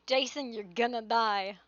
Jason, you're gonna die.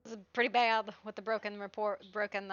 This is pretty bad with the broken report, broken.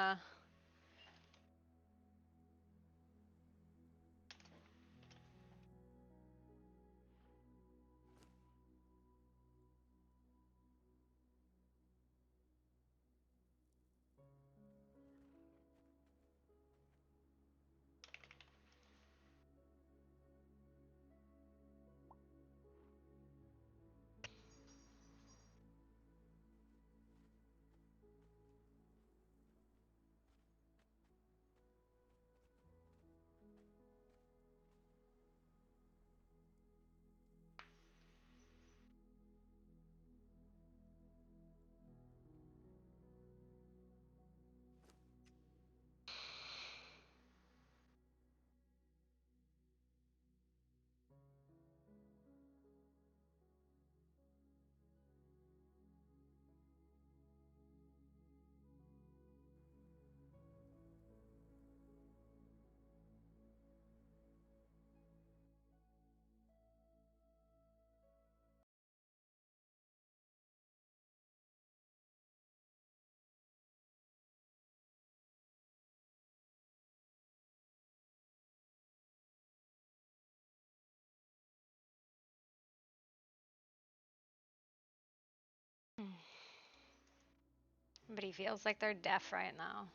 But he feels like they're deaf right now.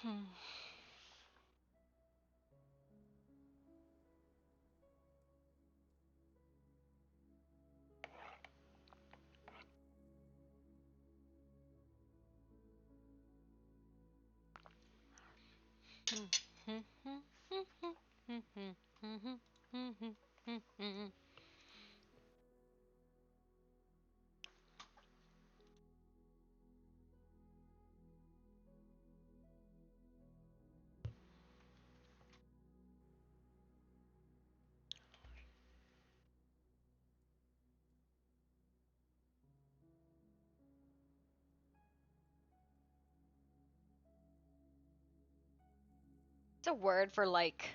Hmm. It's a word for like.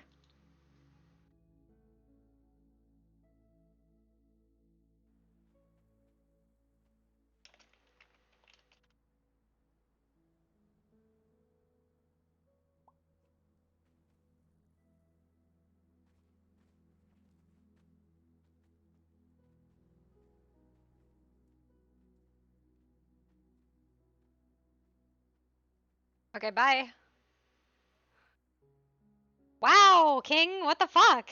Okay, bye. Wow, King, what the fuck?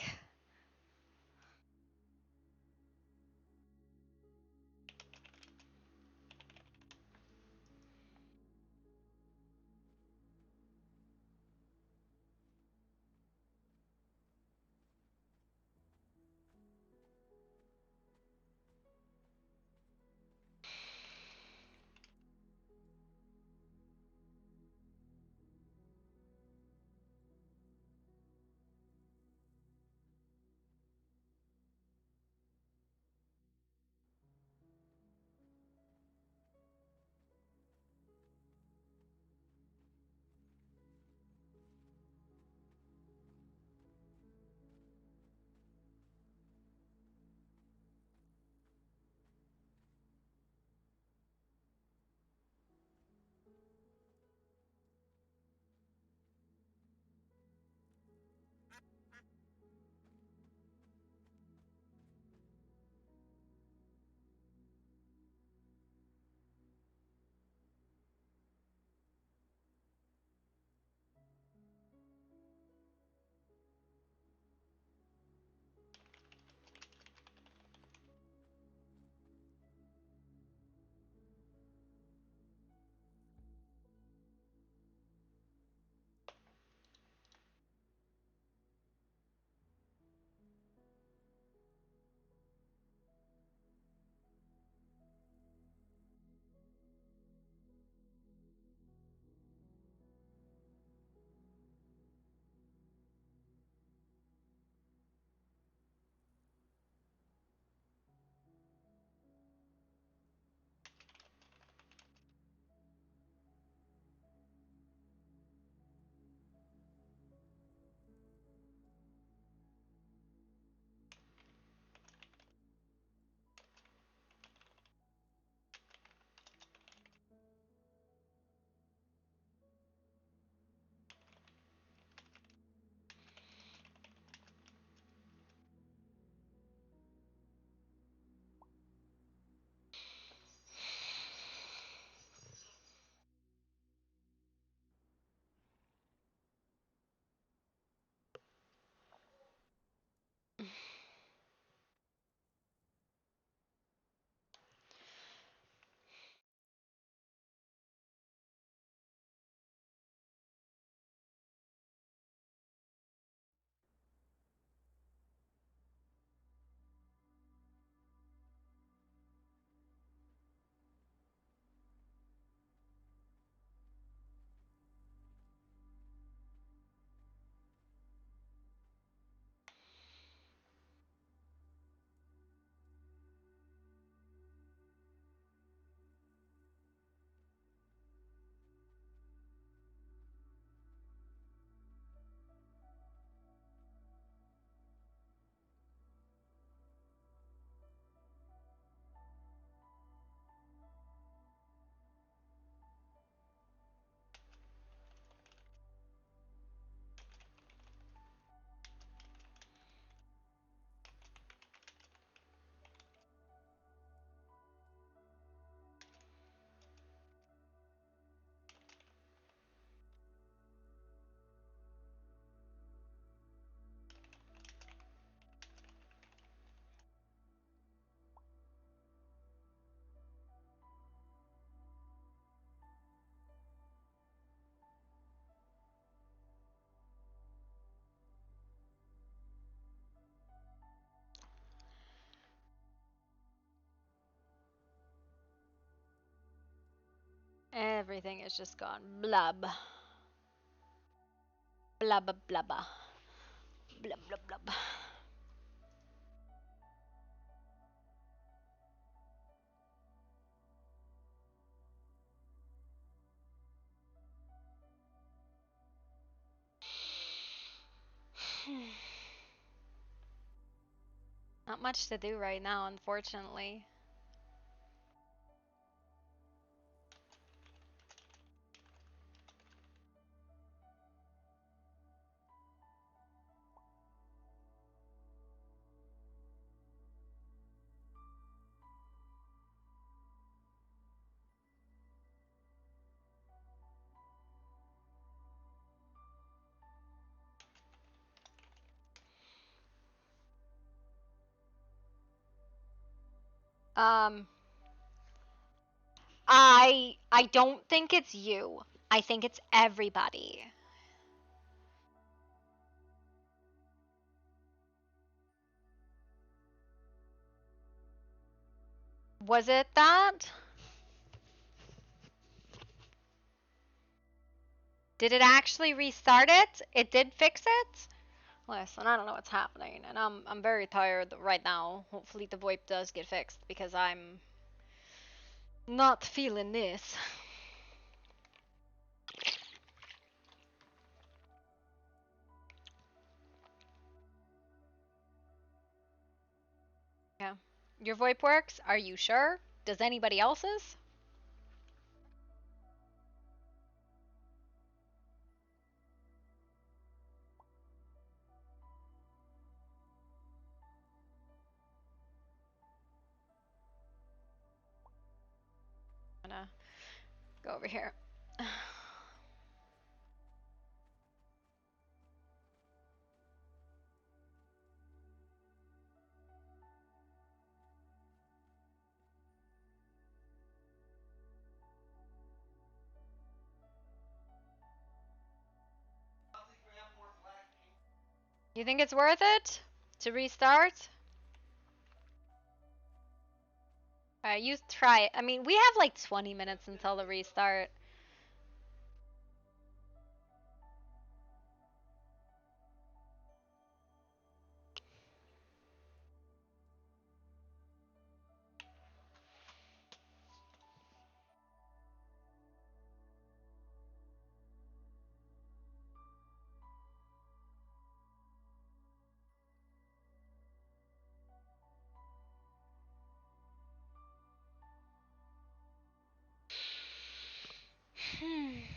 Everything is just gone blub. Blub, blub, blub. Blub, blub, blub. Not much to do right now, unfortunately. Um, I don't think it's you. I think it's everybody. Was it that? Did it actually restart it? It did fix it? Listen, I don't know what's happening, and I'm very tired right now. Hopefully the VoIP does get fixed because I'm not feeling this. Yeah. Your VoIP works? Are you sure? Does anybody else's? I'm gonna go over here. You think it's worth it to restart? Alright, you try it. I mean, we have like 20 minutes until the restart. Hmm.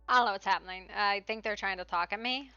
I don't know what's happening. I think they're trying to talk at me.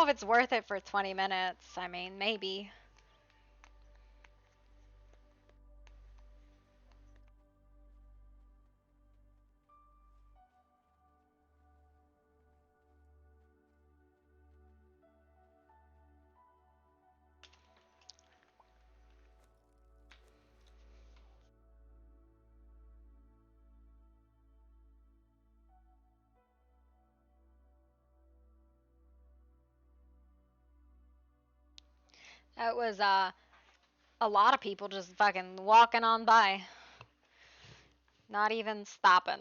if it's worth it for 20 minutes. I mean, maybe. It was a lot of people just fucking walking on by, not even stopping.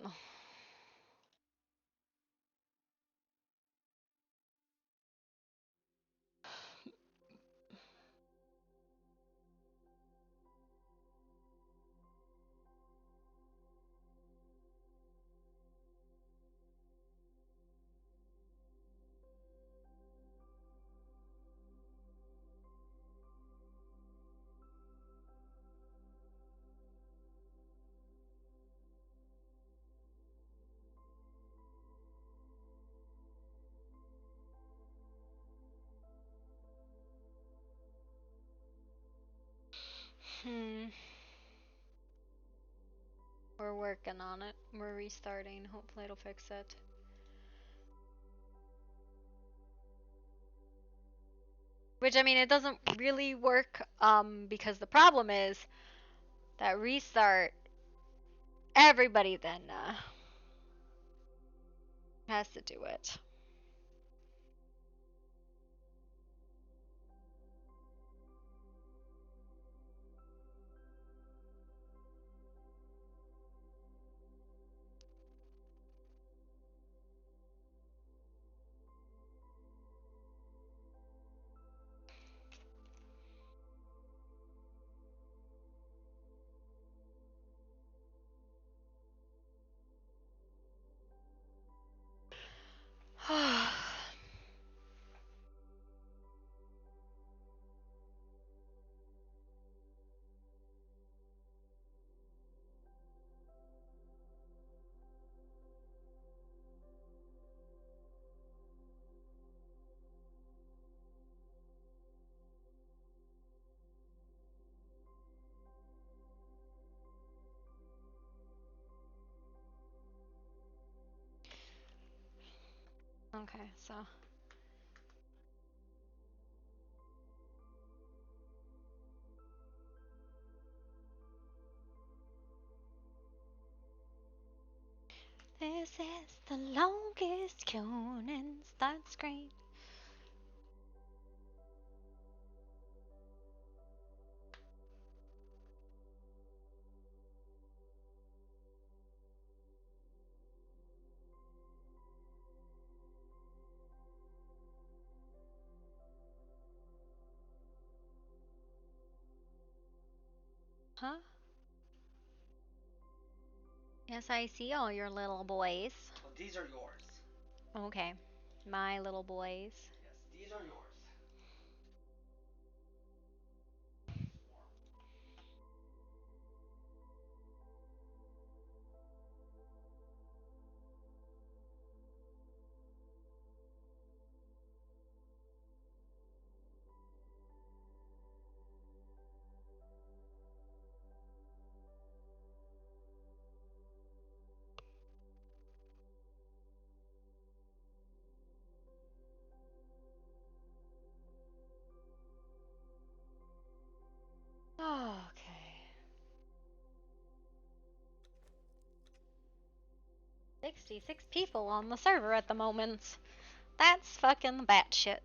Hmm. We're working on it. We're restarting. Hopefully it'll fix it. Which, I mean, it doesn't really work because the problem is that restart, everybody then has to do it. Okay, so this is the longest queue in start screen. Huh? Yes, I see all your little boys. Well, these are yours. Okay, my little boys. Yes, these are yours. Okay. 66 people on the server at the moment. That's fucking batshit.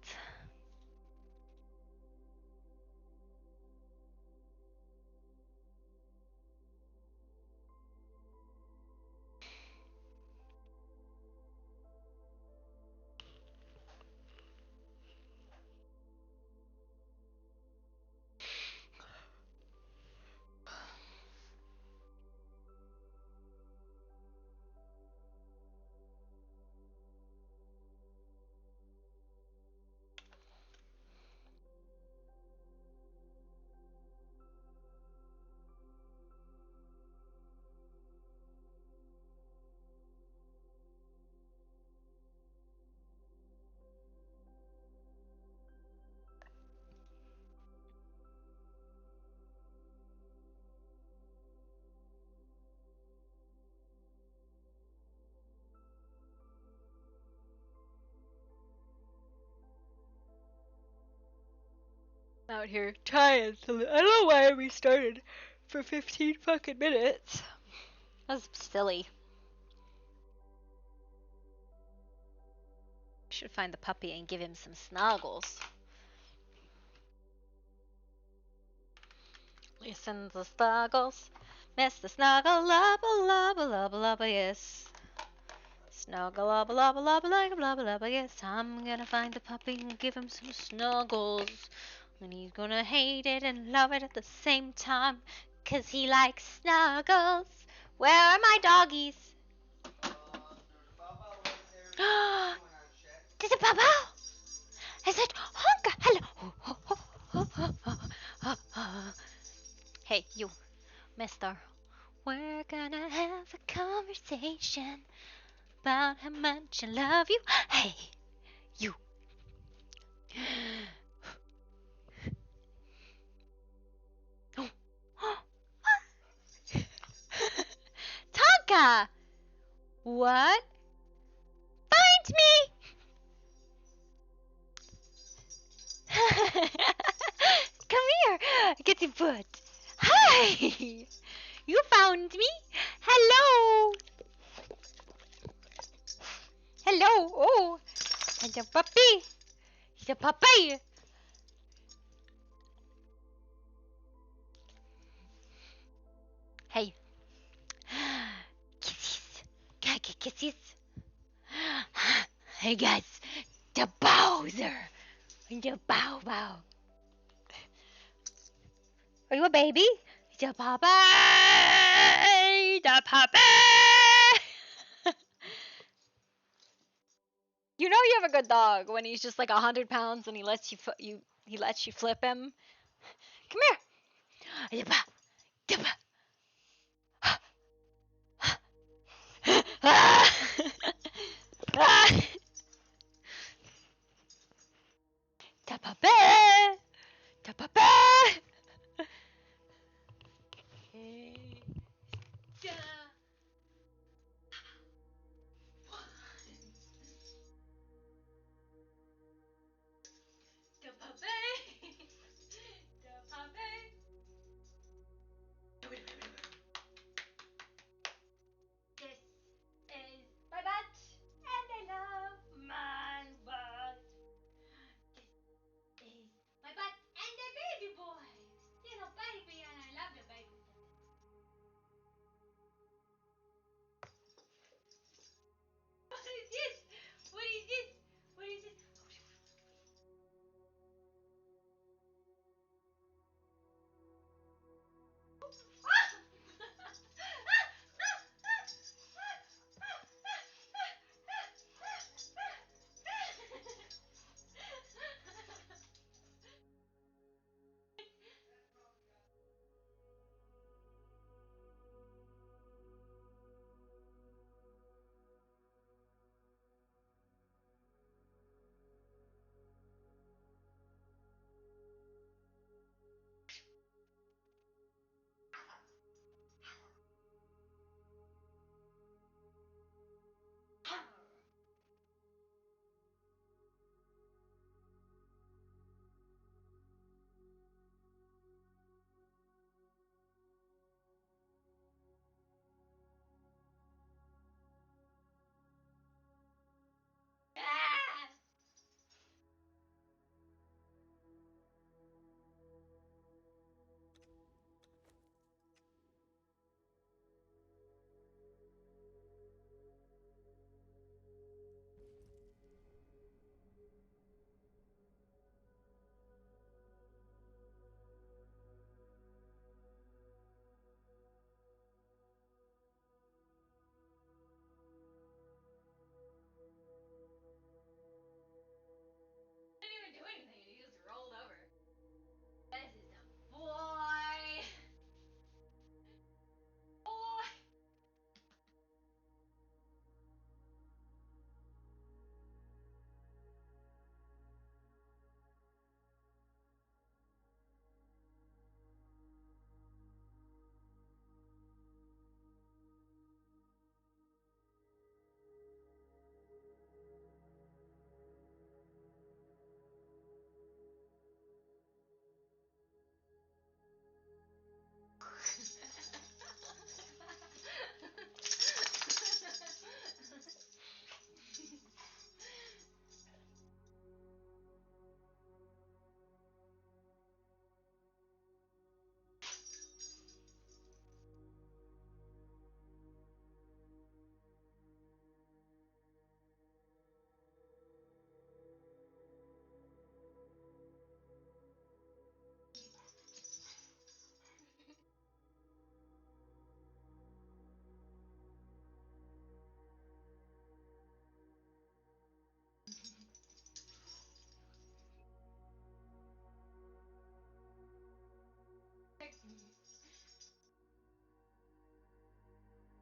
Out here trying to. I don't know why I restarted for 15 fucking minutes. That's silly. Should find the puppy and give him some snuggles. Listen to snuggles. Mr. Snuggle, lubba, lubba, lubba, lubba, yes. Snuggle, lubba, lubba, lubba, lubba, lubba, lubba, yes. I'm gonna find the puppy and give him some snuggles. And he's gonna hate it and love it at the same time. 'Cause he likes snuggles. Where are my doggies? There's a Baba right there There's chewing on shit. a bubble. Is it Honka? Hello. Hey, you, mister. We're gonna have a conversation about how much I love you. Hey, you. Tonka! What? Find me! Come here. Get your foot. Hi! You found me. Hello. Hello. Oh, and a puppy. He's a puppy. Hey. Kisses. Can I get kisses? Hey guys, the Bowser. The Bow Bow. Are you a baby? The puppy. The puppy. You know you have a good dog when he's just like 100 pounds and he lets he lets you flip him. Come here. The puppy. The puppy. The puppy. The puppy. This is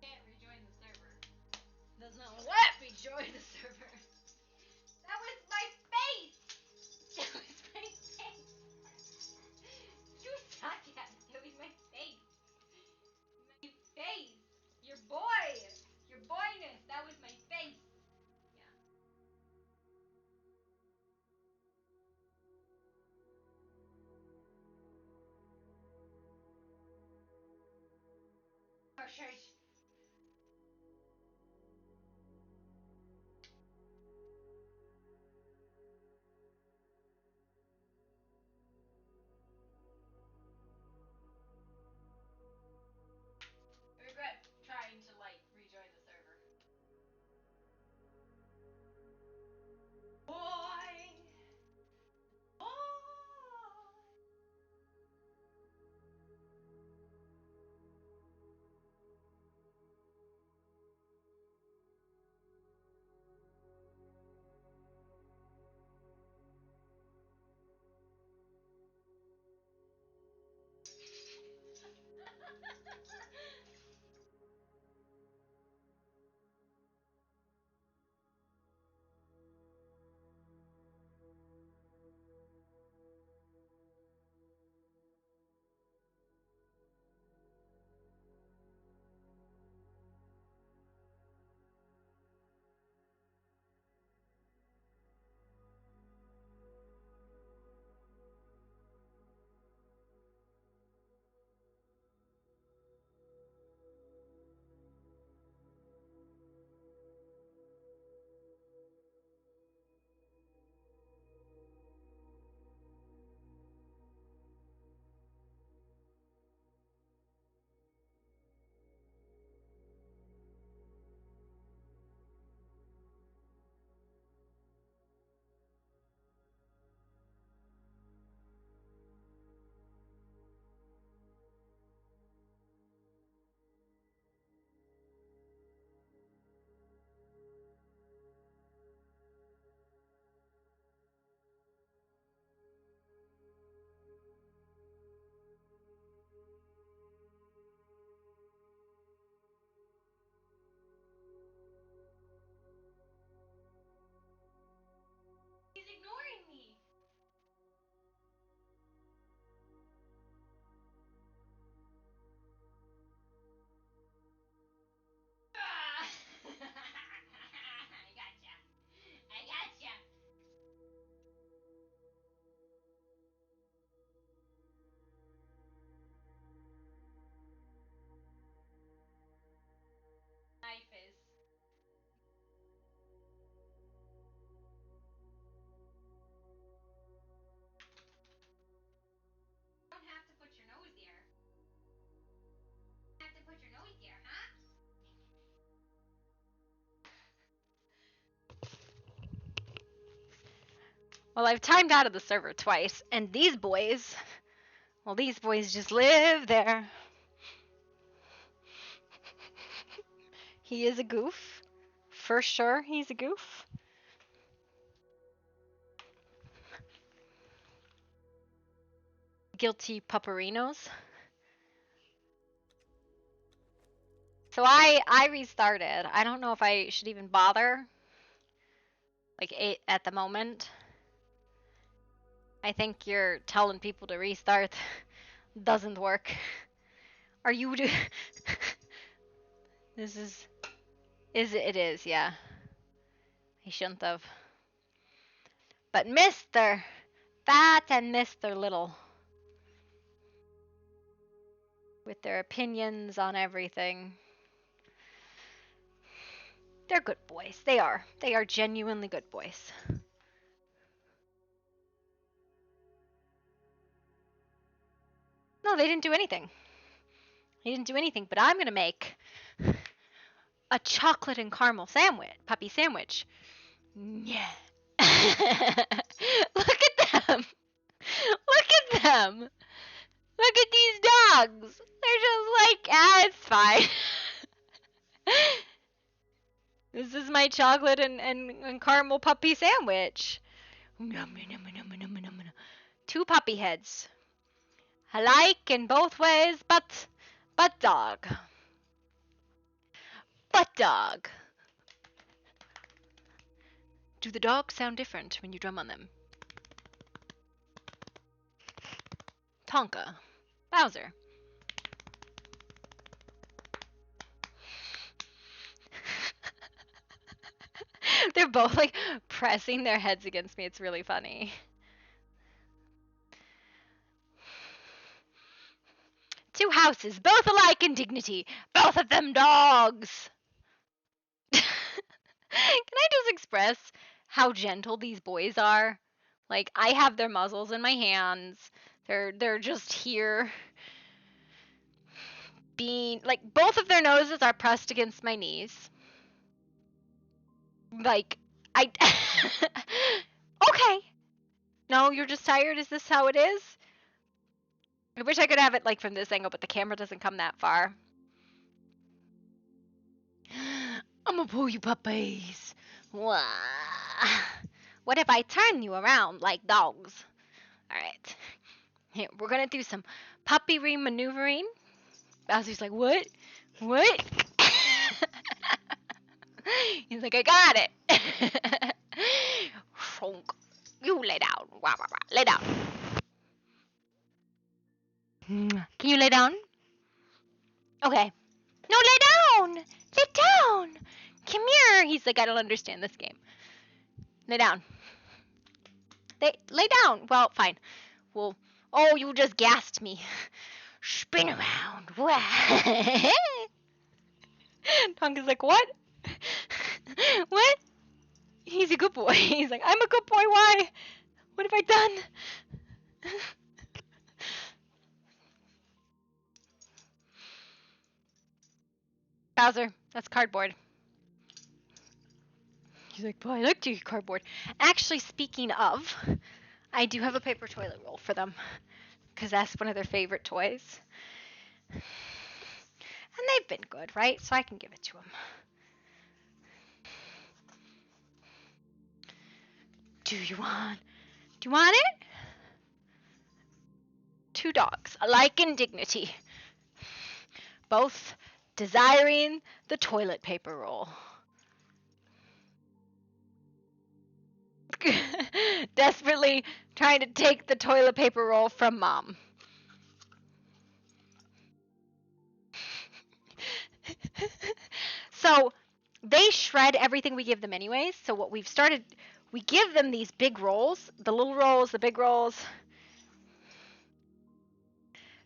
Can't rejoin the server. Does not let me join the server. That was my face! That was my face! You suck at doing my face! My face! Your boy! Your boyness! That was my face! Yeah. Oh, shush. I regret trying to, like, rejoin the server. Boy! Boy! He's ignoring me! Ah! I gotcha. I gotcha. Knife is. You don't have to put your nose there. You have to put your nose there, huh? Well, I've timed out of the server twice, and these boys, well, these boys just live there. He is a goof. For sure, he's a goof. Guilty pupperinos. So I restarted. I don't know if I should even bother. Like at the moment. I think you're telling people to restart doesn't work. Are you This is it is, yeah. He shouldn't have. But Mr. Fat and Mr. Little with their opinions on everything. They're good boys. They are. They are genuinely good boys. No, they didn't do anything. He didn't do anything, but I'm gonna make a chocolate and caramel sandwich, puppy sandwich. Yeah. Look at them. Look at them. Look at these dogs. They're just like, it's fine. This is my chocolate and caramel puppy sandwich. 2 puppy heads. Alike in both ways, but dog. But dog. Do the dogs sound different when you drum on them? Tonka. Bowser. They're both like pressing their heads against me. It's really funny. Two houses, both alike in dignity. Both of them dogs. Can I just express how gentle these boys are? Like, I have their muzzles in my hands. They're just here being like, both of their noses are pressed against my knees. Like, I okay. No, you're just tired. Is this how it is? I wish I could have it like from this angle, but the camera doesn't come that far. I'm gonna pull you puppies. Wah. What if I turn you around like dogs? Alright. Here, we're gonna do some puppy maneuvering. Bowser's like, what? What? He's like, I got it. You lay down. Lay down. Can you lay down? Okay. No, lay down. Lay down. Come here. He's like, I don't understand this game. Lay down. Lay down. Well, fine. Well, oh, you just gassed me. Spin around. Tonka's like, what? What? He's a good boy. He's like, I'm a good boy. Why? What have I done? Bowser, that's cardboard. He's like, boy, I like to eat cardboard. Actually, speaking of, I do have a paper toilet roll for them. Because that's one of their favorite toys. And they've been good, right? So I can give it to them. Do you want it? Two dogs, alike in dignity. Both desiring the toilet paper roll. Desperately trying to take the toilet paper roll from mom. So they shred everything we give them anyways. So what we've started, we give them these big rolls, the little rolls, the big rolls,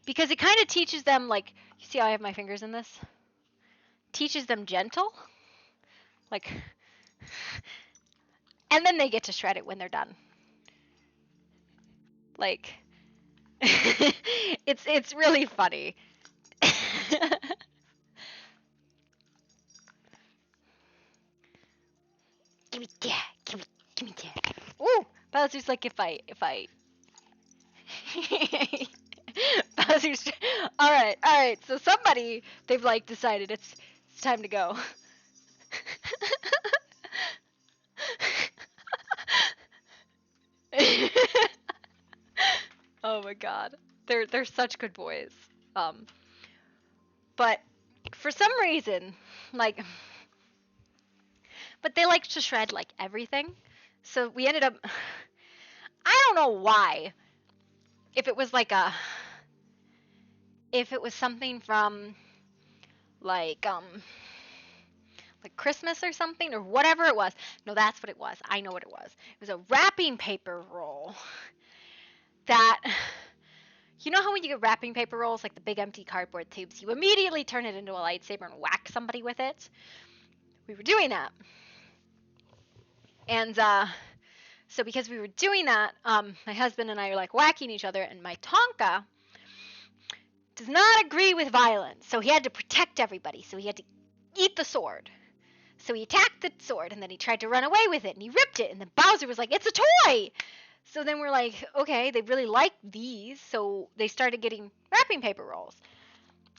because it kind of teaches them, like, you see how I have my fingers in this? Teaches them gentle, like, and then they get to shred it when they're done. Like, it's really funny. Give me that. Give me that. Ooh, Bowser's like, if I. Bowser's. All right. So somebody, they've like decided it's time to go. Oh my god, they're such good boys. But for some reason, like, but they like to shred like everything. So we ended up. I don't know why. If it was something from like Christmas or something or whatever it was. No, that's what it was. I know what it was. It was a wrapping paper roll that, you know how when you get wrapping paper rolls, like the big empty cardboard tubes, you immediately turn it into a lightsaber and whack somebody with it? We were doing that. And so because we were doing that, my husband and I are like whacking each other, and my Tonka does not agree with violence. So he had to protect everybody. So he had to eat the sword. So he attacked the sword, and then he tried to run away with it, and he ripped it, and then Bowser was like, it's a toy! So then we're like, okay, they really like these, so they started getting wrapping paper rolls.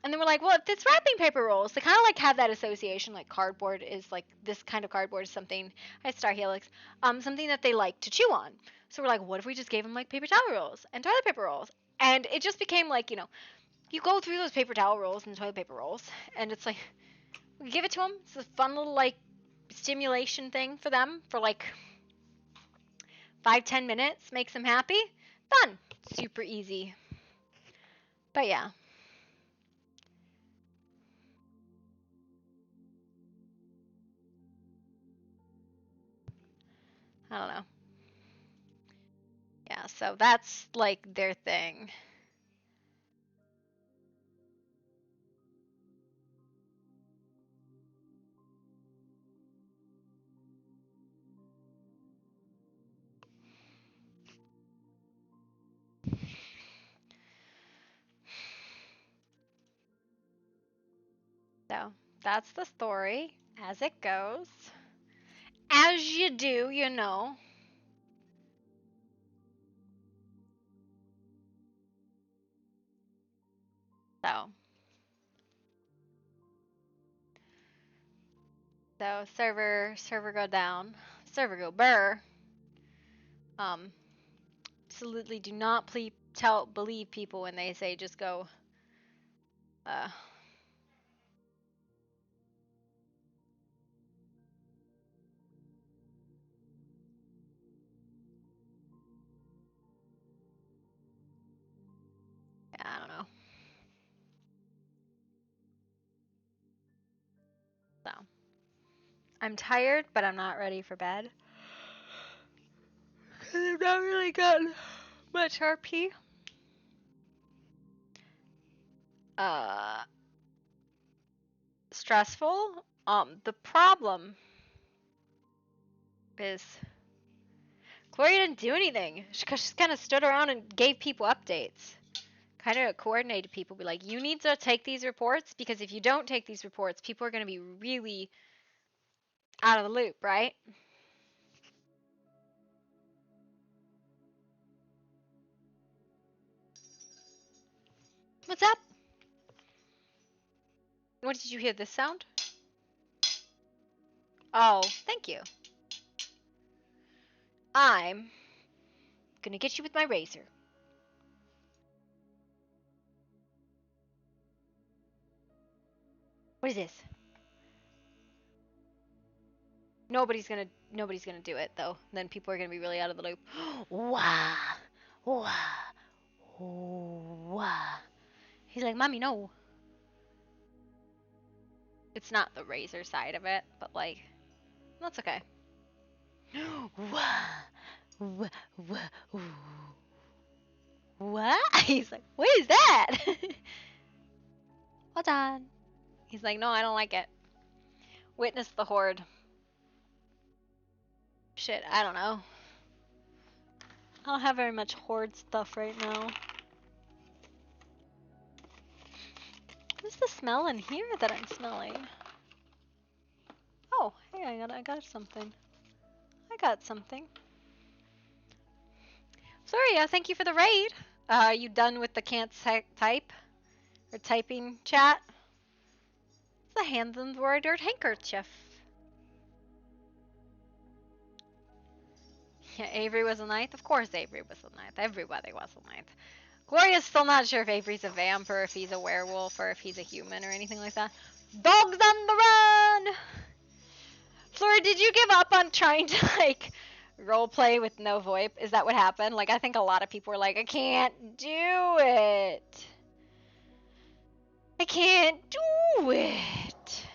And then we're like, well, if it's wrapping paper rolls, they kind of like have that association, like cardboard is like, this kind of cardboard is something, hi Star Helix, something that they like to chew on. So we're like, what if we just gave them like paper towel rolls and toilet paper rolls And it just became like, you go through those paper towel rolls and toilet paper rolls, and it's like, we give it to them. It's a fun little, like, stimulation thing for them for, like, 5-10 minutes. Makes them happy. Done. Super easy. But yeah. I don't know. Yeah, so that's, like, their thing. So, that's the story as it goes. As you do, So, server go down, server go burr. Absolutely do not believe people when they say just go. Uh, yeah, I don't know. So, I'm tired, but I'm not ready for bed. Cause I've not really gotten much RP. Uh, Stressful. The problem is Gloria didn't do anything. She just kind of stood around and gave people updates. Kind of coordinated people. Be like, you need to take these reports because if you don't take these reports, people are going to be really out of the loop, right? What's up? What did you hear this sound? Oh, thank you. I'm gonna get you with my razor. What is this? Nobody's gonna do it though. Then people are gonna be really out of the loop. Wah, wah, wah. He's like, Mommy, no. It's not the razor side of it, but like, that's okay. Wah, wah, wah, wah. What? He's like, what is that? Hold on. He's like, no, I don't like it. Witness the horde. Shit, I don't know. I don't have very much horde stuff right now. What's the smell in here that I'm smelling? Oh, hey, I got something. I got something. Sorry, thank you for the raid. You done with the can't type? Or typing chat? It's a hand-embroidered handkerchief. Yeah, Avery was a ninth? Of course Avery was a ninth. Everybody was a ninth. Gloria's still not sure if Avery's a vamp or if he's a werewolf or if he's a human or anything like that. Dogs on the run! Flora, did you give up on trying to, like, roleplay with no VoIP? Is that what happened? Like, I think a lot of people were like, I can't do it. I can't do it.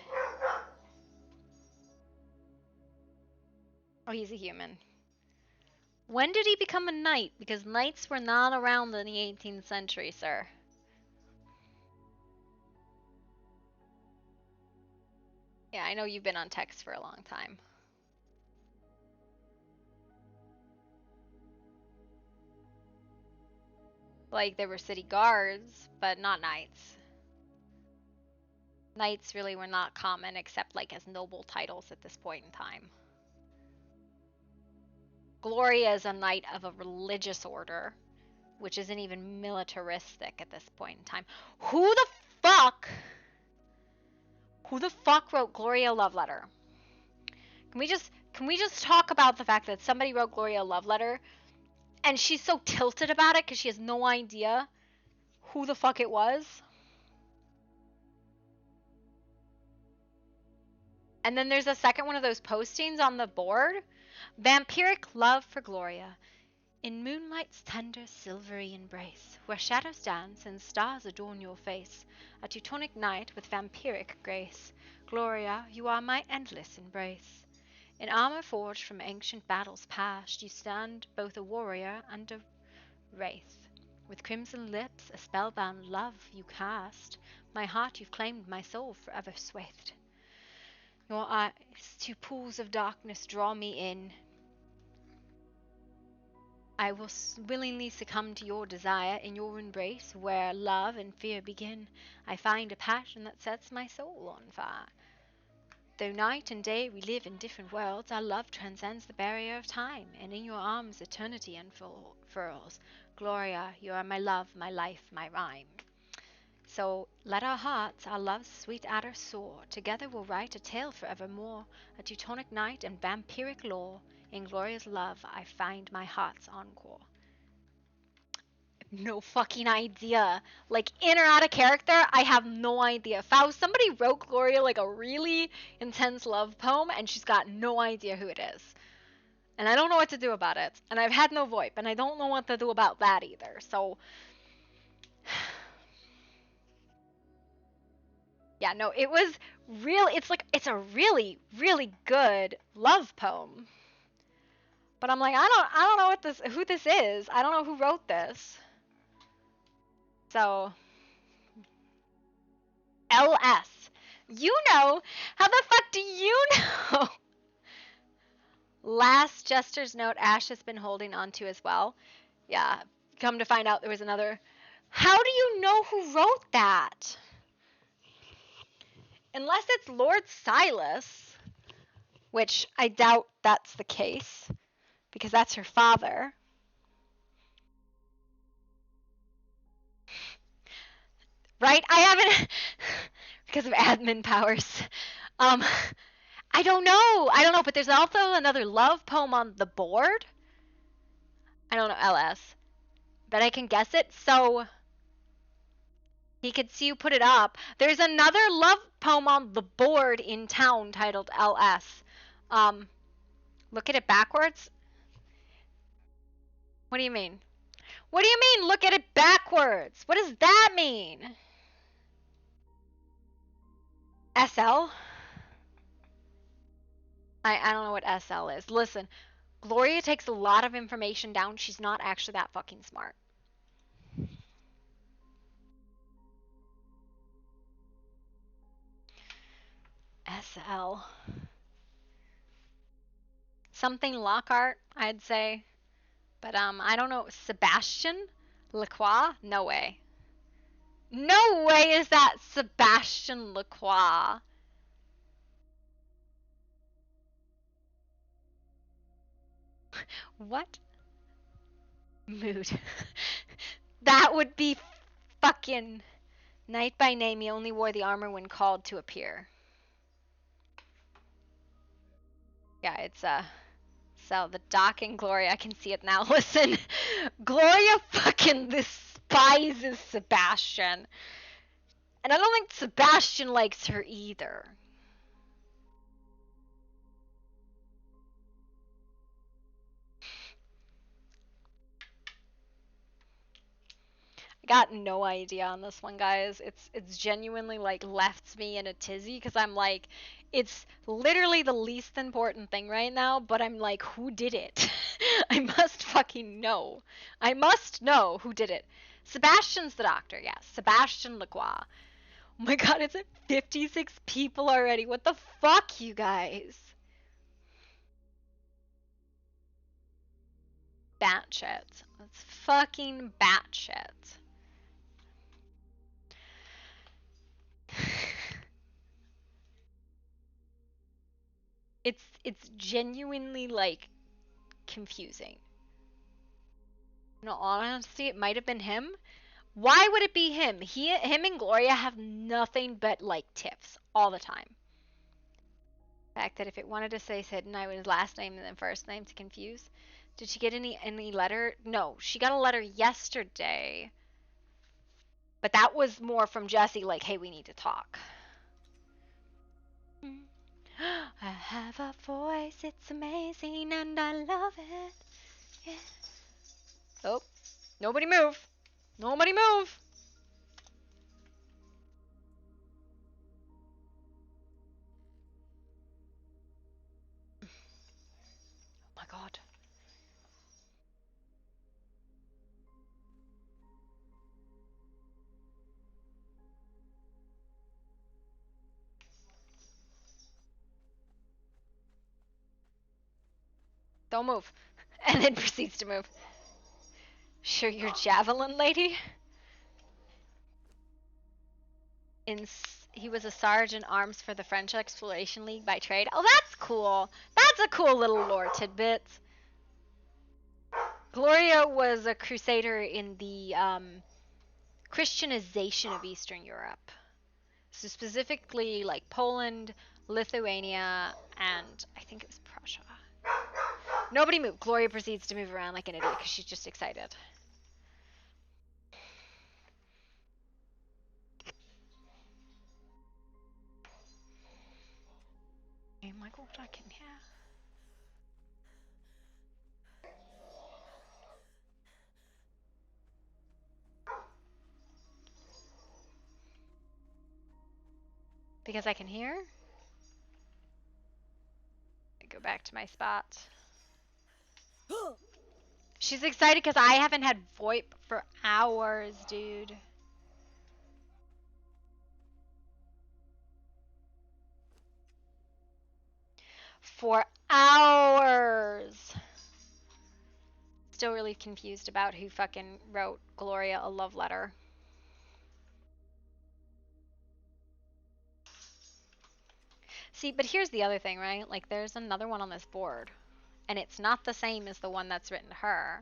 Oh, he's a human. When did he become a knight? Because knights were not around in the 18th century, sir. Yeah, I know you've been on text for a long time. Like, there were city guards, but not knights. Knights really were not common except, like, as noble titles at this point in time. Gloria is a knight of a religious order, which isn't even militaristic at this point in time. Who the fuck wrote Gloria a love letter? Can we just talk about the fact that somebody wrote Gloria a love letter and she's so tilted about it because she has no idea who the fuck it was. And then there's a second one of those postings on the board. Vampiric love for Gloria. In moonlight's tender, silvery embrace, where shadows dance and stars adorn your face, a Teutonic night with vampiric grace, Gloria, you are my endless embrace. In armor forged from ancient battles past, you stand both a warrior and a wraith. With crimson lips, a spellbound love you cast, my heart you've claimed, my soul forever swathed. Your eyes to pools of darkness draw me in, I will willingly succumb to your desire in your embrace, where love and fear begin. I find a passion that sets my soul on fire. Though night and day we live in different worlds, our love transcends the barrier of time, and in your arms eternity unfurls. Gloria, you are my love, my life, my rhyme. So let our hearts, our love's sweet adder soar. Together we'll write a tale forevermore, a Teutonic night and vampiric lore. In Gloria's love I find my heart's encore. No fucking idea. Like, in or out of character, I have no idea. Somebody wrote Gloria like a really intense love poem, and she's got no idea who it is. And I don't know what to do about it. And I've had no VoIP, and I don't know what to do about that either. So, yeah, no, it was real. It's a really, really good love poem. But I'm like, I don't know who this is. I don't know who wrote this. So, LS. You know? How the fuck do you know? Last Jester's note Ash has been holding on to as well. Yeah, come to find out there was another. How do you know who wrote that? Unless it's Lord Silas, which I doubt that's the case, because that's her father. Right? I haven't, because of admin powers. I don't know, but there's also another love poem on the board. I don't know, LS. But I can guess it, so he could see you put it up. There's another love poem on the board in town titled LS. Look at it backwards. What do you mean? What do you mean, look at it backwards? What does that mean? SL? I don't know what SL is. Listen, Gloria takes a lot of information down. She's not actually that fucking smart. SL. Something Lockhart, I'd say. But I don't know. Sebastian Lacroix? No way. No way is that Sebastian Lacroix. What? Mood. That would be fucking Knight by name. He only wore the armor when called to appear. Yeah, it's so the Doc and Gloria, I can see it now. Listen, Gloria fucking despises Sebastian. And I don't think Sebastian likes her either. I got no idea on this one, guys. It's genuinely like left me in a tizzy because I'm like, it's literally the least important thing right now, but I'm like, who did it? I must fucking know. I must know who did it. Sebastian's the doctor, yes. Sebastian Lacroix. Oh my god, it's at 56 people already. What the fuck, you guys? Batshit. That's fucking batshit. It's genuinely like confusing. In all honesty, it might have been him. Why would it be him? Him and Gloria have nothing but like tiffs all the time. The fact that if it wanted to say hidden, I would his last name and then first name to confuse. Did she get any letter? No, she got a letter yesterday. But that was more from Jesse, like, hey, we need to talk. I have a voice, it's amazing, and I love it. Yeah. Oh, nobody move. Nobody move. Oh my god. Don't move. And then proceeds to move. Sure, your javelin lady? He was a sergeant arms for the French Exploration League by trade. Oh, that's cool. That's a cool little lore tidbit. Gloria was a crusader in the Christianization of Eastern Europe. So specifically like Poland, Lithuania, and I think it was Prussia. Nobody moved. Gloria proceeds to move around like an idiot because she's just excited. Oh my god, I can hear. Because I can hear? I go back to my spot. She's excited because I haven't had VoIP for hours, dude. For hours. Still really confused about who fucking wrote Gloria a love letter. See, but here's the other thing, right? Like, there's another one on this board, and it's not the same as the one that's written to her.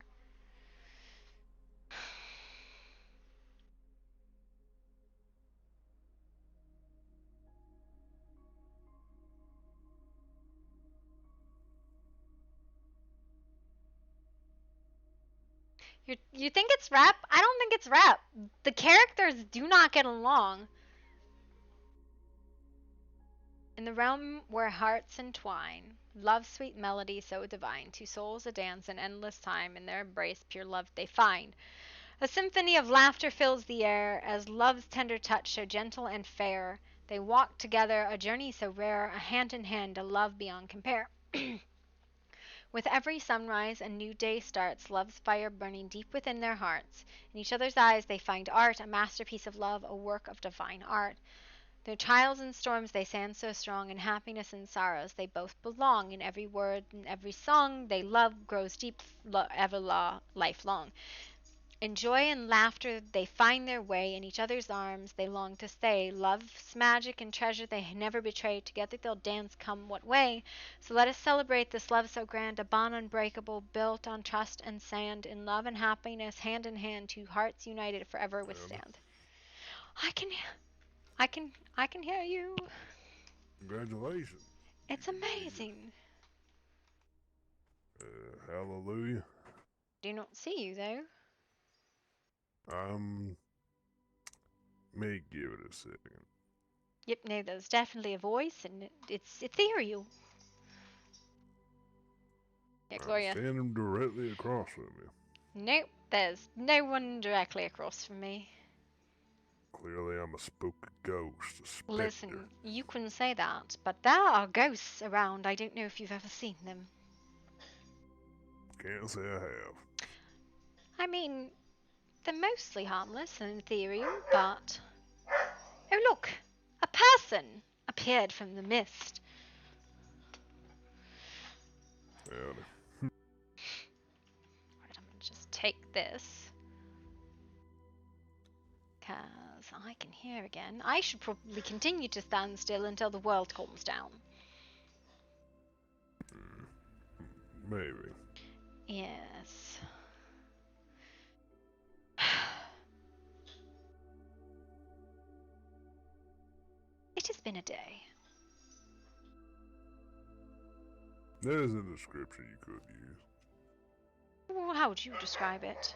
You think it's rep? I don't think it's rep. The characters do not get along. In the realm where hearts entwine, love's sweet melody so divine, two souls a dance in endless time, in their embrace pure love they find. A symphony of laughter fills the air, as love's tender touch so gentle and fair. They walk together, a journey so rare, a hand in hand, a love beyond compare. With every sunrise a new day starts, love's fire burning deep within their hearts. In each other's eyes they find art, a masterpiece of love, a work of divine art. Through trials and storms they stand so strong, in happiness and sorrows they both belong. In every word, in every song they love grows deep, lifelong. In joy and laughter they find their way, in each other's arms they long to stay. Love's magic and treasure they never betray, together they'll dance come what way. So let us celebrate this love so grand, a bond unbreakable, built on trust and sand. In love and happiness, hand in hand, two hearts united forever withstand. I can, I can hear you. Congratulations. It's amazing. Hallelujah. Do not see you though. May give it a second. Yep, no, there's definitely a voice, and it's ethereal. Yeah, I'm Gloria. standing directly across from you. Nope, there's no one directly across from me. Clearly, I'm a spooky ghost, a specter. Listen, you can say that, but there are ghosts around. I don't know if you've ever seen them. Can't say I have. I mean, they're mostly harmless and ethereal, but... Oh, look! A person appeared from the mist. Howdy. Right, I'm gonna just take this. Because I can hear again. I should probably continue to stand still until the world calms down. Maybe. Yes. It has been a day. That is a description you could use. Well, how would you describe it?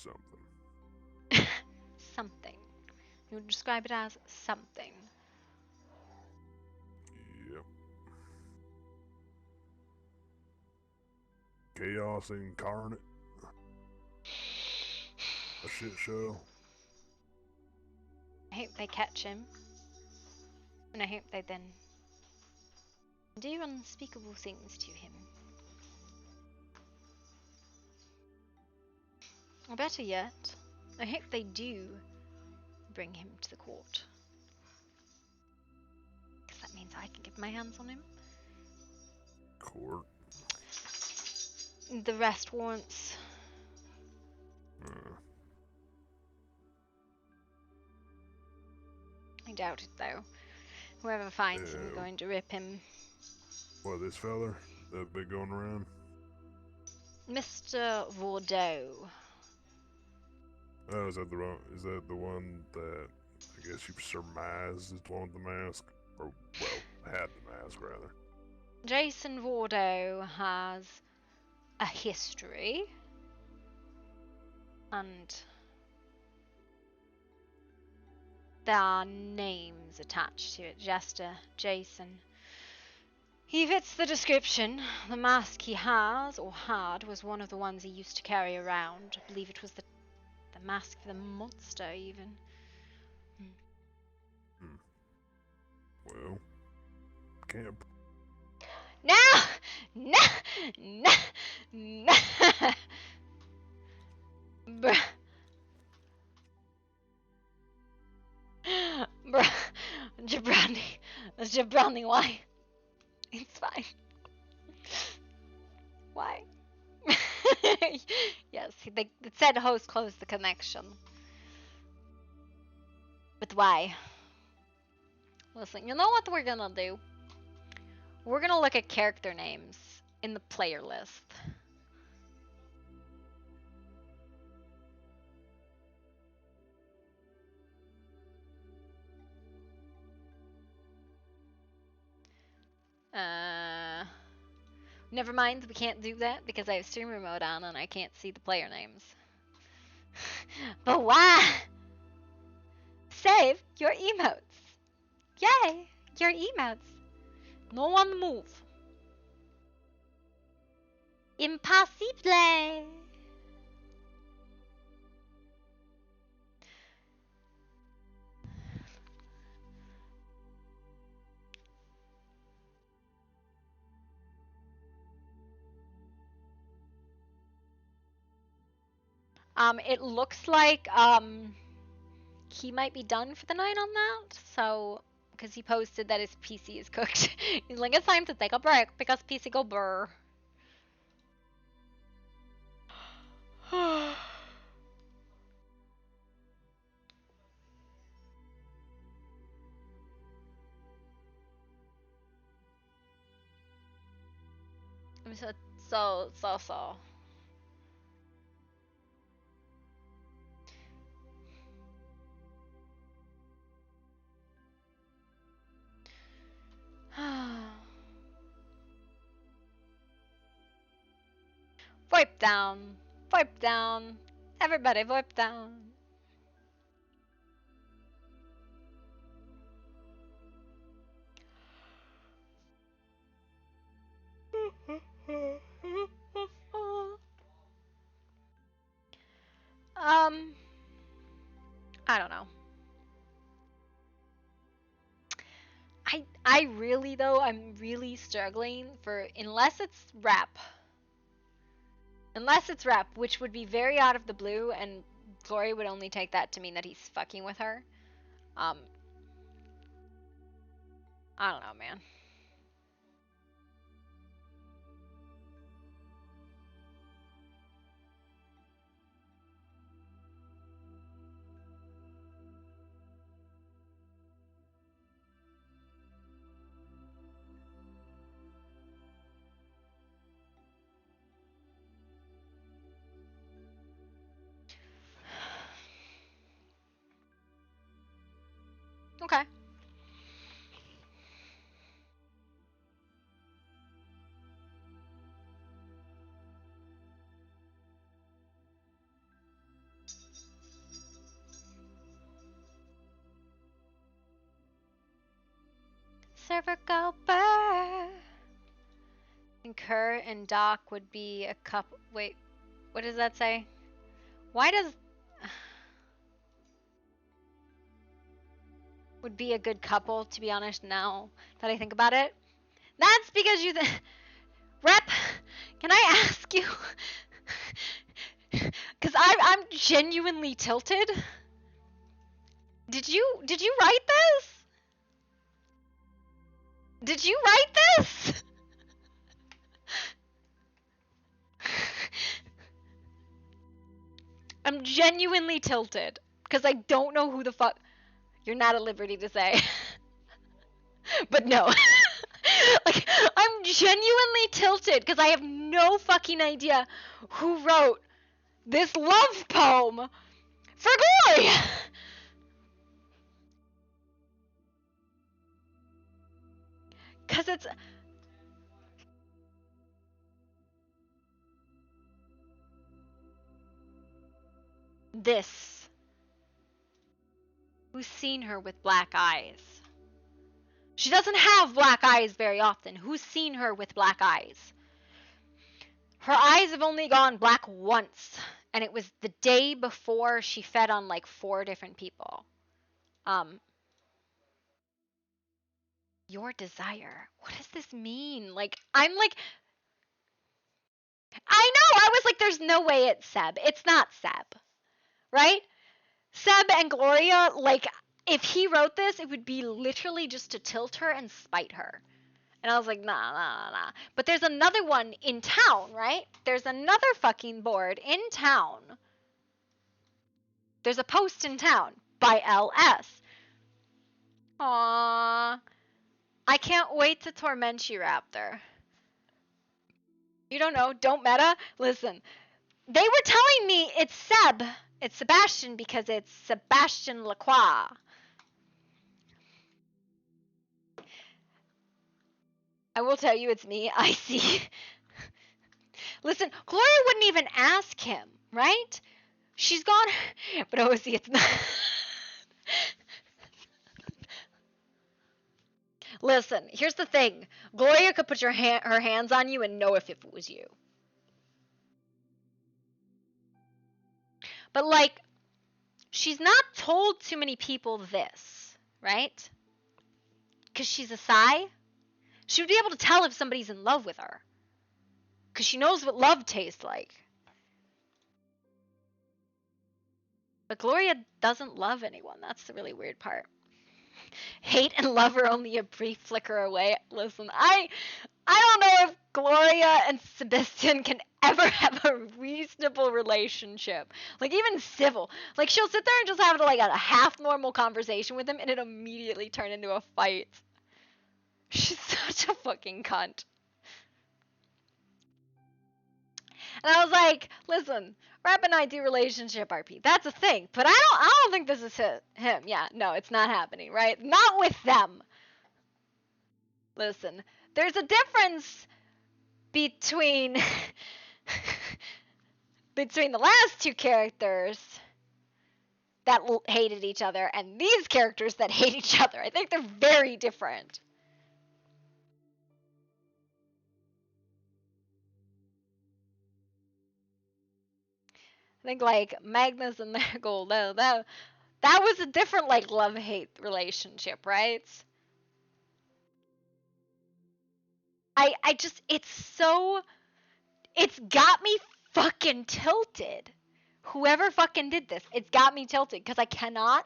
something. Something. You would describe it as something. Yep. Chaos incarnate. A shit show. I hope they catch him. And I hope they then do unspeakable things to him. Or better yet, I hope they do bring him to the court. Because that means I can get my hands on him. Court. The rest warrants. I doubt it though. Whoever finds him is going to rip him. What, this feller that been going around? Mr. Bordeaux. Oh, is that the one that I guess you surmised is the one with the mask? Or, well, had the mask, rather. Jason Bordeaux has a history. And there are names attached to it. Jester, Jason. He fits the description. The mask he has, or had, was one of the ones he used to carry around. I believe it was the mask for the monster, even. Well, can't. No! No! No! No! Bruh. Bruh. Jabroni, why? It's fine. Why? Yes, it said host closed the connection. But why? Listen, you know what we're gonna do? We're gonna look at character names in the player list. Never mind, we can't do that because I have streamer mode on and I can't see the player names. But why? Save your emotes. Yay, your emotes. No one move. Impossible. It looks like he might be done for the night on that. So, because he posted that his PC is cooked. He's like, it's time to take a break because PC go brr. So. Wipe down. Wipe down. Everybody wipe down. I don't know. I really though, I'm really struggling for, unless it's rap, which would be very out of the blue, and Gloria would only take that to mean that he's fucking with her. I don't know, man. Okay. never go back. And Kurt and Doc would be a couple. Wait, what does that say? Why does would be a good couple? To be honest, now that I think about it, that's because you. Rep, can I ask you? Cause I'm genuinely tilted. Did you write this? Did you write this? I'm genuinely tilted because I don't know who the fuck. You're not at liberty to say. But no. Like, I'm genuinely tilted because I have no fucking idea who wrote this love poem for Gloria. Because it's. This. Who's seen her with black eyes? She doesn't have black eyes very often. Who's seen her with black eyes? Her eyes have only gone black once, and it was the day before she fed on like 4 different people. Your desire. What does this mean? Like, I'm like, I know. I was like, there's no way it's Seb. It's not Seb, right? Seb and Gloria, like, if he wrote this, it would be literally just to tilt her and spite her. And I was like, nah. But there's another one in town, right? There's another fucking board in town. There's a post in town by LS. Aww. I can't wait to torment you, Raptor. You don't know. Don't meta. Listen. They were telling me it's Seb. It's Sebastian because it's Sebastian Lacroix. I will tell you it's me. I see. Listen, Gloria wouldn't even ask him, right? She's gone. But OC, it's not. Listen, here's the thing. Gloria could put her hands on you and know if it was you. But, like, she's not told too many people this, right? Because she's a Psy. She would be able to tell if somebody's in love with her. Because she knows what love tastes like. But Gloria doesn't love anyone. That's the really weird part. Hate and love are only a brief flicker away. Listen, I don't know if Gloria and Sebastian can ever have a reasonable relationship. Like, even civil. Like, she'll sit there and just have like a half normal conversation with him and it immediately turn into a fight. She's such a fucking cunt. And I was like, listen, Rap and I do relationship RP. That's a thing. But I don't think this is him. Yeah, no, it's not happening, right? Not with them. Listen, there's a difference between between the last 2 characters that hated each other and these characters that hate each other. I think they're very different. I think like Magnus and Marigold, that was a different like love-hate relationship, right? I just it's got me fucking tilted. Whoever fucking did this, it's got me tilted because I cannot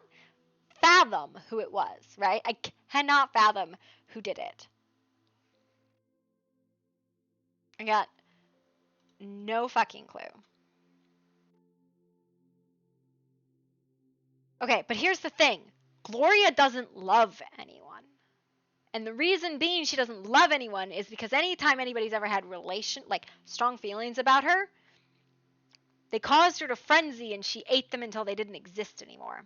fathom who it was, right? I cannot fathom who did it. I got no fucking clue. Okay, but here's the thing. Gloria doesn't love anyone. And the reason being she doesn't love anyone is because anytime anybody's ever had strong feelings about her, they caused her to frenzy and she ate them until they didn't exist anymore.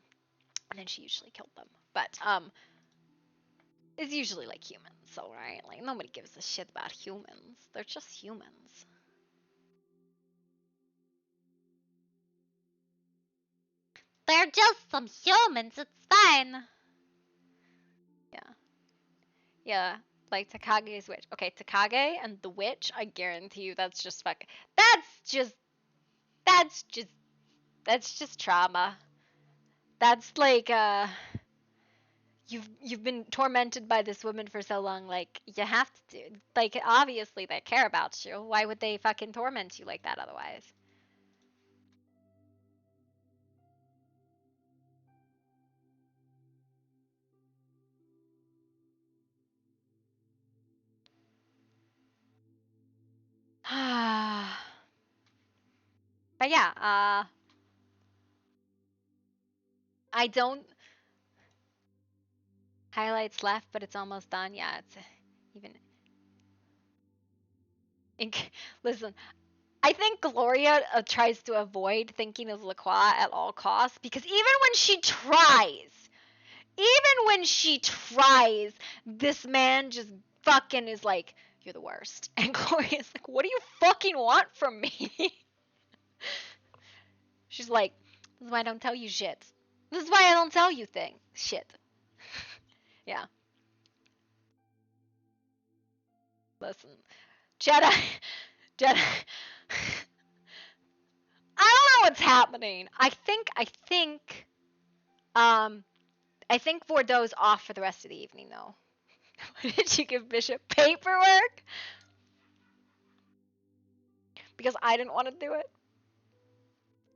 And then she usually killed them. But, it's usually like humans, so right? Like, nobody gives a shit about humans. They're just humans. They're just some humans, it's fine. Yeah. Yeah, like Takage's witch. Okay, Takage and the witch, I guarantee you that's just fucking that's just that's just trauma. That's like you've been tormented by this woman for so long, like you have to do, like obviously they care about you. Why would they fucking torment you like that otherwise? But yeah, I don't highlights left, but it's almost done. Yeah, it's even ink. Listen, I think Gloria tries to avoid thinking of Lacroix at all costs because even when she tries, this man just fucking is like, "You're the worst," and Gloria's like, "What do you fucking want from me?" She's like, "This is why I don't tell you shit. This is why I don't tell you things. Shit." Yeah, listen, Jedi, Jedi. I don't know what's happening. Um, I think Bordeaux's off for the rest of the evening, though. Did you give Bishop paperwork? Because I didn't want to do it.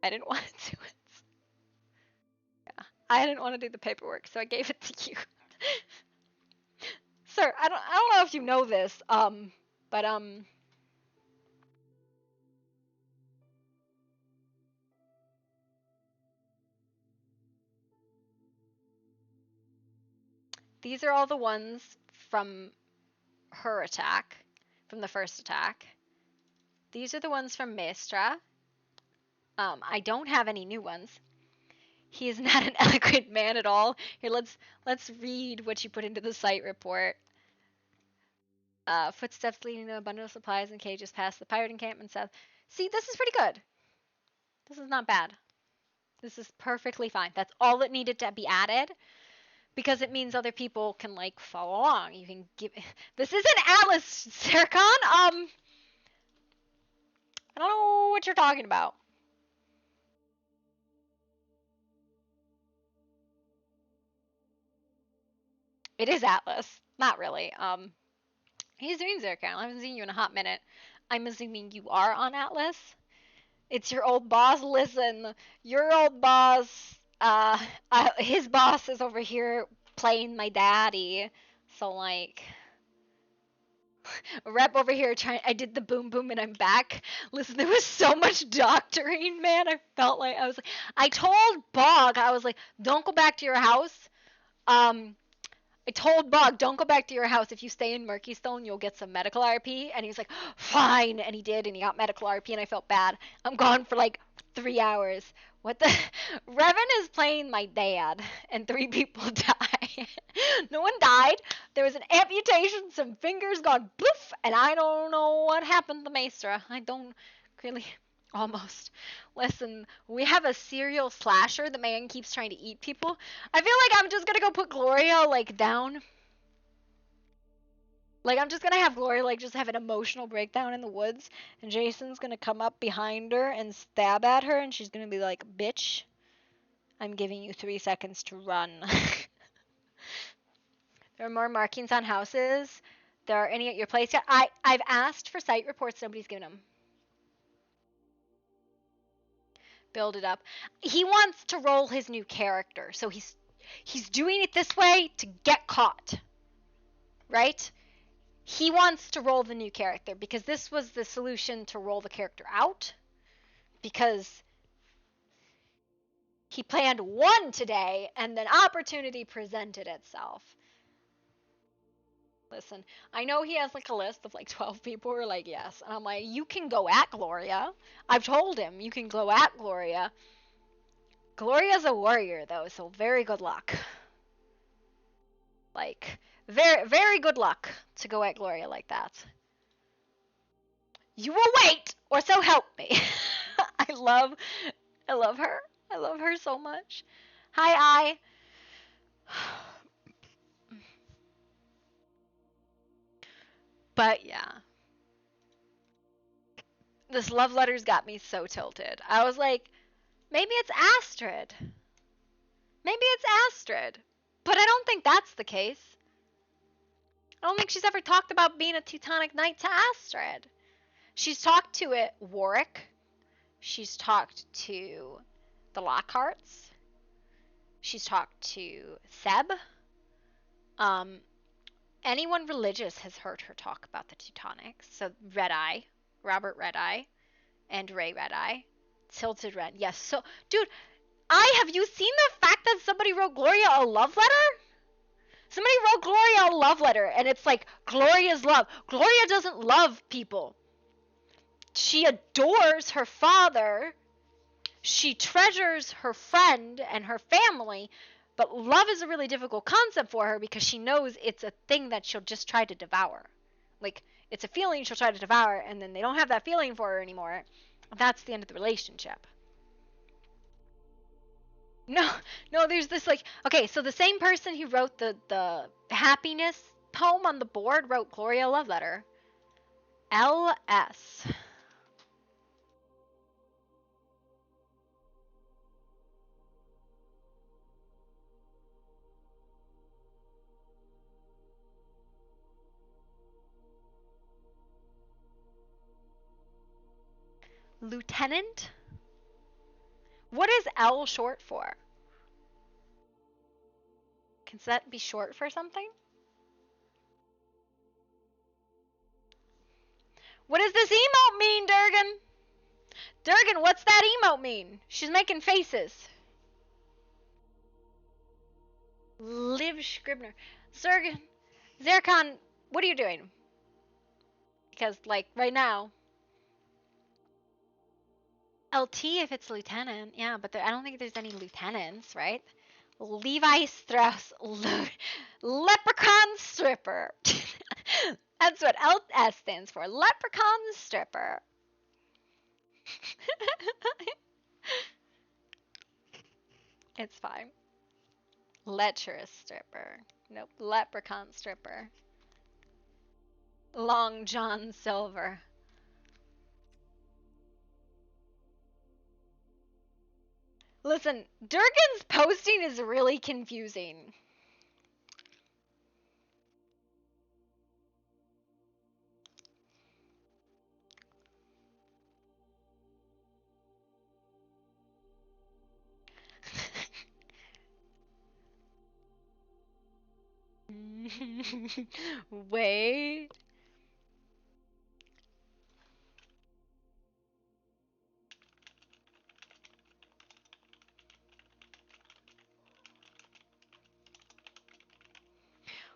I didn't want to do it. Yeah, I didn't want to do the paperwork, so I gave it to you. Sir, I don't know if you know this, but these are all the ones from her attack, from the first attack. These are the ones from Maestra. I don't have any new ones. He is not an eloquent man at all. Here, let's read what you put into the site report. Footsteps leading to a bundle of supplies and cages past the pirate encampment south. See, this is pretty good. This is not bad. This is perfectly fine. That's all that needed to be added because it means other people can like follow along. You can give. This isn't Atlas, Sercon. I don't know what you're talking about. It is Atlas. Not really. He's doing Zerkan. I haven't seen you in a hot minute. I'm assuming you are on Atlas. It's your old boss. Listen, your old boss. His boss is over here playing my daddy. So like, a rep over here trying. I did the boom boom and I'm back. Listen, there was so much doctoring, man. I felt like I was like, I told Bog, I was like, don't go back to your house. Um, I told Bog, don't go back to your house. If you stay in Murkeystone, you'll get some medical RP. And he was like, fine. And he did, and he got medical RP, and I felt bad. I'm gone for like 3 hours. What the? Revan is playing my dad, and 3 people die. No one died. There was an amputation, some fingers gone poof, and I don't know what happened to Maestra. I don't really. Almost. Listen, we have a serial slasher. The man keeps trying to eat people. I feel like I'm just gonna go put Gloria like down. Like I'm just gonna have Gloria like just have an emotional breakdown in the woods, and Jason's gonna come up behind her and stab at her, and she's gonna be like, "Bitch, I'm giving you 3 seconds to run." There are more markings on houses. There are any at your place yet? I've asked for site reports. Nobody's given them. Build it up. He wants to roll his new character, so he's doing it this way to get caught, right? He wants to roll the new character because this was the solution to roll the character out because he planned one today and then opportunity presented itself. Listen, I know he has like a list of like 12 people who are like, yes. And I'm like, you can go at Gloria. I've told him you can go at Gloria. Gloria's a warrior though, so very good luck. Like, very, very good luck to go at Gloria like that. You will wait, or so help me. I love, I love her. I love her so much. Hi, I. But yeah, this love letter's got me so tilted. I was like, maybe it's Astrid. Maybe it's Astrid. But I don't think that's the case. I don't think she's ever talked about being a Teutonic Knight to Astrid. She's talked to it Warwick. She's talked to the Lockharts. She's talked to Seb. Um, anyone religious has heard her talk about the Teutonics. So Red Eye, Robert Red Eye, and Ray Red Eye. Tilted Red. Yes. So, dude, have you seen the fact that somebody wrote Gloria a love letter? Somebody wrote Gloria a love letter, and it's like Gloria's love. Gloria doesn't love people. She adores her father. She treasures her friend and her family, but love is a really difficult concept for her because she knows it's a thing that she'll just try to devour. Like, it's a feeling she'll try to devour, and then they don't have that feeling for her anymore. That's the end of the relationship. No, no, there's this like, okay, so the same person who wrote the happiness poem on the board wrote Gloria a love letter. L.S. Lieutenant? What is L short for? Can that be short for something? What does this emote mean, Durgan? Durgan, what's that emote mean? She's making faces. Liv Scribner. Zerkan, what are you doing? Because, like, right now, LT if it's lieutenant, yeah, but I don't think there's any lieutenants, right? Levi Strauss, leprechaun stripper. That's what LS stands for, leprechaun stripper. It's fine. Lecherous stripper. Nope, leprechaun stripper. Long John Silver. Listen, Durgan's posting is really confusing. Wait.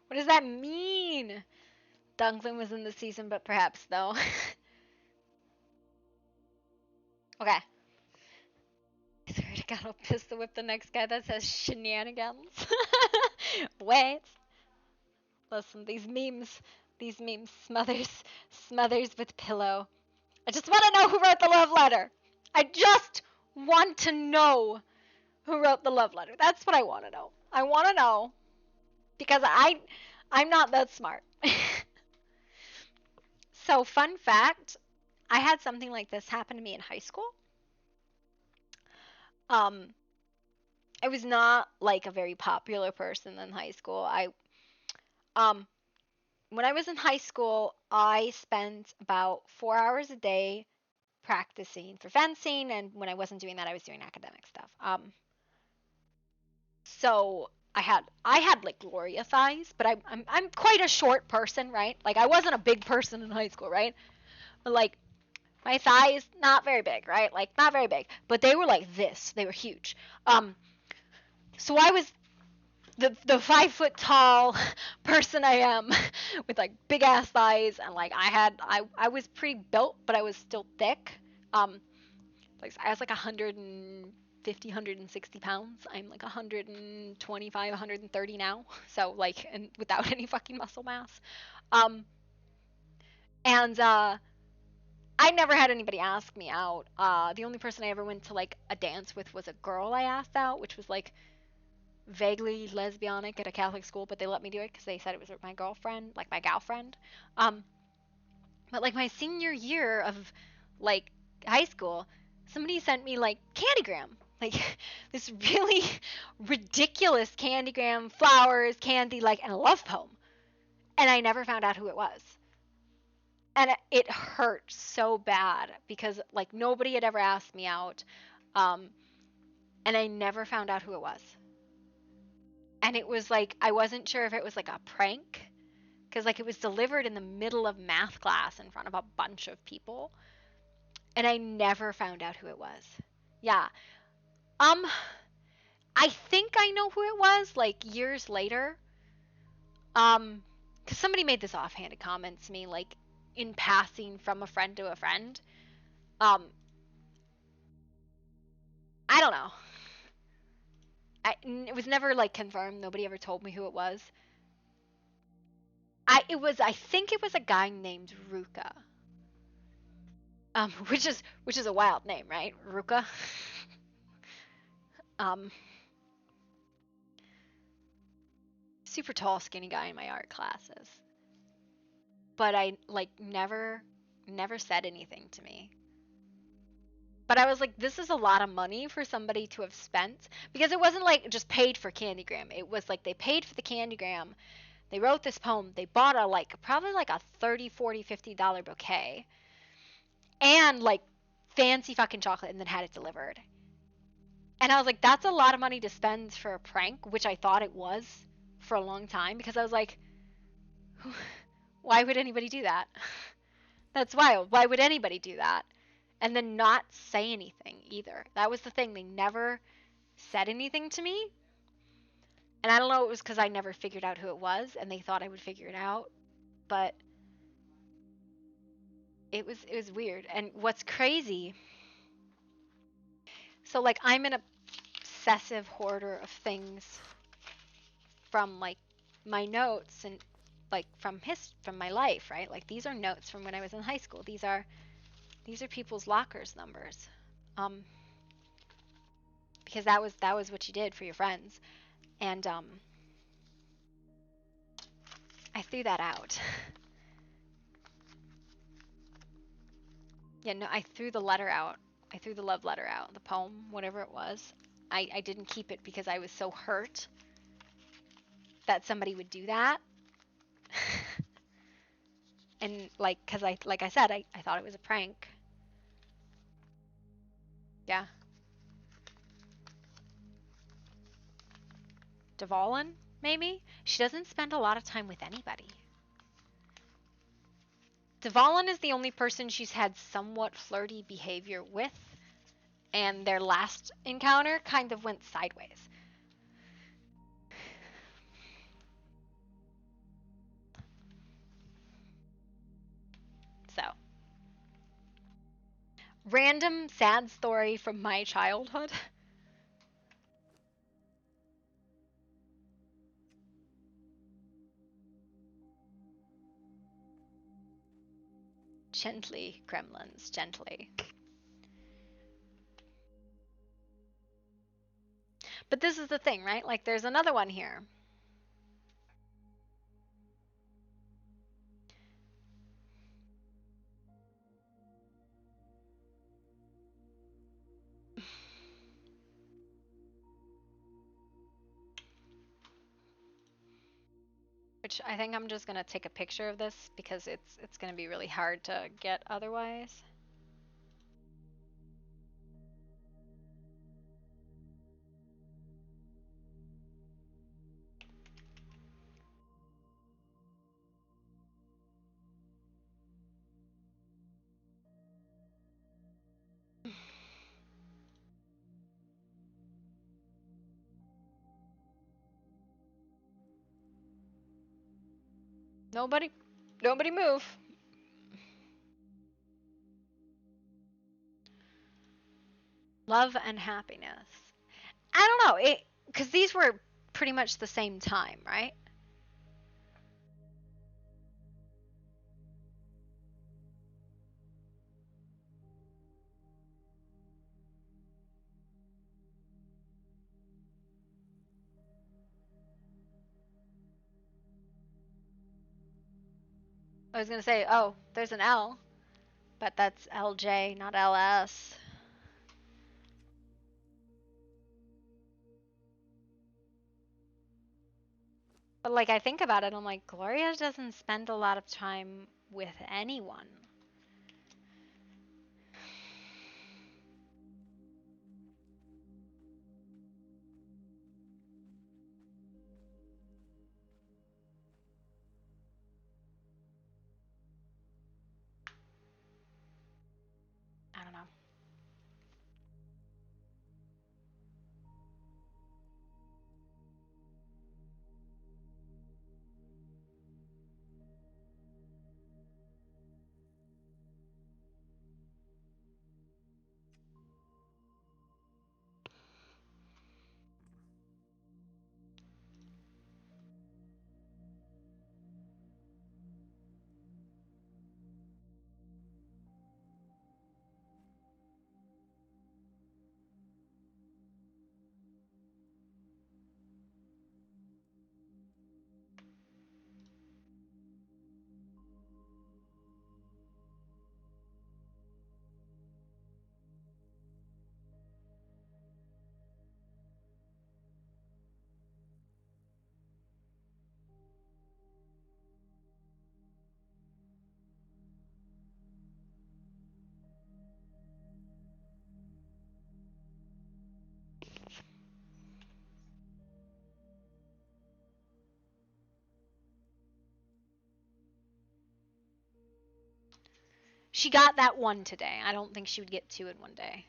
What does that mean? Dunklin was in the season, but perhaps though. Okay. I swear to God, I'll pistol whip the next guy that says shenanigans. Wait. Listen, these memes smothers with pillow. I just want to know who wrote the love letter. I just want to know who wrote the love letter. That's what I want to know. I want to know because I'm not that smart. So, fun fact, I had something like this happen to me in high school. Um, I was not like a very popular person in high school. Um when I was in high school, I spent about 4 hours a day practicing for fencing, and when I wasn't doing that, I was doing academic stuff. So I had like Gloria thighs, but I'm quite a short person, right? Like I wasn't a big person in high school, right? But like my thighs not very big, right? Like not very big, but they were like this. They were huge. So I was the 5 foot tall person I am with like big ass thighs, and like I was pretty built, but I was still thick. Like I was like 150, 160 pounds. I'm like 125, 130 now. So like, and without any fucking muscle mass. Um, and I never had anybody ask me out. The only person I ever went to like a dance with was a girl I asked out, which was like vaguely lesbianic at a Catholic school, but they let me do it because they said it was my girlfriend, like my gal friend. Um, But like my senior year of like high school, somebody sent me like candygram. Like this really ridiculous candygram, flowers, candy, like, and a love poem. And I never found out who it was. And it hurt so bad because like nobody had ever asked me out. Um, and I never found out who it was. And it was like, I wasn't sure if it was like a prank because like it was delivered in the middle of math class in front of a bunch of people. And I never found out who it was. Yeah. Um, I think I know who it was, like years later. Because somebody made this offhanded comment to me, like in passing from a friend to a friend. Um, I don't know. It was never like confirmed. Nobody ever told me who it was. I think it was a guy named Ruka. Which is a wild name, right? Ruka. um, Super tall, skinny guy in my art classes. But I like never said anything to me. But I was like, this is a lot of money for somebody to have spent because it wasn't like just paid for Candygram. It was like they paid for the Candygram. They wrote this poem. They bought a like probably like a 30, 40, $50 bouquet and like fancy fucking chocolate and then had it delivered. And I was like, that's a lot of money to spend for a prank, which I thought it was for a long time because I was like, why would anybody do that? That's wild. Why would anybody do that? And then not say anything either. That was the thing. They never said anything to me. And I don't know, it was because I never figured out who it was and they thought I would figure it out. But it was weird. And what's crazy, so like I'm an obsessive hoarder of things from like my notes and like from my life, right? Like these are notes from when I was in high school. These are people's lockers numbers. Um because that was what you did for your friends. And I threw that out. Yeah, no, I threw the letter out. I threw the love letter out, the poem, whatever it was. I didn't keep it because I was so hurt that somebody would do that. And like, cause like I said, I thought it was a prank. Yeah. Devalin, maybe? She doesn't spend a lot of time with anybody. Devalin is the only person she's had somewhat flirty behavior with, and their last encounter kind of went sideways. So, random sad story from my childhood. Gently, gremlins, gently. But this is the thing, right? Like, there's another one here. Which I think I'm just gonna take a picture of this because it's gonna be really hard to get otherwise. Nobody, nobody move. Love and happiness. I don't know, it because these were pretty much the same time, right? I was gonna say, oh, there's an L, but that's LJ, not LS. But like I think about it, I'm like, Gloria doesn't spend a lot of time with anyone. I don't know. She got that one today. I don't think she would get two in one day.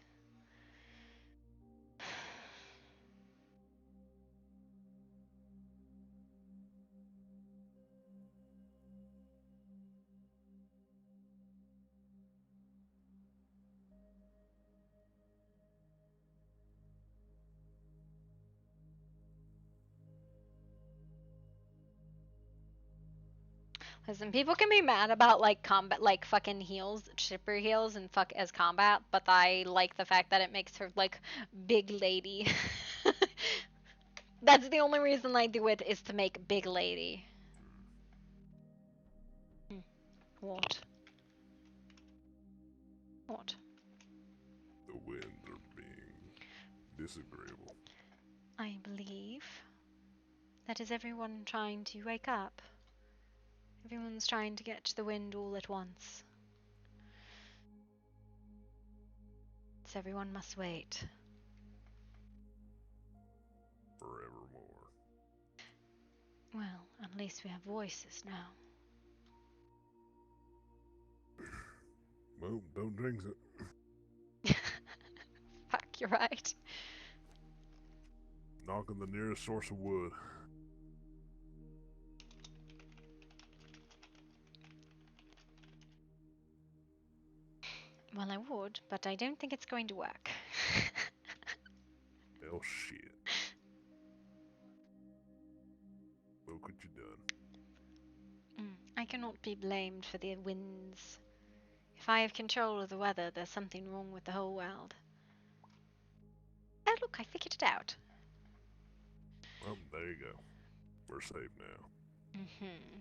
Listen, people can be mad about like combat, like fucking heals, shipper heals, and fuck as combat, but I like the fact that it makes her like big lady. That's the only reason I do it is to make big lady. Hmm. What? What? The winds are being disagreeable. I believe that is everyone trying to wake up. Everyone's trying to get to the wind all at once. So everyone must wait. Forevermore. Well, at least we have voices now. Well, don't jinx it. Fuck, you're right. Knock on the nearest source of wood. Well, I would, but I don't think it's going to work. Hell shit. Look what you done. I cannot be blamed for the winds. If I have control of the weather, there's something wrong with the whole world. Oh, look, I figured it out. Well, there you go. We're safe now.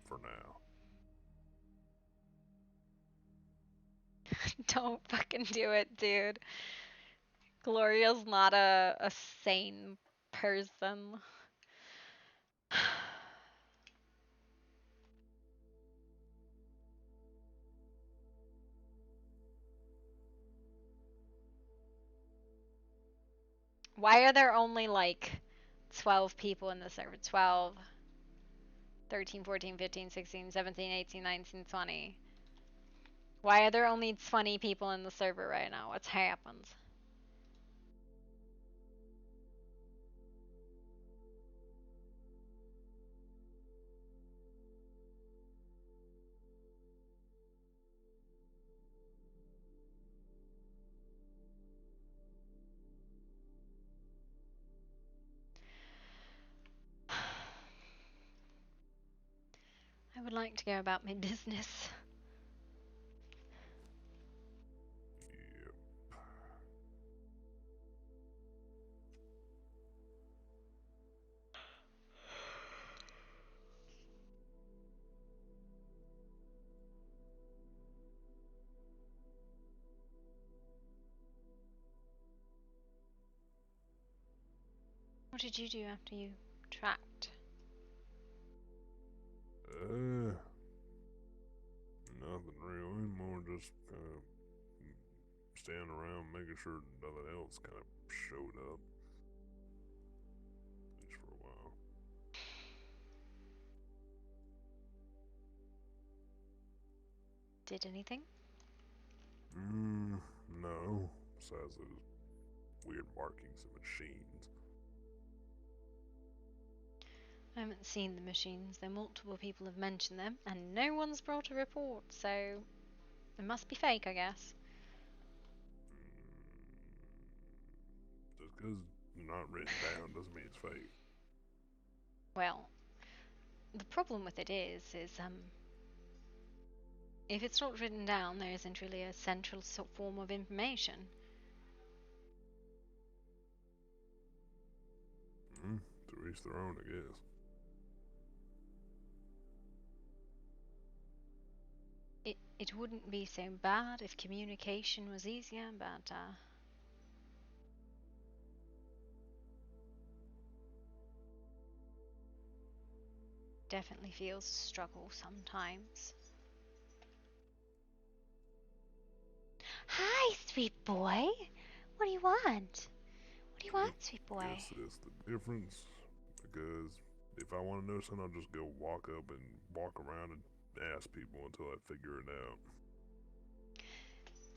For now. Don't fucking do it, dude. Gloria's not a sane person. Why are there only like 12 people in the server? 12, 13, 14, 15, 16, 17, 18, 19, 20. Why are there only 20 people in the server right now? What's happened? I would like to go about my business. Yep. What did you do after you tracked? Nothing really. More just standing around making sure nothing else kind of showed up. At least for a while. Did anything? No. Besides those weird markings and machines. I haven't seen the machines, though multiple people have mentioned them, and no one's brought a report, so it must be fake, I guess. Just because it's not written down doesn't mean it's fake. Well, the problem with it is if it's not written down, there isn't really a central form of information. To each their own, I guess. It wouldn't be so bad if communication was easier, but definitely feels a struggle sometimes. Hi, sweet boy. What do you want? What do you want, sweet boy? I guess that's the difference. Because if I want to know something, I'll just go walk up and walk around and ask people until I figure it out.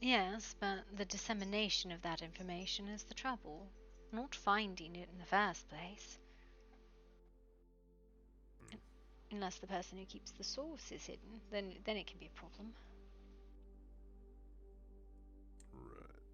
Yes, but the dissemination of that information is the trouble, not finding it in the first place. Unless the person who keeps the source is hidden, then it can be a problem. Right.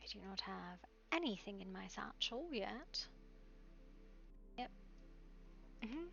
I do not have anything in my satchel yet. Yep. Mhm.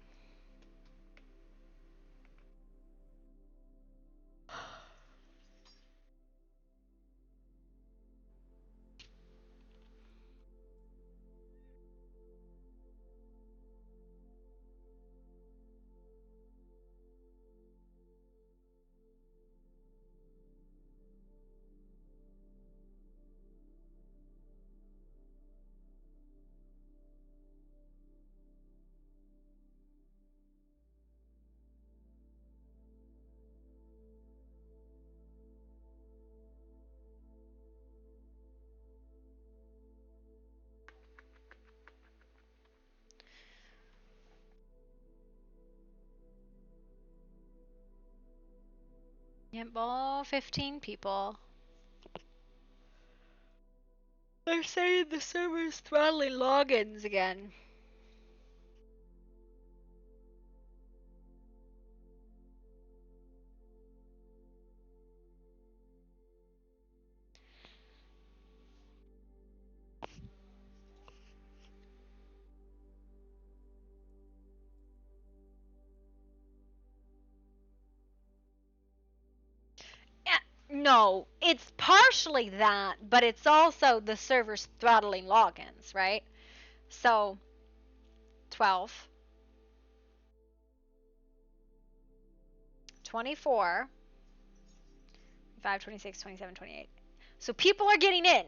Yep, all 15 people. They're saying the server's throttling logins again. No, it's partially that, but it's also the server's throttling logins, right? So, 12, 24, 25, 26, 27, 28. So people are getting in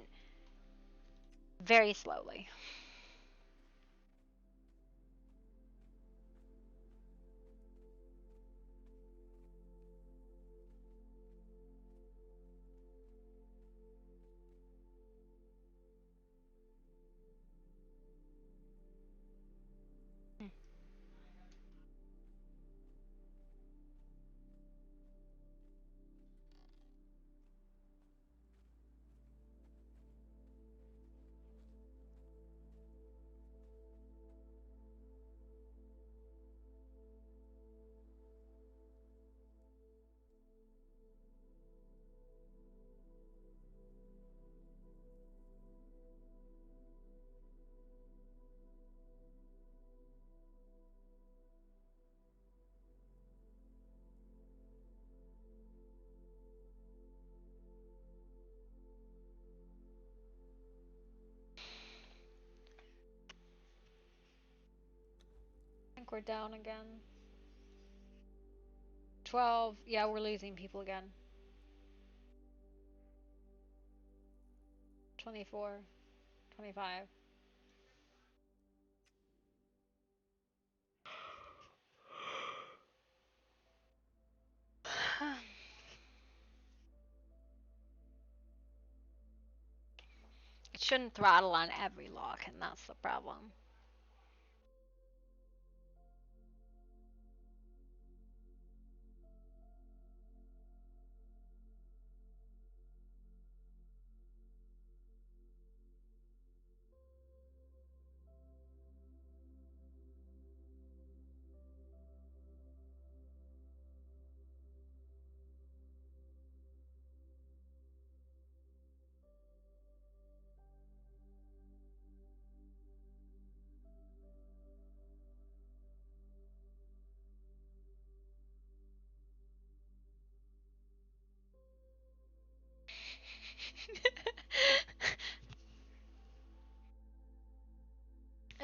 very slowly. we're down again. 12. Yeah, we're losing people again. 24. 25. It shouldn't throttle on every lock, and that's the problem.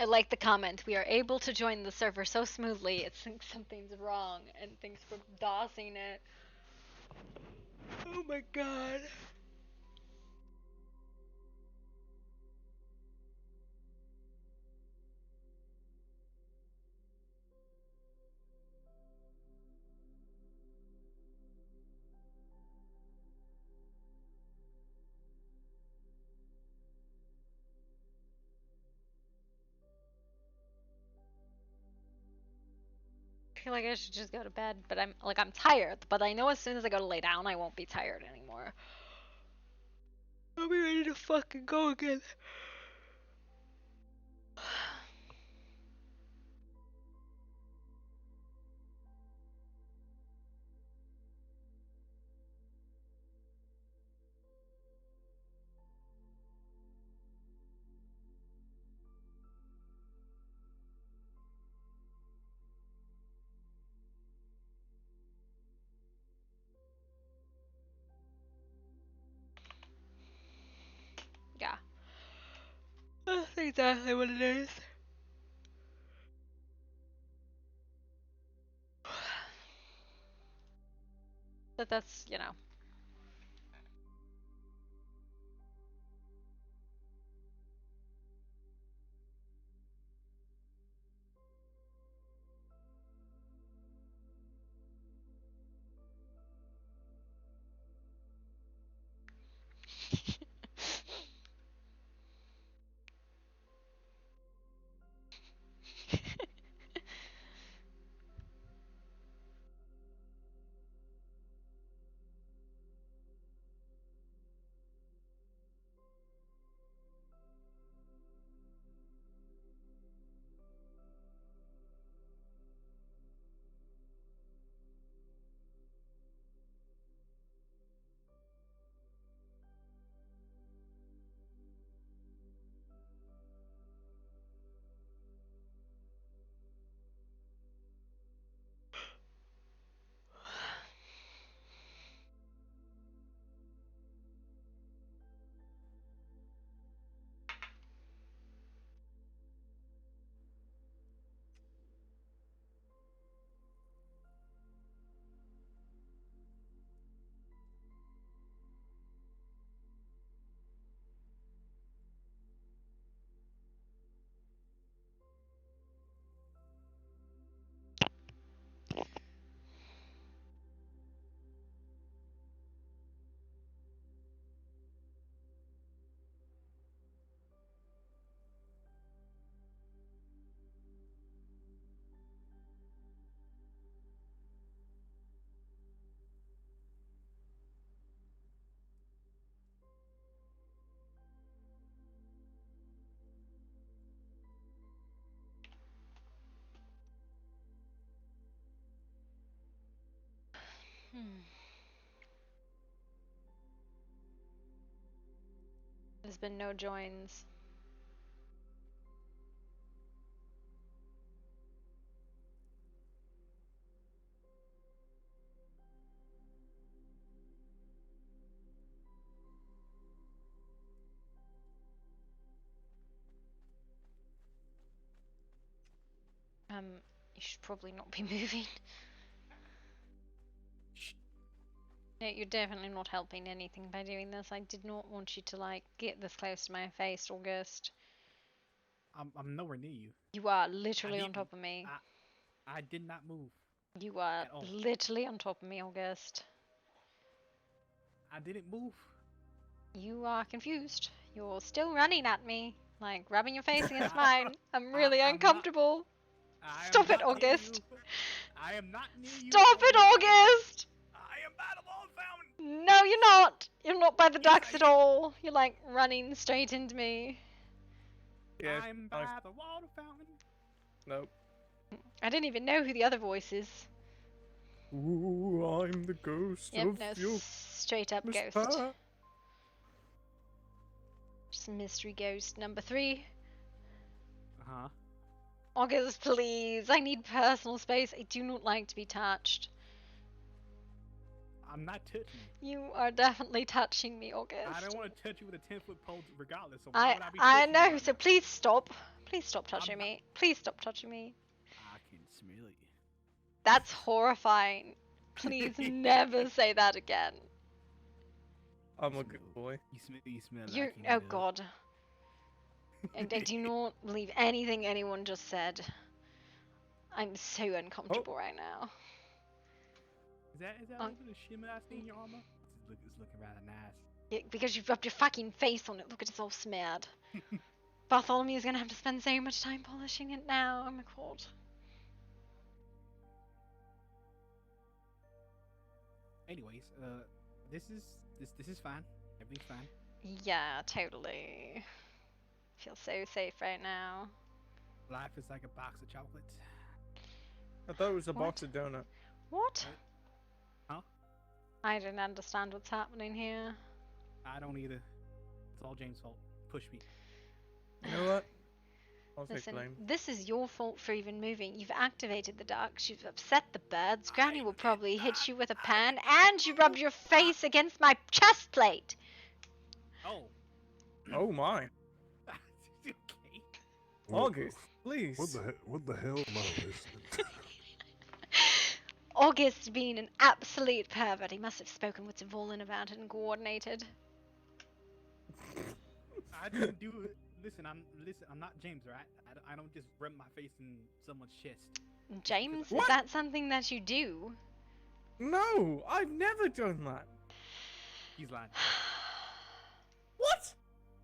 I like the comment. We are able to join the server so smoothly, it thinks something's wrong and thinks we're DOSing it. Oh my god. I feel like I should just go to bed, but I'm tired, but I know as soon as I go to lay down I won't be tired anymore. I'll be ready to fucking go again. Yeah. That's exactly what it is. But that's, you know. Hmm. There's been no joins. Um, You should probably not be moving. Shh. No, you're definitely not helping anything by doing this. I did not want you to, like, get this close to my face, August. I'm nowhere near you. You are literally on didn't- top of me. I did not move You are at all. literally on top of me, August. I didn't move. You are confused. You're still running at me, like rubbing your face against mine. I'm really I'm not- uncomfortable. I am Stop it, not near August. you. I am not near you. Stop it, August! I am by the water fountain. No, you're not. You're not by the Yes, ducks I at am. all. You're like running straight into me. Yeah. I'm by the water fountain. Nope. I didn't even know who the other voice is. Ooh, I'm the ghost Yep, of no, you, straight up Miss ghost. Pat. Just mystery ghost number 3. Uh-huh. August, please. I need personal space. I do not like to be touched. I'm not touching you. You are definitely touching me, August. I don't want to touch you with a 10-foot pole regardless. So why would I be I touching you know, right so now? please stop. Please stop touching I'm not- me. Please stop touching me. I can smell it. That's horrifying. Please never say that again. I'm a good boy. You smell You like oh god. I do not believe anything anyone just said. I'm so uncomfortable right now. Is that a little bit of shimmer I see in your armor? It's looking rather nice. Yeah, because you've rubbed your fucking face on it. Look, it's all smeared. Bartholomew's gonna have to spend so much time polishing it now. Oh my god. Anyways, this is fine. Everything's fine. Yeah, totally. Feel so safe right now. Life is like a box of chocolates. I thought it was a What? box of donut. What? Huh? I don't understand what's happening here. I don't either. It's all James' fault. Push me. You know what? I'll take Listen, blame. this is your fault for even moving. You've activated the ducks, you've upset the birds, Granny will probably hit you with a pan, and you rubbed your face against my chest plate! Oh. Oh my. Okay. August, please. What the hell am I listening to? August being an absolute pervert, he must have spoken with Zavolin about it and coordinated. I didn't do it. Listen, I'm not James, right? I don't just rub my face in someone's chest. James, is What? that something that you do? No, I've never done that. He's lying. What?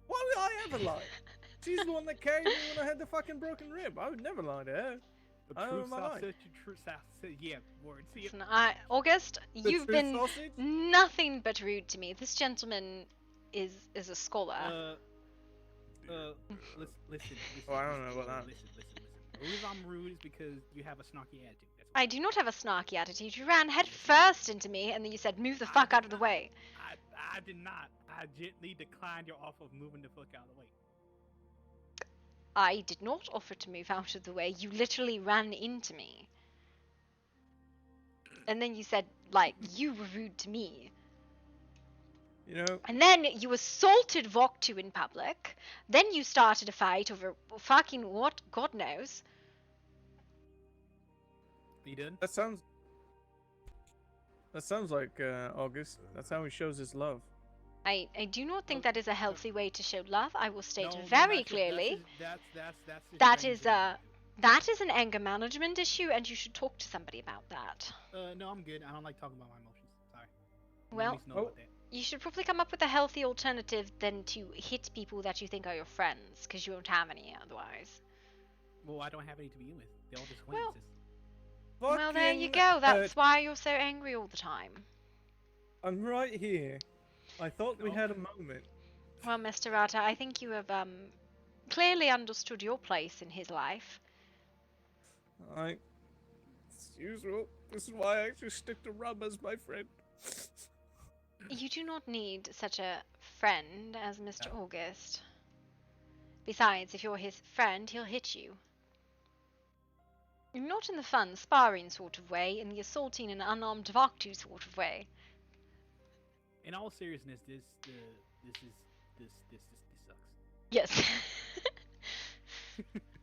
Why would I ever lie? She's the one that carried me when I had the fucking broken rib. I would never lie to her. The I truth owe my shall life. set you true. Yeah, words. See, Listen, August, The you've true been sausage? nothing but rude to me. This gentleman is a scholar. Listen. Oh, I don't know about that. Listen. The reason I'm rude is because you have a snarky attitude. That's I do not have a snarky attitude. You ran head first into me, and then you said, "Move the fuck out of the way." I did not. I gently declined your offer of moving the fuck out of the way. I did not offer to move out of the way. You literally ran into me. And then you said, like, you were rude to me. You know, And then you assaulted Voktu in public. Then you started a fight over fucking what? God knows. You done? that sounds like August. That's how he shows his love. I do not think that is a healthy way to show love. I will state No, very that's clearly. That's That strange is of that is an anger management issue, and you should talk to somebody about that. you. No, I'm good. I don't like talking about my emotions. Sorry. Well, Needs to know about that. you should probably come up with a healthy alternative than to hit people that you think are your friends, because you won't have any otherwise. Well, I don't have any to begin with. They're all just Well, acquaintances. Well, there you Fucking, go. That's why you're so angry all the time. I'm right here. I thought we had a moment. Well, Mr. Rata, I think you have clearly understood your place in his life. As usual, this is why I actually stick to rum as my friend. You do not need such a friend as Mr. August. Besides, if you're his friend, he'll hit you. Not in the fun, sparring sort of way, in the assaulting an unarmed Vaktu sort of way. In all seriousness, this sucks. Yes.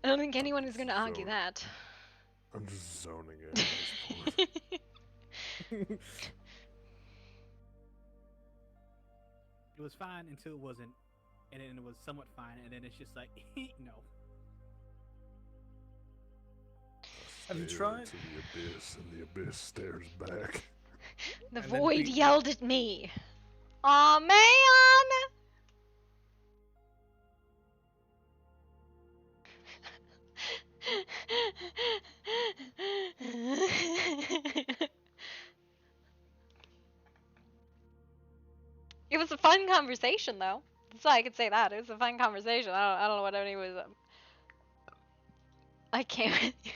I don't think anyone is going to argue So- that. I'm just zoning in at this point. It was fine until it wasn't, and then it was somewhat fine, and then it's just like, no. Have you Stare tried? into the abyss, and the abyss stares back. The And then void beat- yelled at me. Aw, man! It was a fun conversation, though. That's why I could say that. It was a fun conversation. I don't know what anyone was. I can't with you.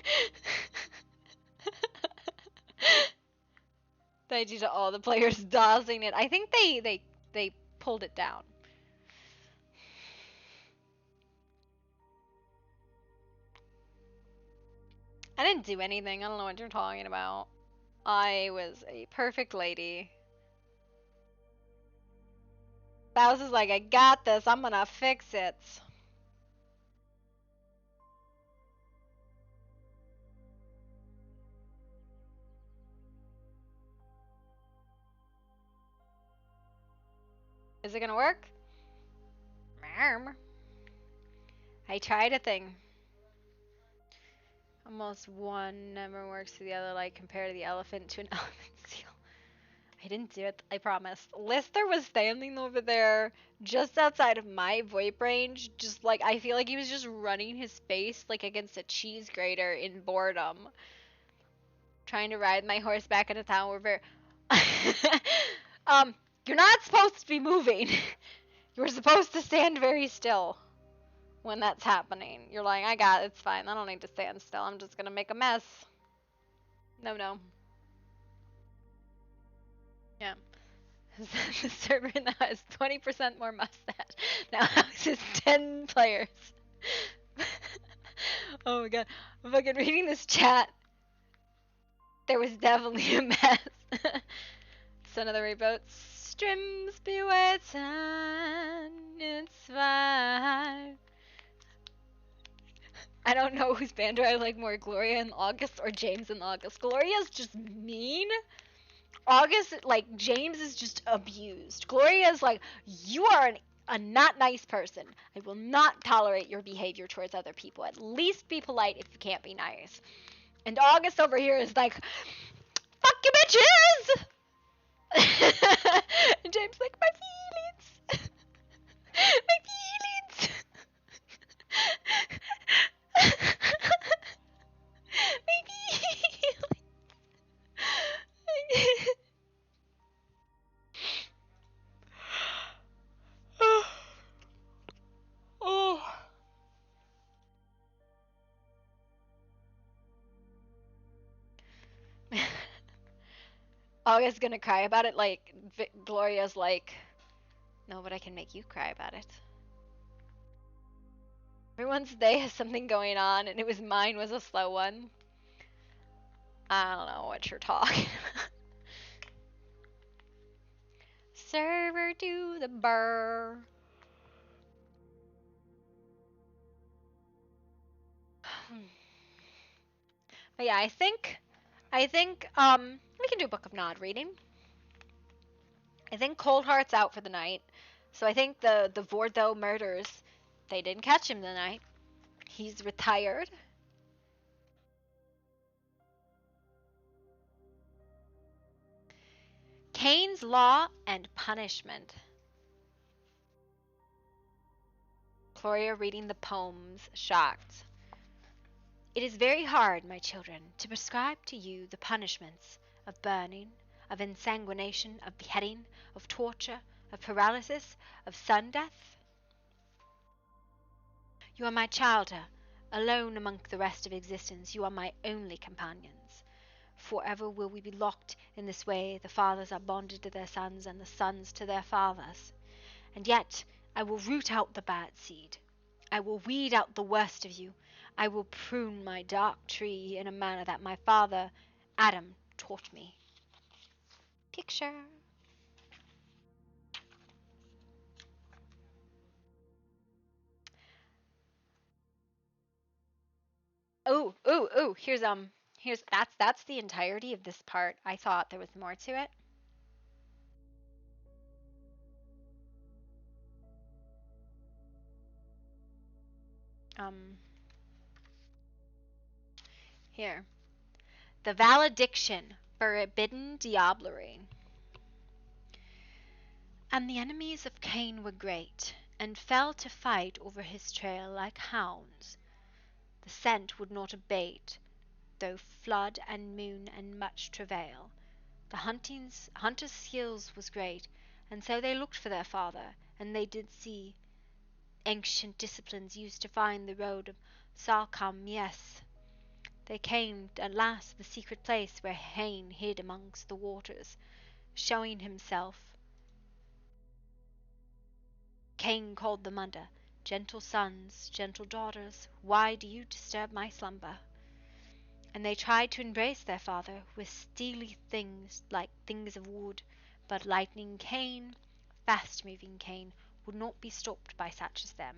They did all the players dodging it. I think they pulled it down. I didn't do anything. I don't know what you're talking about. I was a perfect lady. Bowser's is like, I got this. I'm gonna fix it. Is it gonna work? I tried a thing. Almost one never works to the other, like compare the elephant to an elephant seal. I didn't do it, I promise. Lister was standing over there just outside of my VoIP range, just like, I feel like he was just running his face like against a cheese grater in boredom. Trying to ride my horse back into town. We're very... You're not supposed to be moving. You're supposed to stand very still when that's happening. You're like, I got it, it's fine. I don't need to stand still. I'm just gonna make a mess. No. Yeah. The server now has 20% more mustache. Now houses 10 players. Oh my god. I'm fucking reading this chat. There was definitely a mess. Son of the reboats. Streams be waiting. It's fine. I don't know whose band do I like more, Gloria in August or James in August. Gloria's just mean. August, like, James is just abused. Gloria's like, you are a not nice person. I will not tolerate your behavior towards other people. At least be polite if you can't be nice. And August over here is like, fuck you bitches! And James like, my feelings. My feelings. My feelings. Oh. August's gonna cry about it, like, Gloria's like, no, but I can make you cry about it. Everyone's day has something going on, and mine was a slow one. I don't know what you're talking about. Server to the burr. But yeah, I think, we can do Book of Nod reading. I think Cold Heart's out for the night, so I think the Vordo murders, they didn't catch him tonight. He's retired. Cain's Law and Punishment. Gloria reading the poems, shocked. It is very hard, my children, to prescribe to you the punishments of burning, of insanguination, of beheading, of torture, of paralysis, of sun death. You are my childer, alone among the rest of existence. You are my only companions. Forever will we be locked in this way. The fathers are bonded to their sons, and the sons to their fathers. And yet I will root out the bad seed. I will weed out the worst of you. I will prune my dark tree in a manner that my father, Adam, taught me. Picture. Ooh, here's That's the entirety of this part. I thought there was more to it. Um, Here. The valediction, forbidden diablerie. And the enemies of Cain were great, and fell to fight over his trail like hounds. The scent would not abate, though flood and moon and much travail. The hunters' skills was great, and so they looked for their father, and they did see ancient disciplines used to find the road of Salcam, yes. They came at last to the secret place where Cain hid amongst the waters, showing himself. Cain called them under, gentle sons, gentle daughters, why do you disturb my slumber? And they tried to embrace their father with steely things like things of wood, but lightning Cain, fast-moving Cain, would not be stopped by such as them.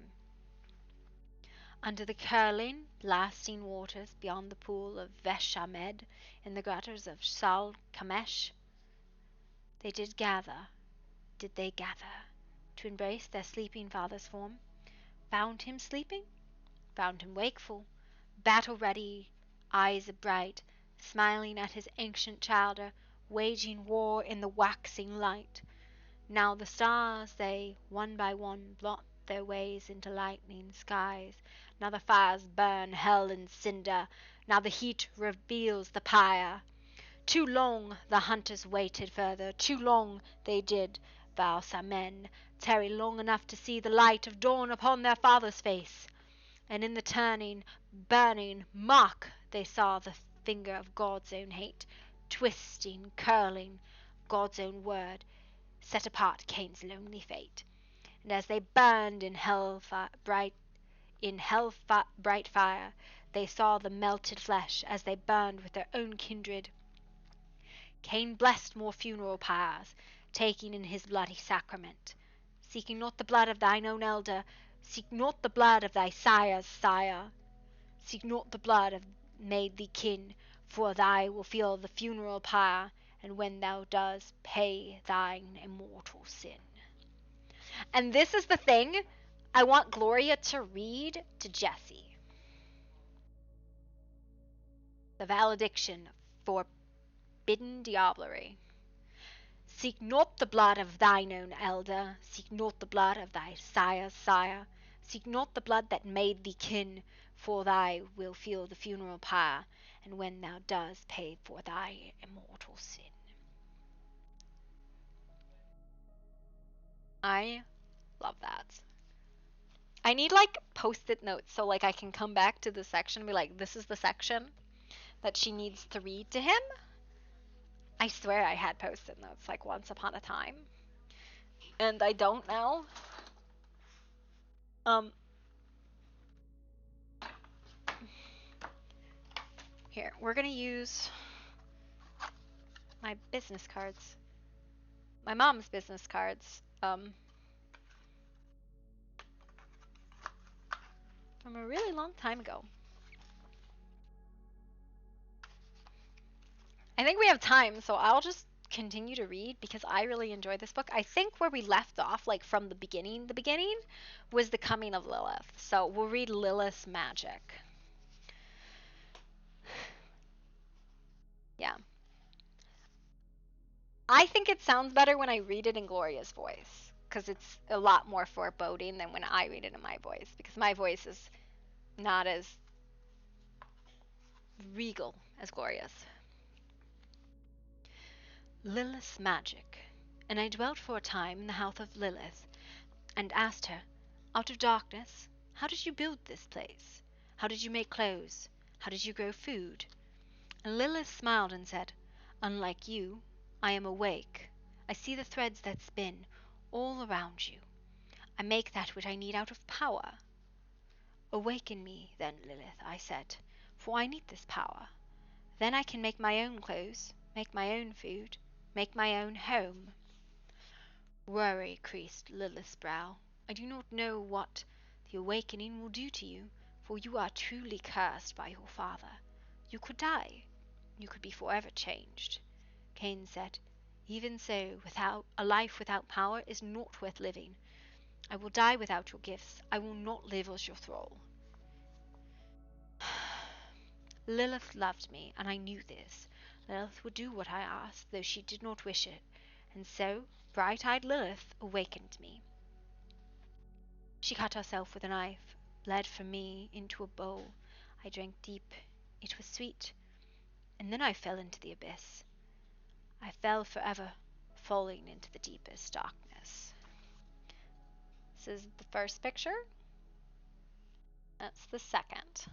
Under the curling, blasting waters beyond the pool of Veshamed, in the gutters of Sal Kamesh, they did they gather, to embrace their sleeping father's form, found him sleeping, found him wakeful, battle-ready, eyes bright, smiling at his ancient childer, waging war in the waxing light. Now the stars they, one by one, blot their ways into lightning skies. Now the fires burn hell and cinder. Now the heat reveals the pyre. Too long the hunters waited further. Too long they did, vow Samen, tarry long enough to see the light of dawn upon their father's face. And in the turning, burning mark they saw the finger of God's own hate, twisting, curling, God's own word, set apart Cain's lonely fate. And as they burned in bright fire, they saw the melted flesh as they burned with their own kindred. Cain blessed more funeral pyres, taking in his bloody sacrament. Seeking not the blood of thine own elder, seek not the blood of thy sire's sire. Seek not the blood of made thee kin, for thy will feel the funeral pyre, and when thou dost pay thine immortal sin. And this is the thing I want Gloria to read to Jessie. The valediction, forbidden diablerie. Seek not the blood of thine own elder, seek not the blood of thy sire's sire, seek not the blood that made thee kin, for thy will feel the funeral pyre, and when thou dost pay for thy immortal sin. I love that. I need like post-it notes so like I can come back to the section and be like, this is the section that she needs to read to him. I swear I had post-it notes like once upon a time. And I don't now. Here, we're gonna use my business cards. My mom's business cards. From a really long time ago. I think we have time, so I'll just continue to read because I really enjoy this book. I think where we left off, like from the beginning, was the coming of Lilith. So we'll read Lilith's magic. Yeah. I think it sounds better when I read it in Gloria's voice because it's a lot more foreboding than when I read it in my voice because my voice is not as regal as Gloria's. Lilith's magic. And I dwelt for a time in the house of Lilith, and asked her, out of darkness, how did you build this place? How did you make clothes? How did you grow food? And Lilith smiled and said, unlike you, I am awake. I see the threads that spin all around you. I make that which I need out of power. Awaken me, then, Lilith, I said, for I need this power. Then I can make my own clothes, make my own food, make my own home. Worry creased Lilith's brow. I do not know what the awakening will do to you, for you are truly cursed by your father. You could die. you could be forever changed. Cain said, "Even so, without a life without power is not worth living. I will die without your gifts. I will not live as your thrall." Lilith loved me, and I knew this. Lilith would do what I asked, though she did not wish it, and so bright-eyed Lilith awakened me. She cut herself with a knife, bled from me into a bowl. I drank deep. It was sweet. And then I fell into the abyss. I fell forever, falling into the deepest darkness. This is the first picture. That's the second.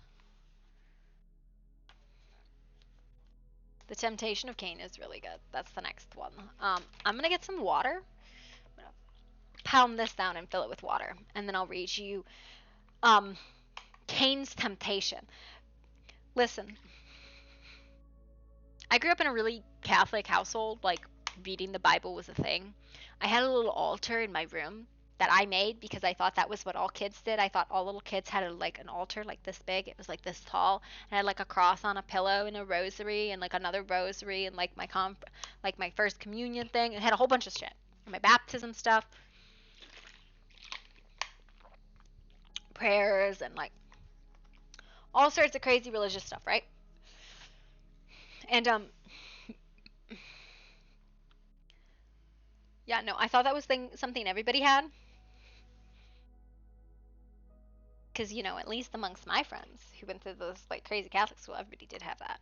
The Temptation of Cain is really good. That's the next one. I'm gonna get some water. I'm gonna pound this down and fill it with water, and then I'll read you Cain's temptation. Listen, I grew up in a really Catholic household. Like, reading the Bible was a thing. I had a little altar in my room that I made because I thought that was what all kids did. I thought all little kids had like an altar like this big. It was like this tall, and I had like a cross on a pillow and a rosary and like another rosary and like my first communion thing. It had a whole bunch of shit. And my baptism stuff, prayers, and like all sorts of crazy religious stuff, right? And yeah, no, I thought that was something everybody had. Because, you know, at least amongst my friends who went to this like crazy Catholic school, everybody did have that.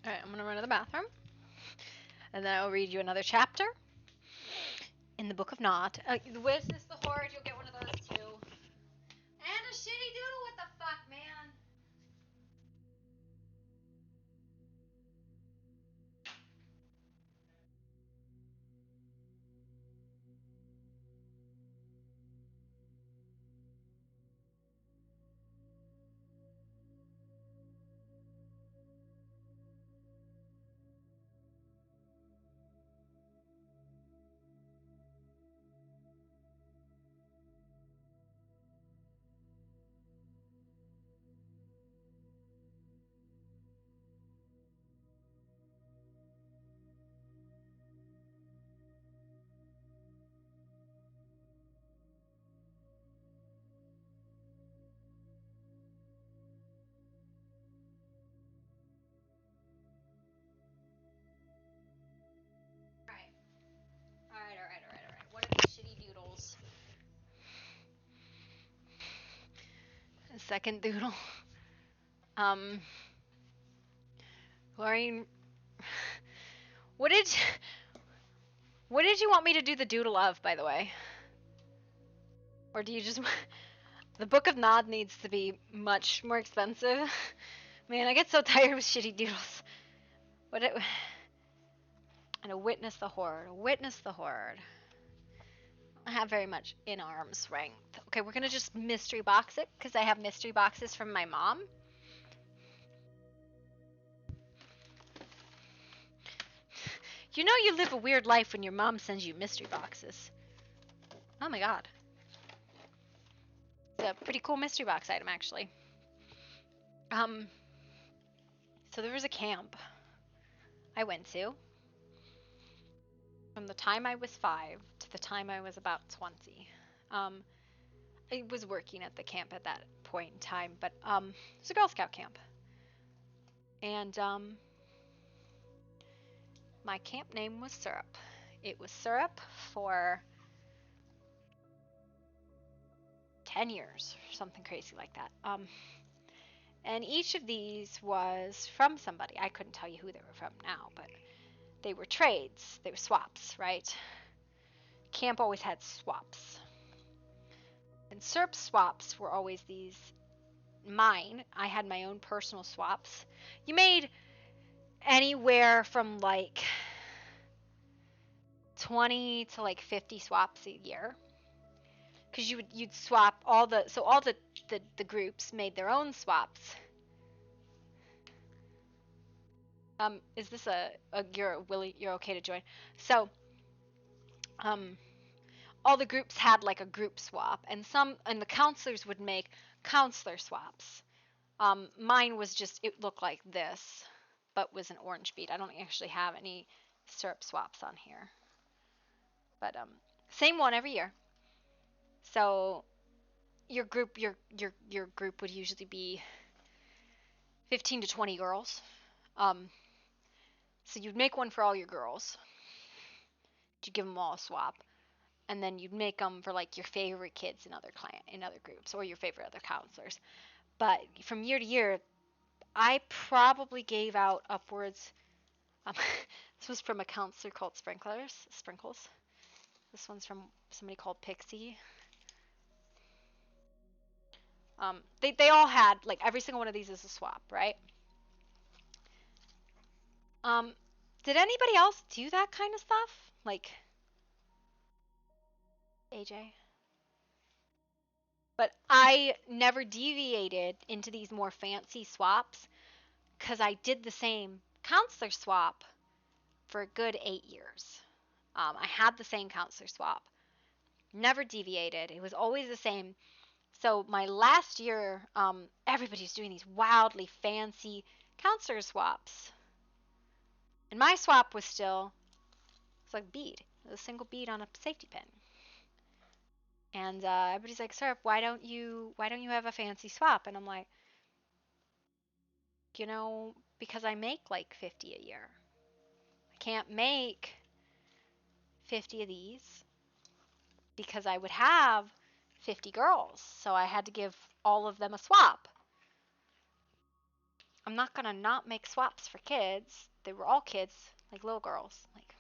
Alright, I'm gonna run to the bathroom. And then I'll read you another chapter in the Book of Nod. Witness the Horde, you'll get one of those too. And a shitty doodle, what the fuck, man? Alright. What are these shitty doodles? A second doodle. Gloria, what did you want me to do the doodle of, by the way? Or do you just the Book of Nod needs to be much more expensive. Man, I get so tired with shitty doodles. And a witness the horde. Witness the horde. I have very much in arm's length. Okay, we're gonna just mystery box it because I have mystery boxes from my mom. You know you live a weird life when your mom sends you mystery boxes. Oh my god. It's a pretty cool mystery box item, actually. So there was a camp I went to from the time I was 5 to the time I was about 20. I was working at the camp at that point in time, but it's a Girl Scout camp. And my camp name was Syrup. It was Syrup for 10 years, or something crazy like that. And each of these was from somebody. I couldn't tell you who they were from now, but they were trades. They were swaps, right? camp always had swaps. And SERP swaps were always these mine. I had my own personal swaps. You made anywhere from like 20 to like 50 swaps a year. Because you'd swap all the groups made their own swaps. Is this you're okay to join? So, all the groups had like a group swap, and the counselors would make counselor swaps. Mine was just, it looked like this, but was an orange bead. I don't actually have any syrup swaps on here, but same one every year. So your group would usually be 15 to 20 girls. So you'd make one for all your girls. You'd give them all a swap, and then you'd make them for like your favorite kids in other groups or your favorite other counselors. But from year to year, I probably gave out upwards. This was from a counselor called Sprinkles. This one's from somebody called Pixie. They all had, like, every single one of these is a swap, right? Did anybody else do that kind of stuff? Like, AJ? But I never deviated into these more fancy swaps because I did the same counselor swap for a good 8 years. I had the same counselor swap. Never deviated. It was always the same. So my last year, everybody's doing these wildly fancy counselor swaps. And my swap was still, it's like a bead. It was a single bead on a safety pin. And everybody's like, "Sir, why don't you have a fancy swap?" And I'm like, because I make like 50 a year. I can't make 50 of these because I would have 50 girls. So I had to give all of them a swap. I'm not going to not make swaps for kids. They were all kids, like little girls, like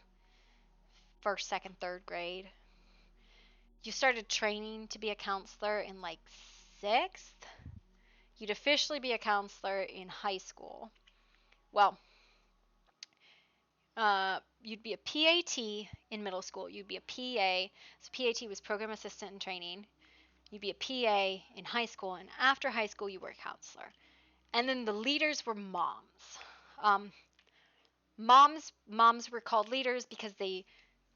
first, second, third grade. You started training to be a counselor in like sixth. You'd officially be a counselor in high school. Well, you'd be a PAT in middle school. You'd be a PA. So PAT was program assistant in training. You'd be a PA in high school, and after high school, you were a counselor. And then the leaders were moms. Moms were called leaders because they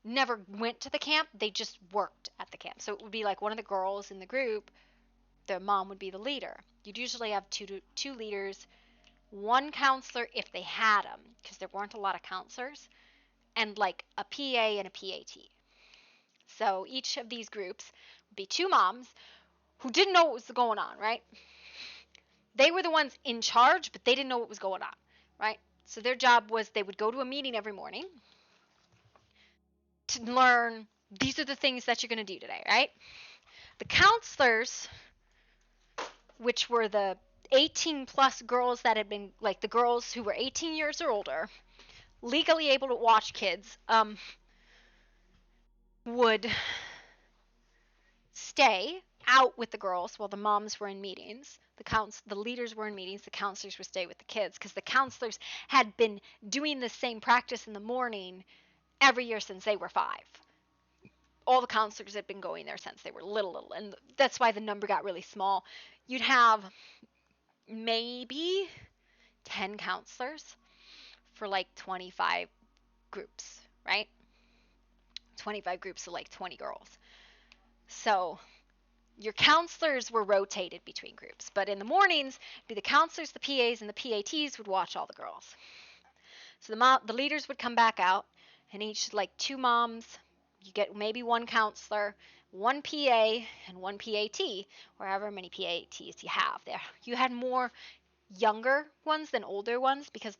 never went to the camp. They just worked at the camp. So it would be like one of the girls in the group, their mom would be the leader. You'd usually have two leaders, one counselor if they had them, because there weren't a lot of counselors, and like a PA and a PAT. So each of these groups would be two moms who didn't know what was going on, right? They were the ones in charge, but they didn't know what was going on, right? So their job was they would go to a meeting every morning to learn, these are the things that you're going to do today, right? The counselors, which were the 18 plus girls that had been, like the girls who were 18 years or older, legally able to watch kids, would stay out with the girls while the moms were in meetings. The leaders were in meetings. The counselors would stay with the kids because the counselors had been doing the same practice in the morning every year since they were 5. All the counselors had been going there since they were little, and that's why the number got really small. You'd have maybe 10 counselors for like 25 groups, right? 25 groups of like 20 girls. So your counselors were rotated between groups, but in the mornings, it'd be the counselors, the PAs, and the PATs would watch all the girls. So the leaders would come back out, and each, like 2 moms, you get maybe 1 counselor, 1 PA, and 1 PAT, or however many PATs you have there. You had more younger ones than older ones because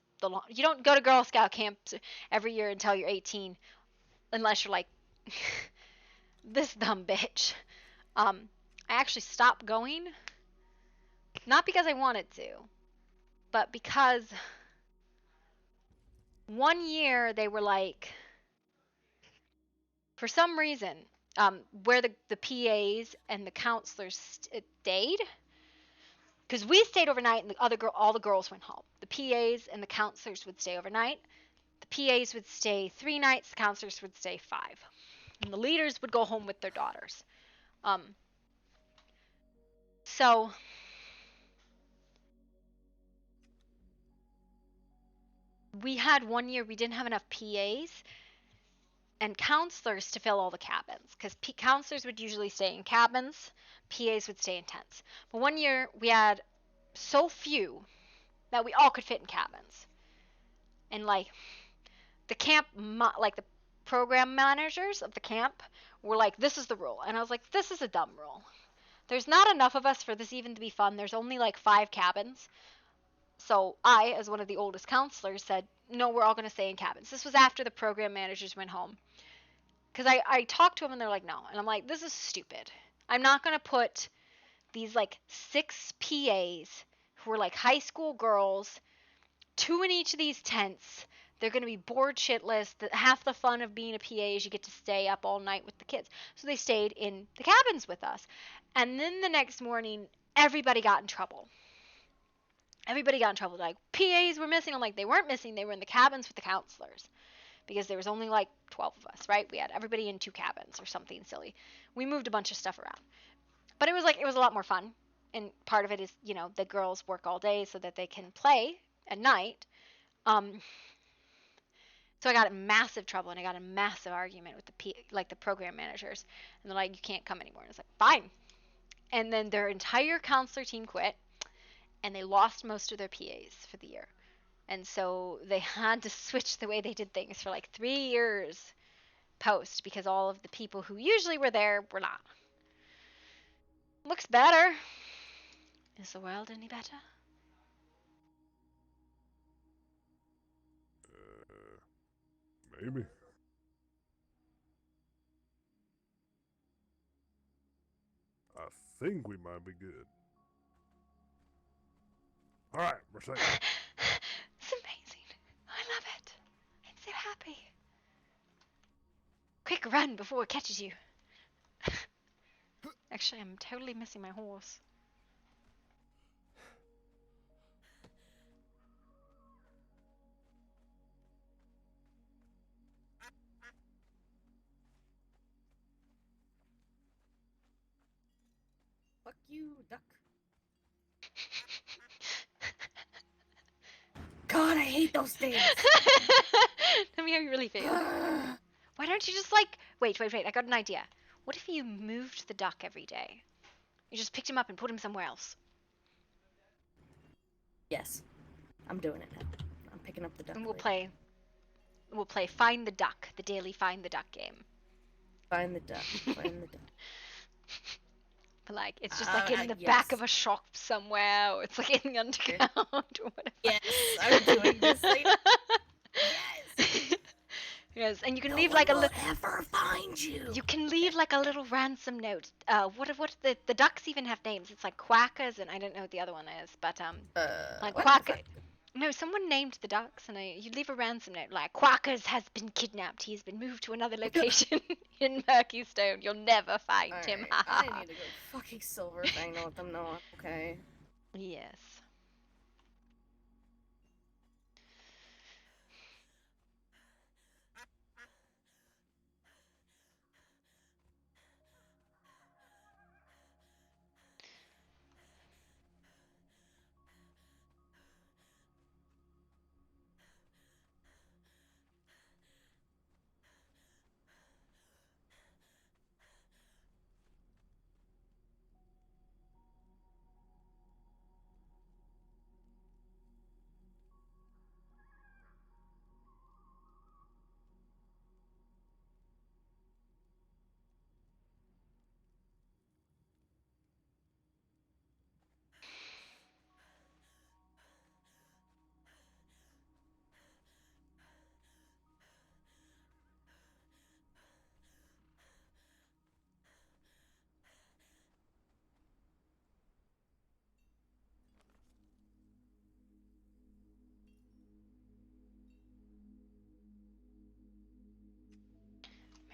you don't go to Girl Scout camps every year until you're 18, unless you're like this dumb bitch. I actually stopped going, not because I wanted to, but because one year they were like, For some reason, where the PAs and the counselors stayed, because we stayed overnight and all the girls went home. The PAs and the counselors would stay overnight. The PAs would stay 3 nights. The counselors would stay 5, and the leaders would go home with their daughters. So we had one year we didn't have enough PAs and counselors to fill all the cabins, because counselors would usually stay in cabins, PAs would stay in tents. But one year we had so few that we all could fit in cabins, and like the camp, like the program managers of the camp were like, "This is the rule," and I was like, "This is a dumb rule. There's not enough of us for this even to be fun. There's only like 5 cabins." So I, as one of the oldest counselors, said, "No, we're all going to stay in cabins." This was after the program managers went home. Because I talked to them and they're like, "No." And I'm like, "This is stupid. I'm not going to put these like 6 PAs who are like high school girls, 2 in each of these tents. They're going to be bored shitless. Half the fun of being a PA is you get to stay up all night with the kids." So they stayed in the cabins with us. And then the next morning, everybody got in trouble. Everybody got in trouble. Like, PAs were missing. I'm like, they weren't missing. They were in the cabins with the counselors. Because there was only like 12 of us, right? We had everybody in 2 cabins or something silly. We moved a bunch of stuff around. But it was a lot more fun. And part of it is, the girls work all day so that they can play at night. So I got in massive trouble and I got in a massive argument with the program managers. And they're like, "You can't come anymore." And I was like, "Fine." And then their entire counselor team quit and they lost most of their PAs for the year. And so they had to switch the way they did things for like 3 years post, because all of the people who usually were there were not. Looks better. Is the world any better? Maybe. I think we might be good. Alright, we're safe. It's amazing. I love it. I'm so happy. Quick, run before it catches you. Actually, I'm totally missing my horse. Fuck you, duck. God, I hate those things. Tell me how you really feel. Why don't you just wait, I got an idea. What if you moved the duck every day? You just picked him up and put him somewhere else. Yes, I'm doing it now. I'm picking up the duck. And we'll play Find the Duck, the daily Find the Duck game. Find the duck. Find the duck. But it's just in the back of a shop somewhere, or it's in the underground or whatever. Yes, I'm doing this later. Yes. Yes, and you can No leave one a will little. ever find you. You can leave a little ransom note. What the ducks even have names? It's like quackers, and I don't know what the other one is, but quacker. No, someone named the ducks, and you leave a ransom note like, "Quackers has been kidnapped. He has been moved to another location in Murkystone. You'll never find him." Right. I need to go fucking silver thing to let them know. Okay. Yes.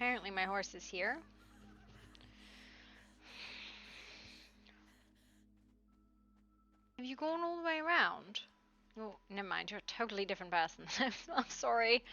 Apparently my horse is here. Have you gone all the way around? Oh, never mind. You're a totally different person. I'm sorry.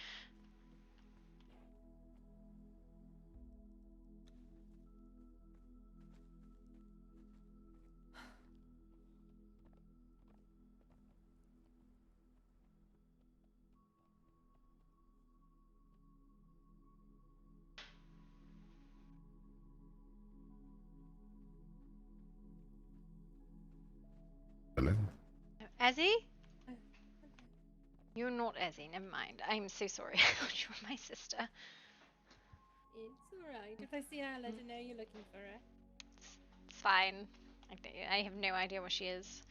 Hello. Ezzy? You're not Ezzy. Never mind. I'm so sorry. I thought you were my sister. It's alright. If I see her, I'll let her know you're looking for her. It's fine. I have no idea where she is.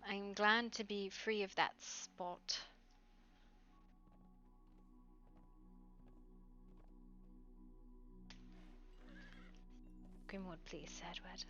I'm glad to be free of that spot. Grimwood, please, Edward.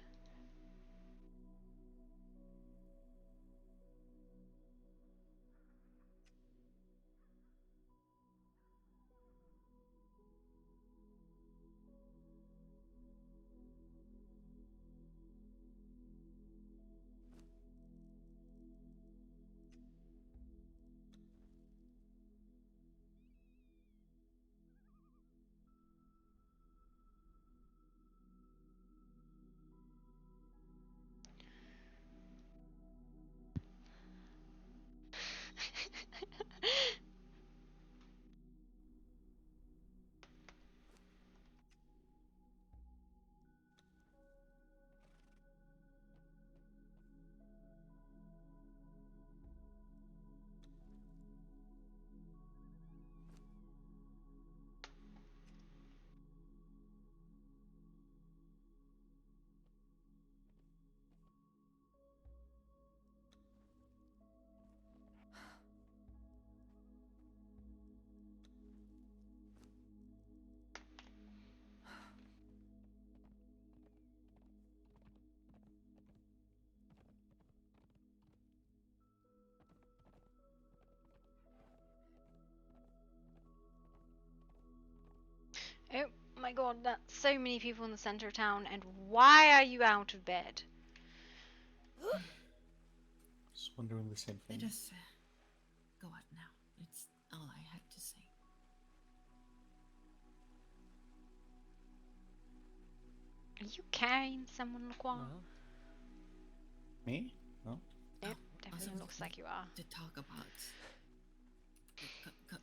Oh my god, that's so many people in the center of town, and why are you out of bed? Just wondering the same thing. Let us go out now. It's all I had to say. Are you carrying someone, LaCroix? Well, me? No. Nope, Oh, definitely also looks like you are. to talk about.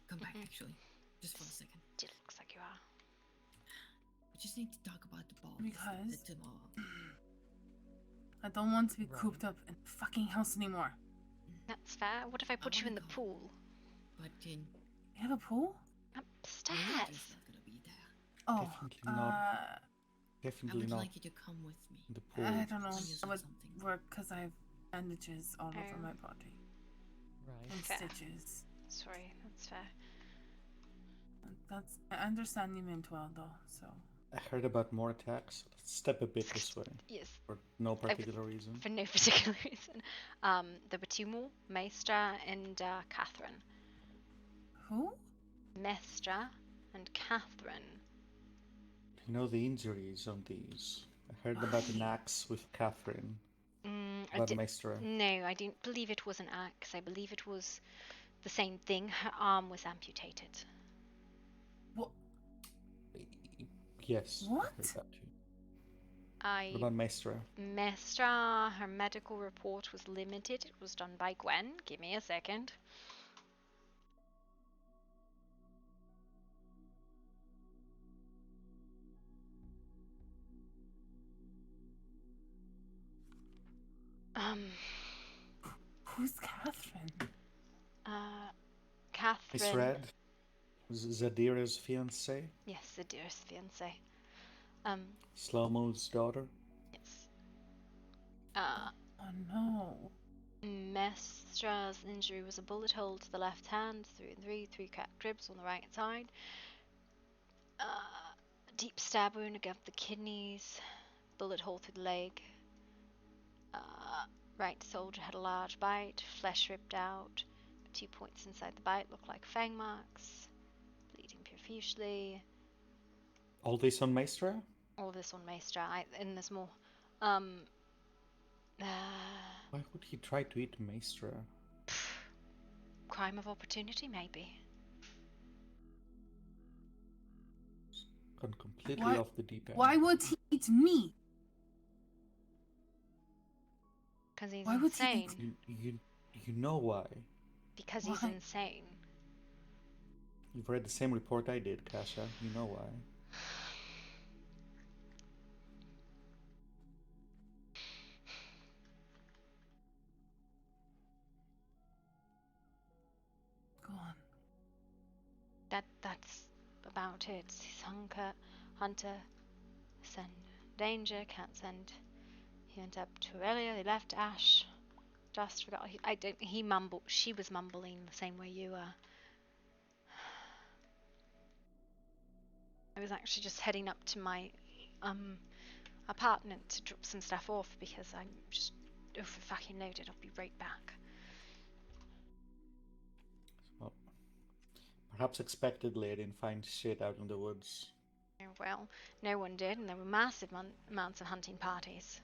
Come back, actually, just for a second. It looks like you are. We just need to talk about the ball Because tomorrow. I don't want to be Right. cooped up in the fucking house anymore. That's fair. What if I put you in the wanna go. pool? But in You have a pool? Rita's Upstairs. not gonna be there. Oh, Definitely not. I Definitely would not like you to come with me. in the pool. I don't know. When you I saw would something. work because I have bandages all over Oh. my body Right. and Fair. stitches. Sorry, that's fair. And that's I understand you meant well though. So I heard about more attacks. Let's step a bit this way Yes, for no particular reason. for no particular reason. There were two more, Maestra and Catherine. who? Mestra and Catherine. I know the injuries on these. I heard about an axe with Catherine. About Maestra. No, I don't believe it was an axe. I believe it was the same thing. Her arm was amputated. What? Yes. I What? heard that too. What about Maestra? Mestra, her medical report was limited. It was done by Gwen. Give me a second. Who's Catherine? Catherine. Miss Red? Zadira's fiance? Yes, the dearest fiance. Slow-mo's daughter? Yes. Oh no. Mestra's injury was a bullet hole to the left hand, three cracked ribs on the right side. Deep stab wound against the kidneys, bullet hole through the leg. Right soldier had a large bite, flesh ripped out. 2 points inside the bite look like fang marks. Bleeding profusely. All this on Maestra? All this on Maestra, and there's more. Why would he try to eat Maestra? Crime of opportunity, maybe. Gone completely Why- off the deep end. Why would he eat me? Because he's Why would he eat- insane. You know why? Because he's Why? insane. You've read the same report I did, Kasha. You know why. Go on. That's about it. His hunter, send danger, can't send. He went up too earlier, they left Ash. Just forgot. He mumbled. She was mumbling the same way you were. I was actually just heading up to my apartment to drop some stuff off because I'm just over fucking loaded. I'll be right back. Well, perhaps expectedly, I didn't find shit out in the woods. Well, no one did, and there were massive amounts of hunting parties.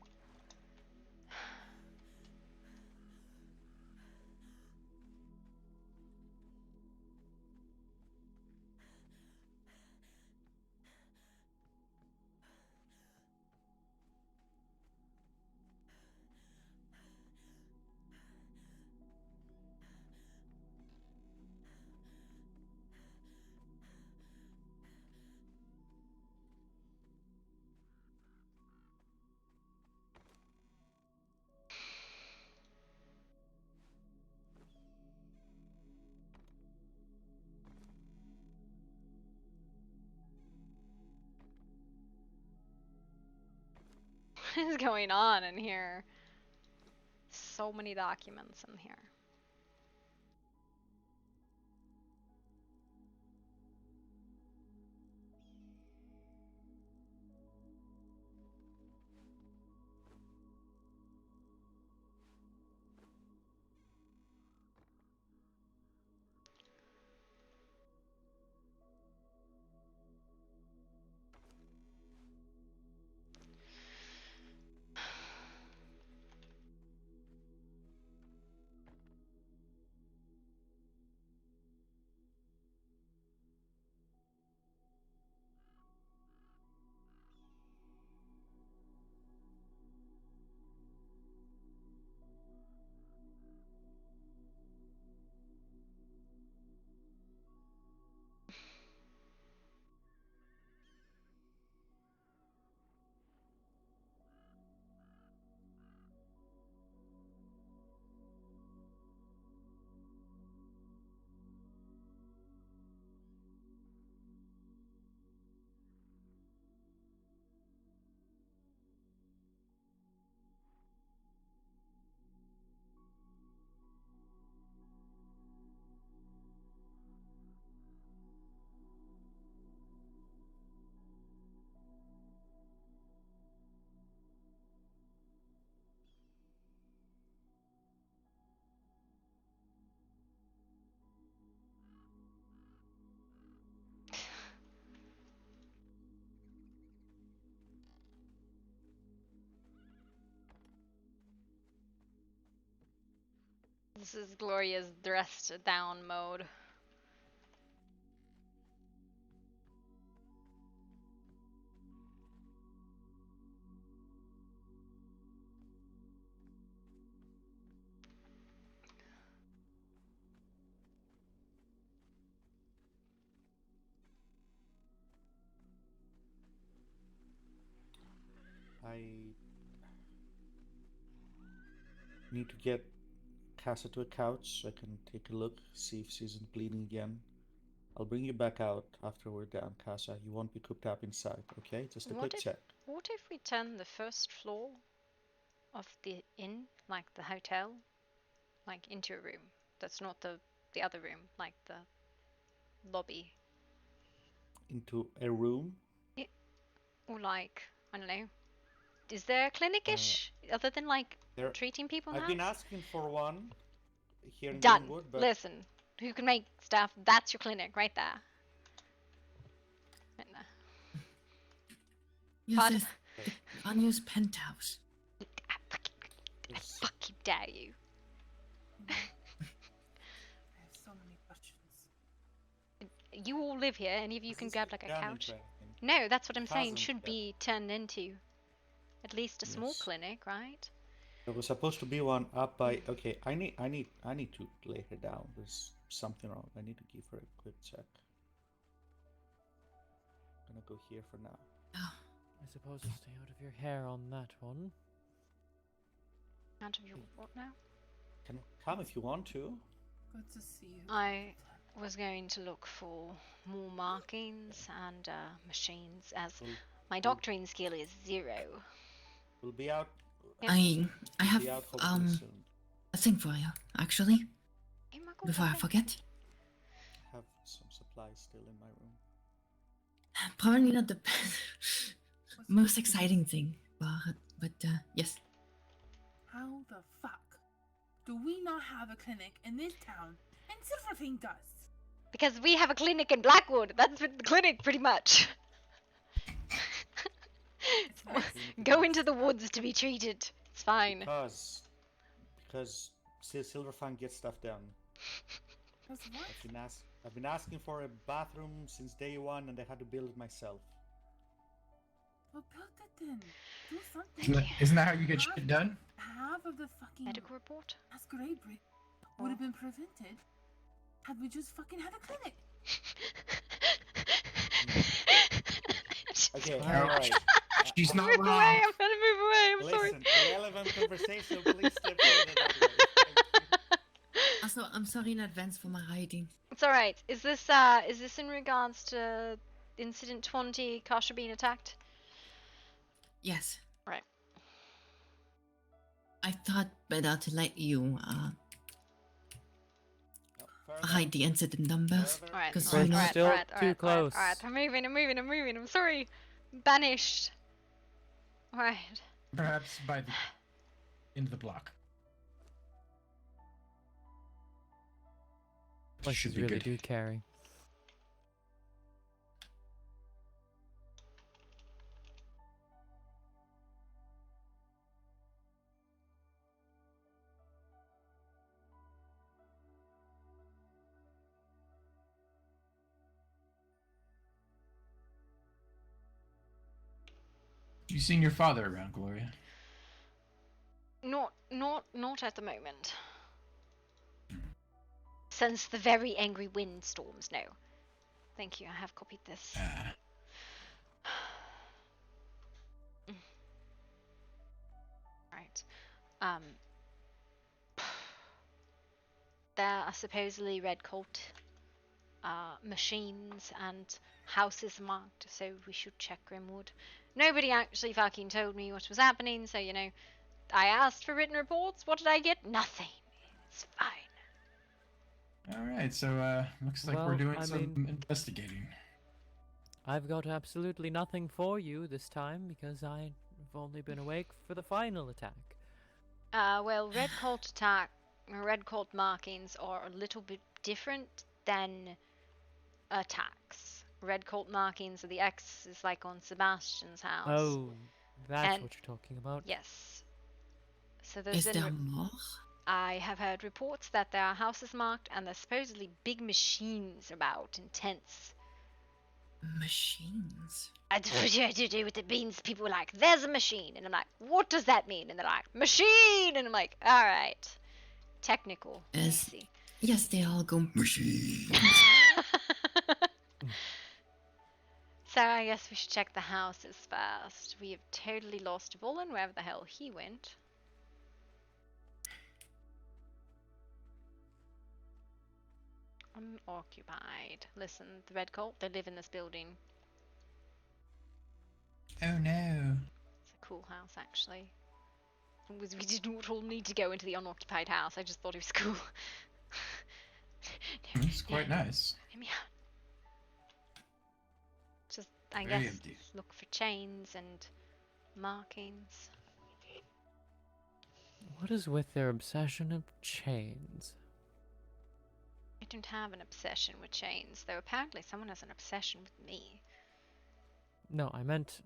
What is going on in here? So many documents in here. This is Gloria's dressed down mode. I need to get Casa to a couch so I can take a look, see if she isn't bleeding again. I'll bring you back out after we're done, Casa. You won't be cooped up inside, okay? Just a quick check. What if we turn the first floor of the inn, like the hotel, like into a room? That's not the other room, like the lobby. Into a room? Or like, I don't know. Is there a clinic-ish? Other than like There, treating people I've now? been asking for one here in Done. Greenwood, but Listen, who can make stuff? That's your clinic right there. Right there. Yes, Pardon? the unused penthouse. I there's- fucking dare you. I have so many questions. You all live here. Any of you has can this grab been like a done couch? into anything? No, that's what I'm It saying. hasn't Should yet. be turned into at least a small Yes. clinic, right? There was supposed to be one up by. Okay, I need to lay her down. There's something wrong. I need to give her a quick check. Gonna go here for now. Oh, I suppose I'll stay out of your hair on that one. Out of your what now? Can come if you want to. Good to see you. I was going to look for more markings and machines, as We'll, my doctoring skill is 0. we'll be out. Yeah. I We'll have be out hopefully soon. a thing for you, actually. Oh my God, Before I okay. forget. I have some supplies still in my room. Probably not the most exciting thing, but yes. How the fuck do we not have a clinic in this town and Silverfang does? Because we have a clinic in Blackwood. That's the clinic, pretty much. Go into the woods to be treated. It's fine. Because Silverfang gets stuff done. That's what? I've been asking for a bathroom since day one, and I had to build it myself. Well, build it then. Do something. Isn't that how you get shit done? Half of the fucking Medical report? masquerade break would have been prevented had we just fucking had a clinic. Okay, Well, alright. She's not Move wrong. away, I'm gonna move away, I'm sorry. Listen, irrelevant conversation, please step out of the way. Also, I'm sorry in advance for my hiding. It's alright. Is this in regards to incident 20, Kasha being attacked? Yes. Right. I thought better to let you Further, hide the incident numbers. further. Alright, Because alright, we're alright, still alright, too alright, close. alright, I'm moving, I'm sorry. Banished. Alright. Perhaps by the end of the block. Places Should be really good. do carry. You seen your father around, Gloria? Not at the moment. Since the very angry windstorms, no. Thank you, I have copied this. Right. There are supposedly red coat machines and houses marked, so we should check Grimwood. Nobody actually fucking told me what was happening, so I asked for written reports. What did I get? Nothing. It's fine. Alright, so looks like we're Well, doing I some mean- investigating. I've got absolutely nothing for you this time because I've only been awake for the final attack. Well, red coat markings are a little bit different than attacks. Red coat markings are the X's like on Sebastian's house. Oh, that's And- what you're talking about. Yes. So there's Is been there more? I have heard reports that there are houses marked and there's supposedly big machines about in tents. Machines. I don't know what to do with it means. People were like, there's a machine. And I'm like, what does that mean? And they're like, machine. And I'm like, all right. Technical. I Yes. see. Yes, they all go machines. So I guess we should check the houses first. We have totally lost Volan wherever the hell he went. Unoccupied. Listen, the Red Colt, they live in this building. Oh no. It's a cool house, actually. We did not all need to go into the unoccupied house. I just thought it was cool. It's quite nice. Hear me out. Just, I Very guess, empty. look for chains and markings. What is with their obsession of chains? I don't have an obsession with chains, though apparently someone has an obsession with me. No, I meant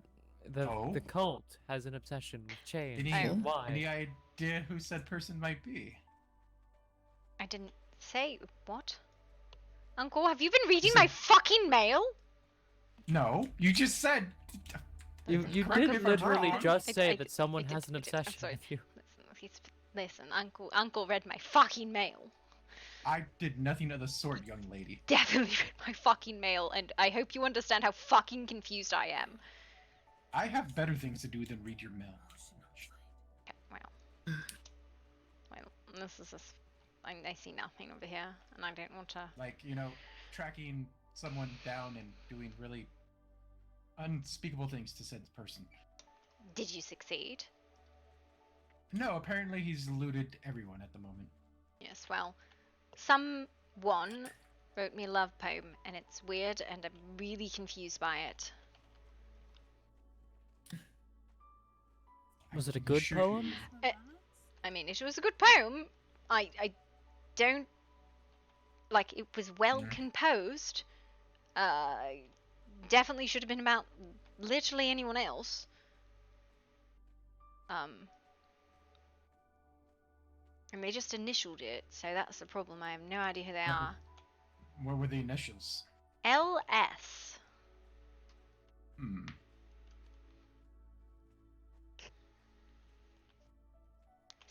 the Oh? cult has an obsession with chains. Why? Any idea who said person might be? I didn't say what? Uncle, have you been reading said- my fucking mail? No, you just said. You Correct me did if I'm literally wrong. just say I that someone did, has an I did. obsession I'm sorry. with you. Listen, Uncle read my fucking mail. I did nothing of the sort, young lady. Definitely read my fucking mail, and I hope you understand how fucking confused I am. I have better things to do than read your mail. Okay, well, this is just. I see nothing over here, and I don't want to. Like, tracking someone down and doing really unspeakable things to said person. Did you succeed? No, apparently he's eluded everyone at the moment. Yes, well, someone wrote me a love poem, and it's weird, and I'm really confused by it. Was it a good poem? I mean, it was a good poem. I don't like. It was well composed. Definitely should have been about literally anyone else. And they just initialed it, so that's the problem. I have no idea who they are. What were the initials? LS.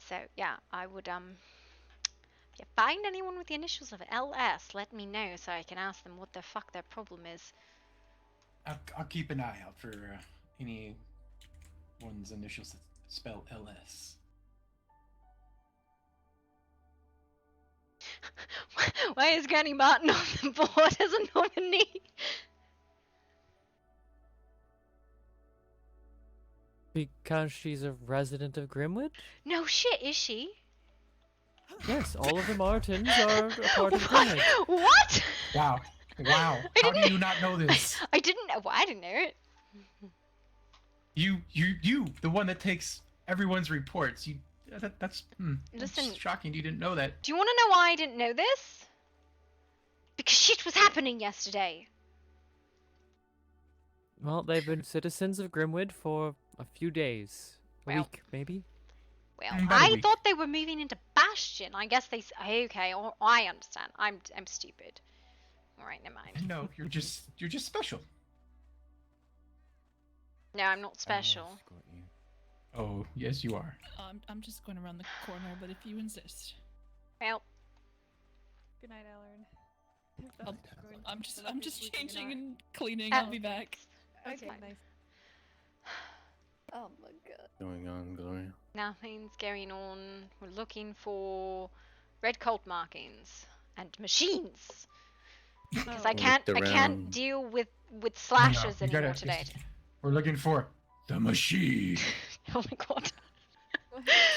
So yeah, I would if you find anyone with the initials of LS, let me know so I can ask them what the fuck their problem is. I'll keep an eye out for any one's initials that spell LS. Why is Granny Martin on the board as a nominee? Because she's a resident of Grimwood? No shit, is she? Yes, all of the Martins are a part of Grimwood. What? Wow. How do you not know this? I didn't know. Well, I didn't know it. You, the one that takes everyone's reports. That's Listen, shocking. You didn't know that. Do you want to know why I didn't know this? Because shit was happening yesterday. Well, they've been citizens of Grimwood for a few days. A week, maybe? Well, I thought they were moving into Bastion. I guess they... Okay, I understand. I'm stupid. Alright, never mind. No, you're just special. No, I'm not special. Oh, yes, you are. I'm just going around the corner, but if you insist. Well. Good night, Ellern. I'm just changing and cleaning. I'll be back. Okay, nice. Oh my god. Going on, Gloria? Nothing's going on. We're looking for red cult markings and machines. Because I can't deal with slashers anymore today. We're looking for the machine. Oh my god.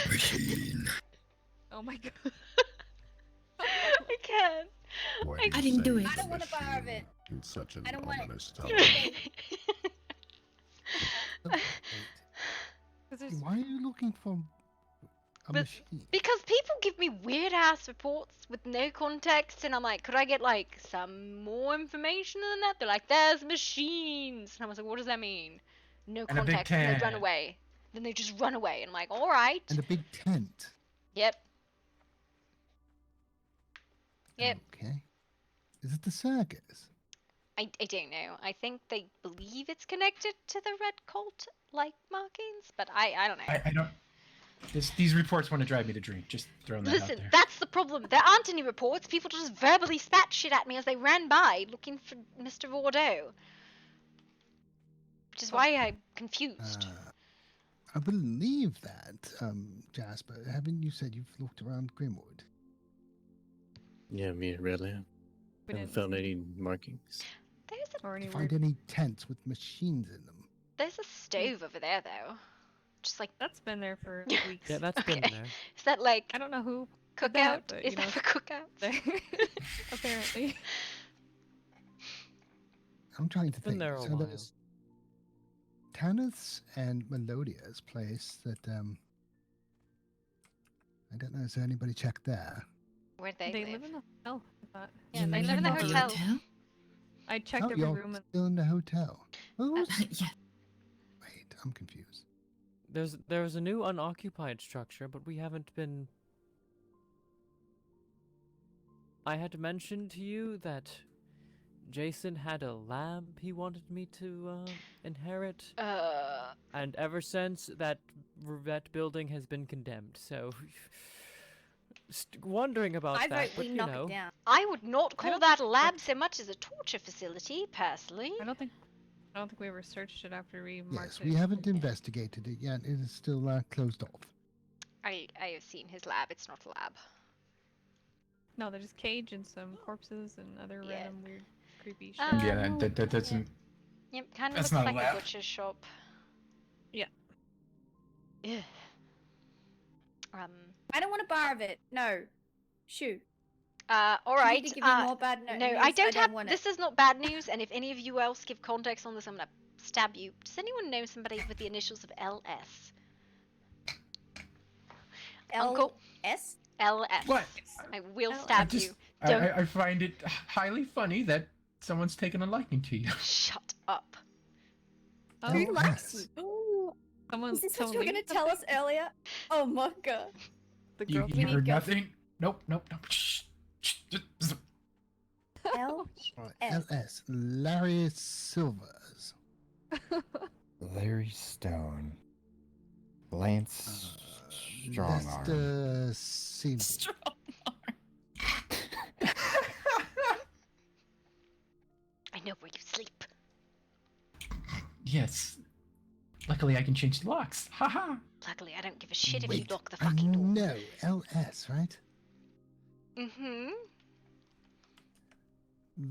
Machine. Oh my god. I can't. I didn't do it. I don't want a bar of it. In such an I don't want it. ominous tone. Why are you looking for a machine? Because people give me weird ass reports with no context, and I'm like, could I get like some more information than that? They're like, there's machines, and I was like, what does that mean? No And a big context, and they run tent. away. Then they just run away, and I'm like, all right. And a big tent. Yep. Yep. Okay. Is it the circus? I don't know. I think they believe it's connected to the red cult like markings, but I don't know. I don't. These reports want to drive me to drink. Just throwing that out Listen, there. that's the problem. There aren't any reports. People just verbally spat shit at me as they ran by looking for Mr. Bordeaux. Which is why I'm confused. I believe that, Jasper. Haven't you said you've looked around Grimwood? Yeah, me really. Haven't found any markings. Did you find any tents with machines in them? There's a stove over there, though. Just like that's been there for weeks. Yeah, that's been there. Is that like I don't know who cookout? that, but, Is that for cookouts? Apparently. I'm trying to Been think. there a So while. there's Tanith's and Melodia's place that I don't know. Has anybody checked there? Where'd they They live? live in the hotel. I thought. Yeah, they live in the hotel. I checked Oh, every you're room. still in the hotel. Who's? Yeah. Wait, I'm confused. There's a new unoccupied structure, but we haven't been. I had mentioned to you that Jason had a lab he wanted me to inherit. And ever since that building has been condemned, so wondering about I that. vote But we you knock know, it down. I would not call that a lab so much as a torture facility, personally. I don't think we ever searched it after we marked Yes, it. we haven't investigated it yet. It is still closed off. I have seen his lab. It's not a lab. No, there's cage and some corpses and other random weird, creepy shit. Yeah, that doesn't. Yep, kind of That's looks not a like a lab. butcher's shop. Yeah. Ugh. I don't want a bar of it. No. Shoo. All You right. need to give me more bad no, news. I don't have. want This it. is not bad news. And if any of you else give context on this, I'm gonna stab you. Does anyone know somebody with the initials of LS? Uncle. S? LS. What? I will stab you. Don't. I find it highly funny that someone's taken a liking to you. Shut up. Who likes you? Ooh. Someone, Is this what you were leave going to tell us earlier? Oh my god. The You, girl. you heard nothing? Nope. Shh. L? Right, S. LS. Larry Silvers. Larry Stone. Lance Strongarm. Lester Seymour. I know where you sleep. Yes. Luckily, I can change the locks. Haha. Luckily, I don't give a shit if you Wait, lock the I fucking door. know. LS, right? Mm-hmm.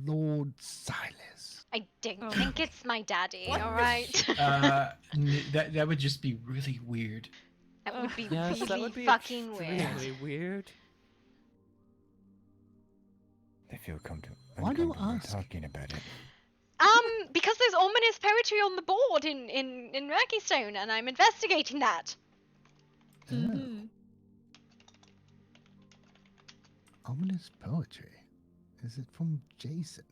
Lord Silas. I don't think it's my daddy. All right. That would just be really weird. That would be yes, really that would be fucking weird. extremely weird. I feel Why do you uncomfortable ask? talking about it. Because there's ominous poetry on the board in Rankystone, and I'm investigating that. Mm-hmm. Ominous poetry. Is it from Jason?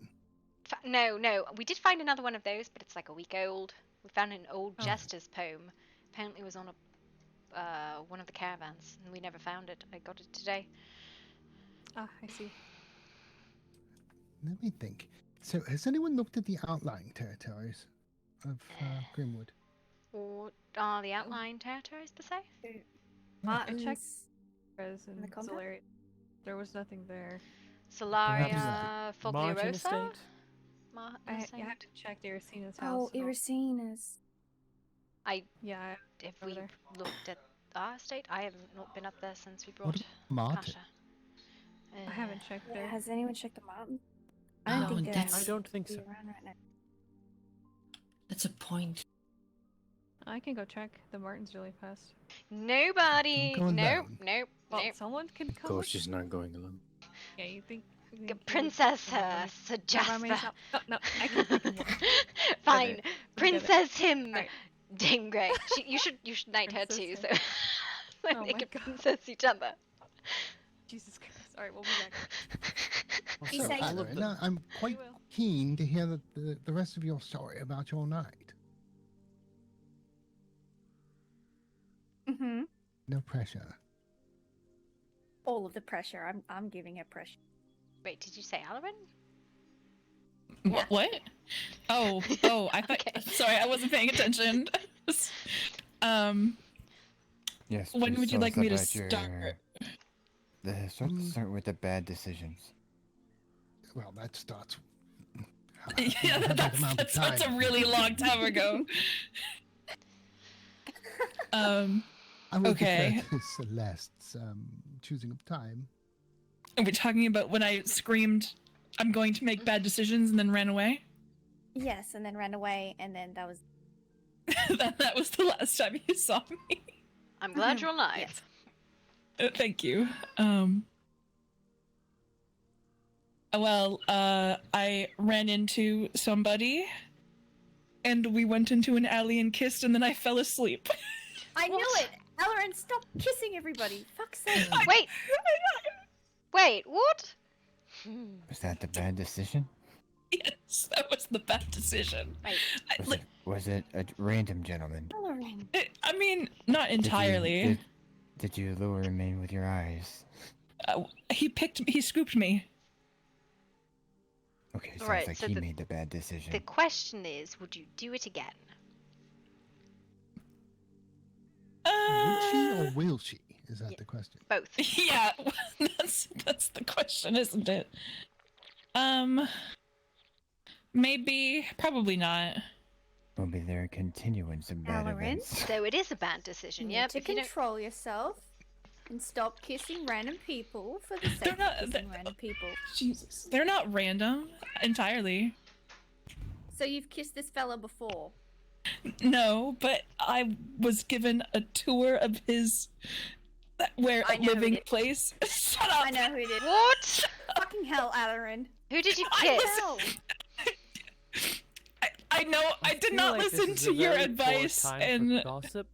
No, we did find another one of those, but it's like a week old. We found an old jester's poem. Apparently, it was on a one of the caravans, and we never found it. I got it today. Ah, I see. Let me think. So, has anyone looked at the outlying territories of Grimwood? What are the outlying territories per se? I checked Res in the and compound? Solari. There was nothing there. Solaria, Martin Fogliosa? Estate? Martin I Estate? have to check Iracina's house. Oh, and all. Iracina's. Yeah. Have over we there. looked at our estate? I have not been up there since we What brought about Martin? Kasha. I haven't checked there. Has anyone checked the mountain? I don't think that's- I don't think be so. around right now. That's a point. I can go check. The Martin's really fast. Nobody. Don't go Nope. alone. Nope. Well, Nope. someone can Of come. course, with she's not going alone. Yeah, you think? Princess Sir Jasper. No, I can walk. Fine. Together. Princess him. Alright. Dang great. You should knight her too, Princess so Oh they my can God. princess each other. Jesus Christ. Alright, we'll be back. He's saying- Aaron, I'm quite will. keen to hear the rest of your story about your night. Mm-hmm. No pressure. All of the pressure. I'm giving her pressure. Wait, did you say Alarin? What? Oh, I thought. Okay. Sorry, I wasn't paying attention. Yes. When please would you tell like us me to about your- start? Start with the bad decisions. Well, that starts. Yeah, that's a really long time ago. I would Okay. defer to Celeste's choosing of time. Are we talking about when I screamed, "I'm going to make bad decisions," and then ran away? Yes, and then ran away, and then that was. that was the last time you saw me. I'm glad you're alive. Thank you. I ran into somebody, and we went into an alley and kissed, and then I fell asleep. I knew it. Alarin, stop kissing everybody. Fuck's sake. Wait. Wait, what? Was that the bad decision? Yes, that was the bad decision. Was it a random gentleman? Alarin. I mean, not entirely. Did you lure him in with your eyes? He scooped me. Okay, sounds Right, like so he made the bad decision. The question is, would you do it again? Would she or will she? Is that the question? Both. Yeah, that's the question, isn't it? Maybe, probably not. Will be there a continuance of bad events? So it is a bad decision, You yeah? need to control yourself and stop kissing random people for the sake of kissing random people. Jesus. They're not random entirely. So you've kissed this fella before? No, but I was given a tour of his living place. Shut up! I know who did. What? Fucking hell, Alarin. Who did you kiss? I know. I did not listen to your advice, and gossip.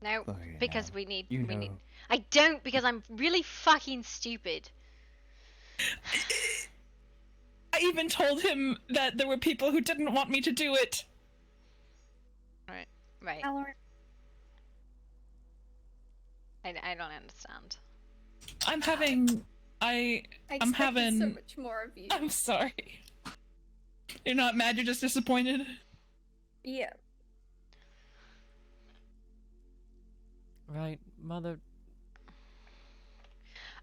No, because we need. You we need. know. I don't, because I'm really fucking stupid. I even told him that there were people who didn't want me to do it. Right. Alarin. I don't understand. I'm having. I I'm expected having. so much more of you. I'm sorry. You're not mad. You're just disappointed. Yeah. Right, Mother.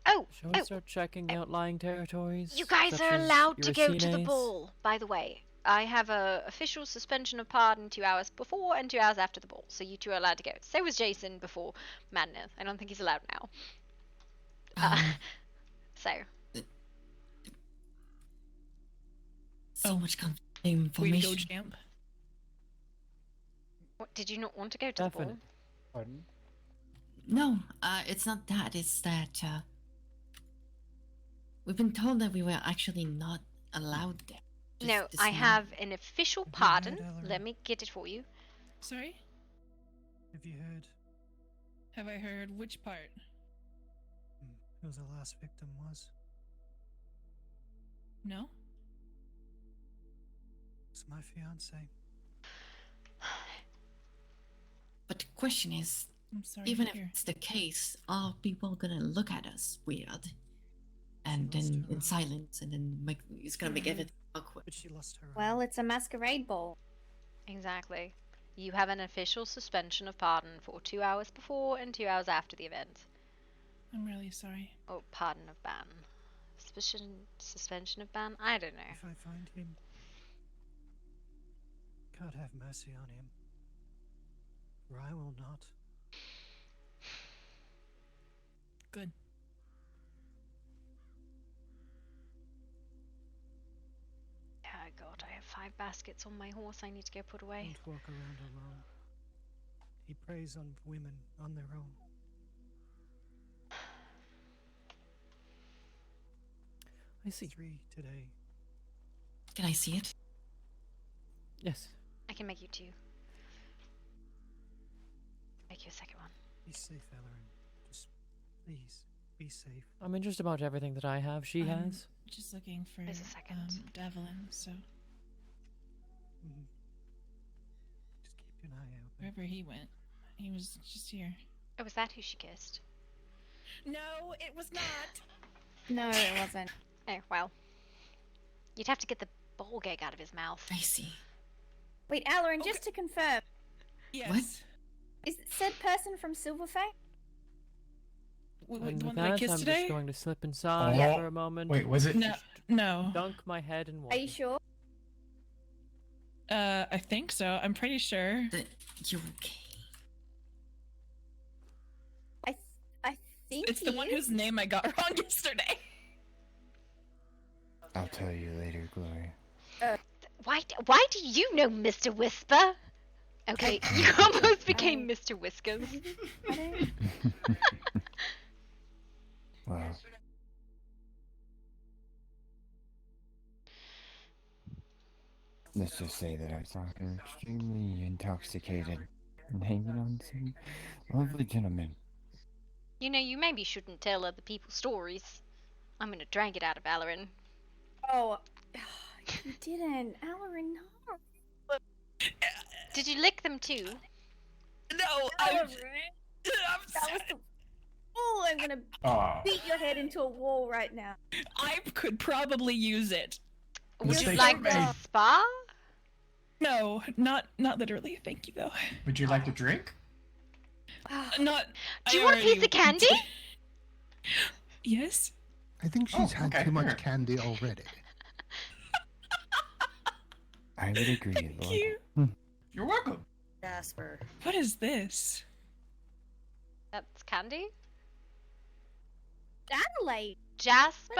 Oh! Shall we start checking outlying territories? You guys such are as allowed to go to the Iracines? ball, by the way. I have a official suspension of pardon 2 hours before and 2 hours after the ball, so you two are allowed to go. So was Jason before Madness. I don't think he's allowed now. So. So much conflicting We information. go, champ. What, did you not want to go to the ball? Pardon? No, it's not that. It's that we've been told that we were actually not allowed there. No, This I morning. have an official pardon. Let me get it for you. Sorry? Have you heard Have I heard which part? who the last victim was? No? It's my fiance. But the question is, I'm sorry. even to if hear. it's the case, are people gonna look at us weird? And then in silence, and then it's gonna make everything awkward. But she lost her. Well, it's a masquerade ball. Exactly. You have an official suspension of pardon for 2 hours before and 2 hours after the event. I'm really sorry. Or pardon of ban. Suspension of ban? I don't know. If I find him, God have mercy on him. For I will not. Good. Oh god, I have 5 baskets on my horse I need to go put away. Don't walk around alone. He preys on women on their own. I see. 3 today. Can I see it? Yes. I can make you 2. Make you a second one. Be safe, Ellerin. Just please be safe. I mean, just about everything that I have, she has. Just looking for There's a second. Devlin, so Just keep an eye out. wherever he went, he was just here. Oh, was that who she kissed? No, it was not. No, it wasn't. Oh, well. You'd have to get the ball gag out of his mouth. I see. Wait, Alarin, just to confirm, Yes. What? is it said person from Silverfang? And The with one that I that, kissed I'm today? just going to slip inside Oh. for a moment. Wait, was it? No, no. Dunk my head in water. Are you sure? I think so. I'm pretty sure. You're okay. I think It's the he one is. whose name I got wrong yesterday. I'll tell you later, Gloria. Why do you know Mr. Whisper? Okay, you almost became Mr. Whiskers. Well, let's just say that I saw her extremely intoxicated and hanging on some lovely gentlemen. You know, you maybe shouldn't tell other people's stories. I'm gonna drag it out of Alarin. Oh, you didn't. Alarin, no. Did you lick them too? No, Alarin. Oh, I'm gonna beat your head into a wall right now. I could probably use it. Would you like to spa? No, not literally. Thank you though. Would you like to drink? Not. Do you want a piece of candy? Yes. I think she's had too much candy already. I would agree. Thank Lord. you. You're welcome. Jasper. What is this? That's candy? Adelaide. Jasper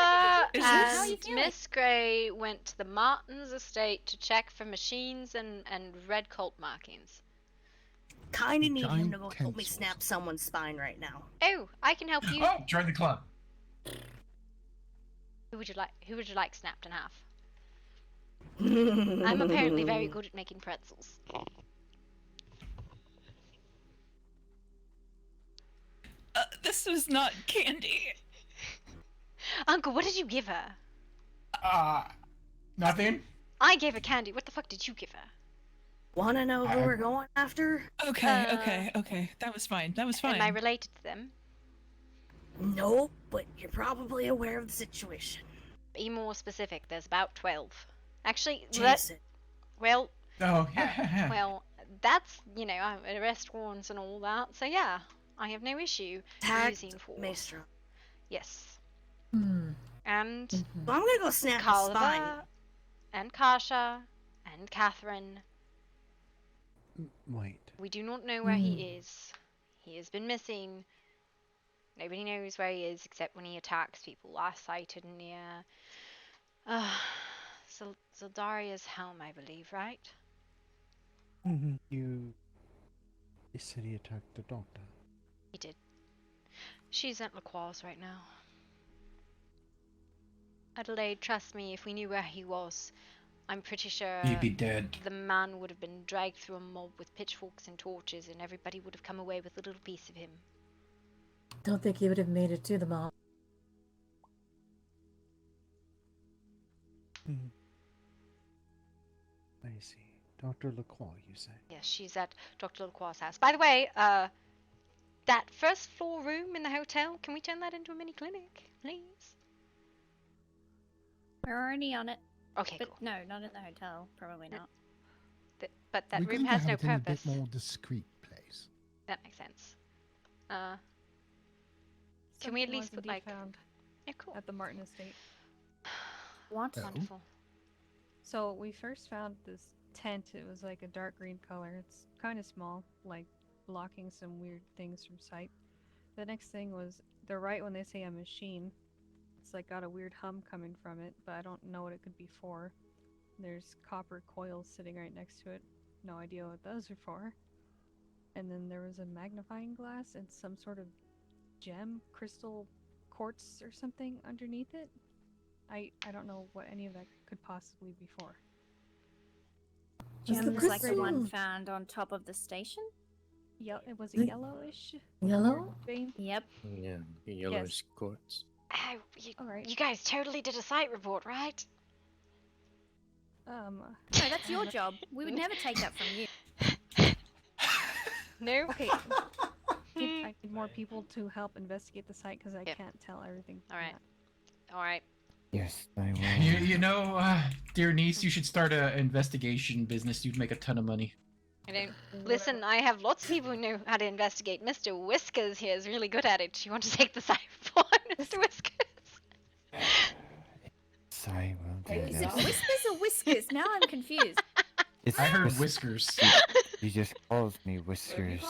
Is this- How are you and feeling? Miss Gray went to the Martins estate to check for machines and red cult markings. Kinda need him Giant to help me pencils. snap someone's spine right now. Oh, I can help you. Oh, join the club. Who would you like snapped in half? I'm apparently very good at making pretzels. This was not candy. Uncle, what did you give her? Nothing. I gave her candy. What the fuck did you give her? Wanna know who we're going after? Okay. That was fine. That was fine. Am I related to them? No, but you're probably aware of the situation. Be more specific. There's about 12. Actually, Jason. well, Oh, yeah. well, that's, you know, arrest warrants and all that. So yeah, I have no issue Tagged using force. Maestro. Yes. Hmm. And So I'm gonna go snap his spine. Calva, and Kasha, and Catherine. Wait. We do not know where he is. He has been missing. Nobody knows where he is except when he attacks people. Last sighted near Zildaria's helm, I believe, right? You said he attacked the doctor. He did. She's at LaCroix's right now. Adelaide, trust me, if we knew where he was, I'm pretty sure He'd be dead. the man would have been dragged through a mob with pitchforks and torches, and everybody would have come away with a little piece of him. Don't think he would have made it to the mall. I see. Dr. Lacroix, you say? Yes, she's at Dr. Lacroix's house. By the way, that first floor room in the hotel, can we turn that into a mini clinic, please? We're already on it. Okay, but cool. No, not in the hotel. Probably not. But that We're room going to has have no it in a purpose. bit more discreet place. That makes sense. Can we at Something least was put indeed like... found Yeah, cool. at the Martin estate. What? Wonderful. So we first found this tent. It was like a dark green color. It's kind of small, like blocking some weird things from sight. The next thing was, they're right when they say a machine. It's like got a weird hum coming from it, but I don't know what it could be for. There's copper coils sitting right next to it. No idea what those are for. And then there was a magnifying glass and some sort of gem, crystal quartz or something underneath it. I don't know what any of that could possibly be for. Gem is like the one found on top of the station? It was a yellowish. Yellow? Vein. Yep. Yeah, yellowish quartz. Oh, you guys totally did a site report, right? No, that's your job. We would never take that from you. No. Okay. I need more people to help investigate the site because I can't tell everything. All right. All right. Yes, I will. You know, dear niece, you should start an investigation business. You'd make a ton of money. I don't listen. I have lots of people who know how to investigate. Mr. Whiskers here is really good at it. Do you want to take the site report, Mr. Whiskers? I will do Is it that. whispers or whiskers? Now I'm confused. I heard whiskers. You just called me Whiskers.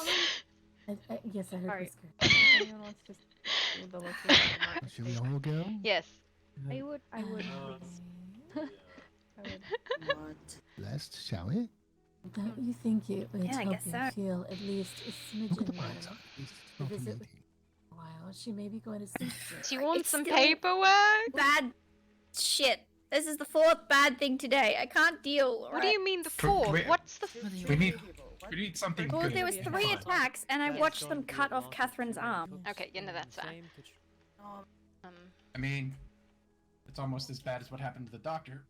Yes, I heard Alright. whisker. Anyone wants to see the location of the Martin Should we estate? all go? Yes. I would, please. I would. What? Blessed, shall we? Don't you think it would Yeah, I help guess you so. feel at least a Look at the smidgen bright better side. At least it's to not a visit meeting. a while? She may be going to sleep soon. Do you want It's some still paperwork? Bad shit. This is the fourth bad thing today. I can't deal. What do you mean the fourth? wait. What's the? We need We need something Well, good. there was 3 attacks, and I watched them cut off Catherine's arm. Okay, you know that's fine. I mean, it's almost as bad as what happened to the doctor.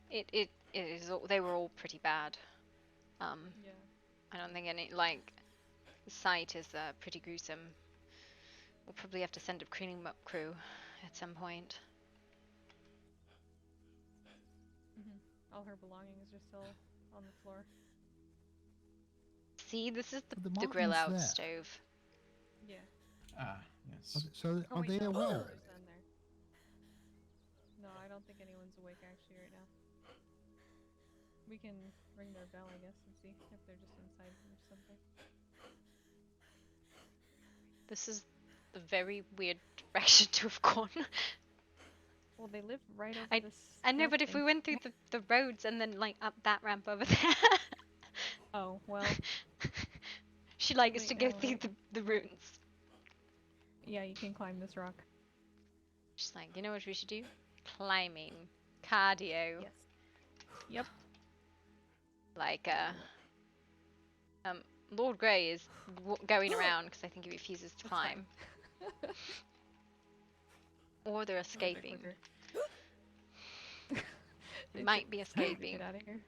It is. They were all pretty bad. Yeah. I don't think any like the sight is pretty gruesome. We'll probably have to send a cleaning up crew at some point. All her belongings are still on the floor. See, this is But the the grill Martin's out there. stove. Yeah. Ah, yes. So Oh, are wait, they no, aware of there's it? none there. No, I don't think anyone's awake actually right now. We can ring their bell, I guess, and see if they're just inside or something. This is a very weird direction to have gone. Well, they live right over this. I know, but if we went through the roads and then like up that ramp over there. Oh, well. She likes Wait, to go no, through the ruins. Yeah, you can climb this rock. She's like, you know what we should do? Climbing. Cardio. Yes. Yep. Like, Lord Grey is going around because I think he refuses to climb. Or they're escaping. They might be escaping. Get out of here.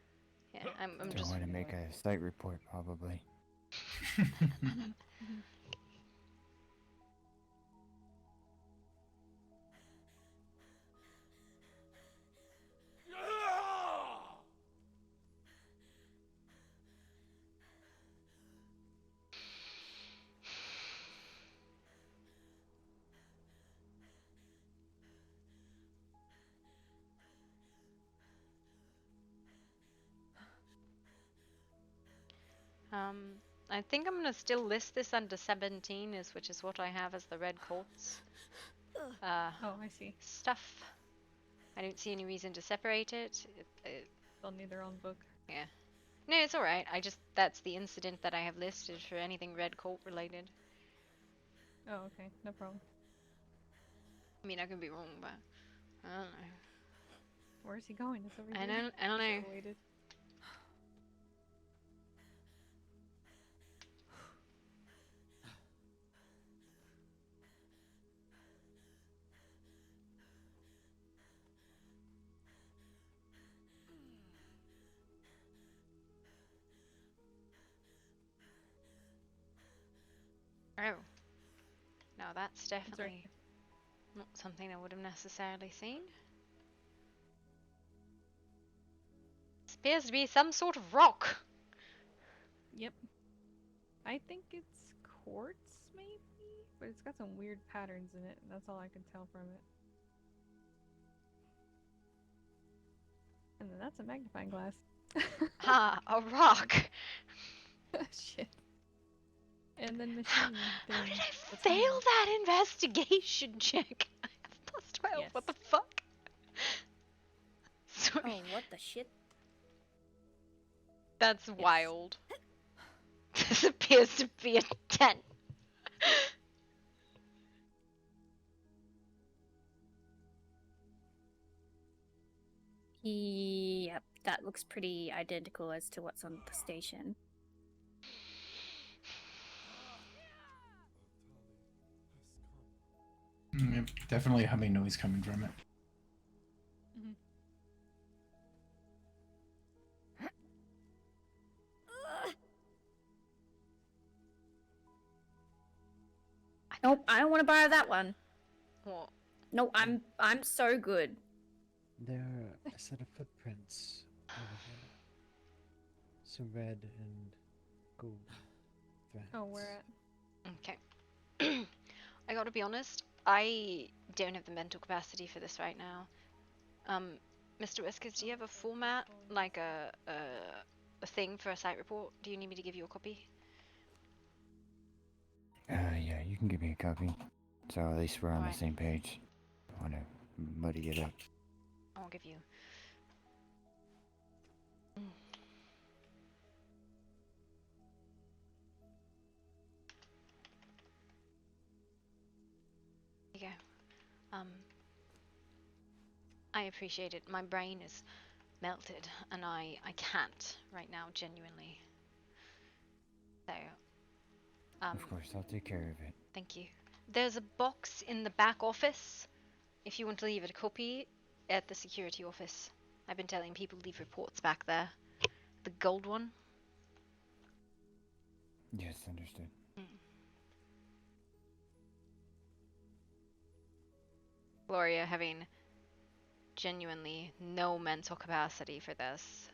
Yeah, I'm Don't just. want to make a site report, probably. I think I'm gonna still list this under 17, which is what I have as the red Colts. Oh, I see. Stuff. I don't see any reason to separate it. They'll need their own book. Yeah. No, it's alright. That's the incident that I have listed for anything red Colt related. Oh, okay. No problem. I mean, I could be wrong, but I don't know. Where's he going? It's over I here. don't know. Waited. Oh. Now that's definitely not something I would have necessarily seen. This appears to be some sort of rock. Yep. I think it's quartz, maybe? But it's got some weird patterns in it. That's all I can tell from it. And then that's a magnifying glass. Ah, a rock. Shit. And then machine thing. How did I fail that investigation check? I have plus 12. Yes. What the fuck? Sorry. Oh, what the shit? That's wild. This appears to be a 10. Yep, that looks pretty identical as to what's on the station. Yep, definitely a humming noise coming from it. Nope, I don't want to borrow that one. What? No, I'm so good. There are a set of footprints over there. Some red and gold threads. Oh, where at? Okay. I gotta be honest, I don't have the mental capacity for this right now. Mr. Whiskers, do you have a format, like a thing for a site report? Do you need me to give you a copy? Yeah, you can give me a copy. So at least we're on Alright. the same page. I want to muddy it up. I'll give you. Here you go. I appreciate it. My brain is melted, and I can't right now, genuinely. So, Of course, I'll take care of it. thank you. There's a box in the back office if you want to leave a copy at the security office. I've been telling people to leave reports back there. The gold one. Yes, understood. Gloria having genuinely no mental capacity for this.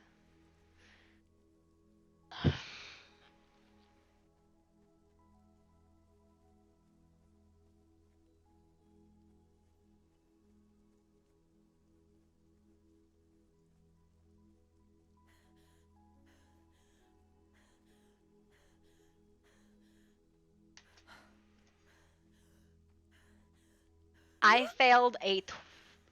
I failed a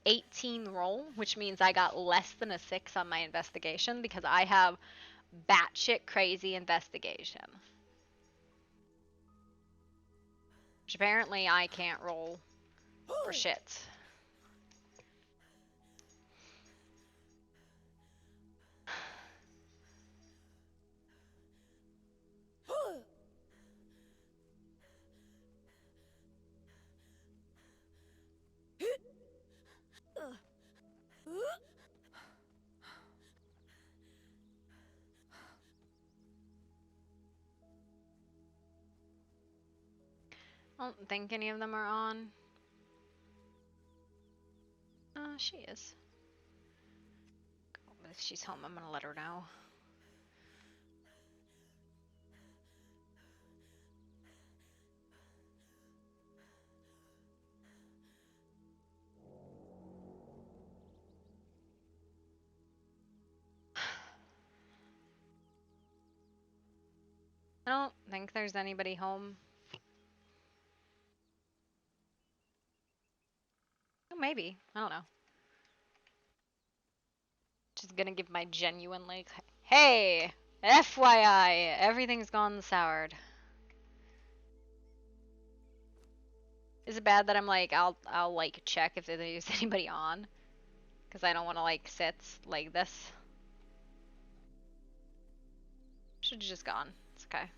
18 roll, which means I got less than a 6 on my investigation because I have batshit crazy investigation. Which apparently I can't roll for shit. I don't think any of them are on. She is. If she's home, I'm gonna let her know. I don't think there's anybody home. Oh, maybe. I don't know. Just gonna give my genuine, like, hey, FYI, everything's gone soured. Is it bad that I'm like, I'll like check if there's anybody on? Because I don't want to like sit like this. Should've just gone. It's okay.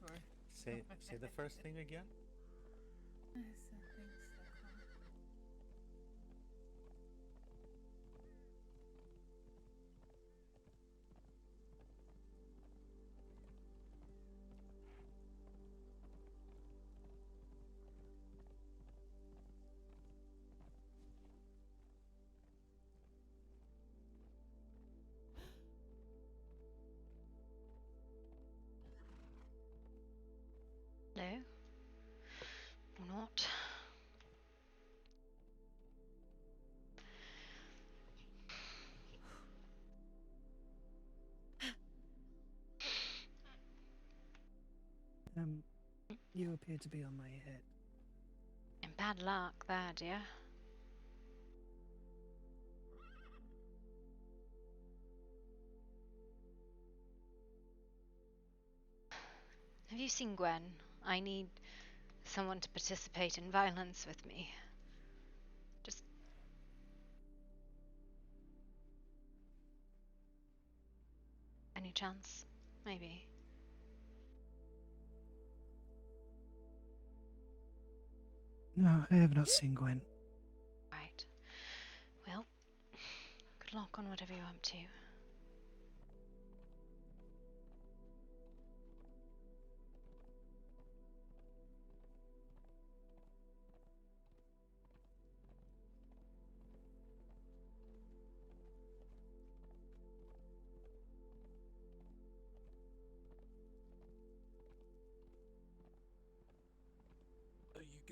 Sorry. Say the first thing again. No. Or not. You appear to be on my head. And bad luck there, dear. Have you seen Gwen? I need someone to participate in violence with me. Just... Any chance? Maybe. No, I have not seen Gwen. Right. Well, good luck on whatever you're up to.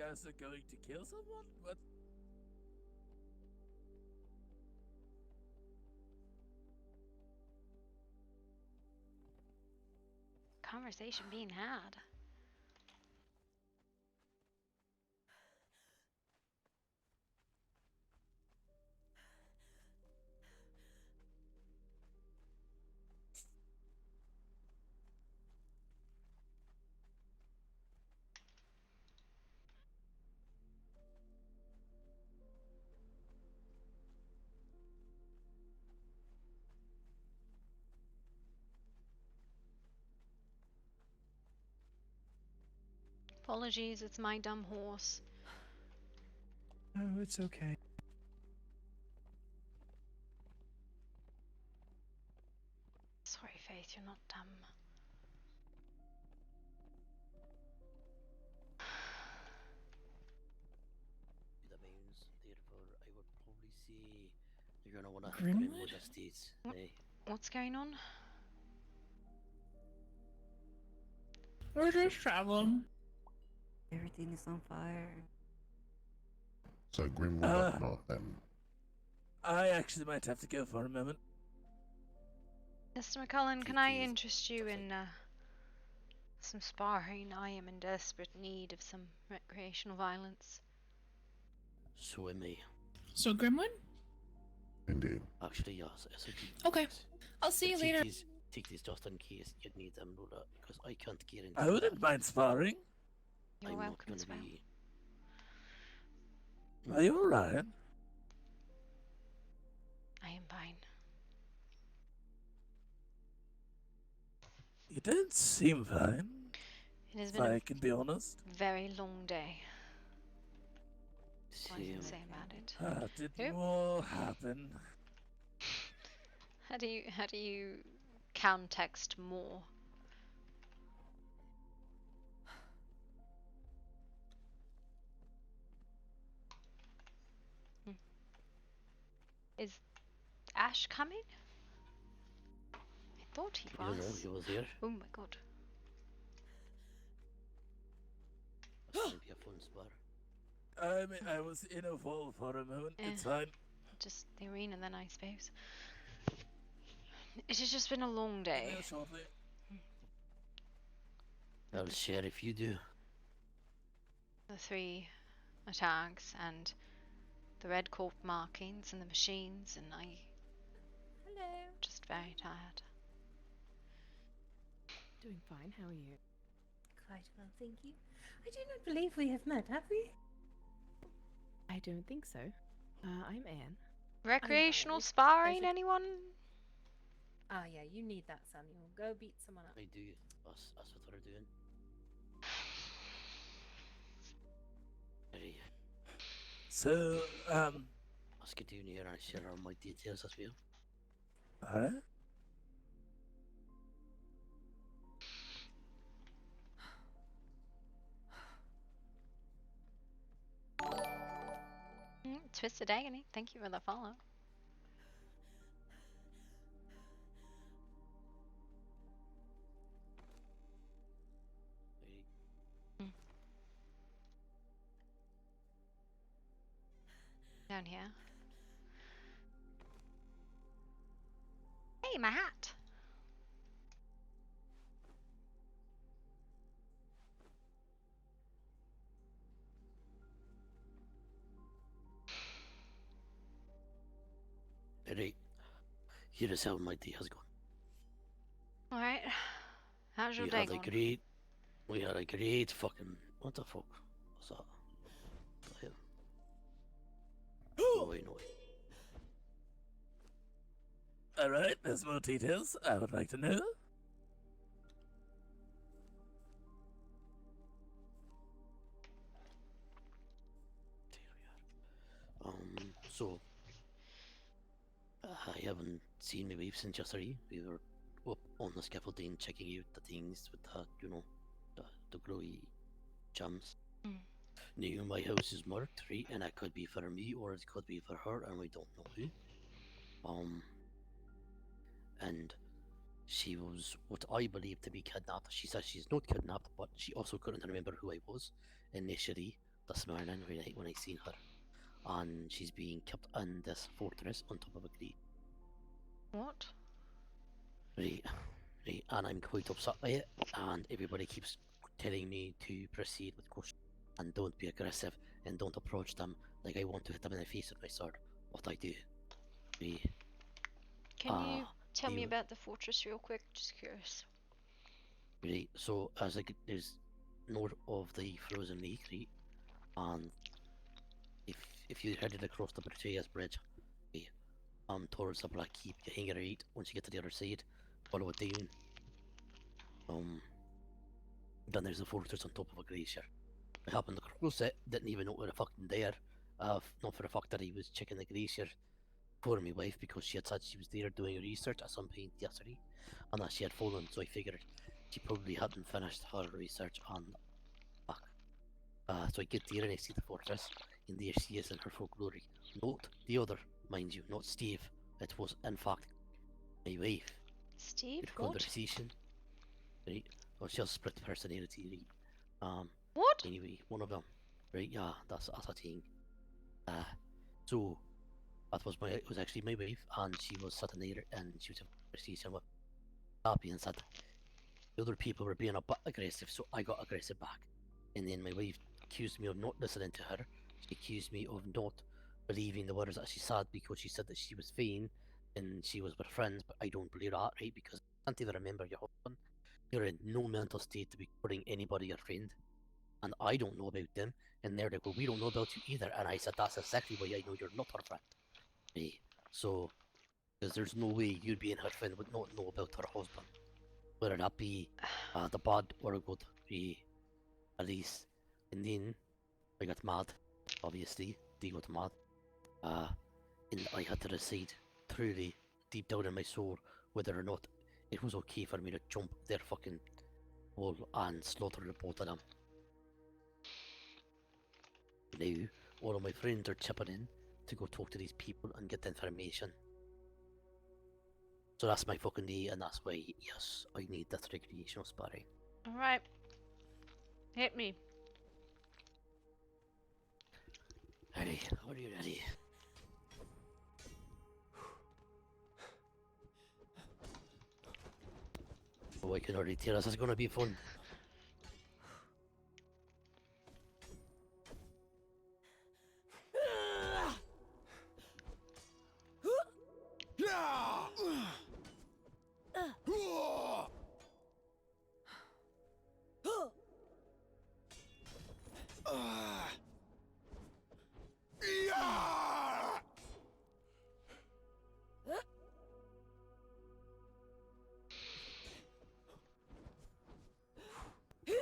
You guys are going to kill someone? What? Conversation being had. Apologies, it's my dumb horse. Oh, it's okay. Sorry, Faith, you're not dumb. That means, therefore, I would probably say you're gonna wanna Grimwood? Grimwood Estates. Hey. What's going on? We're just traveling. Everything is on fire. So Grimwood up north then. I actually might have to go for a moment. Mr. McCullen, can I interest you in some sparring? I am in desperate need of some recreational violence. So am I. So Grimwood? Indeed. Actually, yes. It's a good Okay. I'll see you later. Take these just in case you need them, Lola, because I can't guarantee. I wouldn't mind sparring. You're welcome as well. Are you alright? I am fine. You don't seem fine. It has If been I a can be honest. very long day. All I Same. can say about it. How did it all happen? How do you context more? Is Ash coming? I thought he I don't know, was. he was here. Oh my god. That's gonna be a fun spar. I mean, I was in a wall for a moment. It's fine. Just the arena then, I suppose. It has just been a long day. Yeah, shortly. I'll share if you do. The 3 attacks and the red corp markings and the machines, and I... Hello. Just very tired. Doing fine, how are you? Quite well, thank you. I do not believe we have met, have we? I don't think so. I'm Anne. Recreational sparring, anyone? Ah, yeah, you need that, Samuel. Go beat someone up. I do. That's what we're doing. Ready? So, Let's get down here and share all my details as well. alright. Twisted Agony, thank you for the follow. Down here. Hey, my hat. Right. Here is how my day has gone. Alright. How's your We day had a going? great, we had a great fucking, what the fuck was that? What the hell? No way, no way. Alright, there's more details I would like to know. So, I haven't seen my wife since yesterday. We were up on the scaffolding checking out the things with the, you know, the glowy jams. Now, my house is marked, right, and it could be for me or it could be for her, and we don't know who. And she was what I believe to be kidnapped. She says she's not kidnapped, but she also couldn't remember who I was initially this morning when I seen her. And she's being kept in this fortress on top of a cliff. What? Right, right, and I'm quite upset by it, and everybody keeps telling me to proceed with caution and don't be aggressive and don't approach them like I want to hit them in the face with my sword. What I do. Right. Can you tell me about the fortress real quick? Just curious. Right, so as there's north of the frozen lake, right, and if you headed across the British Bridge, right, towards the Black Keep, you hang a right. Once you get to the other side, follow it down. Then there's a fortress on top of a glacier. I happened to cross it, didn't even know we were fucking there. Not for the fact that I was checking the glacier for my wife because she had said she was there doing research at some point yesterday, and that she had fallen. So I figured she probably hadn't finished her research on back. So I get there and I see the fortress, and there she is in her full glory. Not the other, mind you, not Steve. It was in fact my wife. Steve? Your What? conversation, right? Well, she has split personality, right? What? Anyway, one of them, right? Yeah, that's a thing. So it was actually my wife, and she was sitting there, and she was having a conversation with Happy and said the other people were being a bit aggressive, so I got aggressive back. And then my wife accused me of not listening to her. She accused me of not believing the words that she said because she said that she was fine and she was with friends, but I don't believe that, right? Because I can't even remember your husband. You're in no mental state to be calling anybody your friend. And I don't know about them. And they're like, well, we don't know about you either. And I said, that's exactly why I know you're not her friend. Right? So, because there's no way you'd be in her friend would not know about her husband. Whether that be the bad or a good, at least. And then I got mad, obviously. They got mad. And I had to decide truly, deep down in my soul, whether or not it was okay for me to jump their fucking wall and slaughter the both of them. Now, all of my friends are chipping in to go talk to these people and get the information. So that's my fucking day, and that's why, yes, I need that recreational sparring. Alright. Hit me. Ready? Are you ready? Oh, I can already tell this is gonna be fun.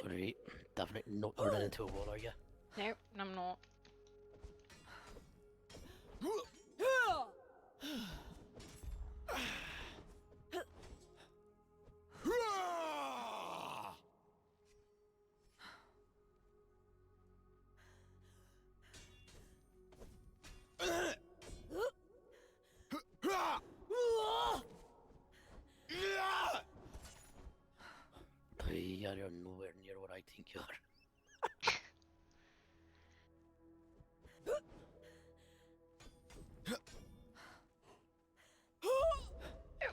Alright, not running into a wall, are you? No, I'm not. You're nowhere near what I think you are. Oh,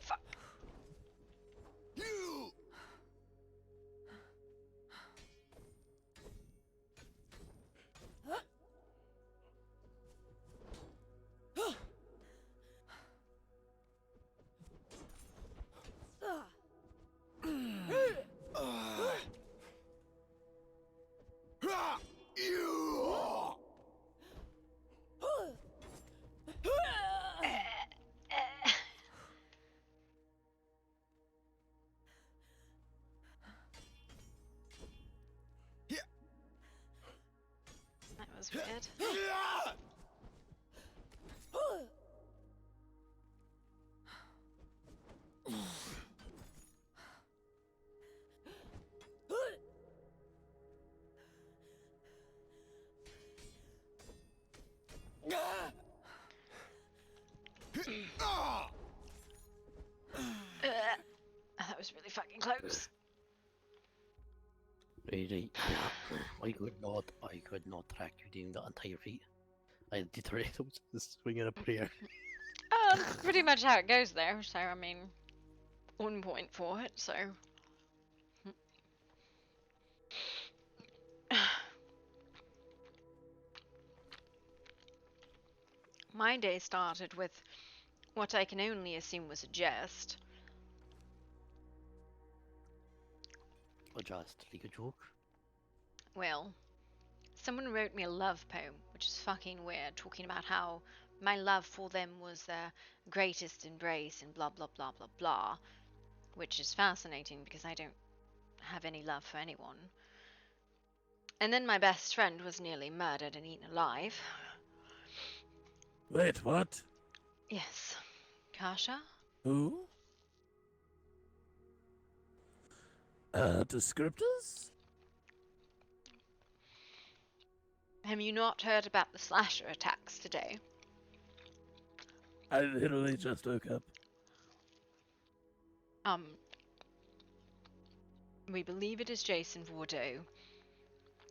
fuck. That was weird. That was really fucking close. Right. I could not track you down that entire feat. I had deteriorated swinging a prayer. That's pretty much how it goes there, so I mean, 1 point for it, so. My day started with what I can only assume was a jest. A jest, like a joke? Well, someone wrote me a love poem, which is fucking weird, talking about how my love for them was their greatest embrace and blah blah blah blah blah, which is fascinating because I don't have any love for anyone. And then my best friend was nearly murdered and eaten alive. Wait, what? Yes. Kasha? Who? Descriptors? Have you not heard about the slasher attacks today? I literally just woke up. We believe it is Jason Bordeaux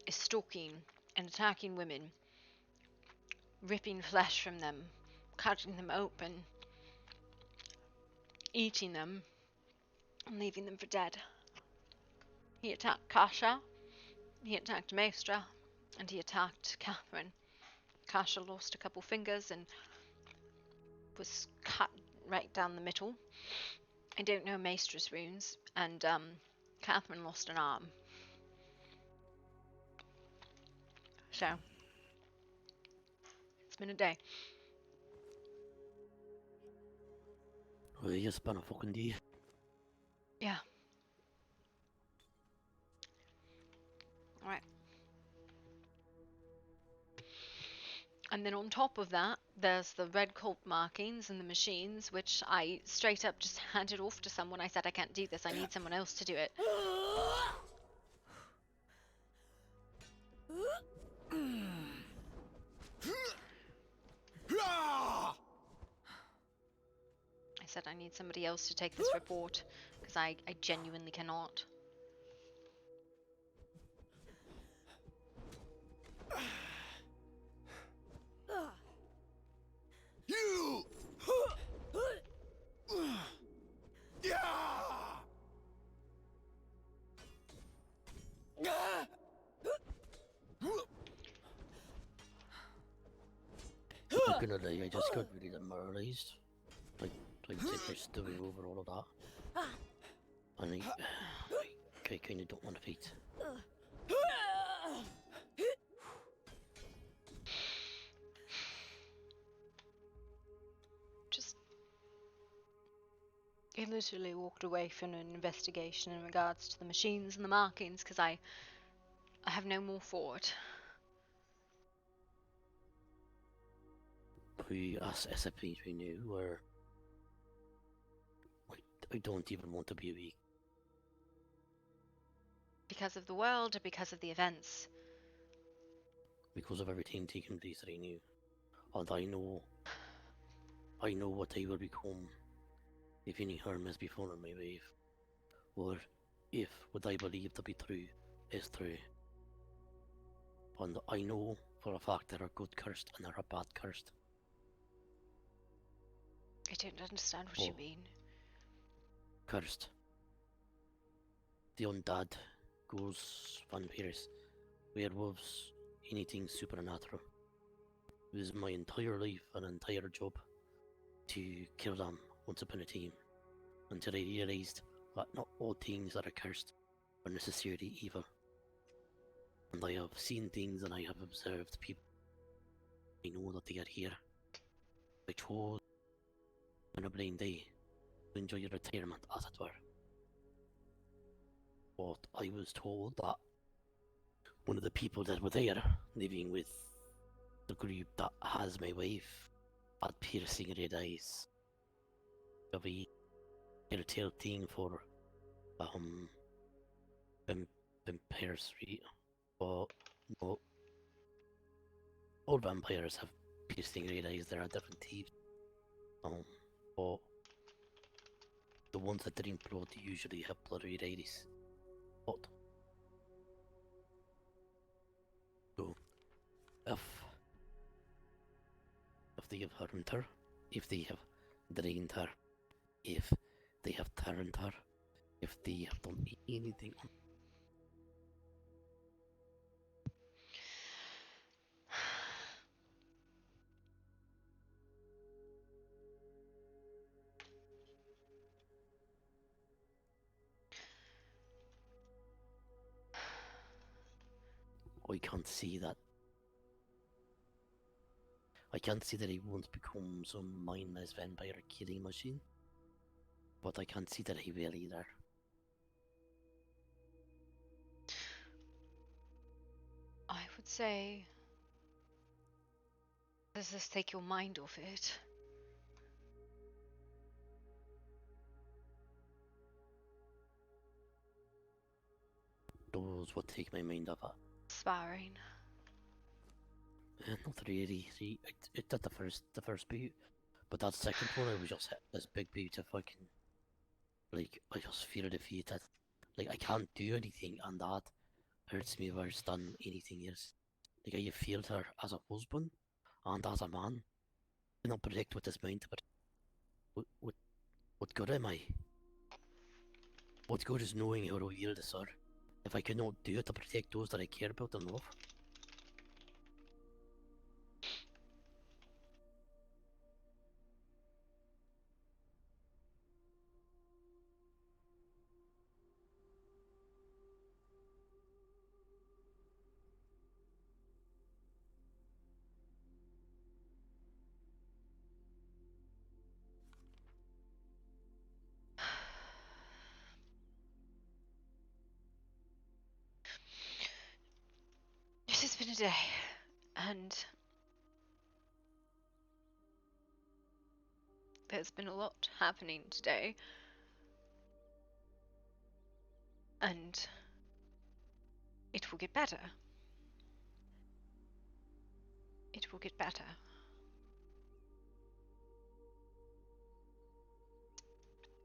is stalking and attacking women, ripping flesh from them, cutting them open, eating them, and leaving them for dead. He attacked Kasha, he attacked Maestra, and he attacked Catherine. Kasha lost a couple fingers and was cut right down the middle. I don't know Maestra's wounds, and Catherine lost an arm. So, it's been a day. Well, you spent a fucking day. Yeah. Alright. And then on top of that, there's the red cult markings and the machines, which I straight up just handed off to someone. I said, I can't do this, I need someone else to do it. I said, I need somebody else to take this report, because I genuinely cannot. You! I'm gonna lie, I just got really demoralized. Like they're stewing over all of that. And I kinda don't want to fight. I literally walked away from an investigation in regards to the machines and the markings because I I have no more thought. We as SFP we knew were. I don't even want to be a weak. Because of the world or because of the events? Because of everything taking place that I knew. And I know what I will become if any harm has befallen my wife. Or if what I believe to be true is true. And I know for a fact there are good cursed and there are bad cursed. I don't understand what you mean. Cursed. The undead, ghosts, vampires, werewolves, anything supernatural. It was my entire life an entire job to kill them once upon a time, until I realised that not all things that are cursed are necessarily evil. And I have seen things and I have observed people. I know that they are here. I chose on a blind day to enjoy your retirement, as it were. But I was told that one of the people that were there, living with the group that has my wife, had piercing red eyes. A wee telltale thing for vampires, right? But no, all vampires have piercing red eyes. There are different types. But the ones that drink blood usually have blood red eyes. But so if they have harmed her, if they have drained her, if they have turned her, if they have done anything. I can't see that. I can't see that he won't become some mindless vampire killing machine. But I can't see that he will either. I would say, does this take your mind off it? Those would take my mind off it. Sparring. Not really. See, it did the first boot, but that second one I was just hit this big boot of fucking, like, I just feel defeated. Like, I can't do anything, and that hurts me worse than anything else. Like, I failed her as a husband and as a man. I cannot predict what is mine to predict. What good am I? What good is knowing how to wield a sword if I cannot do it to protect those that I care about and love? It has been a day, and there's been a lot happening today. And it will get better. It will get better.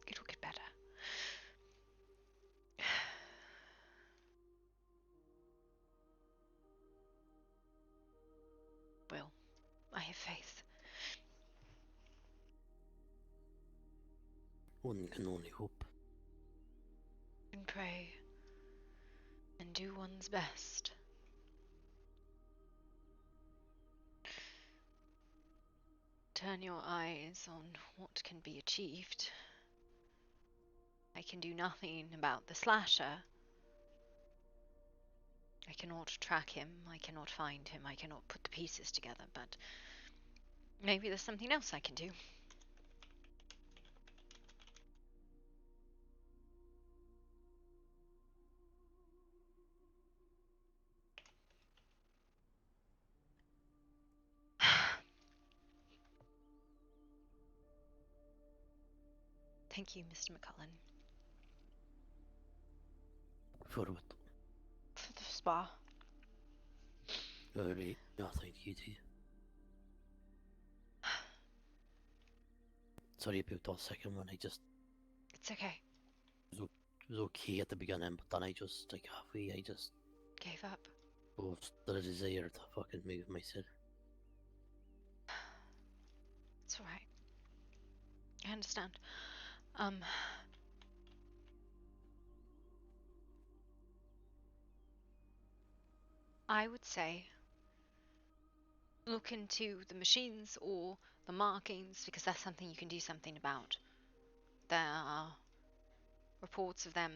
It will get better. Well, I have faith. One can only hope. And pray. And do one's best. Turn your eyes on what can be achieved. I can do nothing about the slasher. I cannot track him, I cannot find him, I cannot put the pieces together, but maybe there's something else I can do. Thank you, Mr. McCullen. For what? For the spa. Alright, yeah, thank you too. Sorry about that second one, It's okay. it was okay at the beginning, but then I just, like halfway, I just Gave up. lost the desire to fucking move myself. It's alright. I understand. I would say look into the machines or the markings because that's something you can do something about. There are reports of them.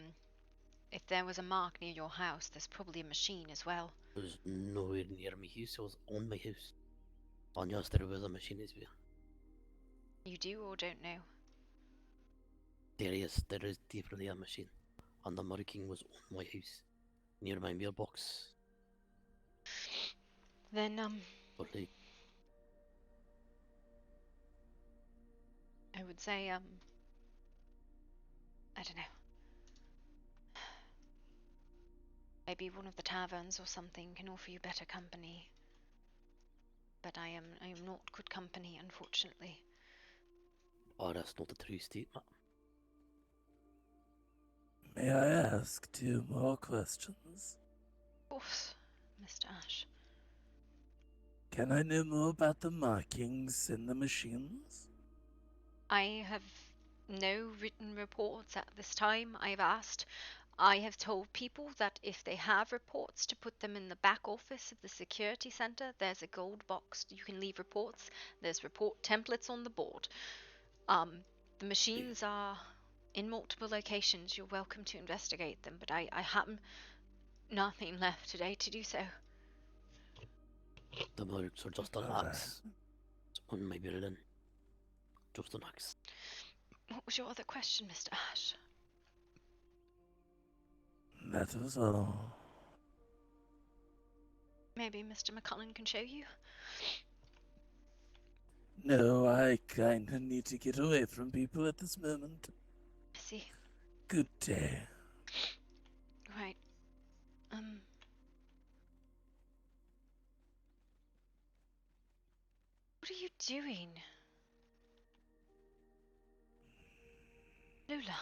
If there was a mark near your house, there's probably a machine as well. It was nowhere near my house, it was on my house. And yes, there was a machine as well. You do or don't know? There is definitely a machine. And the marking was on my house, near my mailbox. Then, But like, I would say, I don't know. Maybe one of the taverns or something can offer you better company. But I am not good company, unfortunately. oh, that's not a true statement. May I ask 2 more questions? Of course, Mr. Ash. Can I know more about the markings in the machines? I have no written reports at this time. I've asked. I have told people that if they have reports to put them in the back office of the security center. There's a gold box. You can leave reports. There's report templates on the board. The machines are in multiple locations. You're welcome to investigate them, but I have nothing left today to do so. The marks are just an axe. It's on my building. Just an axe. What was your other question, Mr. Ash? That was all. Maybe Mr. McCullen can show you? No, I kinda need to get away from people at this moment. I see. Good day. Right. What are you doing? Lula,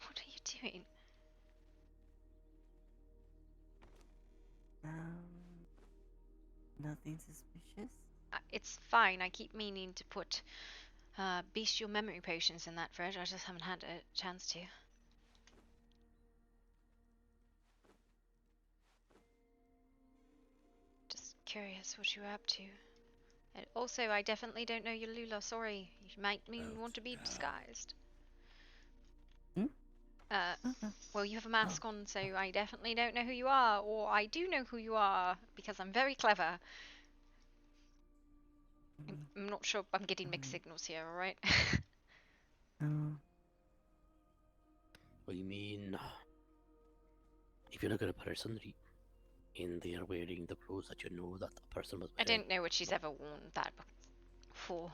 what are you doing? Nothing suspicious? It's fine. I keep meaning to put bestial memory potions in that fridge. I just haven't had a chance to. Just curious what you're up to. And also, I definitely don't know your Lula. Sorry. You might want to be disguised. Well, you have a mask on, so I definitely don't know who you are. Or I do know who you are, because I'm very clever. I'm not sure. I'm getting mixed signals here, alright? What do you mean? If you look at a person and they are wearing the clothes that you know that a person was I wearing. didn't know what she's ever worn that before.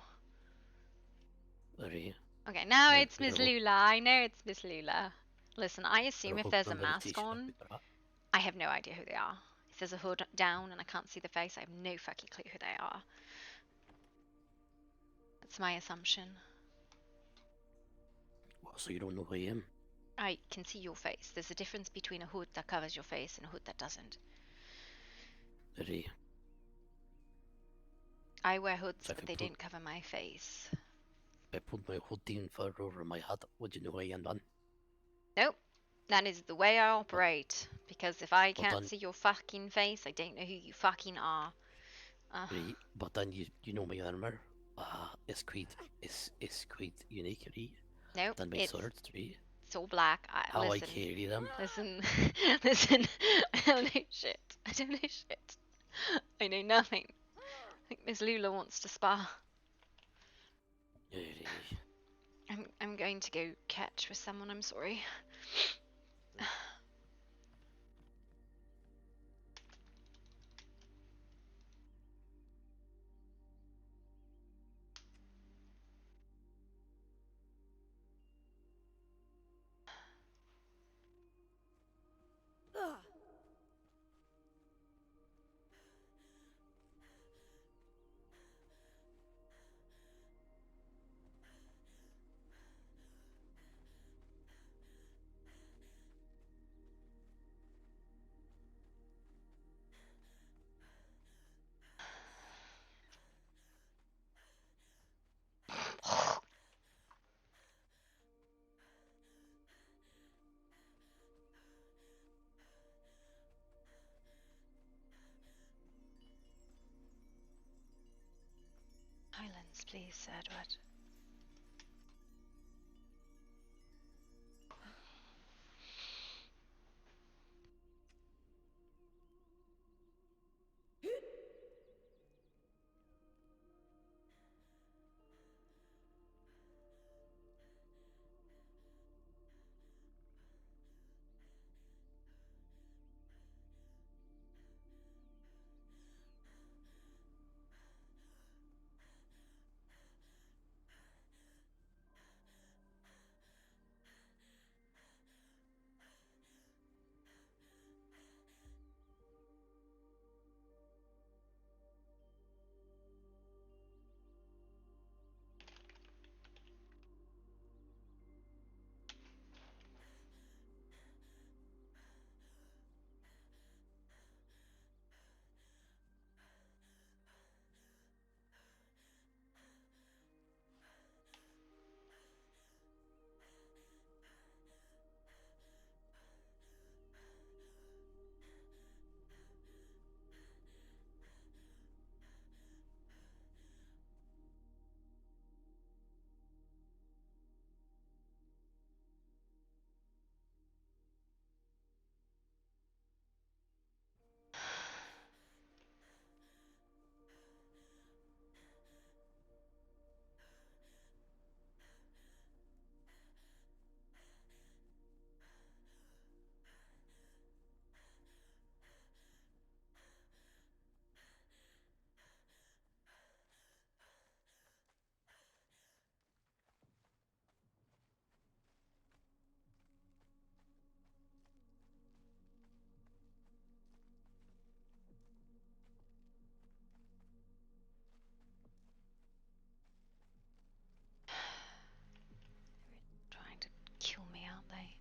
Right. Okay, now They're- it's Miss they're Lula. I know it's Miss Lula. Listen, I assume they're if there's a open mask invitation on, about that. I have no idea who they are. If there's a hood down and I can't see the face, I have no fucking clue who they are. That's my assumption. Well, so you don't know who I am? I can see your face. There's a difference between a hood that covers your face and a hood that doesn't. Right. I wear hoods, So if but you they put- don't cover my face. If I put my hood down far over my head, would you know who I am then? Nope. That is the way I operate. Because if I can't then- see your fucking face, I don't know who you fucking are. Right. But then you know my armor. It's quite unique, right? Nope. Then my It's swords, right? It's all black. How Listen, I carry them. Listen, listen. I don't know shit. I don't know shit. I know nothing. I think Miss Lula wants to spar. Right. I'm going to go catch with someone. I'm sorry. please, Edward. Trying to kill me, aren't they?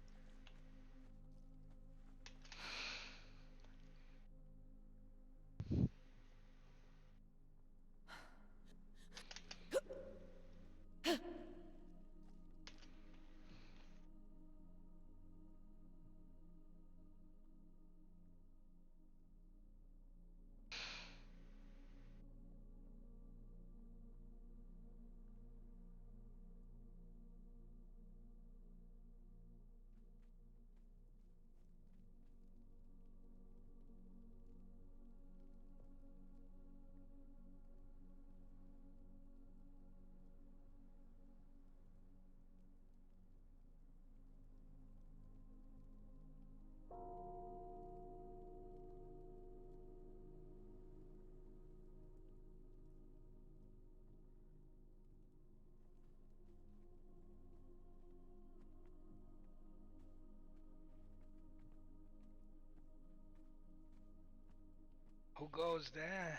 Who goes there?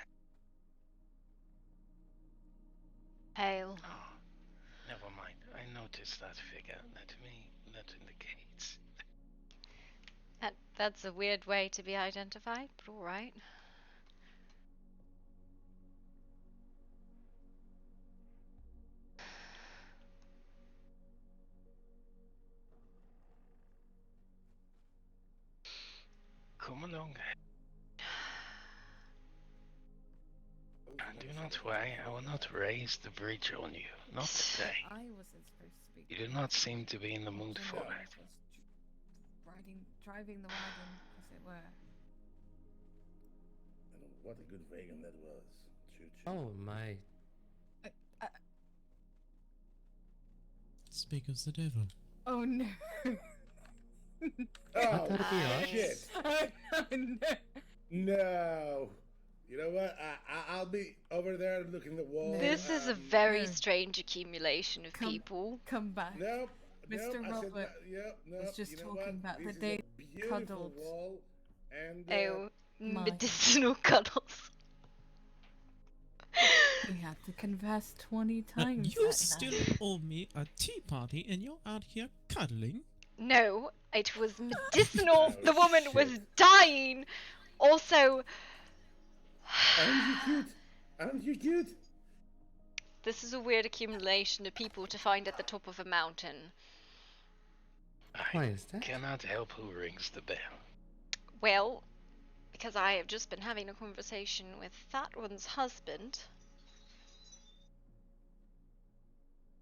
Hail. Oh, never mind. I noticed that figure. That indicates. That's a weird way to be identified, but alright. Come along. And do not worry, I will not raise the bridge on you. Not today. I wasn't supposed to be. You do not seem to be in the mood for I it. was driving the wagon, as it were. And what a good wagon that was. Choo choo. Oh my. Speak of the devil. Oh no. Oh, That'd be us. shit. Oh no. No. You know what? I'll be over there looking at the wall. This is a very strange accumulation of people. Come back. Nope. Mr. Nope, Robert was just you know talking what? about This the is day a beautiful cuddled. wall, and Oh, My- medicinal cuddles. We had to confess 20 times. You that still night. owe me a tea party and you're out here cuddling? No, it was medicinal. The woman was dying. Also, aren't you cute? Aren't you cute? this is a weird accumulation of people to find at the top of a mountain. Why is that? Cannot help who rings the bell. Well, because I have just been having a conversation with that one's husband.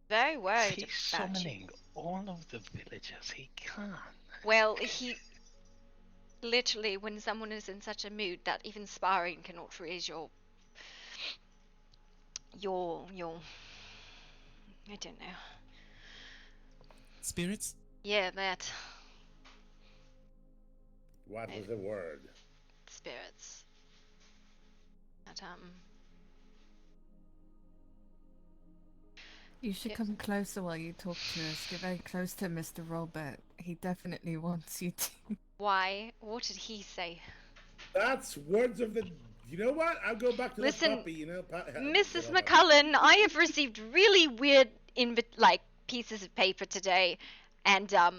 Very worried He's about you. summoning all of the villagers he can. Well, he literally, when someone is in such a mood that even sparring cannot raise your I don't know. Spirits? Yeah, that. What was the word? Spirits. But You should come closer while you talk to us. Get very close to Mr. Robert. He definitely wants you to. why? What did he say? That's words of the. You know what? I'll go back to Listen, the puppy. You know, Mrs. McCullen, I have received really weird pieces of paper today, and the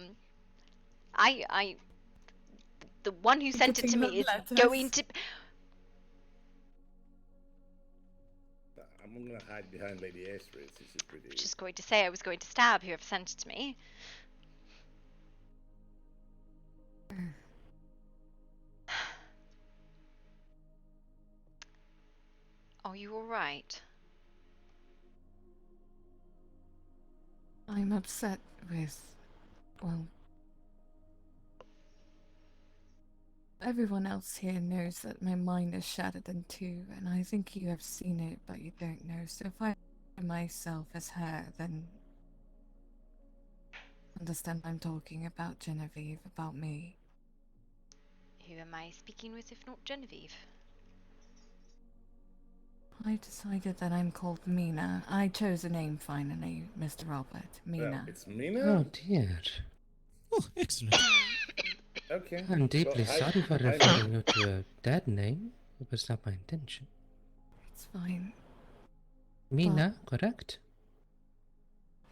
one who sent it to me is going to. I'm gonna hide behind Lady Astrid. This is pretty. Just going to say I was going to stab whoever sent it to me. Are you alright? I'm upset with, well, everyone else here knows that my mind is shattered in two, and I think you have seen it, but you don't know. So if I myself as her, then understand I'm talking about Genevieve, about me. Who am I speaking with if not Genevieve? I decided that I'm called Mina. I chose a name finally, Mr. Robert. Mina. It's Mina? Oh dear. Oh, excellent. Okay. I'm deeply Well, sorry for referring you to a dead name. It was not my intention. It's fine. Mina, correct?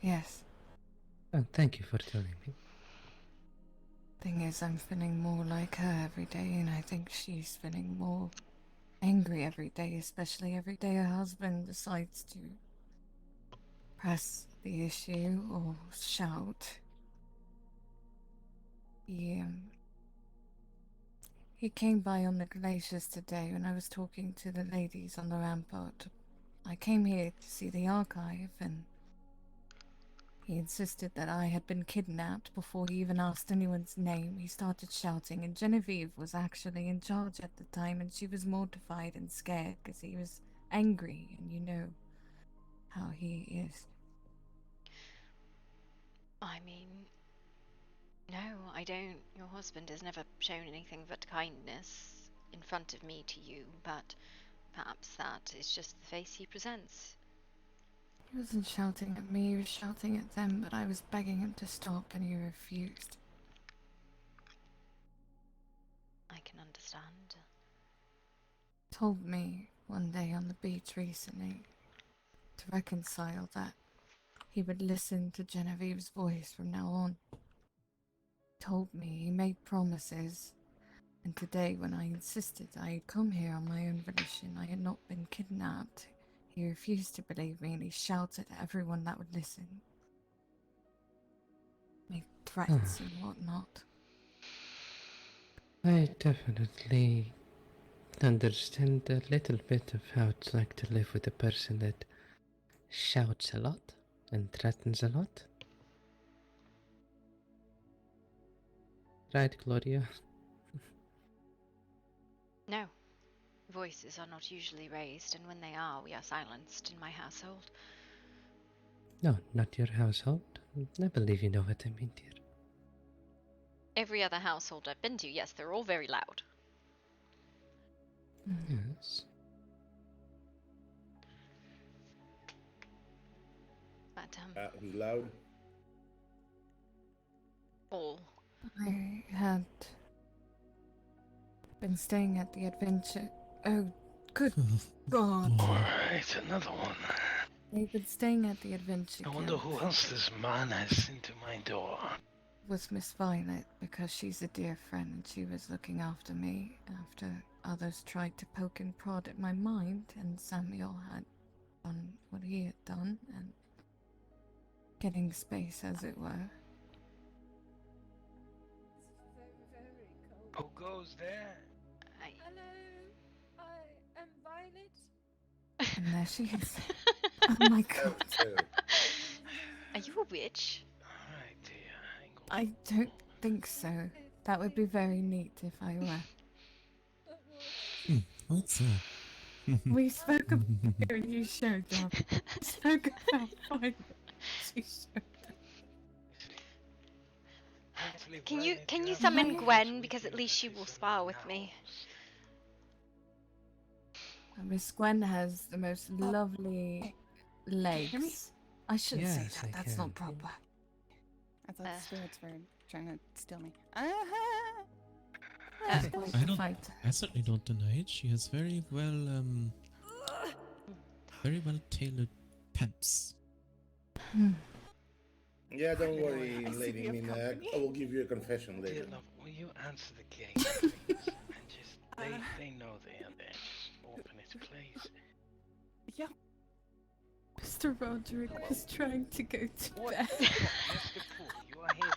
Yes. Oh, thank you for telling me. Thing is, I'm feeling more like her every day, and I think she's feeling more angry every day, especially every day her husband decides to press the issue or shout. He came by on the glaciers today when I was talking to the ladies on the rampart. I came here to see the archive, and he insisted that I had been kidnapped before he even asked anyone's name. He started shouting, and Genevieve was actually in charge at the time, and she was mortified and scared because he was angry, and you know how he is. I mean, no, I don't. Your husband has never shown anything but kindness in front of me to you, but perhaps that is just the face he presents. He wasn't shouting at me, he was shouting at them, but I was begging him to stop, and he refused. I can understand. Told me one day on the beach recently to reconcile that he would listen to Genevieve's voice from now on. Told me he made promises, and today when I insisted I had come here on my own volition, I had not been kidnapped, he refused to believe me, and he shouted at everyone that would listen. Made threats and whatnot. I definitely understand a little bit of how it's like to live with a person that shouts a lot and threatens a lot. Right, Gloria? No. Voices are not usually raised, and when they are, we are silenced in my household. No, not your household. I believe you know what I mean, dear. Every other household I've been to, yes, they're all very loud. Yes. But, who's loud? all. I had been staying at the adventure. Oh, good God. Alright, another one. They've been staying at the adventure I wonder camp. who else this man has sent to my door. Was Miss Violet, because she's a dear friend and she was looking after me after others tried to poke and prod at my mind, and Samuel had done what he had done and getting space, as it were. Who goes there? Hello, I am Violet. And there she is. Oh my God. Are you a witch? Alright, dear. I don't think so. That would be very neat if I were. What's that? We spoke about it when you showed up. We spoke about fire. She showed up. Can you summon Gwen, because at least she will spar with me. Miss Gwen has the most lovely legs. I shouldn't say Yes, that. I That's can. not proper. I thought spirits were trying to steal me. I certainly don't deny it. She has very well tailored pants. Yeah, don't worry, Lady Mina. I will give you a confession later. Dear love, will you answer the gate, please? And just, they know they are there. Just open it, please. Yeah. Mr. Roderick was trying to go to What? bed. Mr. Poole, you are here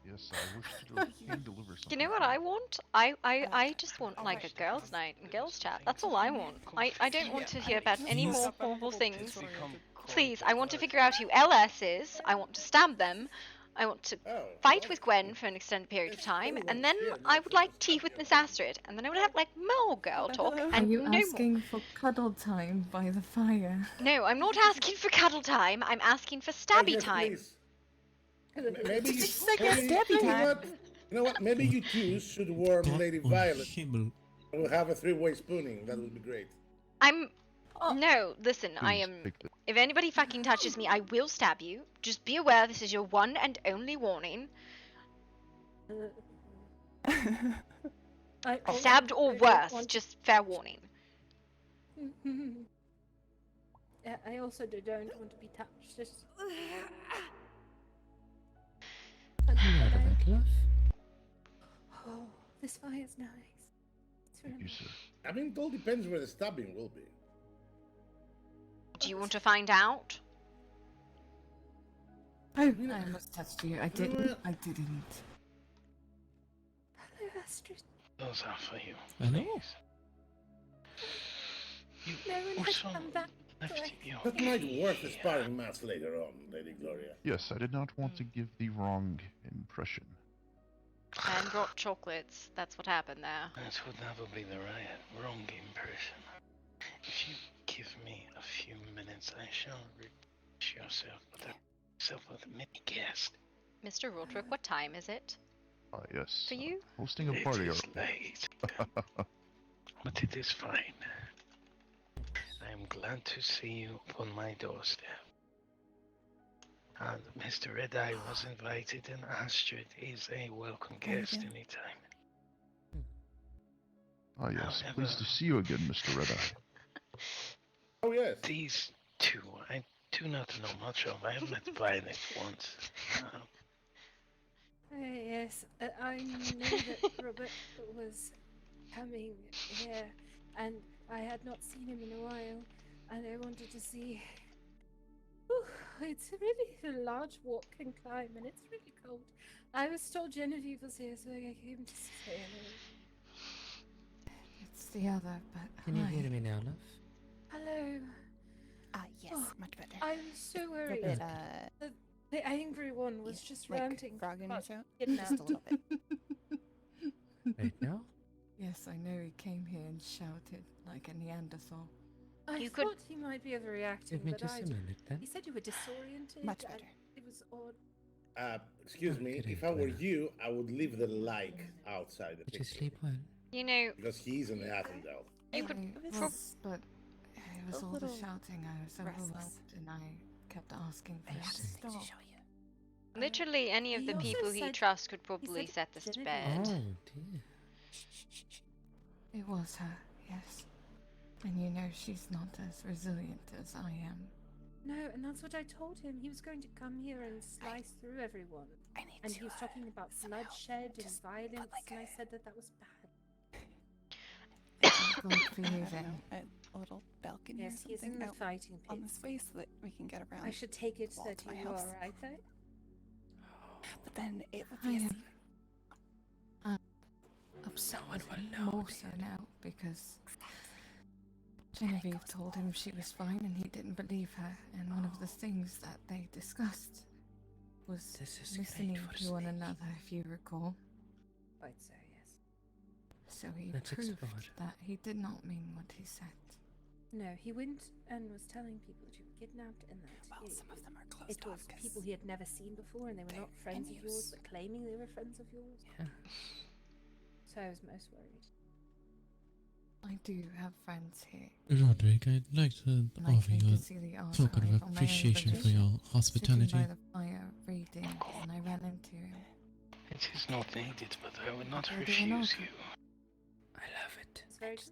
Yes, I wish to deliver something. You know what I want? I just want like a girls' night and girls' chat. That's all I want. I don't want to hear about any more horrible things. Please, I want to figure out who LS is. I want to stab them. I want to fight with Gwen for an extended period of time, and then I would like tea with Miss Astrid, and then I would have like more girl talk, Are and you no more. asking for cuddle time by the fire? No, I'm not asking for cuddle time. I'm asking for stabby time. Maybe you, Stabby you know time. what? You know what? Maybe you two should warn Lady Violet. We'll have a three-way spooning. That would be great. No, listen, I am. If anybody fucking touches me, I will stab you. Just be aware this is your one and only warning. Stabbed or worse, just fair warning. I also don't want to be touched. Just... Oh, this fire's nice. It's really You, sir. I mean, it all depends where the stabbing will be. Do you want to find out? Oh, I almost touched you. I didn't. I didn't. Hello, Astrid. Those are for you. Hello. No one has come back. That might worth a sparring match later on, Lady Gloria. Yes, I did not want to give the wrong impression. And brought chocolates. That's what happened there. That would never be the right, wrong impression. If you give me a few minutes, I shall refresh yourself with a mini guest. Mr. Roderick, what time is it? Yes. For you? Hosting a party. It is late. But it is fine. I am glad to see you upon my doorstep. And Mr. Red Eye was invited, and Astrid is a welcome guest anytime. Ah, yes. However- Pleased to see you again, Mr. Red Eye. Oh, yes. These two, I do not know much of. I have met Violet once. Yes, I knew that Robert was coming here, and I had not seen him in a while, and I wanted to see. Whew, it's a really large walk and climb, and it's really cold. I was told Genevieve was here, so I came to say hello. It's the other, but Can you hi. hear me now, love? Hello. Yes, much better. I was so worried. bit, The angry one was just like ranting. frog in your but throat? kidnapped. Just a little bit. Right now? Yes, I know he came here and shouted like a Neanderthal. I You thought he might be overreacting, Give me but just I a didn't. minute then. He said you were disoriented. Much and better. It was odd. Excuse me. If I were you, I would leave the like outside the Did you picture. sleep well? You know, Because he's in the Attendale. you could. It was, but it was a all the little shouting. I was restless. overwhelmed, and I kept asking for I have him. something to show you. Literally, any of He the also people he said- trusts could he probably said set this to Genevieve. bed. Oh dear. It was her, yes. And you know she's not as resilient as I am. No, and that's what I told him. He was going to come here and slice through everyone. I need And to, he was talking about bloodshed and just violence, put, and I said that was bad. Good for you I don't then. know, a little balcony Yes, or he's something in the out fighting on pit. this way so that we can get around. I should take it wall that to my you house. are right though. But then it would I be a am. secret. Upset No one will know. more so now because Genevieve told him she was fine and he didn't believe her, and one of the things that they discussed was listening to one another, if you recall. Quite so, yes. So he Let's proved explore. that he did not mean what he said. No, he went and was telling people that you were kidnapped and that some of them are closed it was people he had never seen before and they were not friends of yours, but claiming they were friends of yours. Yeah. So I was most worried. I do have friends here. Roderick, I'd like to And I offer came you to a see the token archive of on my own appreciation for volition, your sitting hospitality. by the fire reading, and I ran into him. It is not needed, but I will not I'll do an refuse offer. you. I love it. It's very good.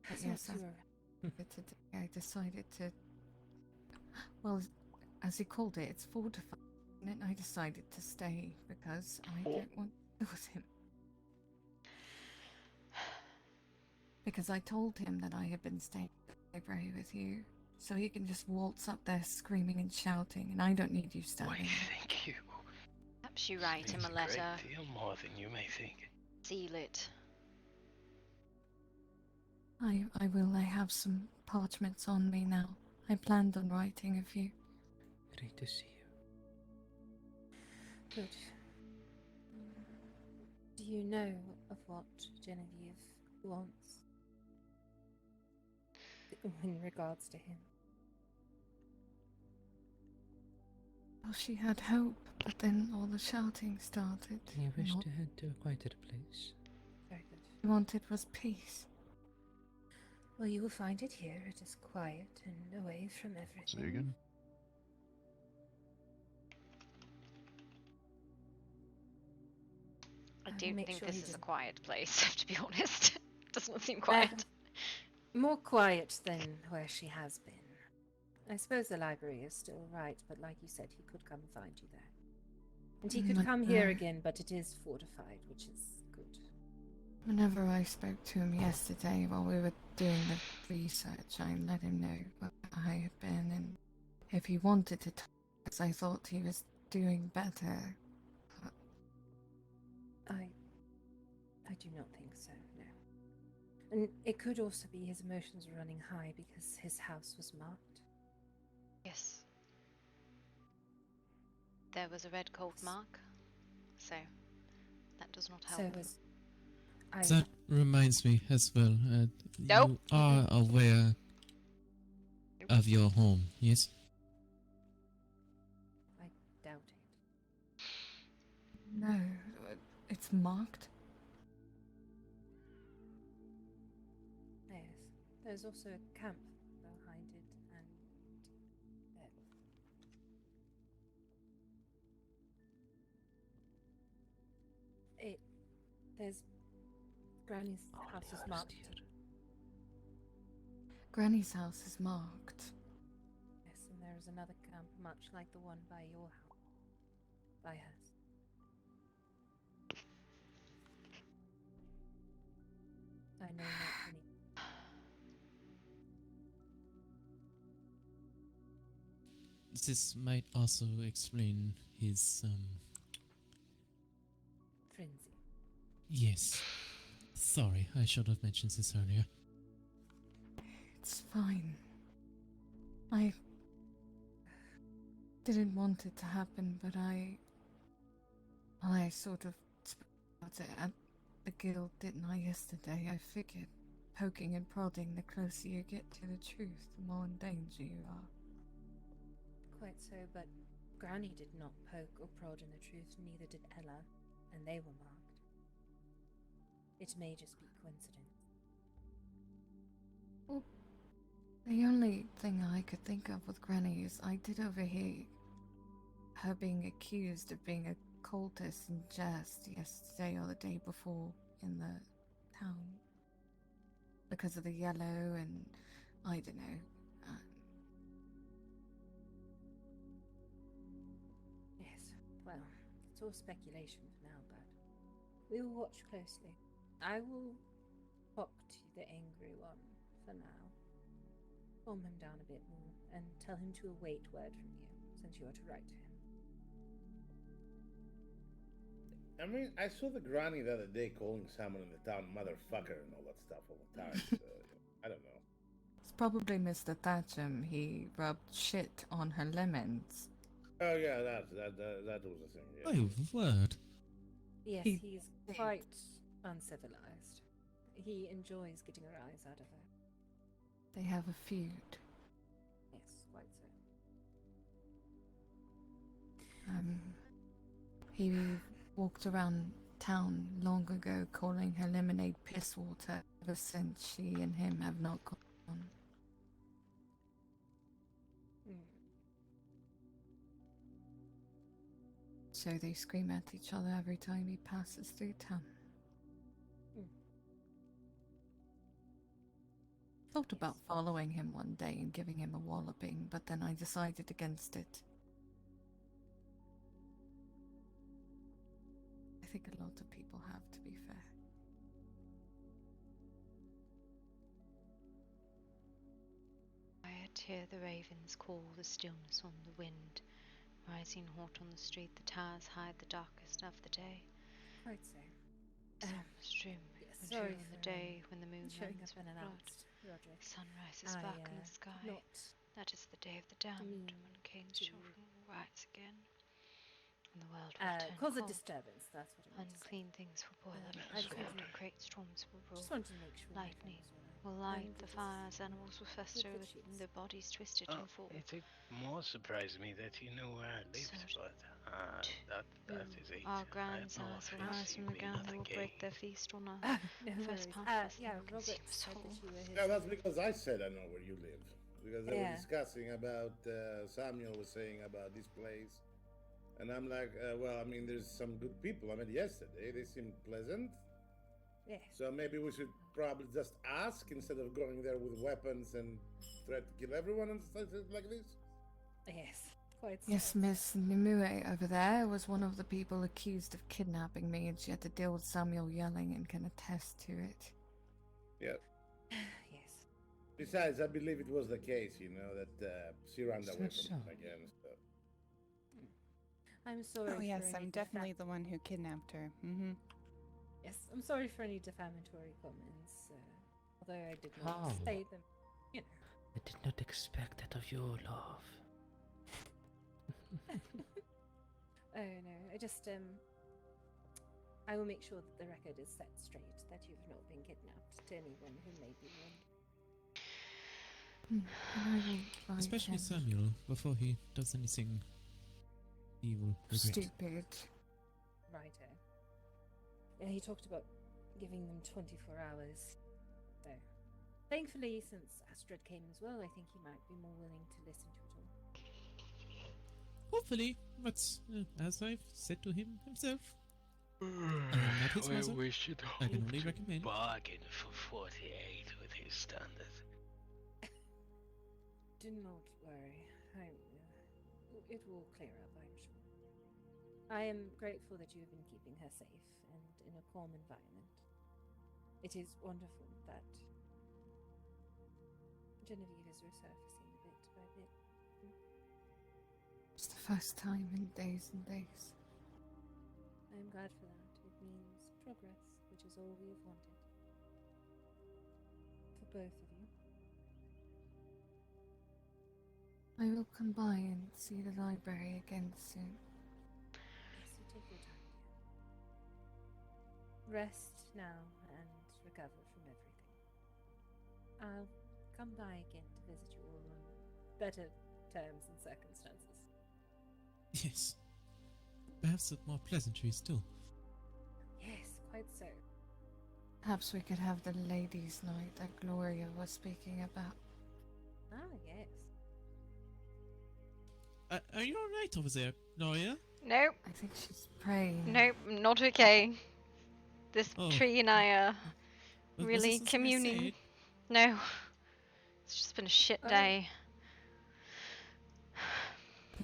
But So yes, you were today I decided to, well, as he called it, it's fortified. And then I decided to stay because I don't want to lose him. Because I told him that I had been staying at the library with you, so he can just waltz up there screaming and shouting, and I don't need you standing. Thank you. Perhaps you write him a Means letter. great deal more than you may think. Seal it. I will. I have some parchments on me now. I planned on writing a few. Great to see you. good. Do you know of what Genevieve wants in regards to him? Well, she had hope, but then all the shouting started. You wish and all to head to a quieter place? Very good. she wanted was peace. Well, you will find it here. It is quiet and away from everything. Say again? I I will do make think sure this he is a doesn't- quiet place, to be honest. Doesn't seem quiet. More quiet than where she has been. I suppose the library is still right, but like you said, he could come and find you there. And he could come here again, but it is fortified, which is good. Whenever I spoke to him yesterday while we were doing the research, I let him know where I had been, and if he wanted to talk, because I thought he was doing better. But I do not think so, no. And it could also be his emotions were running high because his house was marked. Yes. There was a red cold mark, so that does not help. So was That reminds me as well. Nope. You are aware of your home, yes? I doubt it. no, it's marked. Yes. There's also a camp behind it, and there's Granny's house is marked. Granny's house is marked. Yes, and there is another camp much like the one by your house. By hers. I know not many. This might also explain his, Frenzy. Yes. Sorry, I should have mentioned this earlier. It's fine. I didn't want it to happen, but I sort of spoke about it at the guild, didn't I, yesterday? I figured poking and prodding, the closer you get to the truth, the more in danger you are. Quite so, but Granny did not poke or prod in the truth, neither did Ella, and they were marked. It may just be coincidence. Well, the only thing I could think of with Granny is I did overhear her being accused of being a cultist in jest yesterday or the day before in the town. Because of the yellow and I don't know. Yes, well, it's all speculation for now, but we will watch closely. I will talk to the angry one for now. Calm him down a bit more and tell him to await word from you, since you are to write to him. I mean, I saw the granny the other day calling someone in the town motherfucker and all that stuff all the time. So I don't know. It's probably Mr. Thatcham. He rubbed shit on her lemons. Oh yeah, that was the thing. Yeah. Oh, word. Yes, He he's quite uncivilized. He enjoys getting a rise out of her. They have a feud. Yes, quite so. He walked around town long ago calling her lemonade piss water. Ever since, she and him have not gone on. So they scream at each other every time he passes through town. Thought about following him one day and giving him a walloping, but then I decided against it. I think a lot of people have, to be fair. I hear the ravens call, the stillness on the wind, rising hot on the street, the towers hide the darkest of the day. Quite so. Stream Sorry on for the day when the moon showing runs up with blood. unannounced, Roderick. Sun rises back in the sky. That is the day of the damned, when Cain's children will rise again. And the world will turn cause a cold. disturbance, that's what I meant to say. Unclean things will boil up I and just wanted to- great storms will roll. Just wanted to make sure. Lightning will light the fires, animals will fester with their bodies twisted and fall. It more surprised me that you know where I live, but that is it. Our I had no grandsires will rise offense from in the being ground, they that will gay. break their feast on No earth. worries. First pass, Yeah, you can Robert see said soul. that you were his. Yeah, that's because I said I know where you live. Because they were Yeah. discussing about Samuel was saying about this place, and I'm like, well, I mean, there's some good people I met yesterday. They seemed pleasant. Yeah. So maybe we should probably just ask instead of going there with weapons and threat to kill everyone and stuff like this. Yes, quite so. Yes, Miss Nimue over there was one of the people accused of kidnapping me, and she had to deal with Samuel yelling and can attest to it. Yeah. Yes. Besides, I believe it was the case, you know, that she ran away So from him again. So. I'm sorry. Oh yes, for I'm any definitely the one who kidnapped her. Mm-hmm. Yes, I'm sorry for any defamatory comments. Although I did not Oh. say them, you know. I did not expect that of you, love. Oh no, I just I will make sure that the record is set straight that you've not been kidnapped to anyone who may be one. Especially Samuel, before he does anything evil. Stupid. Righto. Yeah, he talked about giving them 24 hours. So, thankfully, since Astrid came as well, I think he might be more willing to listen to it all. Hopefully, but as I've said to him himself, I am not his Well, mother. we should I can hope only to recommend. bargain for 48 with his standard. Do not worry. It will clear up, I'm sure. I am grateful that you have been keeping her safe and in a calm environment. It is wonderful that Genevieve is resurfacing bit by bit. It's the first time in days and days. I am glad for that. It means progress, which is all we have wanted. For both of you. I will come by and see the library again soon. Yes, you take your time, dear. Rest now and recover from everything. I'll come by again to visit you all on better terms and circumstances. Yes. Perhaps with more pleasantries too. Yes, quite so. Perhaps we could have the ladies' night that Gloria was speaking about. Ah, yes. Are you alright over there, Gloria? Nope. I think she's praying. Nope, not okay. This Oh. tree and I are Was really this something I communing. said? No. It's just been a shit day.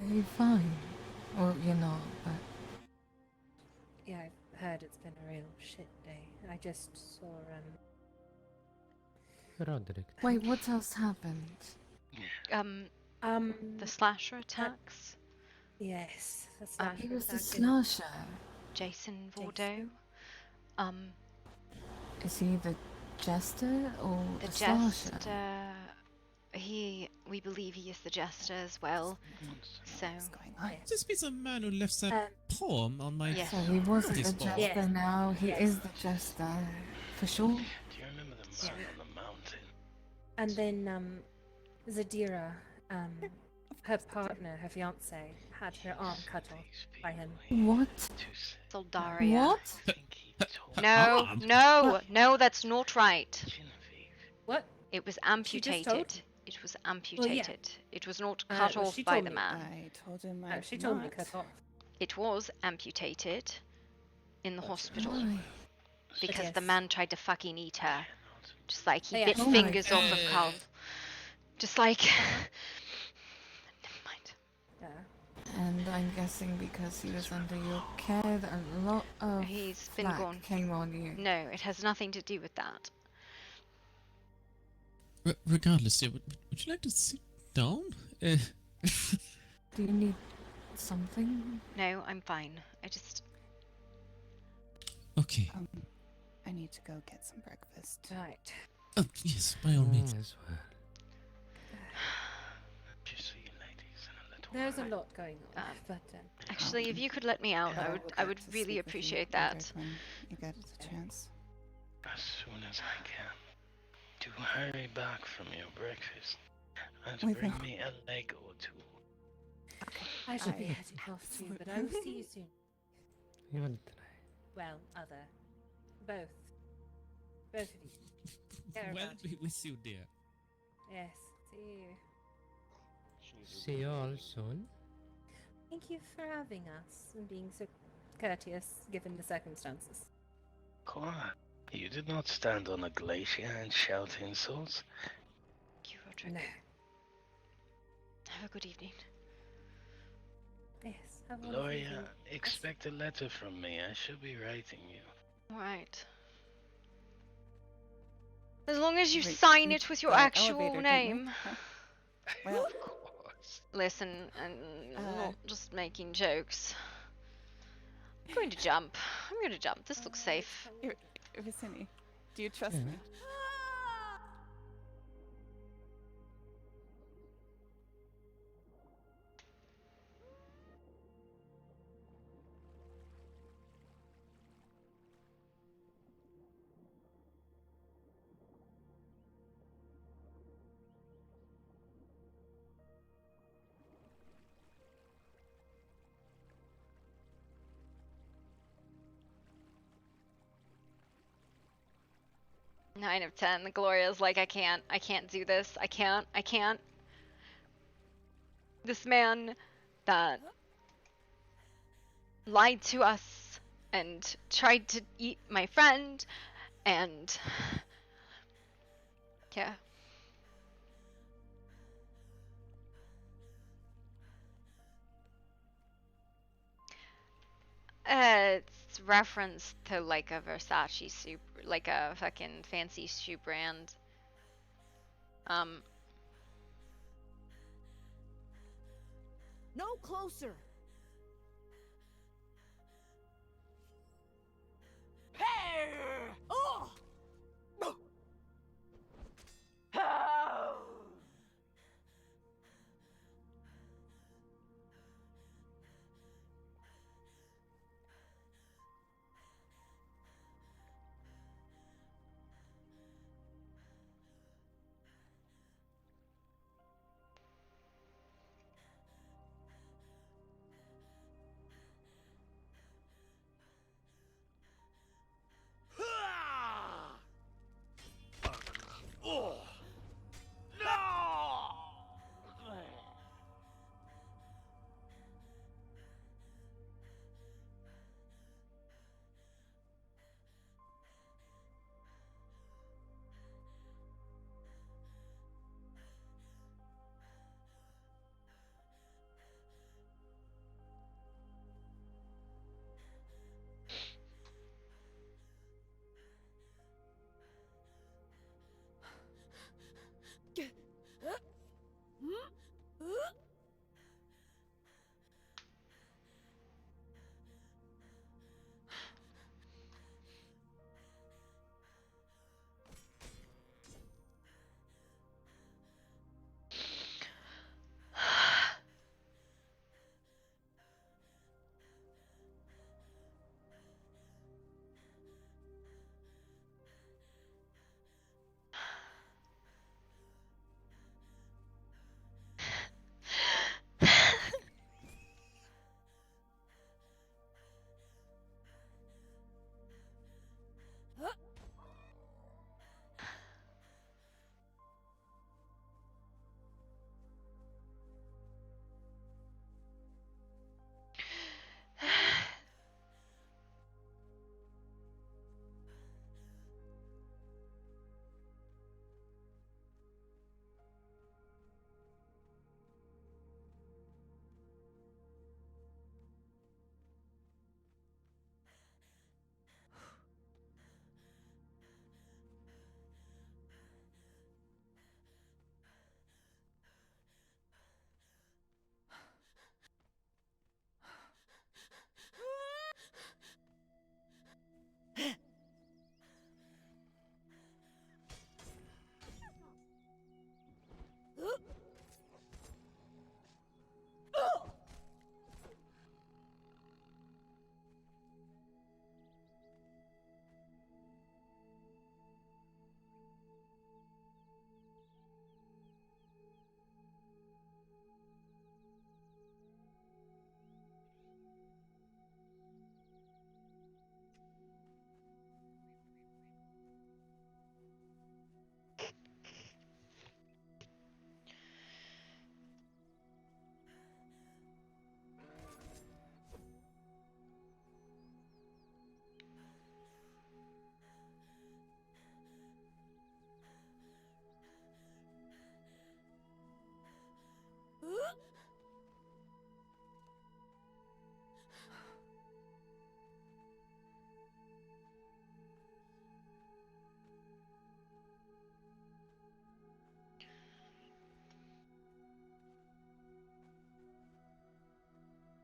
Are you fine? Well, you're not, but... Yeah, I've heard it's been a real shit day. I just saw, Roderick. Wait, what else happened? The slasher attacks. Yes, the He slasher was the attack. slasher. Jason Vordo. Is he the jester or The the slasher? jester. We believe he is the jester as well. So. This is a man who left that poem on my. So he wasn't notice the board. jester now, he is the jester. For sure? Do you remember the man on the mountain? And then, Zadira, her partner, her fiance, had her arm cut off by him. What? Soldaria. What? No, arm? no, no, that's not right. What? It was She just told amputated. It was amputated. It was not cut well, off she by told the me. man. I told him Oh, she told me cut off. It was amputated in the hospital Why? because the man tried to fucking eat her. Just like he Yeah. bit Oh my fingers off of Carl. Just like. Never mind. Yeah. And I'm guessing because he was under your care that a lot of He's been flack gone. came on you. No, it has nothing to do with that. Regardless, dear, would you like to sit down? Do you need something? No, I'm fine. I just. Okay. I need to go get some breakfast. Right. Oh, yes, by all means. As well. Just for you ladies in a little There's while. a lot going on, but Actually, if you could let me out, I would really appreciate that. When you get a chance. As soon as I can. To hurry back from your breakfast and We bring will. me a leg or two. I shall be heading off soon, but I will see you soon. Even Well, other. Both. Both of you. Care Well, about be with you, dear. Yes, see you. see you all soon. Thank you for having us and being so courteous given the circumstances. Cora, you did not stand on a glacier and shout insults. Thank you, Roderick. No. Have a good evening. Yes, have a wonderful Gloria, evening. expect a letter from me. I should be writing you. Alright. As long as you Wait, sign you it with your got an actual elevator, didn't we? name. Huh? Well, Of course. Listen, I'm not just making jokes. I'm going to jump. I'm going to jump. This looks safe. Vicini, do you trust Yeah. me? Nine of 10. Gloria's like, I can't do this. I can't. This man that lied to us and tried to eat my friend and yeah. It's reference to like a Versace suit, like a fucking fancy shoe brand. No closer. Hey! Oh!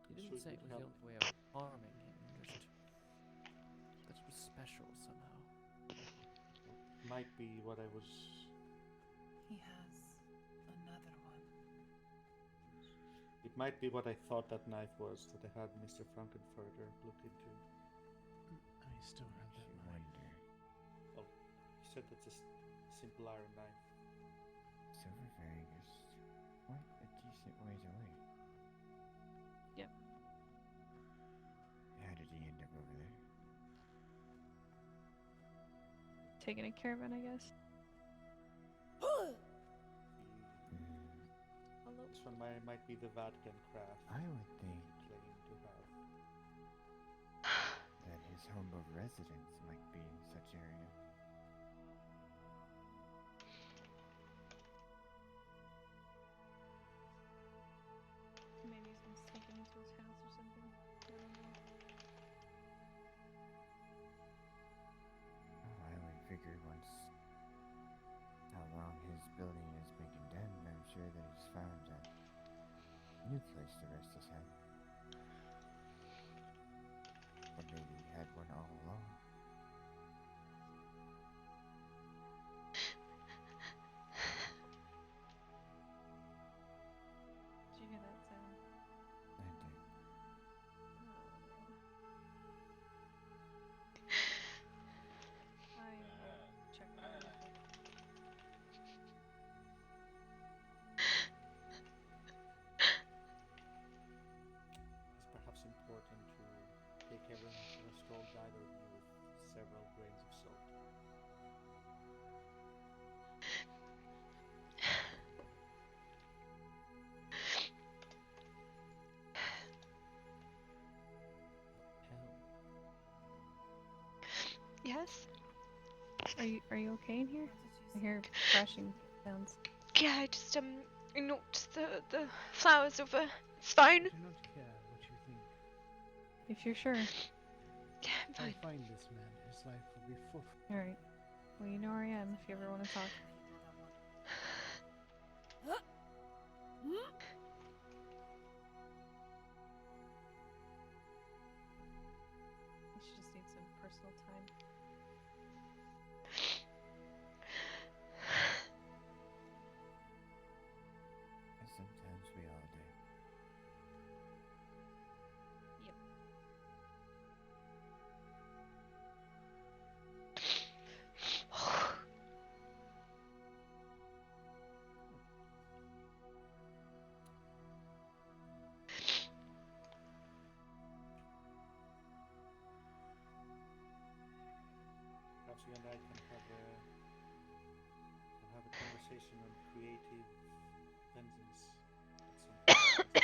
You didn't Sure, say good it was the help. only way of harming him, just that it was special somehow. Might be what I was. He has another one. It might be what I thought that knife was that I had Mr. Frankenfurter look into. I still have that knife. Well, you said that's a simple iron knife. Silverfang is quite a decent ways away. Yep. How did he end up over there? Taking a caravan, I guess. Hello. This one might be the Vatican craft. I would think claim to have. that his home of residence might be in such area. Maybe he's been sneaking into his house or something. I don't know. Oh, I would figure once how long his building has been condemned, I'm sure that he's found a new place to rest his head. Or maybe he had one all along. Did you hear that sound? I did. I will check that real quick. It's perhaps important to take everything that was told either of you with several grains of salt. Yes? Are you okay in here? I hear crashing sounds. Yeah, I just I knocked the flowers over. It's fine. I do not care what you think. If you're sure. Yeah, I'm fine. I'll find this man. His life will be full. Alright. Well, you know where I am if you ever want to talk. We should just need some personal time. And sometimes we all do. Yep. Perhaps you and I can have a conversation on creative vengeance at some point.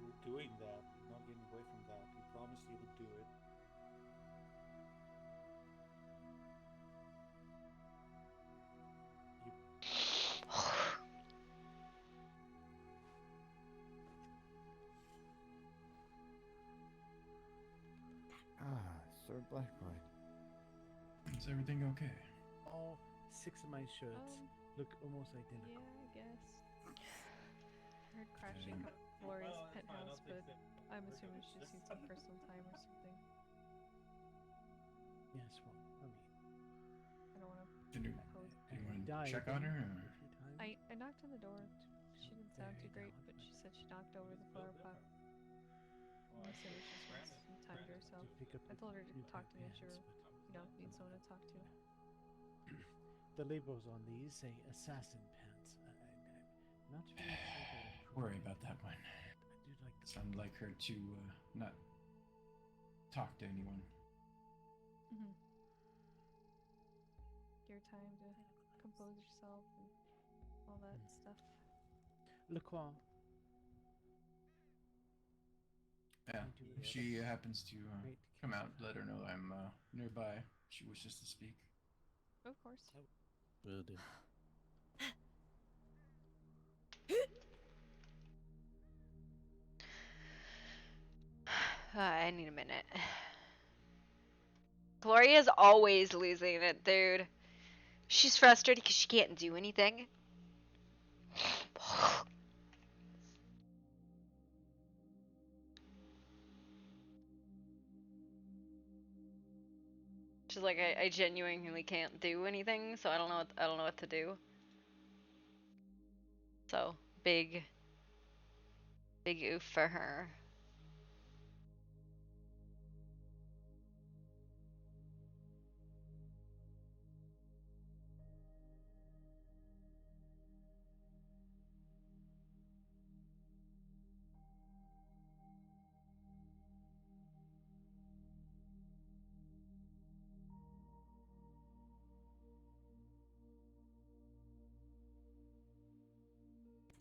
We're doing that. We're not getting away from that. We promised you would do it. Ah, Sir Blackwood. Is everything okay? All 6 of my shirts look almost identical. Yeah, I guess. I heard crashing at Gloria's penthouse, but I'm assuming she just needs some personal time or something. Yes, well, I mean, I don't want Did to you, impose. anyone died check on her? Or? I knocked on the door. She didn't sound too great, but she said she knocked over the flower pot. I'm assuming she just wants some time to herself. I told her to talk to me if she were, needs someone to talk to. the labels on these say assassin pants. I'm not really sure that Worry about that one. I do like the Sounded like her to not talk to anyone. Mm-hmm. Your time to compose yourself and all that stuff. Lacroix, Yeah. If she happens to come out, let her know I'm nearby. If she wishes to speak. Of course. Will do. I need a minute. Gloria's always losing it, dude. She's frustrated because she can't do anything. She's like, I genuinely can't do anything, so I don't know what to do. So big oof for her.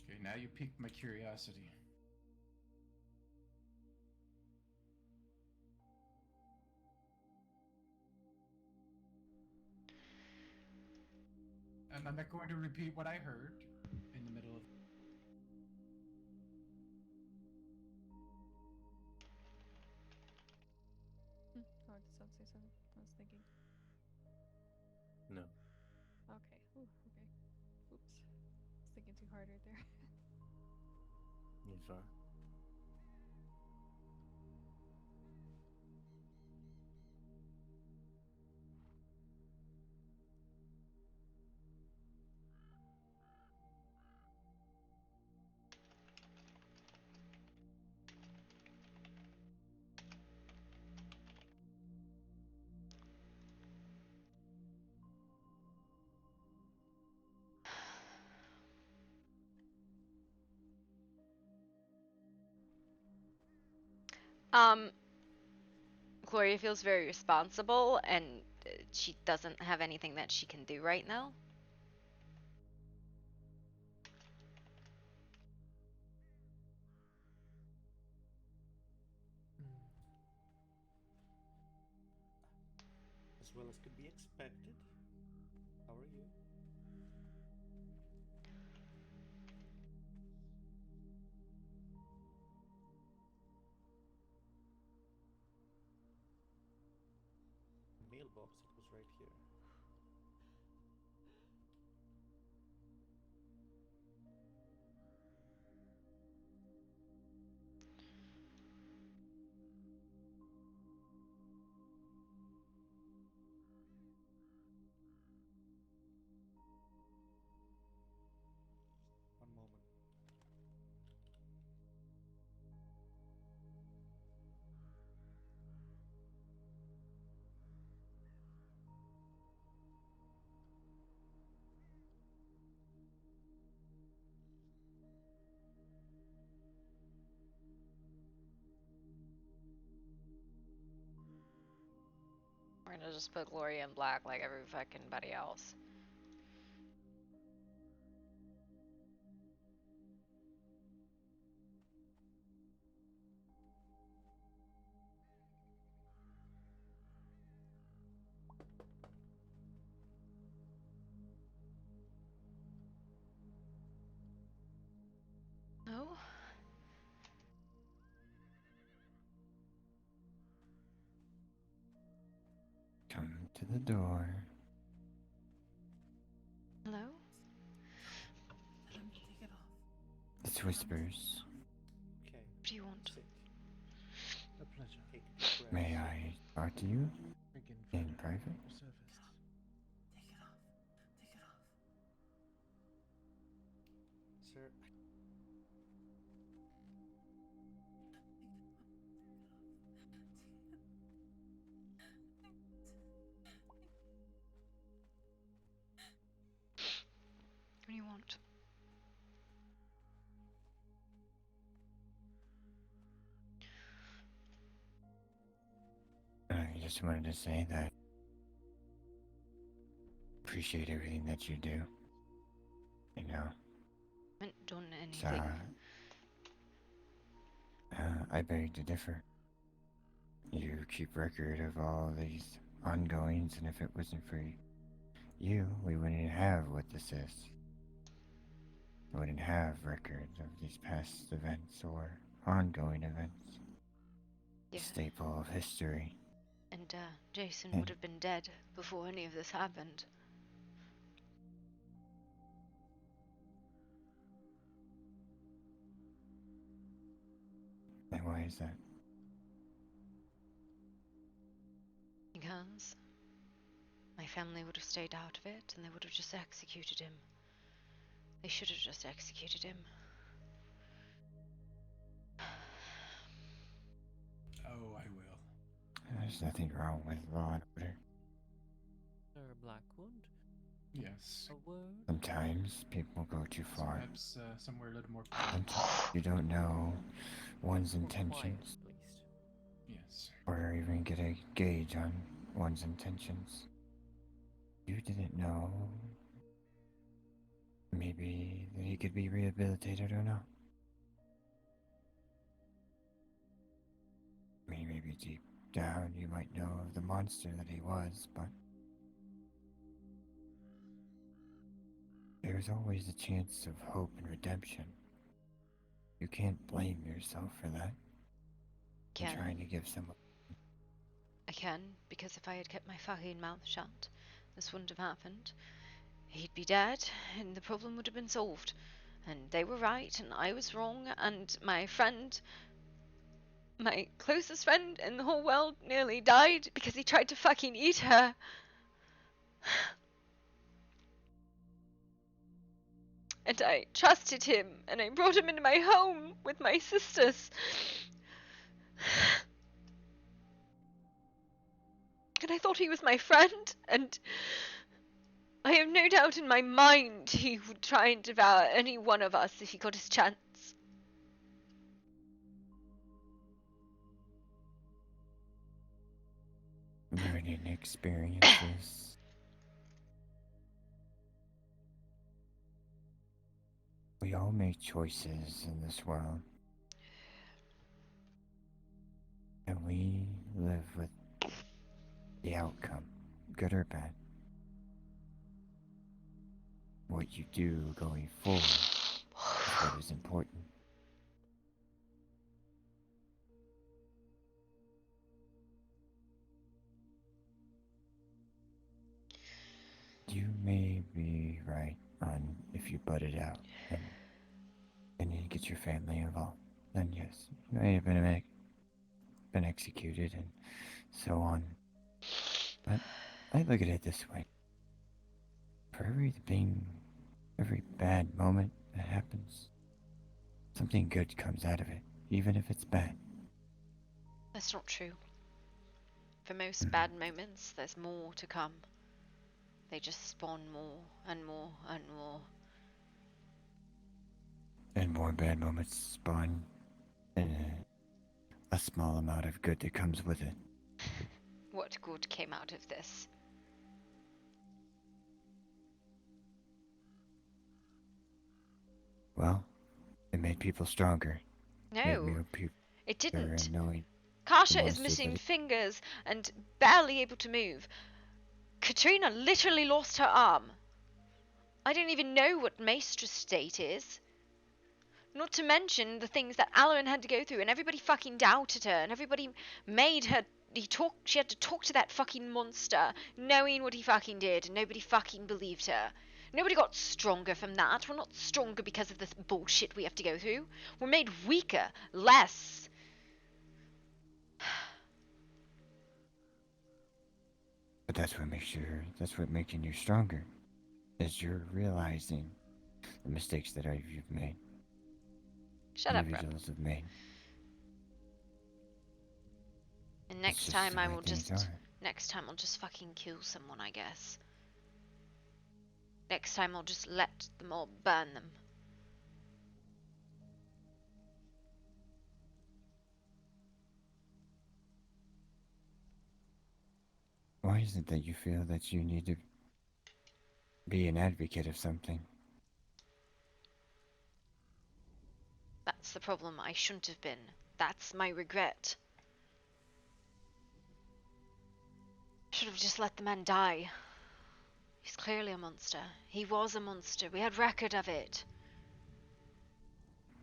Okay, now you piqued my curiosity. And I'm not going to repeat what I heard in the middle of. Oh, did someone say something? I was thinking. No. Okay. Ooh, okay. Oops. I was thinking too hard right there. You sorry? Um, Gloria feels very responsible, and she doesn't have anything that she can do right now. As well as could be expected. How are you? Mailbox, it was right here. One moment. We're gonna just put Gloria in black like every fucking buddy else. No. Come to the door. Hello? Let me take it off. It's whispers. Okay. What do you want? Sit. A pleasure. Take a deep breath. May I talk to you Again, in private? Service. Take it off. Take it off. Sir, What do you want? I just wanted to say that appreciate everything that you do. You know, I haven't done it's, anything. I beg to differ. You keep record of all these ongoings, and if it wasn't for you, we wouldn't have what this is. We wouldn't have record of these past events or ongoing events. Yeah. Staple of history. And Jason And would have been dead before any of this happened. and why is that? Because my family would have stayed out of it and they would have just executed him. They should have just executed him. Oh, I will. There's nothing wrong with law and order. Sir Blackwood? Yes. A word? Sometimes people go too far. Perhaps somewhere a little more Sometimes you don't know one's More quiet, intentions. please. Yes. Or even get a gauge on one's intentions. You didn't know. Maybe that he could be rehabilitated or not. I mean, maybe deep down you might know of the monster that he was, but there's always a chance of hope and redemption. You can't blame yourself for that. Can. You're trying to give someone. I can, because if I had kept my fucking mouth shut, this wouldn't have happened. He'd be dead, and the problem would have been solved. And they were right, and I was wrong, and my friend, my closest friend in the whole world, nearly died because he tried to fucking eat her. And I trusted him, and I brought him into my home with my sisters. And I thought he was my friend, and I have no doubt in my mind he would try and devour any one of us if he got his chance. Learning experiences. We all make choices in this world. And we live with the outcome, good or bad. What you do going forward is what is important. You may be right on if you butt it out and you get your family involved. Then yes, you may have been executed and so on. But I look at it this way. For every bad moment that happens, something good comes out of it, even if it's bad. That's not true. For most bad moments, there's more to come. They just spawn more and more and more. And more bad moments spawn a small amount of good that comes with it. What good came out of this? Well, it made people stronger. No, it didn't. Kasha is missing fingers and barely able to move. Katrina literally lost her arm. I don't even know what Maestra's state is. Not to mention the things that Alarin had to go through, and everybody fucking doubted her, and everybody made her. She had to talk to that fucking monster, knowing what he fucking did, and nobody fucking believed her. Nobody got stronger from that. We're not stronger because of this bullshit we have to go through. We're made weaker, less. But that's what making you stronger, is you're realizing the mistakes that you've made. Shut up, Individuals have made. And next time I'll just fucking kill someone, I guess. Next time I'll just let the mob burn them. Why is it that you feel that you need to be an advocate of something? That's the problem. I shouldn't have been. That's my regret. I should have just let the man die. He's clearly a monster. He was a monster. We had record of it.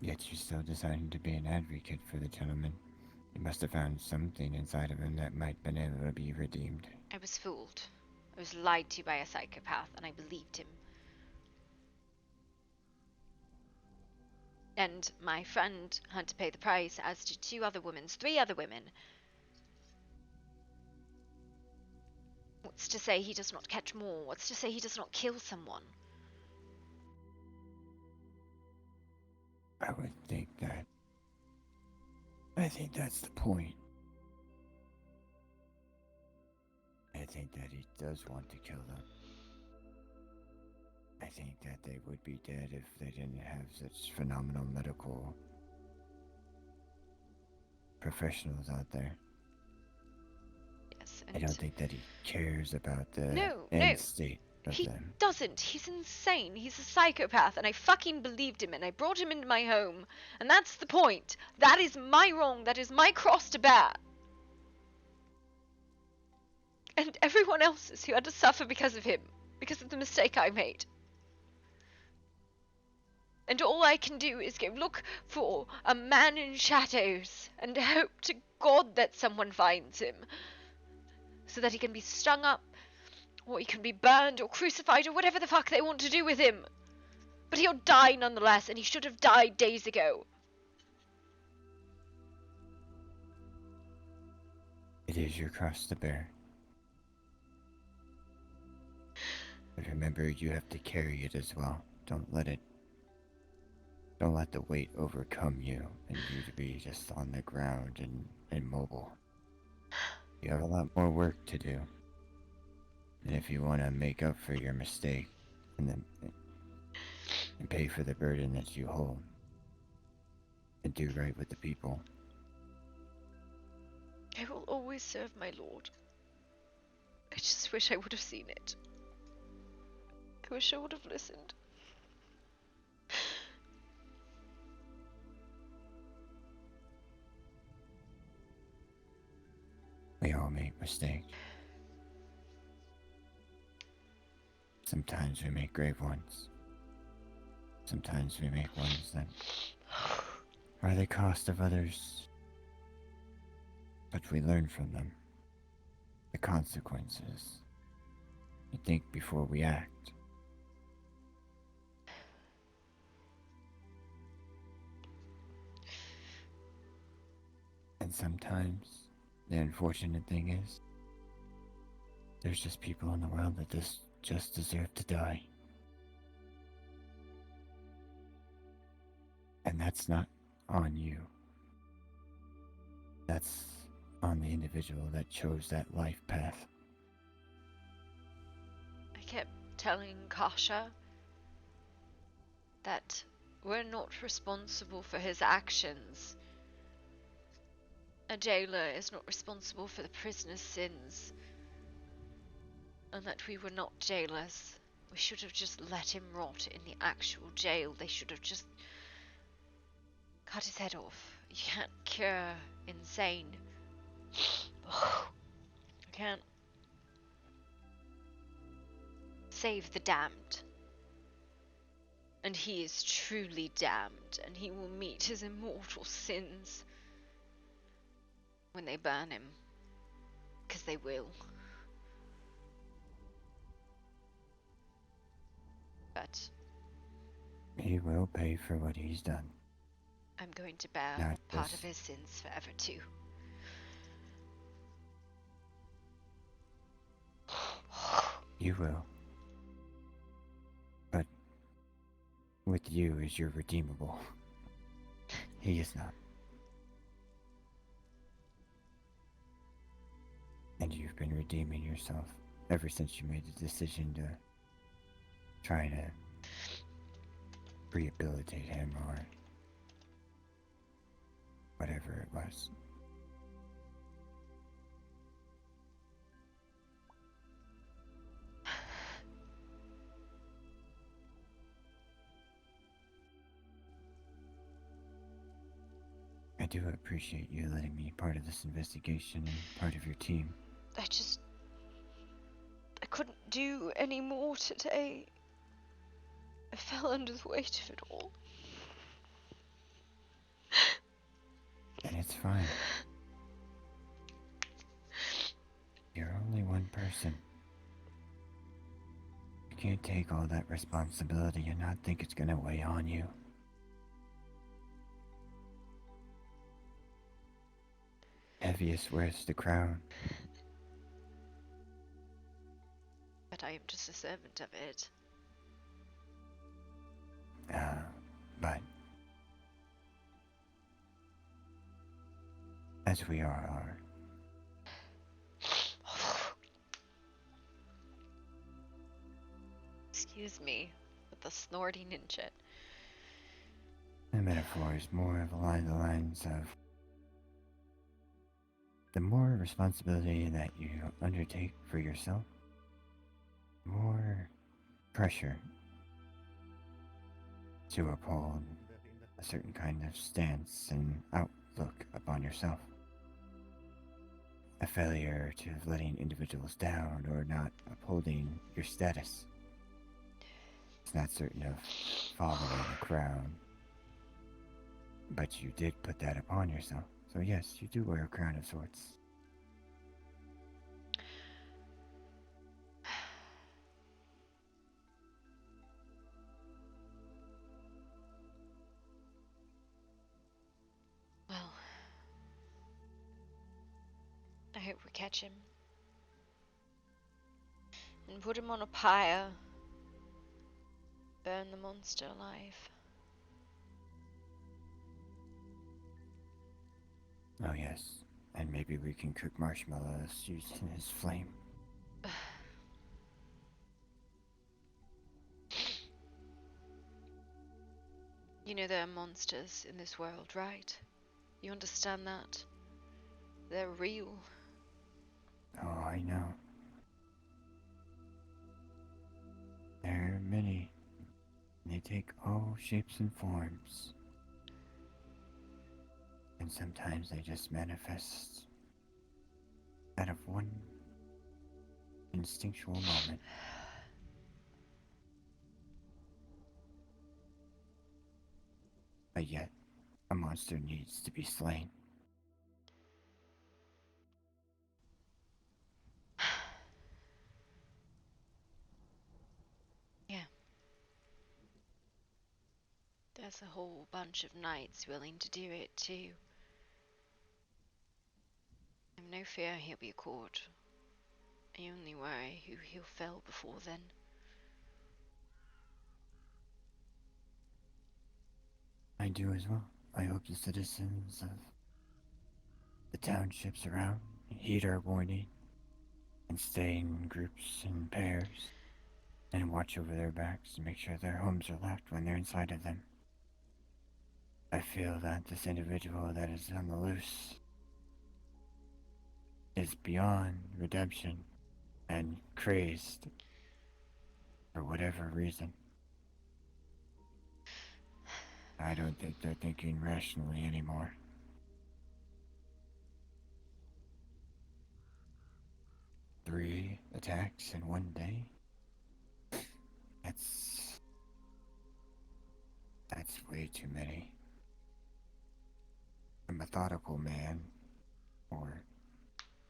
Yet you still decided to be an advocate for the gentleman. You must have found something inside of him that might have been able to be redeemed. I was fooled. I was lied to by a psychopath, and I believed him. And my friend had to pay the price, as did 3 other women. What's to say he does not catch more? What's to say he does not kill someone? I would think that. I think that's the point. I think that he does want to kill them. I think that they would be dead if they didn't have such phenomenal medical professionals out there. Yes, I don't think that he cares about the No. end state of He them. doesn't. He's insane. He's a psychopath, and I fucking believed him, and I brought him into my home. And that's the point. That is my wrong. That is my cross to bear. And everyone else's who had to suffer because of him, because of the mistake I made. And all I can do is go look for a man in shadows and hope to God that someone finds him, so that he can be strung up, or he can be burned or crucified or whatever the fuck they want to do with him. But he'll die nonetheless, and he should have died days ago. It is your cross to bear. But remember, you have to carry it as well. Don't let the weight overcome you and you to be just on the ground and immobile. You have a lot more work to do. And if you want to make up for your mistake and pay for the burden that you hold and do right with the people. I will always serve my lord. I just wish I would have seen it. I wish I would have listened. We all make mistakes. Sometimes we make grave ones. Sometimes we make ones that are the cost of others. But we learn from them. The consequences. We think before we act. And sometimes the unfortunate thing is there's just people in the world that just deserve to die. And that's not on you. That's on the individual that chose that life path. I kept telling Kasha that we're not responsible for his actions. A jailer is not responsible for the prisoner's sins. And that we were not jailers. We should have just let him rot in the actual jail. They should have just cut his head off. You can't cure insane. You can't save the damned. And he is truly damned, and he will meet his immortal sins when they burn him. Because they will. But he will pay for what he's done. I'm going to bear Not part this. of his sins forever too. You will. But with you is you're redeemable. He is not. And you've been redeeming yourself ever since you made the decision to try to rehabilitate him or whatever it was. I do appreciate you letting me part of this investigation and part of your team. I couldn't do any more today. I fell under the weight of it all. And it's fine. You're only one person. You can't take all that responsibility and not think it's gonna weigh on you. Heaviest wears the crown. But I am just a servant of it. But as we are. Excuse me with the snorting and shit. The metaphor is more along the lines of the more responsibility that you undertake for yourself, the more pressure to uphold a certain kind of stance and outlook upon yourself. A failure to letting individuals down or not upholding your status. It's not certain of following the crown. But you did put that upon yourself. So yes, you do wear a crown of sorts. Well, I hope we catch him. And put him on a pyre. Burn the monster alive. Oh yes, and maybe we can cook marshmallows using his flame. You know there are monsters in this world, right? You understand that? They're real. Oh, I know. There are many. They take all shapes and forms. And sometimes they just manifest out of one instinctual moment. But yet, a monster needs to be slain. Yeah. There's a whole bunch of knights willing to do it too. I've no fear he'll be caught. I only worry who he'll fell before then. I do as well. I hope the citizens of the townships around heed our warning and stay in groups and pairs and watch over their backs and make sure their homes are locked when they're inside of them. I feel that this individual that is on the loose is beyond redemption and crazed for whatever reason. I don't think they're thinking rationally anymore. Three attacks in one day? That's way too many. A methodical man, or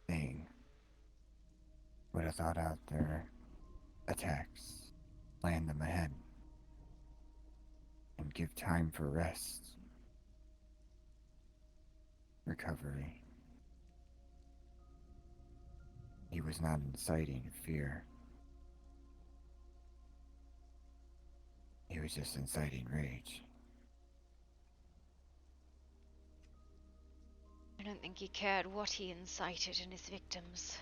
thing, would have thought out their attacks, plan them ahead, and give time for rest, recovery. He was not inciting fear. He was just inciting rage. I don't think he cared what he incited in his victims.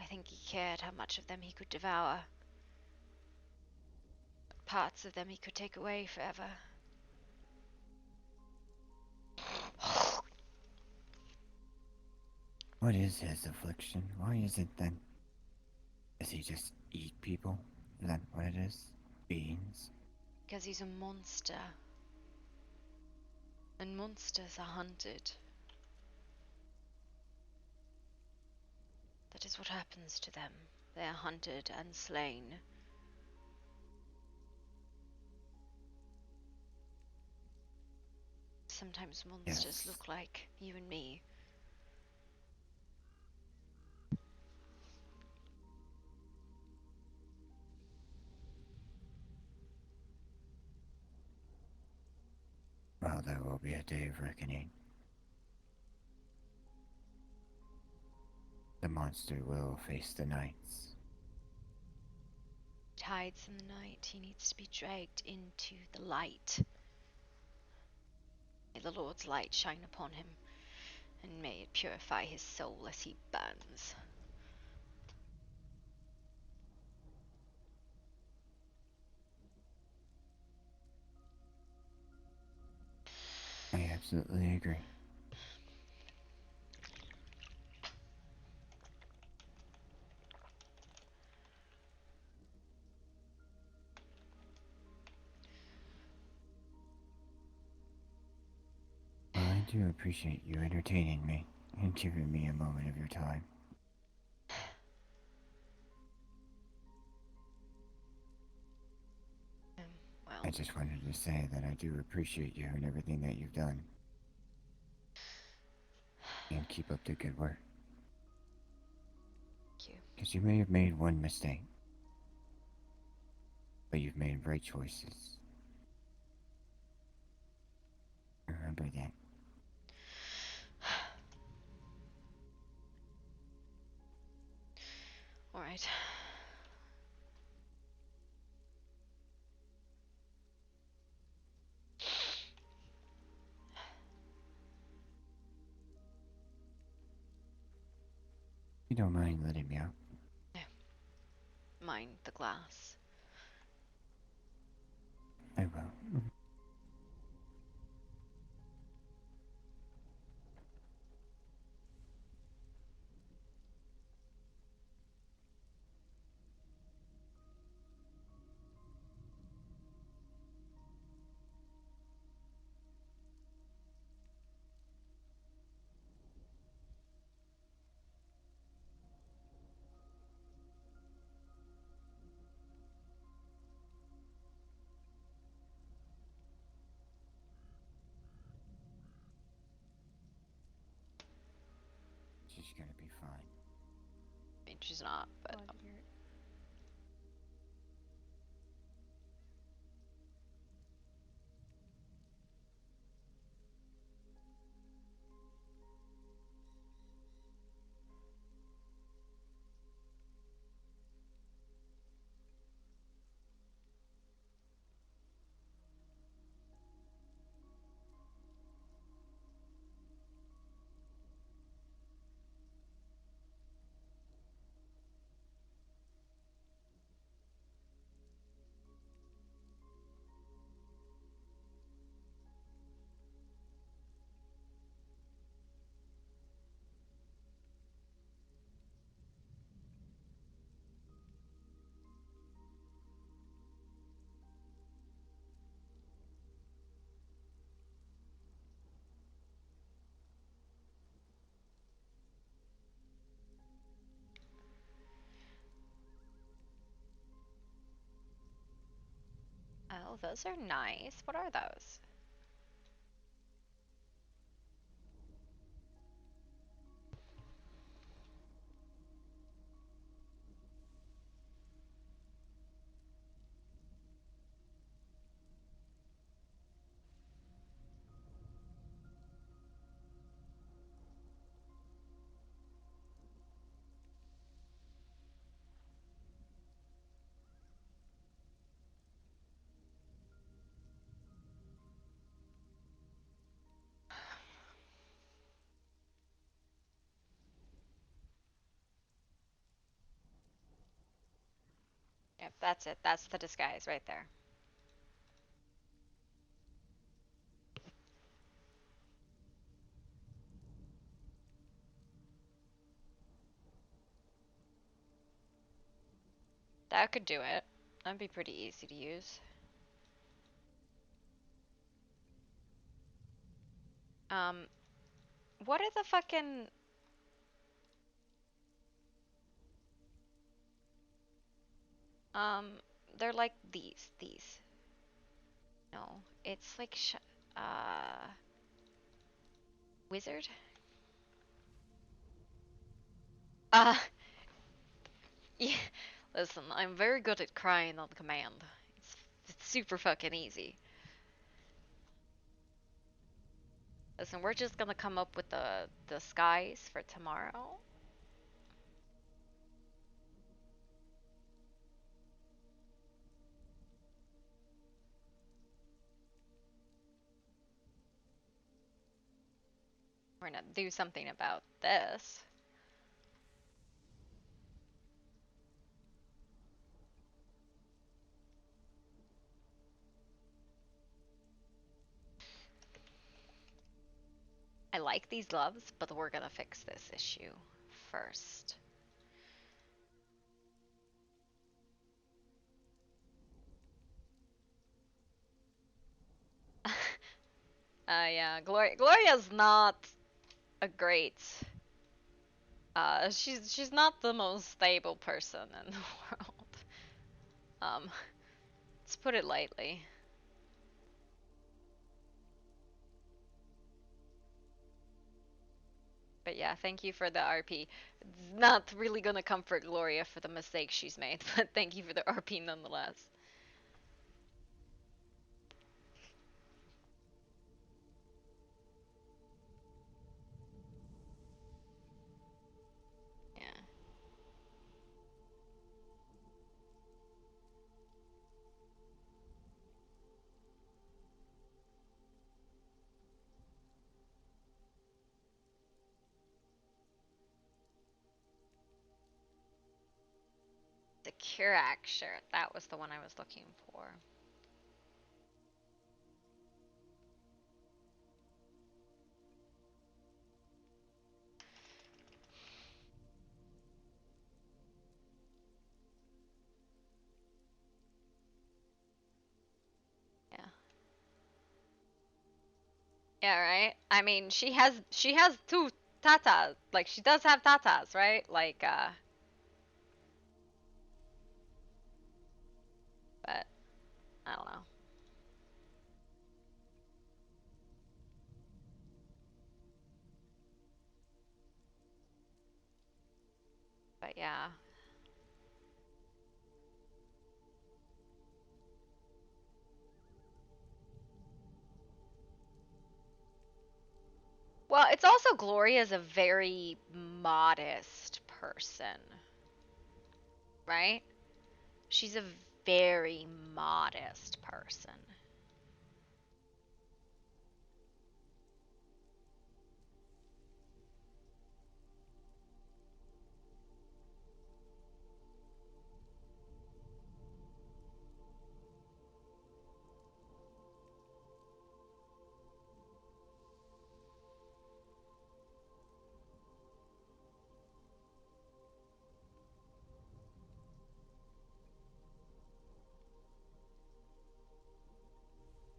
I think he cared how much of them he could devour. Parts of them he could take away forever. What is his affliction? Why is it then? Does he just eat people? Is that what it is? Beings? Because he's a monster. And monsters are hunted. That is what happens to them. They are hunted and slain. Sometimes monsters look like you and me. Well, there will be a day of reckoning. The monster will face the knights. It hides in the night. He needs to be dragged into the light. May the Lord's light shine upon him, and may it purify his soul as he burns. I absolutely agree. Well, I do appreciate you entertaining me and giving me a moment of your time. Well, I just wanted to say that I do appreciate you and everything that you've done. And keep up the good work. Thank you. Because you may have made one mistake, but you've made right choices. Remember that. All right. You don't mind letting me out? No. Mind the glass. I will. She's gonna be fine. I mean, she's not, but... Oh, those are nice. What are those? Yep, that's it. That's the disguise right there. That could do it. That'd be pretty easy to use. Um, what are the fucking... they're like these. No, it's like wizard? Uh, yeah. Listen, I'm very good at crying on command. It's super fucking easy. Listen, we're just gonna come up with the skies for tomorrow. We're gonna do something about this. I like these gloves, but we're gonna fix this issue first. Yeah, Gloria's not a great. She's not the most stable person in the world. Let's put it lightly. But yeah, thank you for the RP. It's not really gonna comfort Gloria for the mistakes she's made, but thank you for the RP nonetheless. Yeah. The Curac shirt, that was the one I was looking for. Yeah. Yeah, right? I mean, she has two tatas. Like she does have tatas, right? Like but I don't know. But yeah. Well, it's also Gloria's a very modest person, right? She's a very modest person.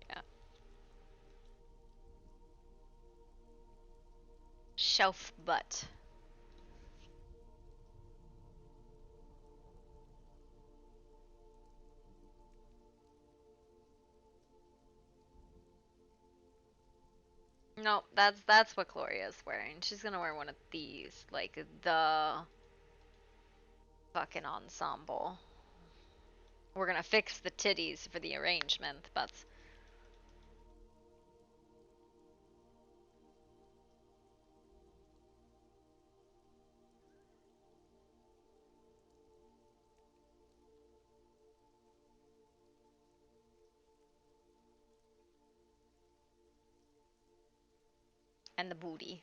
Yeah. Shelf butt. No, that's what Gloria's wearing. She's gonna wear one of these, like the fucking ensemble. We're gonna fix the titties for the arrangement, but and the booty.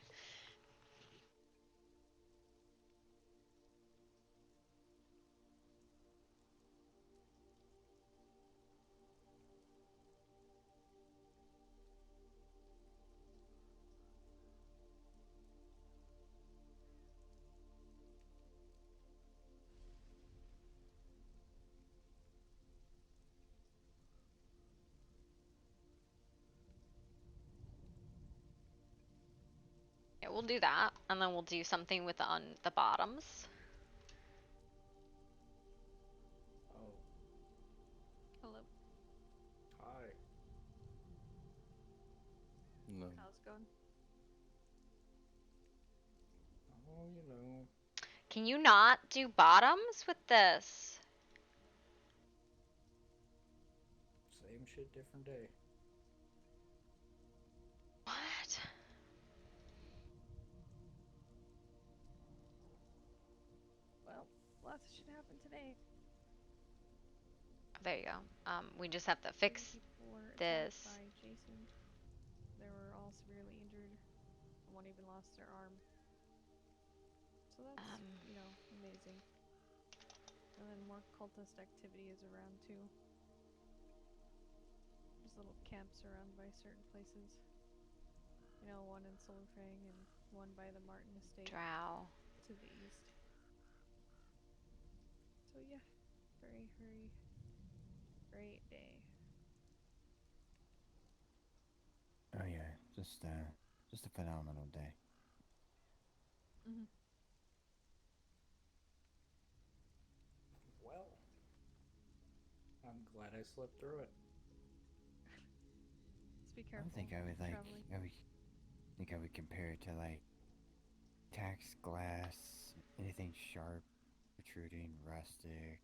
we'll do that, and then we'll do something with the bottoms. Oh. Hello. Hi. No. How's it going? Oh, you know. Can you not do bottoms with this? Same shit, different day. What? Well, lots of shit happened today. There you go. We just have to fix People were attacked this. by Jason. They were all severely injured. One even lost their arm. So that's, you know, amazing. And then more cultist activity is around too. There's little camps around by certain places. You know, one in Solfang and one by the Martin Estate. Drow. To the east. So yeah, very, very great day. Oh yeah, just a phenomenal day. Well, I'm glad I slept through it. Just be I careful. don't think I would like. traveling. I would compare it to like tax glass, anything sharp, protruding, rustic,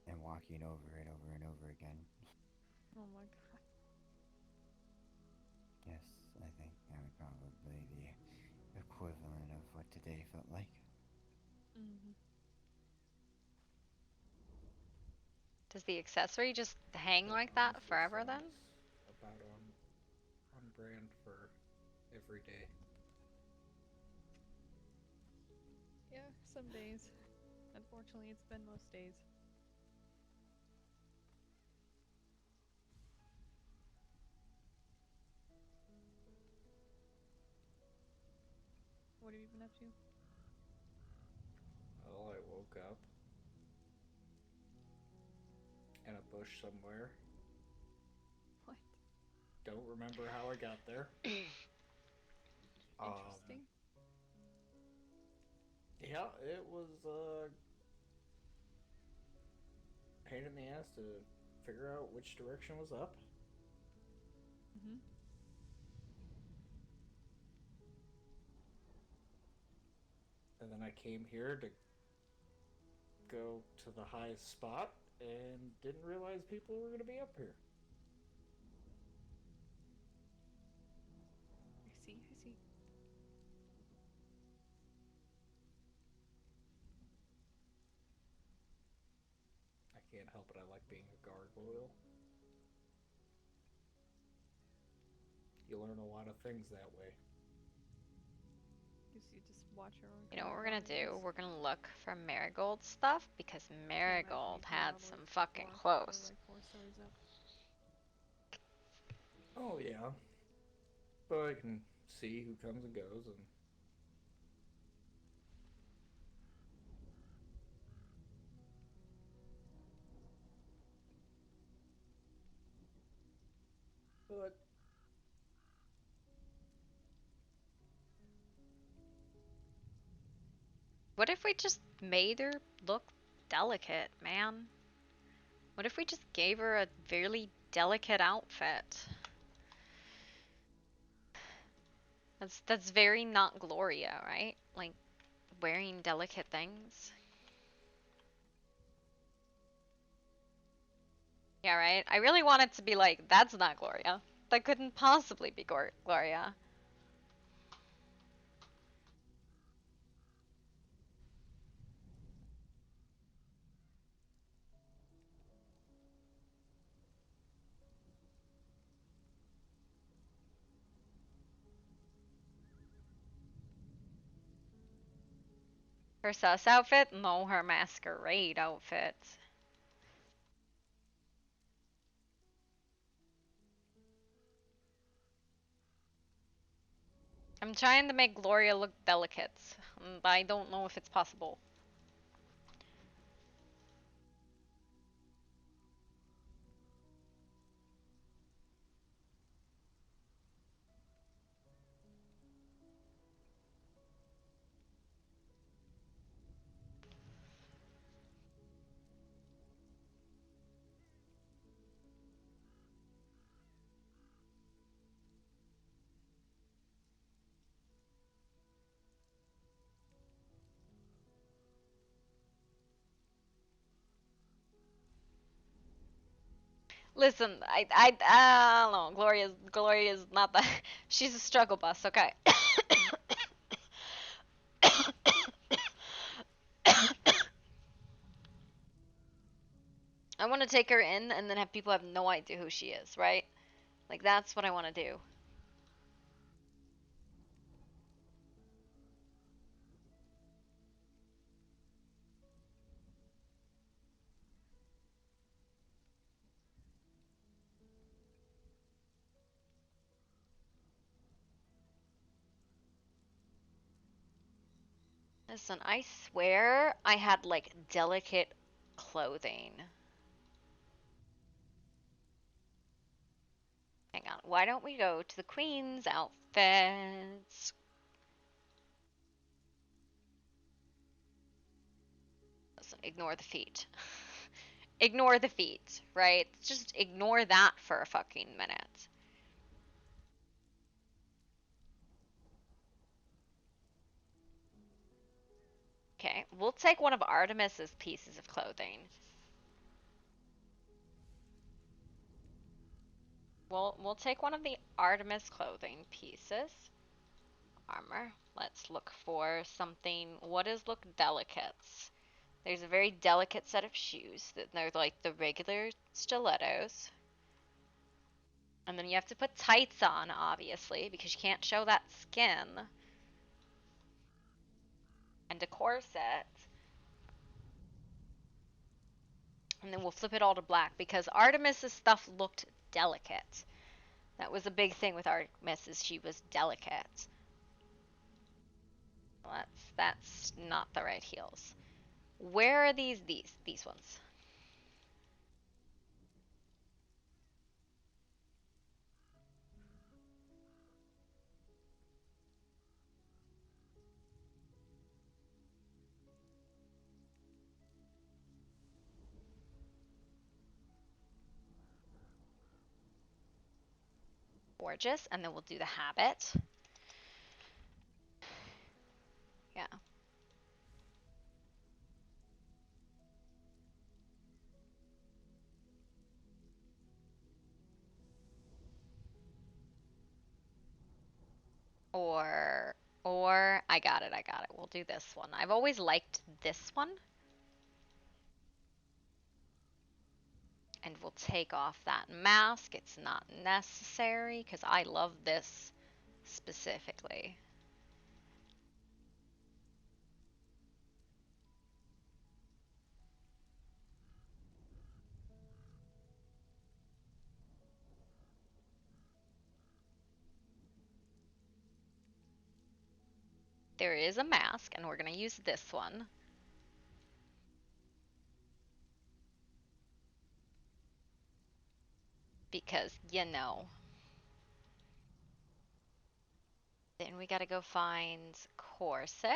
and walking over it over and over again. Oh my god. Yes, I think that would probably be the equivalent of what today felt like. Does the accessory just hang like that forever then? About on brand for every day. Yeah, some days. Unfortunately, it's been most days. What have you been up to? Well, I woke up in a bush somewhere. What? Don't remember how I got there. Interesting. Yeah, it was pain in the ass to figure out which direction was up. And then I came here to go to the highest spot and didn't realize people were going to be up here. I see. I can't help it, I like being a gargoyle. You learn a lot of things that way. You just watch your own. You know what we're gonna do? We're gonna look for Marigold stuff because Marigold had some fucking clothes. Like 4 stories up. Oh yeah. But I can see who comes and goes and but What if we just made her look delicate, man? What if we just gave her a really delicate outfit? That's very not Gloria, right? Like wearing delicate things. Yeah, right? I really want it to be like, that's not Gloria. That couldn't possibly be Gloria. Her sus outfit? No, her masquerade outfit. I'm trying to make Gloria look delicate, but I don't know if it's possible. Listen, I don't know. Gloria's not that. She's a struggle bus. Okay. I want to take her in and then have people have no idea who she is, right? Like that's what I want to do. Listen, I swear I had like delicate clothing. Hang on. Why don't we go to the queen's outfits? Listen, ignore the feet. Ignore the feet, right? Just ignore that for a fucking minute. Okay, we'll take one of Artemis's pieces of clothing. We'll take one of the Artemis clothing pieces. Armor. Let's look for something. What does look delicate? There's a very delicate set of shoes. They're like the regular stilettos. And then you have to put tights on, obviously, because you can't show that skin. And a corset. And then we'll flip it all to black because Artemis's stuff looked delicate. That was a big thing with Artemis, is she was delicate. Well, that's not the right heels. Where are these ones? Gorgeous. And then we'll do the habit. Yeah. Or I got it. We'll do this one. I've always liked this one. And we'll take off that mask. It's not necessary because I love this specifically. There is a mask, and we're going to use this one. Because, you know. Then we gotta go find corset.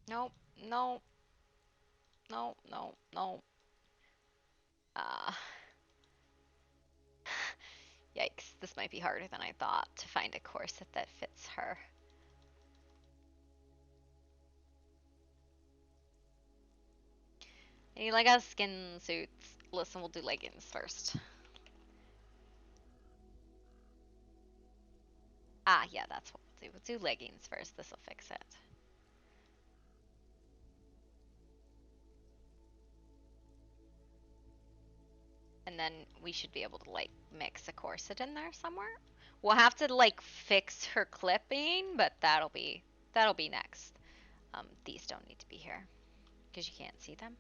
Nope, nope. Nope, nope, nope. Yikes, this might be harder than I thought to find a corset that fits her. You like us skin suits? Listen, we'll do leggings first. Ah, yeah, that's what we'll do. We'll do leggings first. This'll fix it. And then we should be able to, like, mix a corset in there somewhere. We'll have to, like, fix her clipping, but that'll be next. These don't need to be here because you can't see them.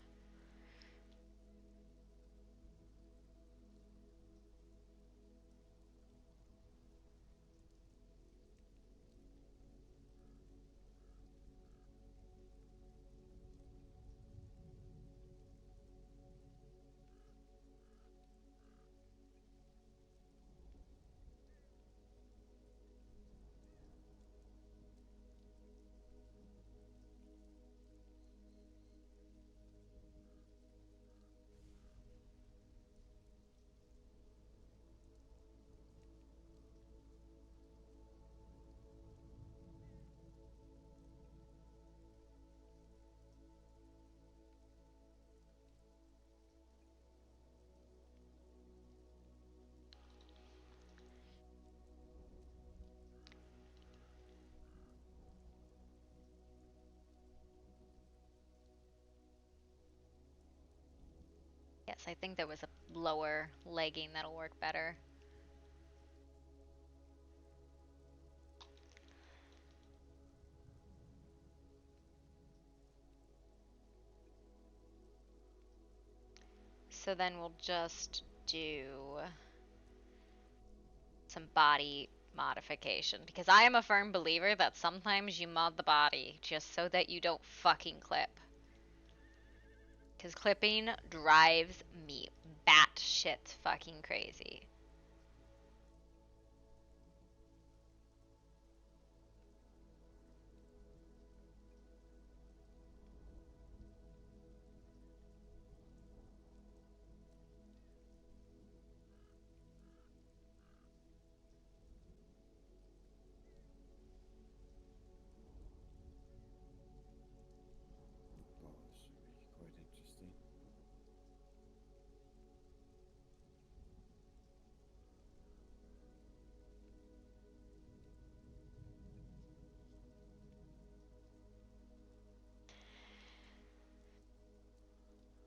Yes, I think there was a lower legging that'll work better. So then we'll just do some body modification, because I am a firm believer that sometimes you mod the body just so that you don't fucking clip. Because clipping drives me batshit fucking crazy. Oh, this should be quite interesting.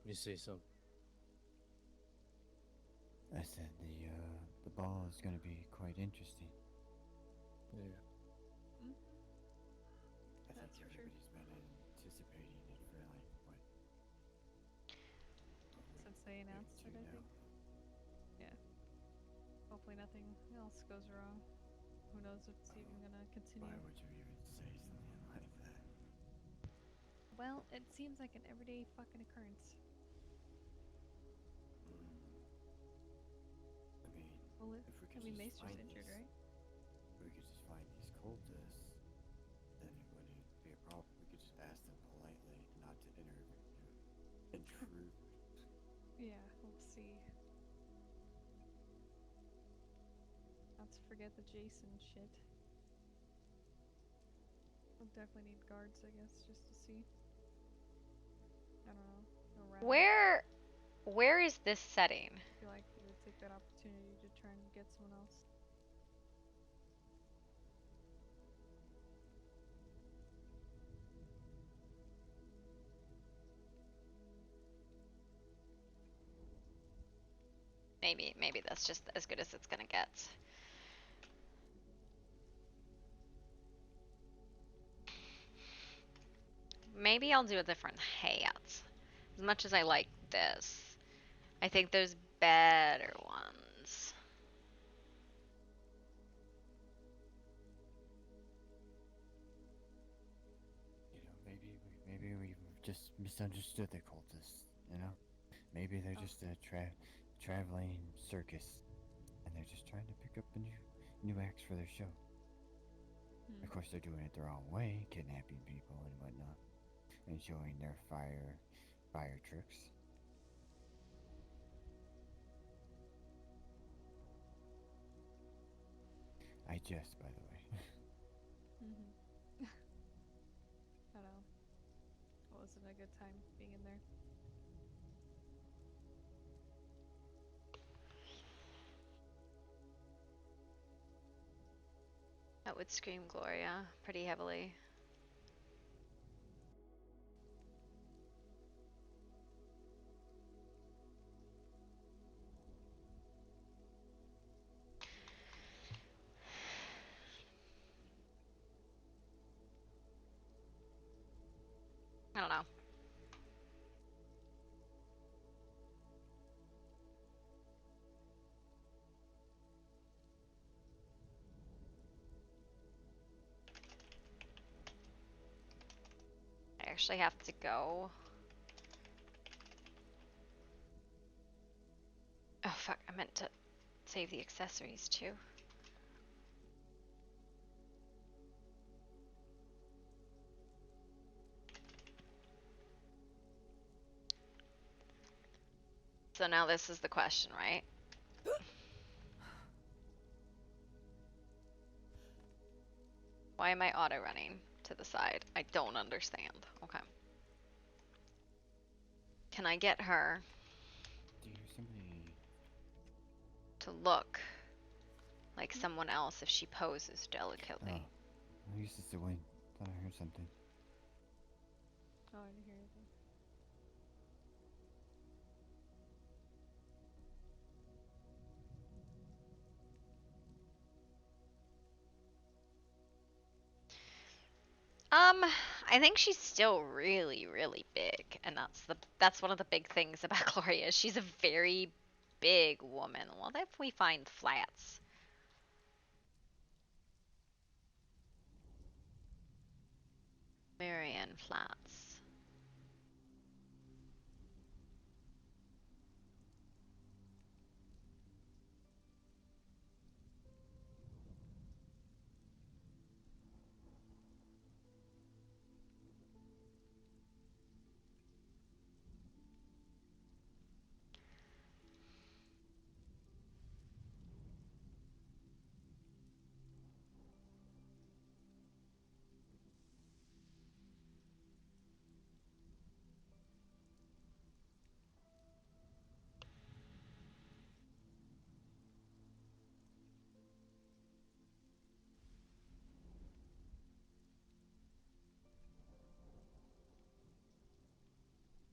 You say so. I said the ball is going to be quite interesting. Yeah. I think everybody's been anticipating it for like what? Since they announced it, I think. Yeah. Hopefully nothing else goes wrong. Who knows if it's even gonna continue. Why would you even say something like that? Well, it seems like an everyday fucking occurrence. I mean, Well, if we could just Maester's find injured, these, right? if we could just find these cultists, then it wouldn't be a problem. We could just ask them politely not to intrude. Yeah, we'll see. Not to forget the Jason shit. We'll definitely need guards, I guess, just to see. I don't know. Around. Where is this setting? I feel like we would take that opportunity to try and get someone else. Maybe that's just as good as it's gonna get. Maybe I'll do a different hat. As much as I like this, I think there's better ones. You know, maybe we just misunderstood the cultists. You know, maybe they're just a traveling circus, and they're just trying to pick up a new acts for their show. Of course, they're doing it the wrong way, kidnapping people and whatnot, and showing their fire tricks. I jest, by the way. I don't know. It wasn't a good time being in there. That would scream Gloria pretty heavily. I don't know. I actually have to go. Oh fuck, I meant to save the accessories too. So now this is the question, right? Why am I auto running to the side? I don't understand. Okay. Can I get her Do you hear somebody? to look like someone else if she poses delicately? I guess it's the wind. Thought I heard something. Oh, I didn't hear anything. I think she's still really, really big, and that's one of the big things about Gloria. She's a very big woman. What if we find flats? Marion Flats.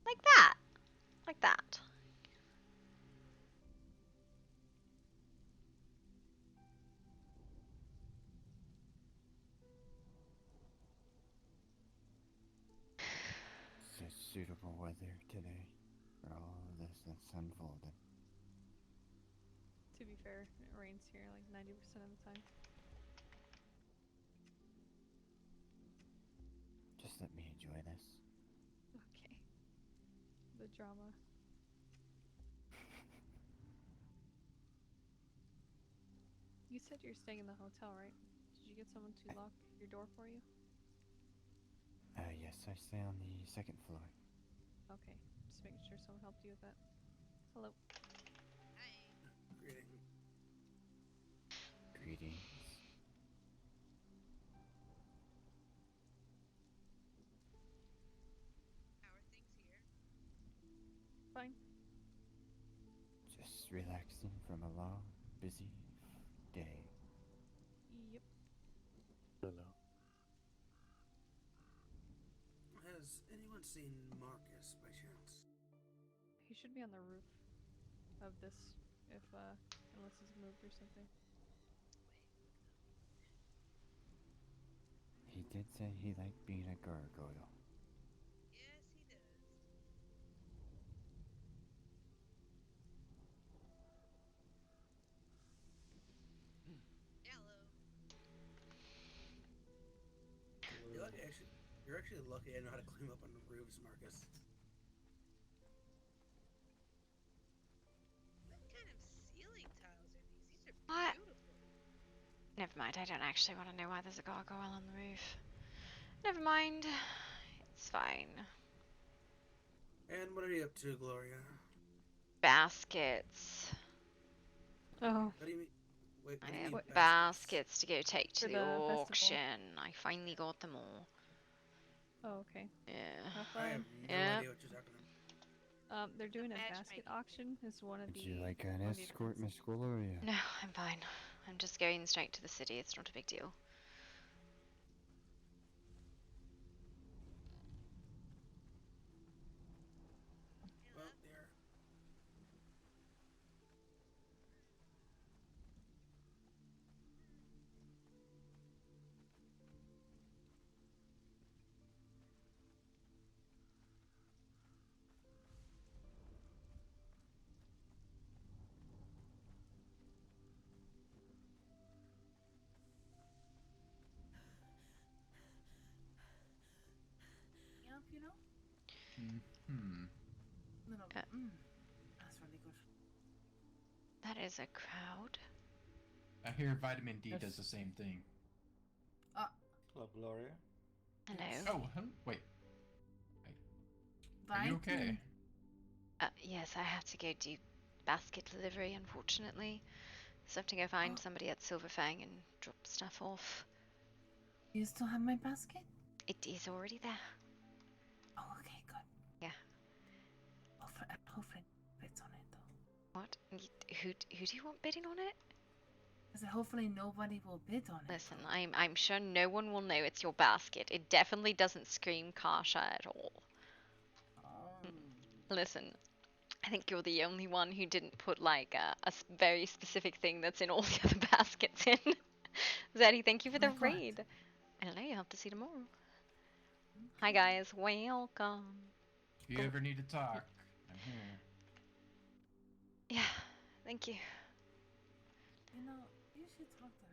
Like that. Like that. Is it suitable weather today for all of this that's unfolded? To be fair, it rains here like 90% of the time. Just let me enjoy this. Okay. The drama. You said you're staying in the hotel, right? Did you get someone to lock your door for you? Yes, I stay on the second floor. Okay, just making sure someone helped you with that. Hello. Greetings. Fine. Just relaxing from a long, busy day. Yep. Hello. Has anyone seen Marcus by chance? He should be on the roof of this, unless he's moved or something. He did say he liked being a gargoyle. You're actually lucky I know how to climb up on the roofs, Marcus. What kind of ceiling tiles are these? These are What? beautiful. Never mind, I don't actually want to know why there's a gargoyle on the roof. Never mind. It's fine. And what are you up to, Gloria? Baskets. Oh. What do you mean? Wait, what I do you have mean baskets to go take to For the the festival. auction. I finally got them all. Oh, okay. Yeah. Have I have fun. no idea what you're talking about. They're doing a basket auction. Is one of Would the. you like an escort, Miss Gloria? No, I'm fine. I'm just going straight to the city. It's not a big deal. Well, there. Yep, you know? Mm-hmm. Little, that's really good. That is a crowd. I hear vitamin D does the same thing. Hello, Gloria. Hello. Oh, wait. Are you okay? Yes, I have to go do basket delivery, unfortunately. So I have to go find somebody at Silverfang and drop stuff off. You still have my basket? It is already there. Oh, okay, good. Yeah. Hopefully bits on it, though. What? Who do you want bidding on it? I said hopefully nobody will bid on it. Listen, I'm sure no one will know it's your basket. It definitely doesn't scream Kasha at all. Listen, I think you're the only one who didn't put like a very specific thing that's in all the other baskets in. Zaddy, thank you for the raid. I don't know, you'll have to see tomorrow. Hi guys, welcome. If you ever need to talk, I'm here. Yeah, thank you. You know, you should talk to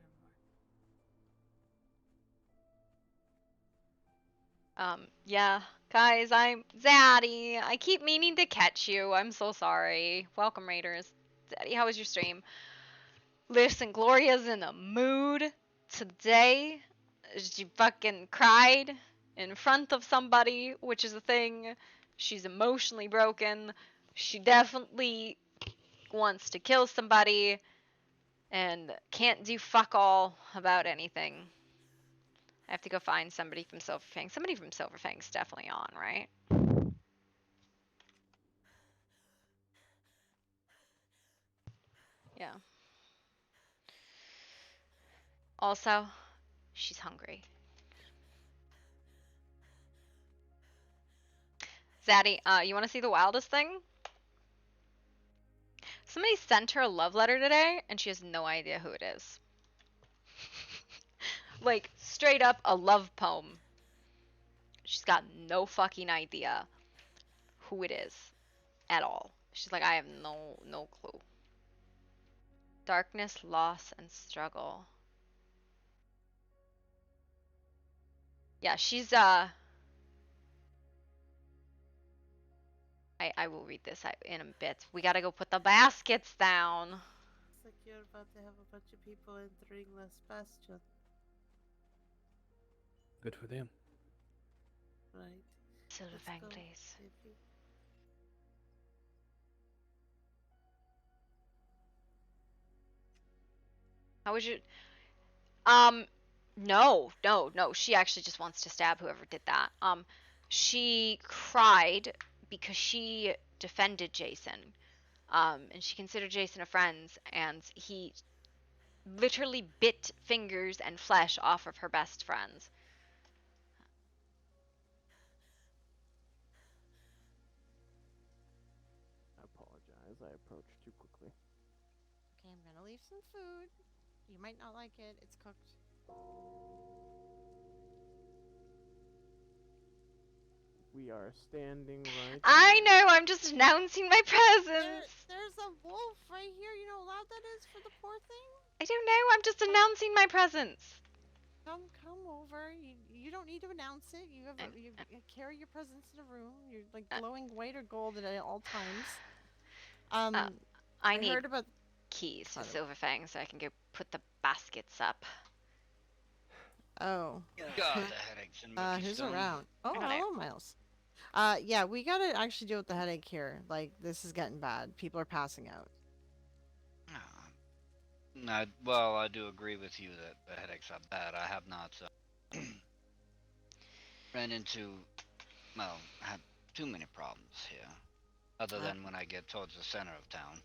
her more. Yeah, guys, I'm Zaddy. I keep meaning to catch you. I'm so sorry. Welcome, Raiders. Zaddy, how was your stream? Listen, Gloria's in a mood today. She fucking cried in front of somebody, which is a thing. She's emotionally broken. She definitely wants to kill somebody and can't do fuck all about anything. I have to go find somebody from Silverfang. Somebody from Silverfang's definitely on, right? Yeah. Also, she's hungry. Zaddy, you want to see the wildest thing? Somebody sent her a love letter today, and she has no idea who it is. Like, straight up a love poem. She's got no fucking idea who it is at all. She's like, I have no clue. Darkness, loss, and struggle. Yeah, she's I will read this in a bit. We gotta go put the baskets down. Looks like you're about to have a bunch of people entering Las Bastion. Good for them. Right. Silverfang, please. Maybe. How was your no. She actually just wants to stab whoever did that. She cried because she defended Jason. And she considered Jason a friend, and he literally bit fingers and flesh off of her best friends. I apologize. I approached too quickly. Okay, I'm gonna leave some food. You might not like it. It's cooked. We are standing right. I know. I'm just announcing my presence. There's a wolf right here. You know how loud that is for the poor thing. I don't know. I'm just announcing my presence. Come over. You don't need to announce it. You carry your presence in a room. You're like glowing white or gold at all times. I need heard about keys to Silverfang so I can go put the baskets up. Oh. God, the headaches and who's around? Oh, I don't hello, know. Miles. Yeah, we gotta actually deal with the headache here. Like, this is getting bad. People are passing out. Well, I do agree with you that the headaches are bad. I have not ran into, had too many problems here, other than when I get towards the center of town.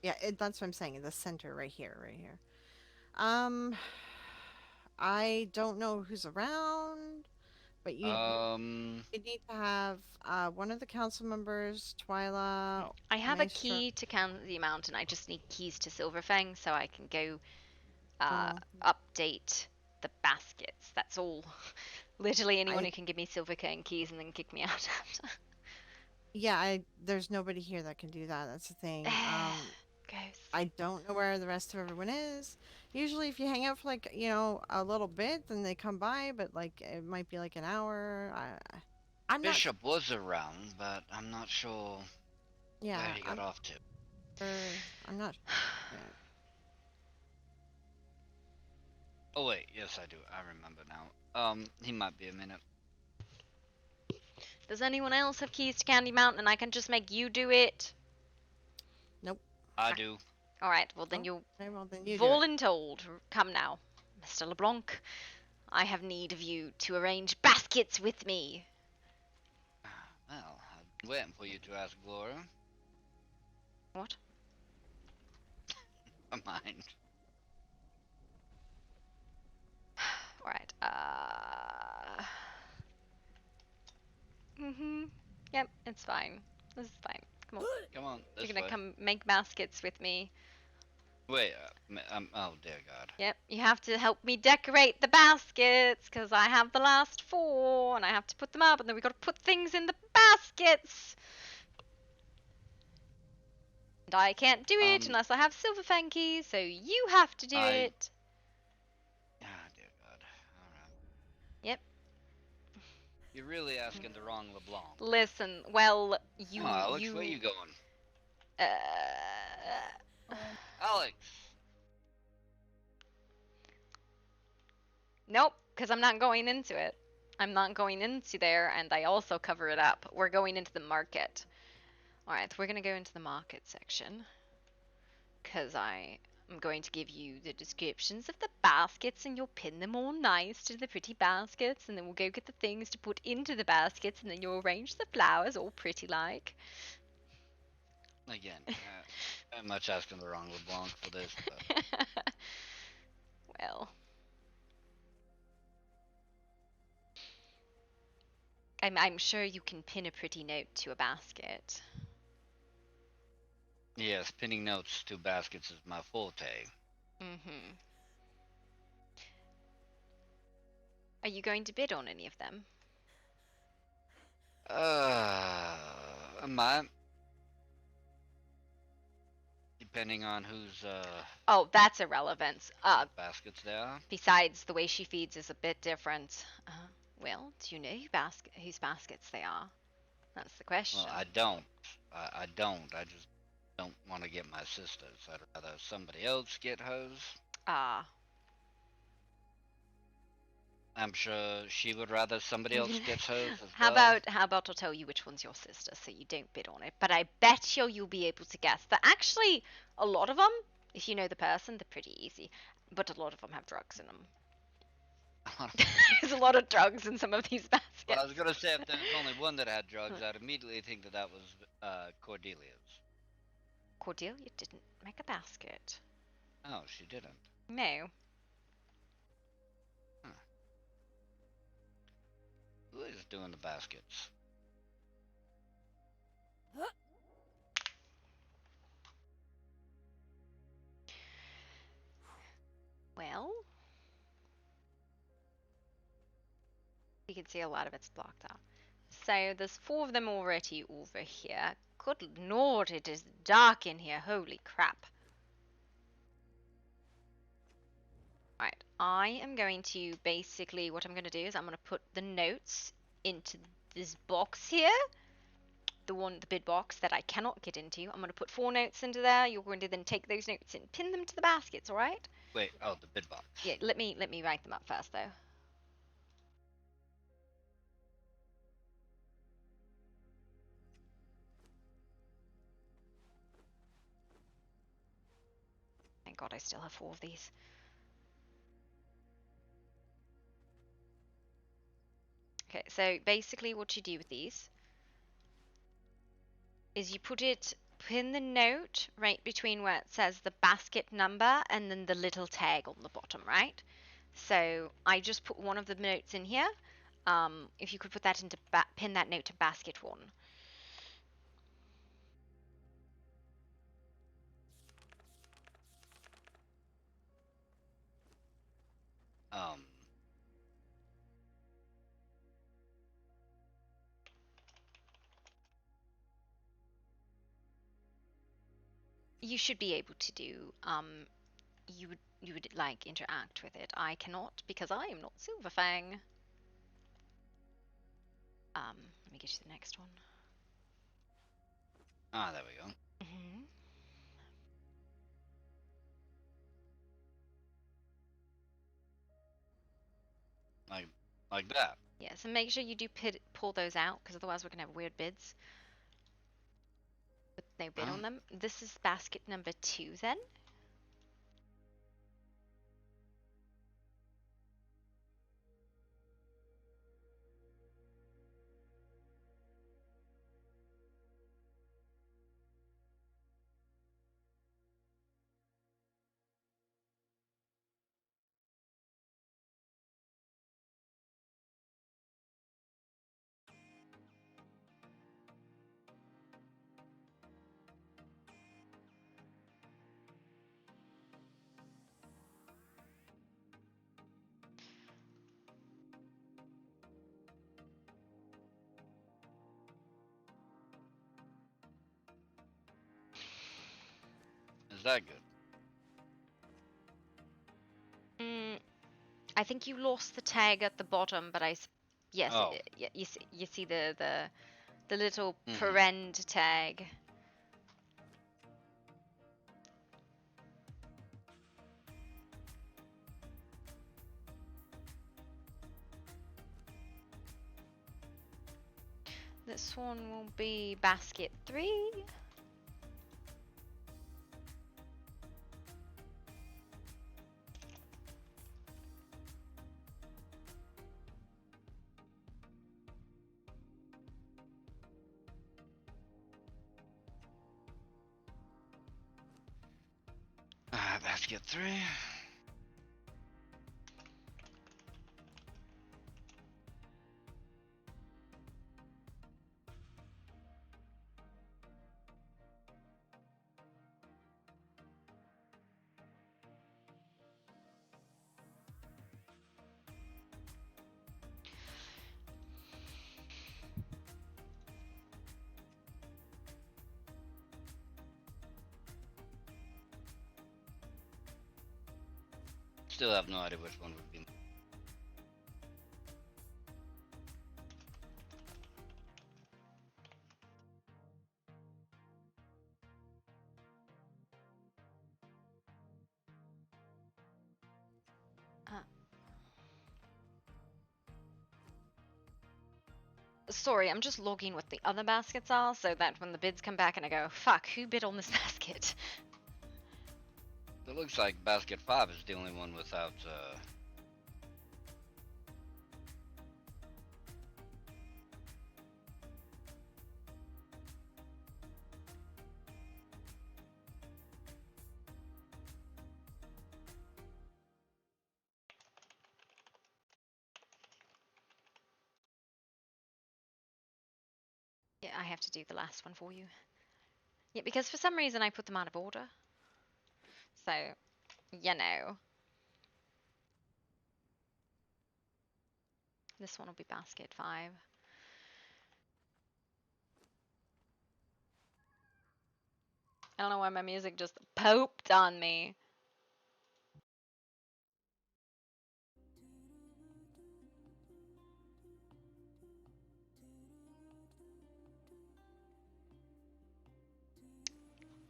Yeah, that's what I'm saying. The center, right here. I don't know who's around, but you need to have one of the council members, Twyla. I have a key to Candy Mountain. I just need keys to Silverfang so I can go update the baskets. That's all. Literally anyone who can give me Silverfang keys and then kick me out. Yeah, there's nobody here that can do that. That's the thing. I don't know where the rest of everyone is. Usually if you hang out for like, a little bit, then they come by, but like it might be like an hour. Bishop was around, but I'm not sure where he got off to. I'm not Oh wait, yes I do. I remember now. He might be a minute. Does anyone else have keys to Candy Mountain and I can just make you do it? Nope. I do. Alright, well then you do voluntold. Come now, Mr. LeBlanc. I have need of you to arrange baskets with me. Well, I've been waiting for you to ask Gloria. What? Never mind. Alright, Yep, it's fine. This is fine. Come on. Come on, You're this gonna way. come make baskets with me. Wait, oh dear God. Yep, you have to help me decorate the baskets, because I have the last 4, and I have to put them up, and then we got to put things in the baskets. And I can't do it unless I have Silverfang keys, so you have to do it. Ah, dear God. Alright. Yep. You're really asking the wrong LeBlanc. Listen, well, you... Come on, Alex, where you going? Alex! Nope, because I'm not going into it. I'm not going into there, and I also cover it up. We're going into the market. Alright, we're gonna go into the market section. Because I'm going to give you the descriptions of the baskets, and you'll pin them all nice to the pretty baskets, and then we'll go get the things to put into the baskets, and then you'll arrange the flowers all pretty like. Again, I'm much asking the wrong LeBlanc for this, but... Well... I'm sure you can pin a pretty note to a basket. Yes, pinning notes to baskets is my forte. Mm-hmm. Are you going to bid on any of them? I might. Depending on who's, Oh, that's irrelevant. baskets they are. Besides, the way she feeds is a bit different. Well, do you know whose baskets they are? That's the question. Well, I don't. I don't. I just don't want to get my sisters. I'd rather somebody else get hers. Ah. I'm sure she would rather somebody else gets hers as How well. about I'll tell you which one's your sister, so you don't bid on it. But I bet you'll be able to guess. That actually, a lot of them, if you know the person, they're pretty easy. But a lot of them have drugs in them. There's a lot of drugs in some of these baskets. Well, I was gonna say if there's only one that had drugs, I'd immediately think that was Cordelia's. Cordelia didn't make a basket. Oh, she didn't. No. Huh. Who is doing the baskets? Well, you can see a lot of it's blocked out. So there's 4 of them already over here. Good lord, it is dark in here. Holy crap. Right, I am going to basically, what I'm going to do is I'm going to put the notes into this box here. The bid box that I cannot get into. I'm going to put 4 notes into there. You're going to then take those notes and pin them to the baskets, alright? Wait, oh, the bid box. Yeah, let me write them up first, though. Thank God I still have 4 of these. Okay, so basically what you do with these is you pin the note right between where it says the basket number and then the little tag on the bottom, right? So I just put one of the notes in here. If you could put that into pin that note to basket 1. You should be able to do. You would like interact with it. I cannot because I am not Silverfang. Let me get you the next one. Ah, there we go. Mm-hmm. Like that. Yeah, so make sure you do pull those out, because otherwise we're going to have weird bids. With no bid on them. This is basket number 2 then. that good? I think you lost the tag at the bottom, but yes, Oh. you see the little parend tag. This one will be basket 3. Basket 3. Still have no idea which one would be. Sorry, I'm just logging what the other baskets are so that when the bids come back and I go, fuck, who bid on this basket? It looks like basket 5 is the only one without, Yeah, I have to do the last one for you. Yeah, because for some reason I put them out of order. So, you know. This one will be basket 5. I don't know why my music just poped on me.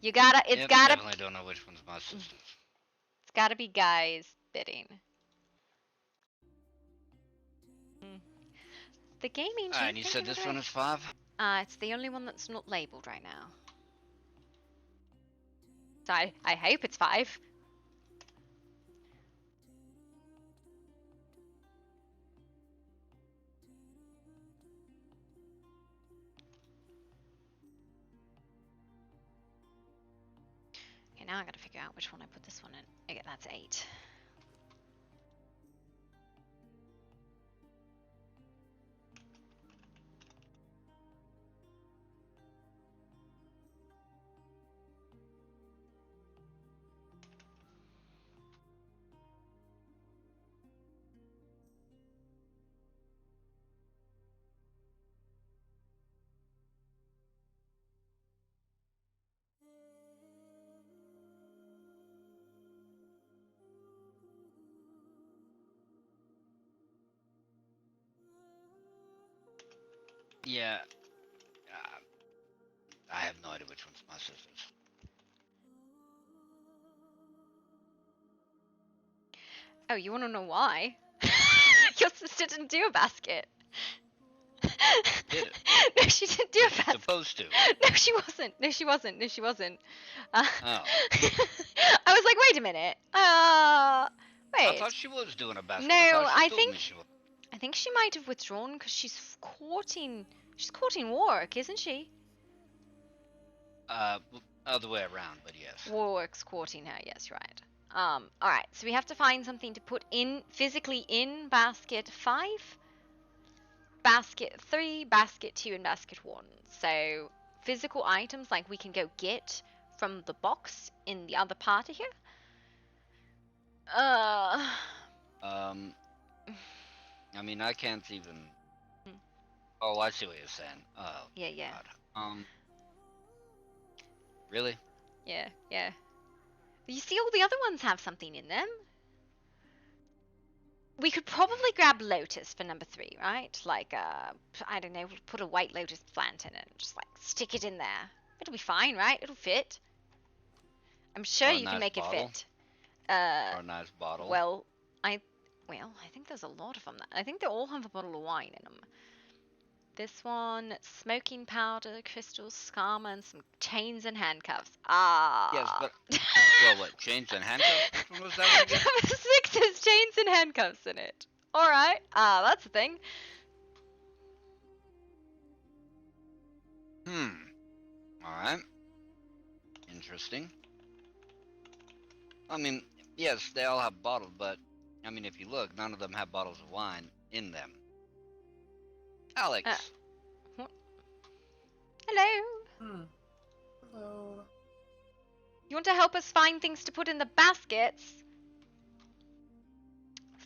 You gotta, it's gotta. Definitely don't know which one's my sister's. It's gotta be guys bidding. The gaming. And you said this one is 5? It's the only one that's not labeled right now. So I hope it's 5. Okay, now I gotta figure out which one I put this one in. Okay, that's 8. Yeah. I have no idea which one's my sister's. Oh, you wanna know why? Your sister didn't do a basket. Did it? No, she didn't do a basket. She's supposed to. No, she wasn't. No, she wasn't. No, she wasn't. Oh. I was like, wait a minute. Wait. I thought she was doing a basket. No, I think she might have withdrawn because she's courting Warwick, isn't she? Other way around, but yes. Warwick's courting her. Yes, right. All right. So we have to find something to put in physically in basket 5, basket 3, basket 2, and basket 1. So physical items like we can go get from the box in the other part of here. I mean, I can't even. Oh, I see what you're saying. Oh. Yeah. God. Really? Yeah. You see, all the other ones have something in them. We could probably grab lotus for number 3, right? Like, I don't know, put a white lotus plant in it and just, like, stick it in there. It'll be fine, right? It'll fit. I'm sure you can make it fit. Or a nice bottle. Well, I think there's a lot of them. I think they all have a bottle of wine in them. This one, smoking powder, crystals, scama, and some chains and handcuffs. Ah. Yes, but well, what, chains and handcuffs? Which one was that one again? Number 6 has chains and handcuffs in it. All right. That's a thing. All right. Interesting. I mean, yes, they all have bottles, but I mean, if you look, none of them have bottles of wine in them. Alex. Hello. Hello. You want to help us find things to put in the baskets?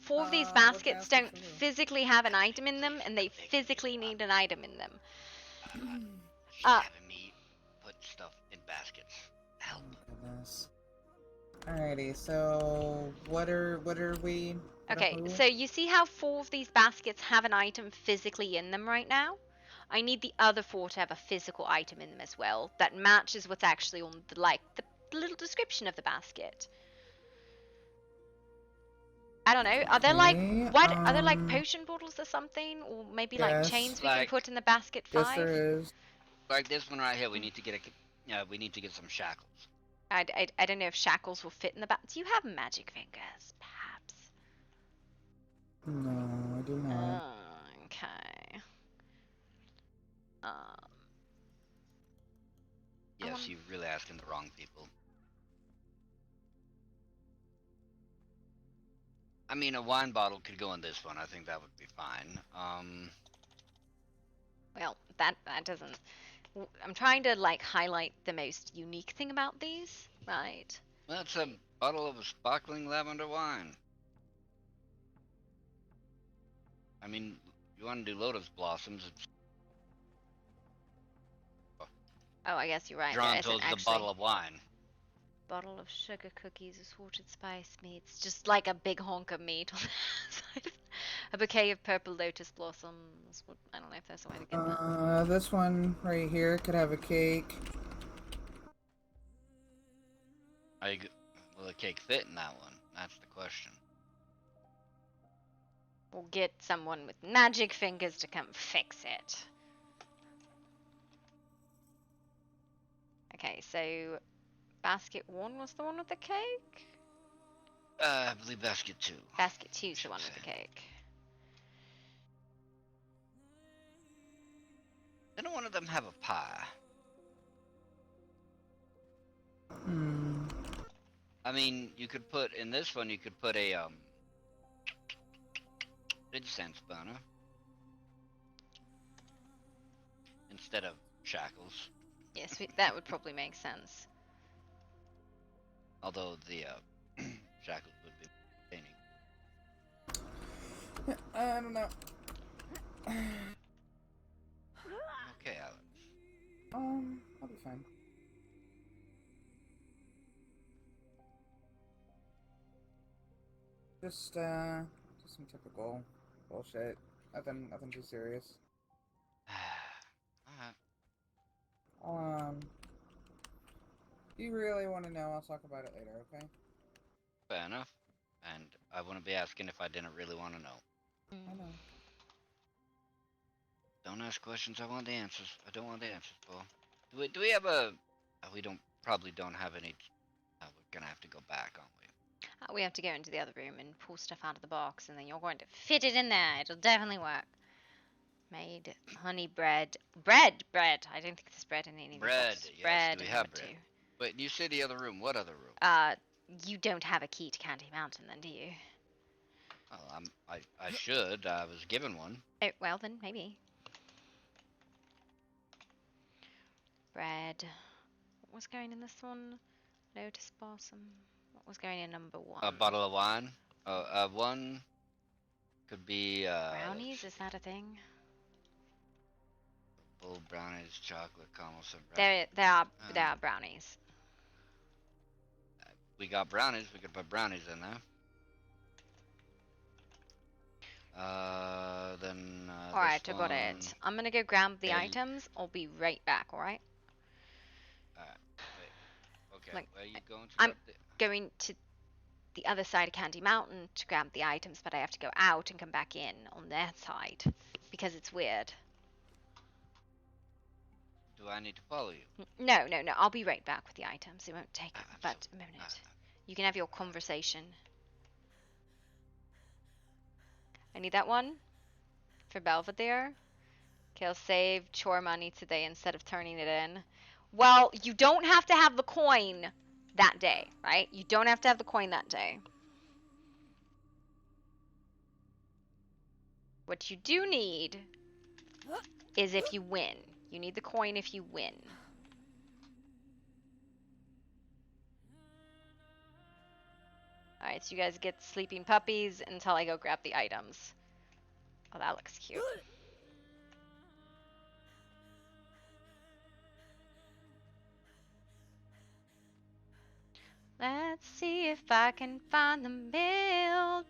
4 of these baskets don't physically have an item in them, and they physically need an item in them. She's having me put stuff in baskets. Help. Goodness. Alrighty, so what are we? Okay, so you see how 4 of these baskets have an item physically in them right now? I need the other 4 to have a physical item in them as well that matches what's actually on the little description of the basket. I don't know. Are there are there like potion bottles or something, or maybe like chains we can put in the basket 5? Yes, there is. Like this one right here, we need to get we need to get some shackles. I don't know if shackles will fit in the basket. Do you have magic fingers, perhaps? No, I do not. Okay. Yes, you're really asking the wrong people. I mean, a wine bottle could go in this one. I think that would be fine. Well, that doesn't. I'm trying to like highlight the most unique thing about these, right? That's a bottle of a sparkling lavender wine. I mean, you want to do lotus blossoms? It's oh, I guess you're right. drawn towards the bottle of wine. Bottle of sugar cookies, assorted spice meats, just like a big honk of meat on the side. A bouquet of purple lotus blossoms. I don't know if there's a way to get that. This one right here could have a cake. Will the cake fit in that one? That's the question. We'll get someone with magic fingers to come fix it. Okay, so basket 1 was the one with the cake? I believe basket 2. Basket 2 is the one with the cake. Didn't one of them have a pie? I mean, you could put, in this one, you could put a, incense burner. Instead of shackles. Yes, that would probably make sense. Although the, shackles would be entertaining. I don't know. Okay, Alex. I'll be fine. Just some typical bullshit. Nothing too serious. Alright. If you really want to know, I'll talk about it later, okay? Fair enough. And I wouldn't be asking if I didn't really want to know. I know. Don't ask questions, I want the answers. I don't want the answers, Paul. Do we have a... we probably don't have any... we're gonna have to go back, aren't we? We have to go into the other room and pull stuff out of the box, and then you're going to fit it in there. It'll definitely work. Made honey bread. Bread! I don't think there's bread in any of the boxes. Yes, bread. we have bread. Wait, you say the other room. What other room? You don't have a key to Candy Mountain, then, do you? Well, I should. I was given one. Oh, well then, maybe. Bread. What was going in this one? Lotus blossom. What was going in number 1? A bottle of wine. One could be brownies. Is that a thing? Full brownies, chocolate, caramel, some brownies. There are brownies. We got brownies. We could put brownies in there. Then Alright, this I got one. it. I'm gonna go grab the Yeah, items. I'll be right back, alright? Alright, wait. Okay, Like, where are you going to I'm grab the... going to the other side of Candy Mountain to grab the items, but I have to go out and come back in on that side because it's weird. Do I need to follow you? No, no, no. I'll be right back with the items. It won't take but a minute. You can have your conversation. I need that one for Belvedere. Okay, I'll save chore money today instead of turning it in. Well, you don't have to have the coin that day, right? You don't have to have the coin that day. What you do need is if you win. You need the coin if you win. Alright, so you guys get sleeping puppies until I go grab the items. Oh, that looks cute. Let's see if I can find the mailbox.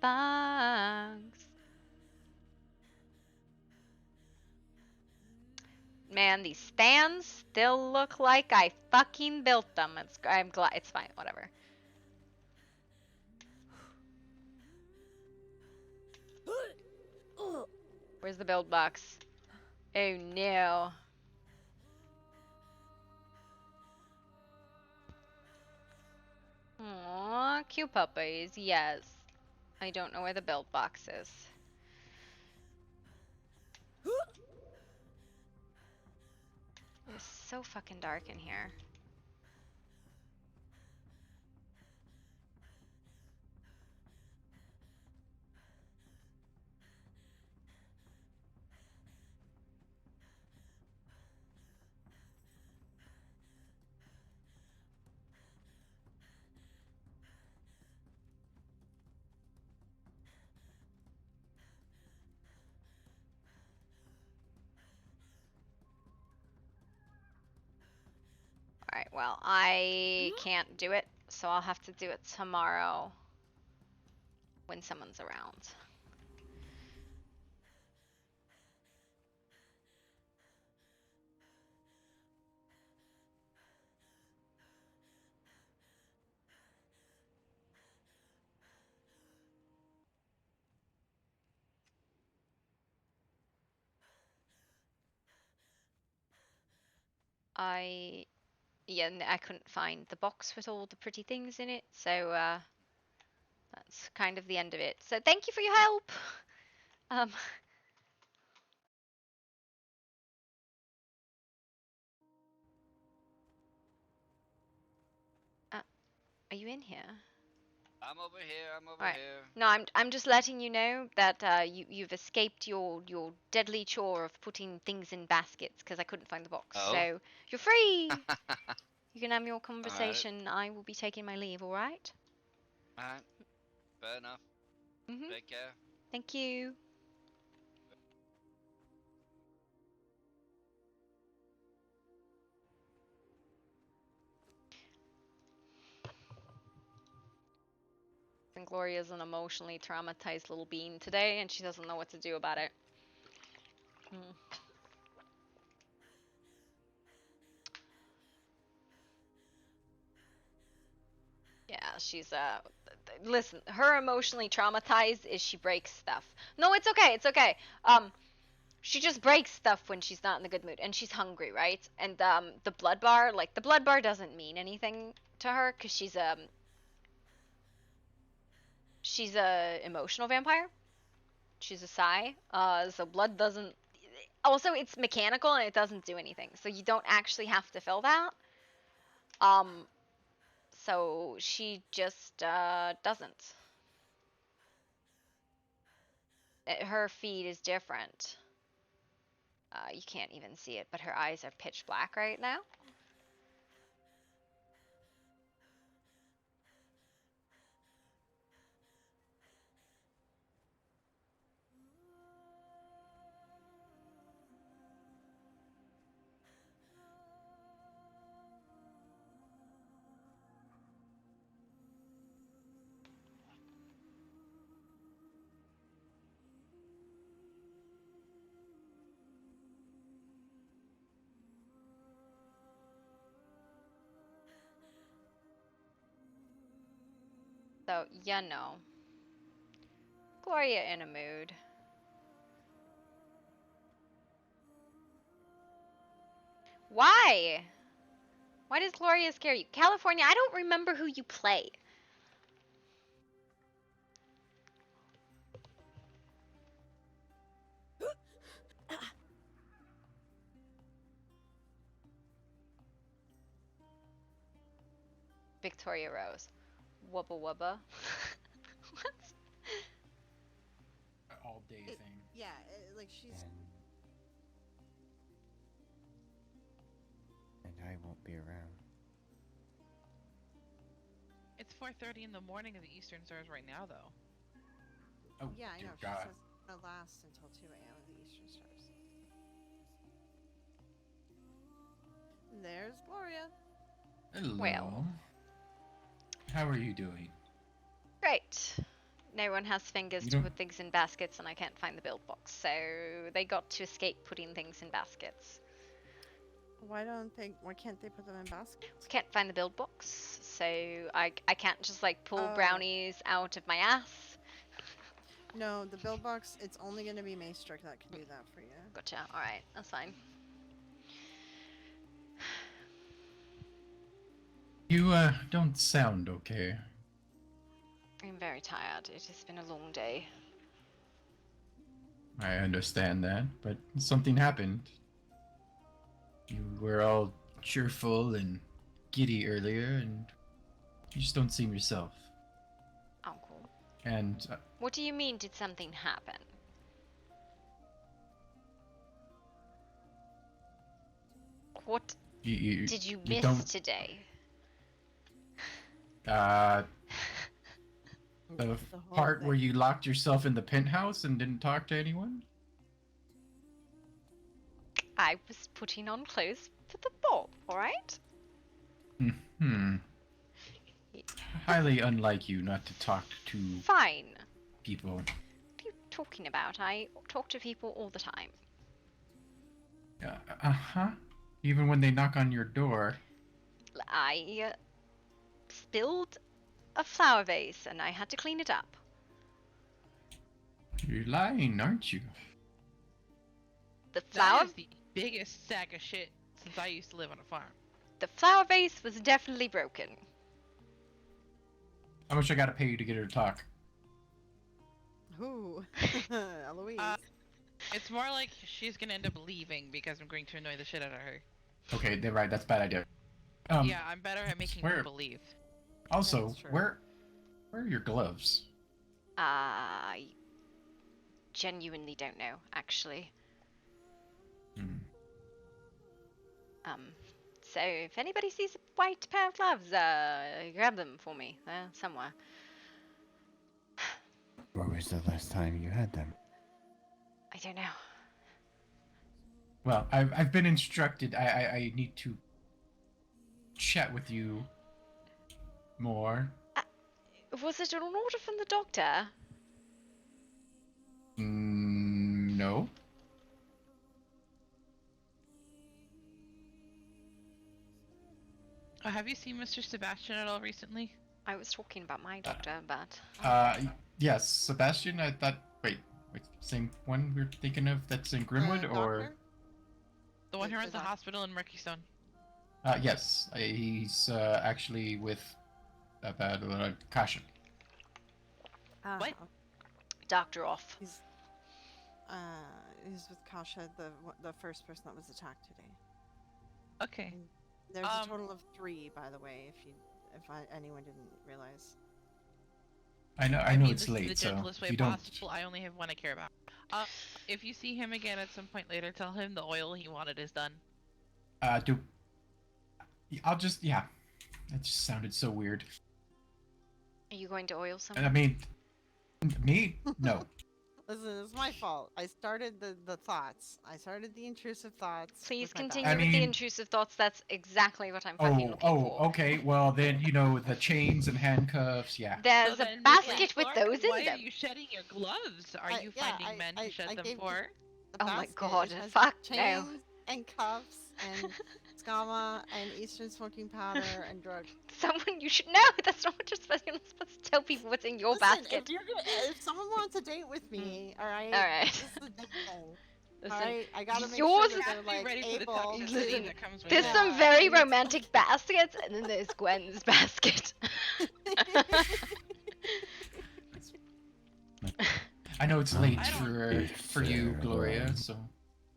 Man, these stands still look like I fucking built them. I'm glad. It's fine. Whatever. Where's the build box? Oh no. Aww, cute puppies. Yes. I don't know where the build box is. It's so fucking dark in here. Alright, well, I can't do it, so I'll have to do it tomorrow when someone's around. Yeah, I couldn't find the box with all the pretty things in it, so that's kind of the end of it. So thank you for your help. Um, are you in here? I'm over here. I'm over Alright. here. No, I'm just letting you know that you've escaped your deadly chore of putting things in baskets because I couldn't find the box. Oh. So you're free. You can have your Alright. conversation. I will be taking my leave. All right. Alright. Fair enough. Take care. Thank you. And Gloria's an emotionally traumatized little bean today, and she doesn't know what to do about it. Yeah, she's listen, her emotionally traumatized is she breaks stuff. No, it's okay. It's okay. She just breaks stuff when she's not in the good mood, and she's hungry, right? And the blood bar, like the blood bar doesn't mean anything to her because she's a emotional vampire. She's a psi. So blood doesn't. Also, it's mechanical and it doesn't do anything, so you don't actually have to fill that. So she just doesn't. Her feed is different. You can't even see it, but her eyes are pitch black right now. though, you know. Gloria in a mood. Why? Why does Gloria scare you? California, I don't remember who you play. Victoria Rose. Wubba wubba. What? All day thing. Yeah, like she's. And I won't be around. It's 4:30 in the morning of the Eastern Stars right now, though. Oh, Yeah, I know. She God. says it's gonna last until 2 a.m. of the Eastern Stars. There's Gloria. Hello. Well. How are you doing? Great. No one has fingers to put things in baskets, and I can't find the build box, so they got to escape putting things in baskets. Why can't they put them in baskets? Can't find the build box, so I can't just like pull brownies out of my ass. No, the build box, it's only gonna be Maestric that can do that for you. Gotcha. Alright, that's fine. You, don't sound okay. I'm very tired. It has been a long day. I understand that, but something happened. You were all cheerful and giddy earlier, and you just don't seem yourself. Oh, cool. And what do you mean, did something happen? What did you miss today? The part where you locked yourself in the penthouse and didn't talk to anyone? I was putting on clothes for the ball, alright? Highly unlike you not to talk to Fine. people. What are you talking about? I talk to people all the time. Uh-huh. Even when they knock on your door. I spilled a flower vase and I had to clean it up. You're lying, aren't you? The flower... That is the biggest sack of shit since I used to live on a farm. The flower vase was definitely broken. How much I gotta pay you to get her to talk? Ooh. Eloise. It's more like she's gonna end up leaving because I'm going to annoy the shit out of her. Okay, they're right. That's a bad idea. Yeah, I'm better at making people leave. Also, where are your gloves? I genuinely don't know, actually. So if anybody sees a white pair of gloves, grab them for me. They're somewhere. When was the last time you had them? I don't know. Well, I've been instructed. I need to chat with you more. Was it an order from the doctor? No. Have you seen Mr. Sebastian at all recently? I was talking about my doctor, but... Yes, Sebastian, I thought... Wait, same one we're thinking of that's in Grimwood, or...? The one who runs the hospital in Murkeystone. Yes, he's actually with Kasha. What? Doctor off. He's with Kasha, the first person that was attacked today. Okay. And there's a total of 3, by the way, if anyone didn't realize. I know it's late, the so gentlest way possible. I only have one I care about. If you see him again at some point later, tell him the oil he wanted is done. That just sounded so weird. Are you going to oil someone? I mean, me? No. Listen, it's my fault. I started the thoughts. I started the intrusive thoughts. Please continue with the intrusive thoughts. That's exactly what I'm fucking looking for. Okay. Well, then, the chains and handcuffs, yeah. There's a basket with those in them. Why are you shedding your gloves? Are you finding men to shed them for? Oh my god, fuck no. And cuffs and skama, and Eastern smoking powder and drugs. Someone you should know. That's not what you're not supposed to tell people what's in your basket. If someone wants a date with me, all right, this is the big thing. Listen, all right, I gotta make yours sure that they're like ready for the able. toxicity that comes with There's it. some very romantic baskets, and then there's Gwen's basket. I know it's late for you, Gloria, so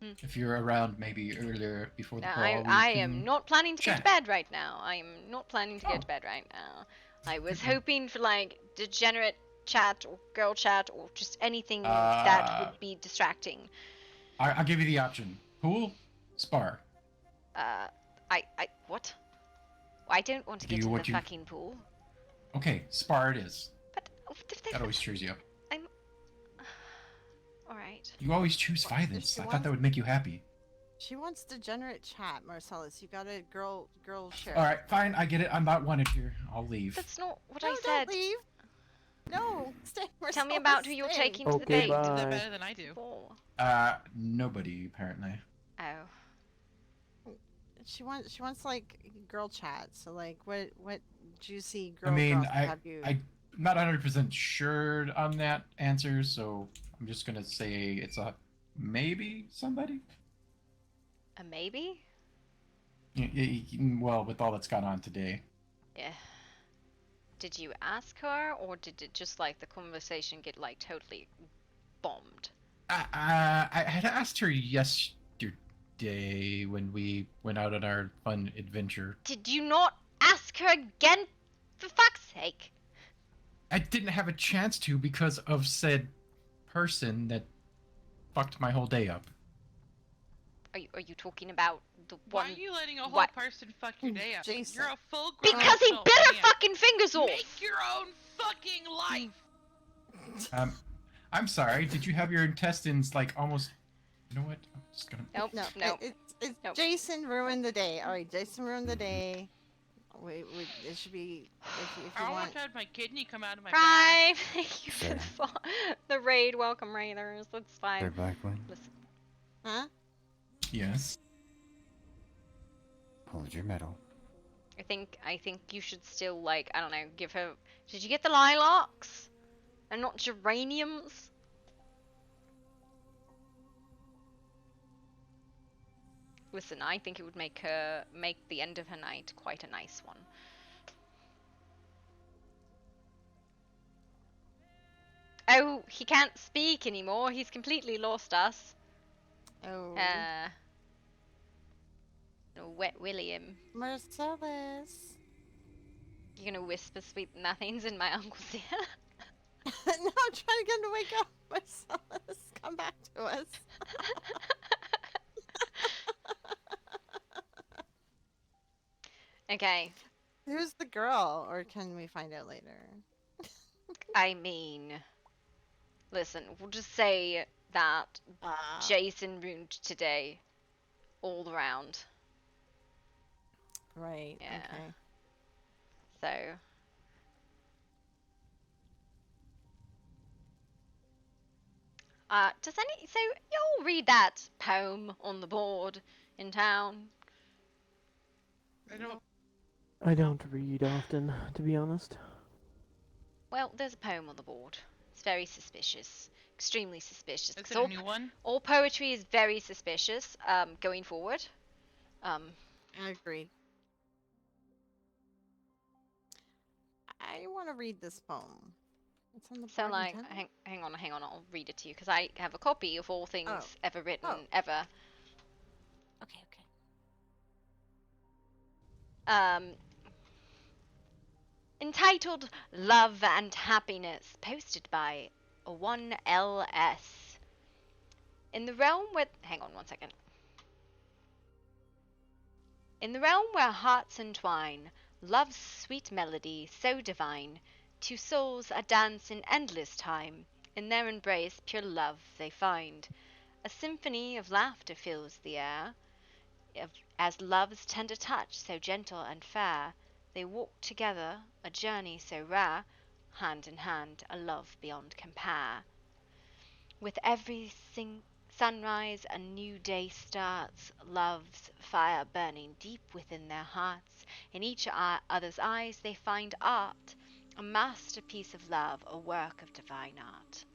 if you're around maybe earlier before the ball, I am not planning to go to bed right now. I am not planning to go to bed right now. I was hoping for like degenerate chat or girl chat or just anything that would be distracting. I'll give you the option. Pool, spar. What? I don't want to get in the fucking pool. Okay, spar it is. But that always cheers you up. Alright. You always choose violence. I thought that would make you happy. She wants degenerate chat, Marcellus. You gotta girl share. Alright, fine, I get it. I'm not wanted here. I'll leave. That's not what I said. Don't leave. No, stay. Marcellus, tell me about who you're taking to the date. You do that better than I do. Nobody, apparently. Oh. She wants like girl chat. So like, what juicy girl? I'm not 100% sure on that answer, so I'm just gonna say it's a maybe somebody. A maybe? Well, with all that's gone on today. Yeah. Did you ask her, or did it just like the conversation get like totally bombed? I had asked her yesterday when we went out on our fun adventure. Did you not ask her again? For fuck's sake. I didn't have a chance to because of said person that fucked my whole day up. Are you talking about the one? Why are you letting a whole person fuck your day up? Jason. You're a full grown Because he adult bit her man. fucking fingers off. Make your own fucking life. I'm sorry. Did you have your intestines like almost? You know what? I'm just gonna. No. It's Jason ruined the day. All right, Jason ruined the day. It should be if you I want. want to have my kidney come out of my Prime, back. thank you for the raid. Welcome, raiders. That's fine. They're back one. Listen. Huh? Yes. Hold your medal. I think you should still like, I don't know, give her. Did you get the lilacs and not geraniums? Listen, I think it would make the end of her night quite a nice one. Oh, he can't speak anymore. He's completely lost us. Oh. Wet William. Marcellus. You're gonna whisper sweet nothings in my uncle's ear? No, I'm trying to get him to wake up. Marcellus, come back to us. Okay. Who's the girl, or can we find out later? I mean, listen, we'll just say that Jason ruined today all around. Right, yeah. Okay. So. So you'll read that poem on the board in town? I don't read often, to be honest. Well, there's a poem on the board. It's very suspicious. Extremely suspicious. Is it a new one? All poetry is very suspicious, going forward. I agree. I want to read this poem. It's on the So, board like, in town. hang on, I'll read it to you, because I have a copy of all things ever written, ever. Okay. Entitled Love and Happiness, posted by 1LS. In the realm where... Hang on 1 second. In the realm where hearts entwine, love's sweet melody so divine, two souls a dance in endless time, in their embrace pure love they find. A symphony of laughter fills the air, as love's tender touch so gentle and fair, they walk together, a journey so rare, hand in hand, a love beyond compare. With every Sunrise, a new day starts, love's fire burning deep within their hearts. In each other's eyes they find art, a masterpiece of love, a work of divine art.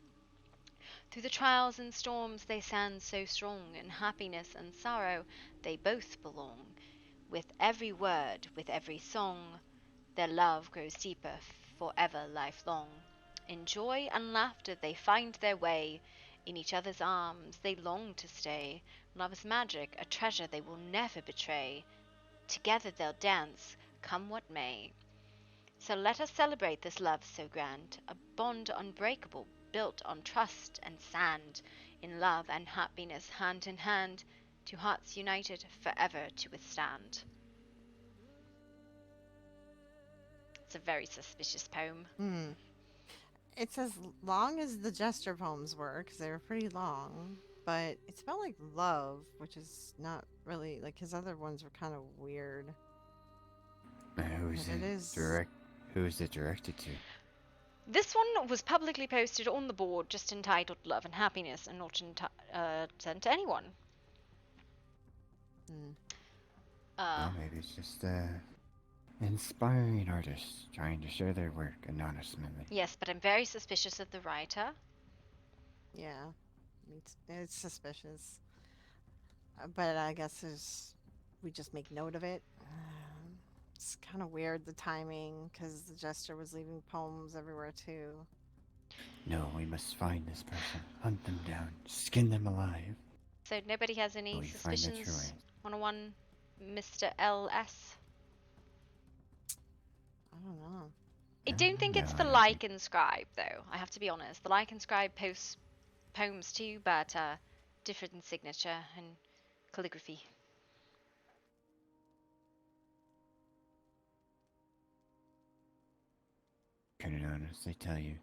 Through the trials and storms they stand so strong, in happiness and sorrow they both belong. With every word, with every song, their love grows deeper, forever lifelong. In joy and laughter they find their way, in each other's arms they long to stay. Love's magic, a treasure they will never betray. Together they'll dance, come what may. So let us celebrate this love so grand, a bond unbreakable, built on trust and sand. In love and happiness, hand in hand, two hearts united, forever to withstand. It's a very suspicious poem. It's as long as the Jester poems were, because they were pretty long. But it's about like love, which is not really like his other ones were kind of weird. Who is it directed to? This one was publicly posted on the board, just entitled Love and Happiness, and not sent to anyone. Well, maybe it's just inspiring artists trying to share their work anonymously. Yes, but I'm very suspicious of the writer. Yeah, it's suspicious. But I guess we just make note of it. It's kind of weird, the timing, because the Jester was leaving poems everywhere too. No, we must find this person, hunt them down, skin them alive. So nobody has any suspicions? 101 Mr. LS? I don't know. I don't think it's the Lycan Scribe, though. I have to be honest. The Lycan Scribe posts poems too, but different in signature and calligraphy. Couldn't honestly tell you.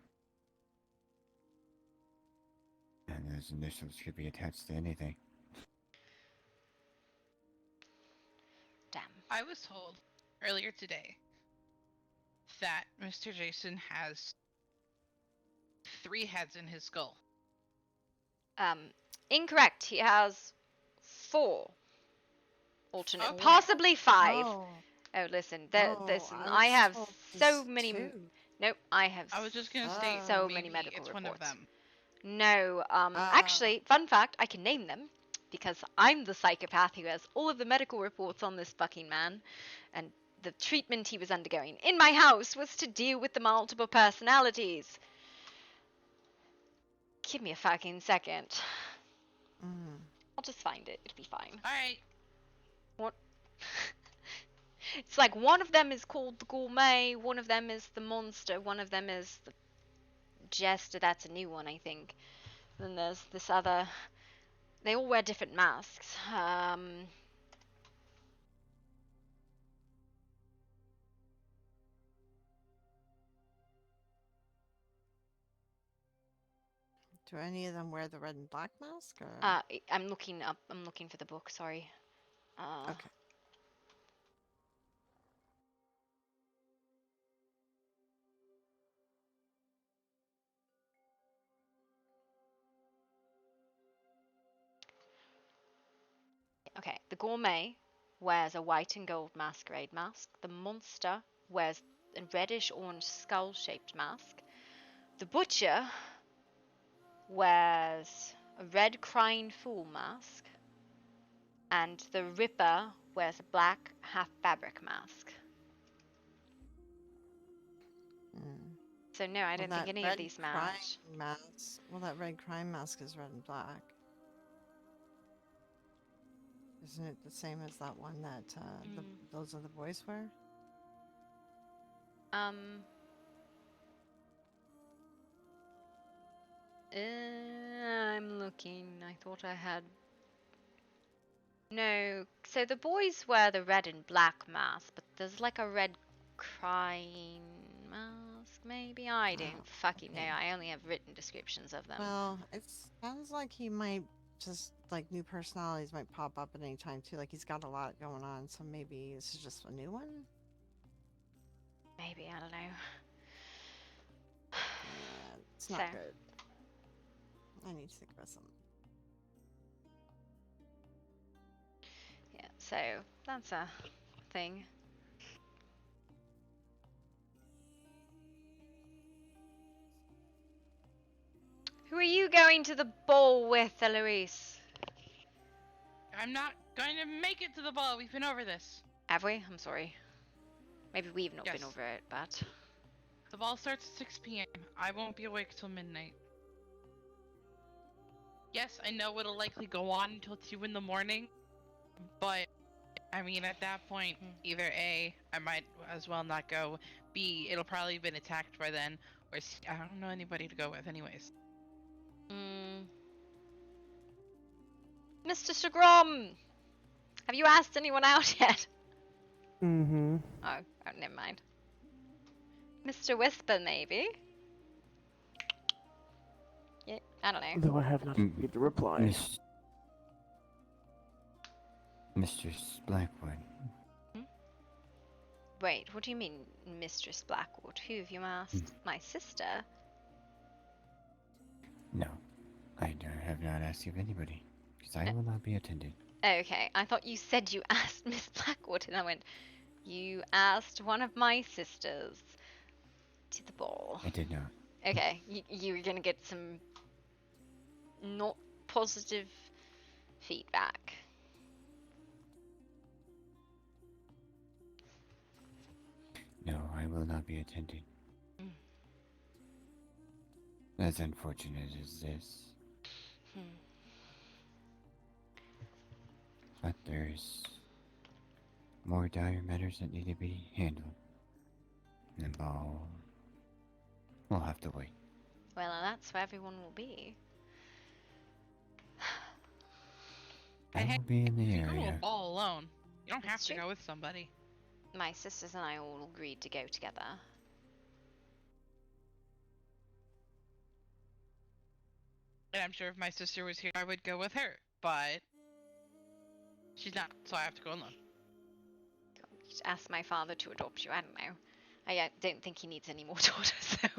And those initials could be attached to anything. Damn. I was told earlier today that Mr. Jason has 3 heads in his skull. Incorrect. He has 4 alternate, possibly 5. Oh, listen, listen. I have so many. Nope, I have. I was just gonna state so many medical it's reports. one of them. No, actually, fun fact, I can name them because I'm the psychopath who has all of the medical reports on this fucking man, and the treatment he was undergoing in my house was to deal with the multiple personalities. Give me a fucking second. I'll just find it. It'll be fine. Alright. What? It's like one of them is called the Gourmet, one of them is the Monster, one of them is the Jester. That's a new one, I think. Then there's this other. They all wear different masks. Do any of them wear the red and black mask? Or? I'm looking for the book. Sorry. Okay. Okay, the Gourmet wears a white and gold masquerade mask. The Monster wears a reddish-orange skull-shaped mask. The Butcher wears a red crying fool mask. And the Ripper wears a black half-fabric mask. So no, I don't think any of these match. Well, that red crime mask is red and black. Isn't it the same as that one that those other boys wear? I'm looking. I thought I had. No, so the boys wear the red and black mask, but there's like a red crying mask, maybe? I don't fucking know. I only have written descriptions of them. Well, it sounds like he might just, like, new personalities might pop up at any time, too. Like, he's got a lot going on, so maybe this is just a new one? Maybe, I don't know. Yeah, it's not good. I need to think about something. So that's a thing. Who are you going to the ball with, Eloise? I'm not going to make it to the ball. We've been over this. Have we? I'm sorry. Maybe we've not Yes. been over it, but... The ball starts at 6 p.m. I won't be awake till midnight. Yes, I know it'll likely go on until 2 in the morning, but, I mean, at that point, either A, I might as well not go, B, it'll probably have been attacked by then, or C, I don't know anybody to go with anyways. Mr. Sagrom! Have you asked anyone out yet? Mm-hmm. Oh, never mind. Mr. Whisper, maybe? Yeah, I don't know. Though I have not received a reply. Mistress Blackwood. Wait, what do you mean, Mistress Blackwood? Who have you asked? My sister? No, have not asked of anybody, because I will not be attending. Okay, I thought you said you asked Miss Blackwood, and I went, you asked one of my sisters to the ball. I did not. Okay, you were gonna get some not positive feedback. No, I will not be attending. As unfortunate as this. But there's more dire matters that need to be handled. And the ball will have to wait. Well, that's where everyone will be. I will be in the You go to a area. ball alone. You don't have That's to true. go with somebody. My sisters and I all agreed to go together. And I'm sure if my sister was here, I would go with her. But she's not, so I have to go alone. Just ask my father to adopt you. I don't know. I don't think he needs any more daughters, so.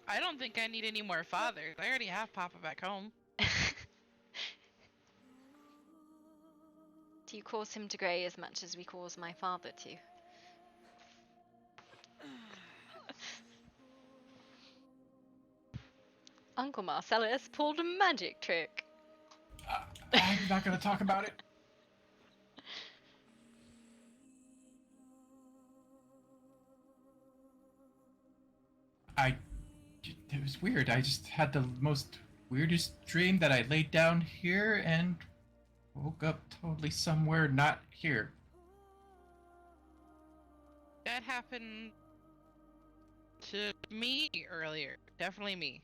I don't think I need any more fathers. I already have Papa back home. Do you cause him to grey as much as we cause my father to? Uncle Marcellus pulled a magic trick. I'm not going to talk about it. It was weird. I just had the most weirdest dream that I laid down here and woke up totally somewhere not here. That happened to me earlier. Definitely me.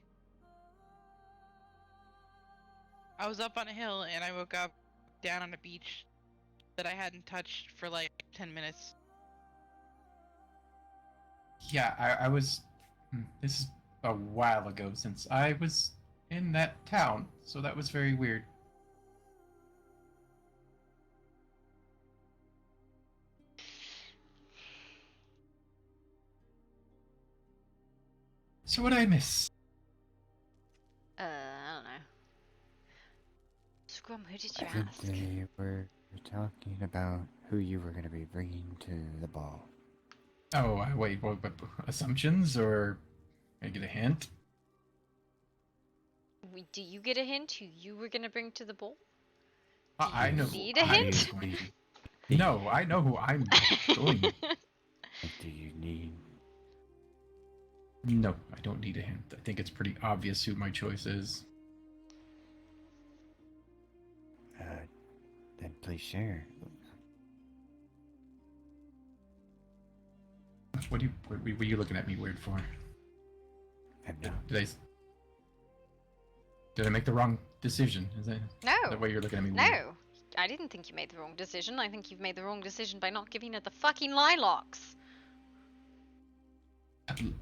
I was up on a hill and I woke up down on a beach that I hadn't touched for like 10 minutes. Yeah, I was... This is a while ago since I was in that town, so that was very weird. So what did I miss? I don't know. Scrum, who did you I think ask? they were talking about who you were going to be bringing to the ball. Oh, wait, what, assumptions, or I get a hint? Do you get a hint who you were gonna bring to the ball? I know. Need a hint? No, I know who I'm going. Do you need... No, I don't need a hint. I think it's pretty obvious who my choice is. Then please share. What were you looking at me weird for? Did I make the wrong decision? Is that No. the way you're looking at me weird? No. I didn't think you made the wrong decision. I think you've made the wrong decision by not giving her the fucking lilacs. You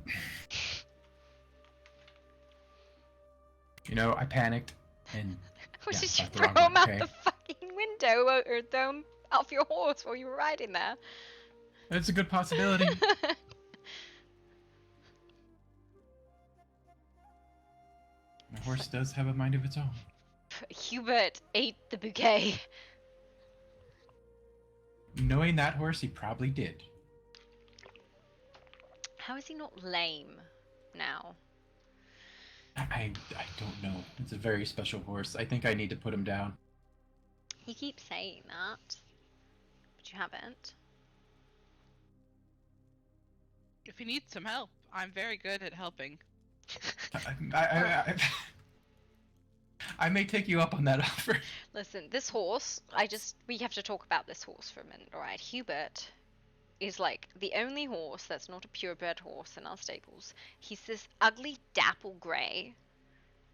know, I panicked and... Or yeah, did you that's the throw wrong him one, out okay? the fucking window or throw him off your horse while you were riding there? It's a good possibility. My horse does have a mind of its own. Hubert ate the bouquet. Knowing that horse, he probably did. How is he not lame now? I don't know. It's a very special horse. I think I need to put him down. He keeps saying that, but you haven't. If you need some help, I'm very good at helping. I may take you up on that offer. Listen, this horse, we have to talk about this horse for a minute, alright? Hubert is like the only horse that's not a purebred horse in our stables. He's this ugly dapple grey.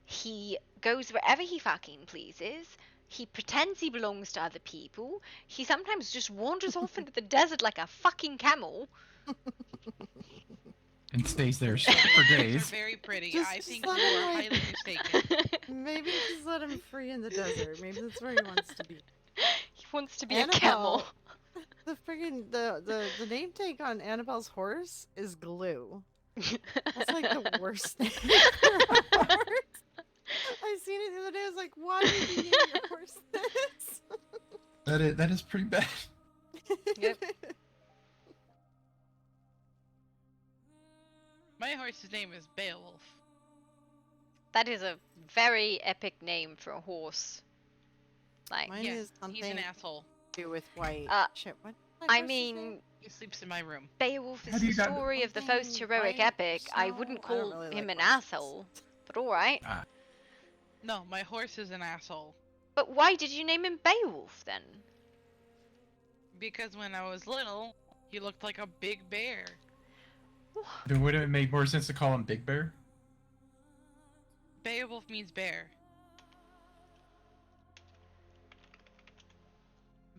He goes wherever he fucking pleases. He pretends he belongs to other people. He sometimes just wanders off into the desert like a fucking camel. And stays there for days. Very pretty. Just I think let you him, are like- highly mistaken. Maybe just let him free in the desert. Maybe that's where he wants to be. He wants to be a camel. The friggin' the name tag on Annabelle's horse is Glue. That's like the worst name for a horse. I seen it the other day. I was like, why would you name your horse this? That is pretty bad. Yep. My horse's name is Beowulf. That is a very epic name for a horse. Like, Mine Yeah, is something he's an asshole. to do with white. Shit, what? I mean, He sleeps in my room. Beowulf How is do the you got- story of the Something first heroic white, epic. I snow, wouldn't I don't call really him like an horses. asshole, but alright. No, my horse is an asshole. But why did you name him Beowulf then? Because when I was little, he looked like a big bear. Then wouldn't it make more sense to call him Big Bear? Beowulf means bear.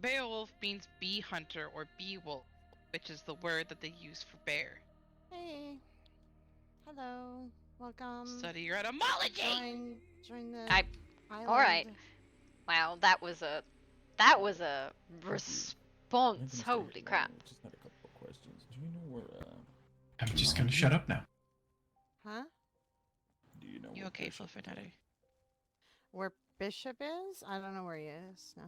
Beowulf means bee hunter or bee wolf, which is the word that they use for bear. Hey. Hello. Welcome. Study your etymology! Join the Alright. island. Wow, that was a response. Holy crap. Just had a couple of questions. Do you know where? I'm just gonna shut up now. Huh? Do you know? You where okay, Bishop is? Fluffernutter? Where Bishop is? I don't know where he is. No.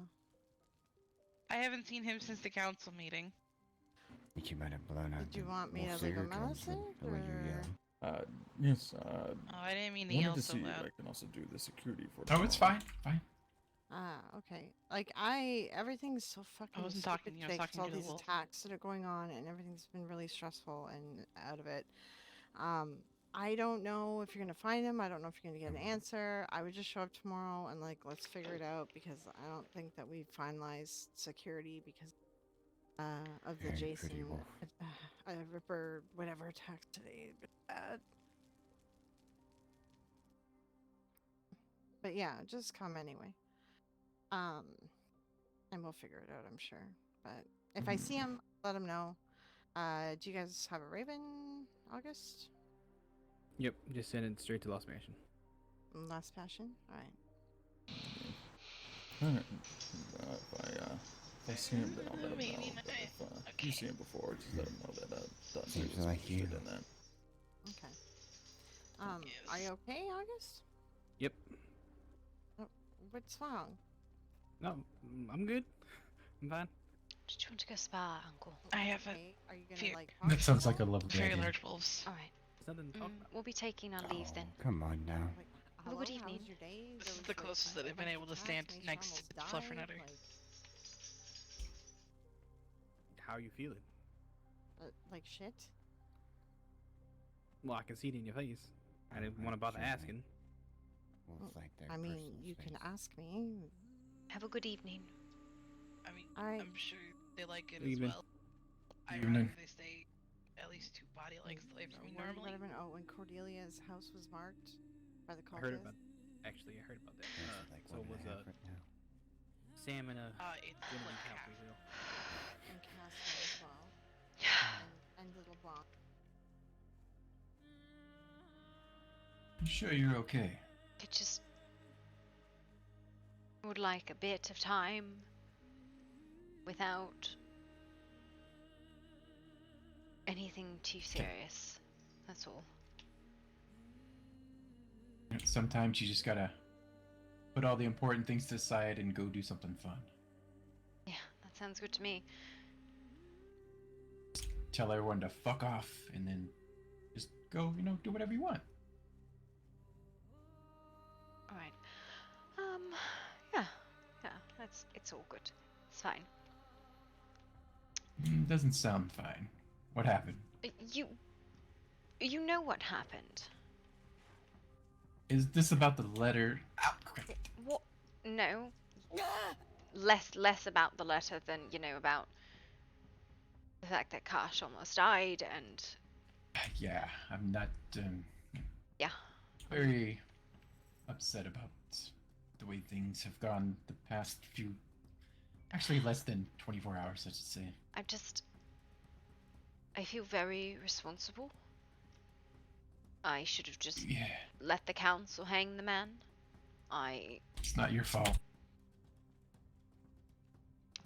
I haven't seen him since the council meeting. I think you might have blown out. Did you want me the to leave a figure comes message? from the way you yell. Yes. Oh, I didn't mean to wanted yell to so see loud. if I can also do the security for. Oh, it's fine. Fine. Ah, okay. Like everything's so fucking. I wasn't stupid talking to you, I was fixed, talking all to the these wolf. attacks that are going on, and everything's been really stressful and out of it. I don't know if you're gonna find him. I don't know if you're gonna get an answer. I would just show up tomorrow and like let's figure it out because I don't think that we've finalized security because of the Very Jason pretty wolf. Ripper whatever attack today. Bad. But yeah, just come anyway. And we'll figure it out, I'm sure. But if I see him, let him know. Do you guys have a Raven, August? Yep, just send it straight to Lost Mansion. Last Passion? Alright. Alright. If I see him, then I'll let him know. But if you see him before, just let him know that Dante Seems was like interested you. in that. Okay. Are you okay, August? Yep. Oh, what's wrong? No, I'm good. I'm fine. Did you want to go spa, Uncle? I have a Okay, are you gonna fear. like That sounds like a lovely very idea. large wolves. Alright. There's nothing to talk about. We'll be taking our leaves then. Come on now. like, Have a good hello, how evening. was your day? This There is was, the like, closest that I've been able to stand attacks, next Mason to almost Fluffernutter. died, How are you feeling? like shit. Well, I can see it in your face. I didn't want to bother asking. Wolves like their I mean, personal you can space. ask me. Have a good evening. I mean, Alright. I'm sure they like it Evening. as well. I Evening. rather they stay at least 2 body lengths away from me Where you normally. would've been- oh, when Cordelia's house was marked by the I cultists. heard about. Actually, I heard about that. Is it like So it one was and a half right now? Sam and It's gentleman like house half. we will. And Castle as well. And Little Blanc. You sure you're okay? I just would like a bit of time without anything too serious. That's all. Sometimes you just gotta put all the important things to the side and go do something fun. Yeah, that sounds good to me. tell everyone to fuck off, and then just go, do whatever you want. All right. Yeah, it's all good. It's fine. Doesn't sound fine. What happened? You know what happened. Is this about the letter? What? No. Less about the letter than, about the fact that Kosh almost died and... Yeah, I'm not, yeah. very upset about the way things have gone the past few... Actually, less than 24 hours, let's just say. I feel very responsible. I should have just Yeah. let the council hang the man. It's not your fault.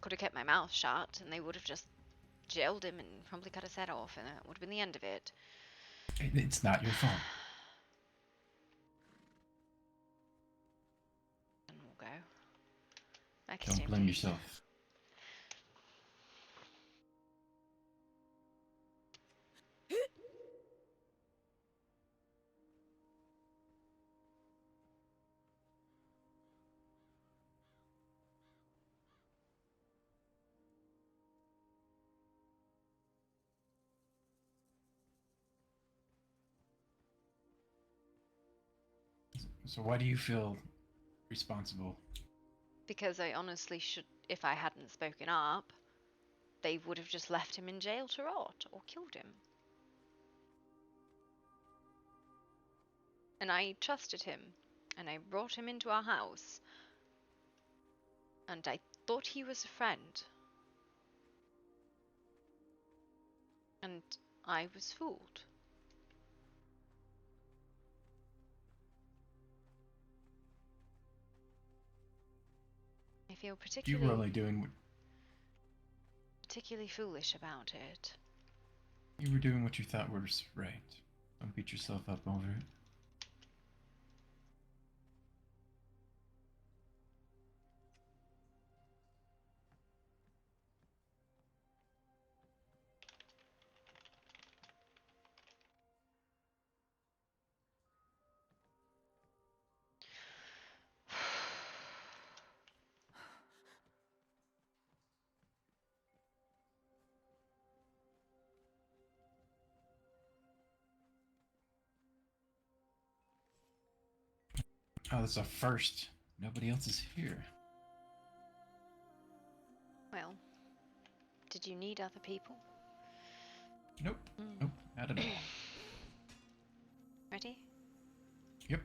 Could have kept my mouth shut and they would have just jailed him and probably cut his head off and that would have been the end of it. It's not your fault. And we'll go. Back Don't blame yourself. So why do you feel responsible? Because I honestly should, if I hadn't spoken up, they would have just left him in jail to rot or killed him. And I trusted him, and I brought him into our house, and I thought he was a friend. And I was fooled. I feel particularly... You were only doing what... particularly foolish about it. You were doing what you thought was right. Don't beat yourself up over it. Oh, that's a first. Nobody else is here. Well, did you need other people? Nope. Nope, not at all. Ready? Yep.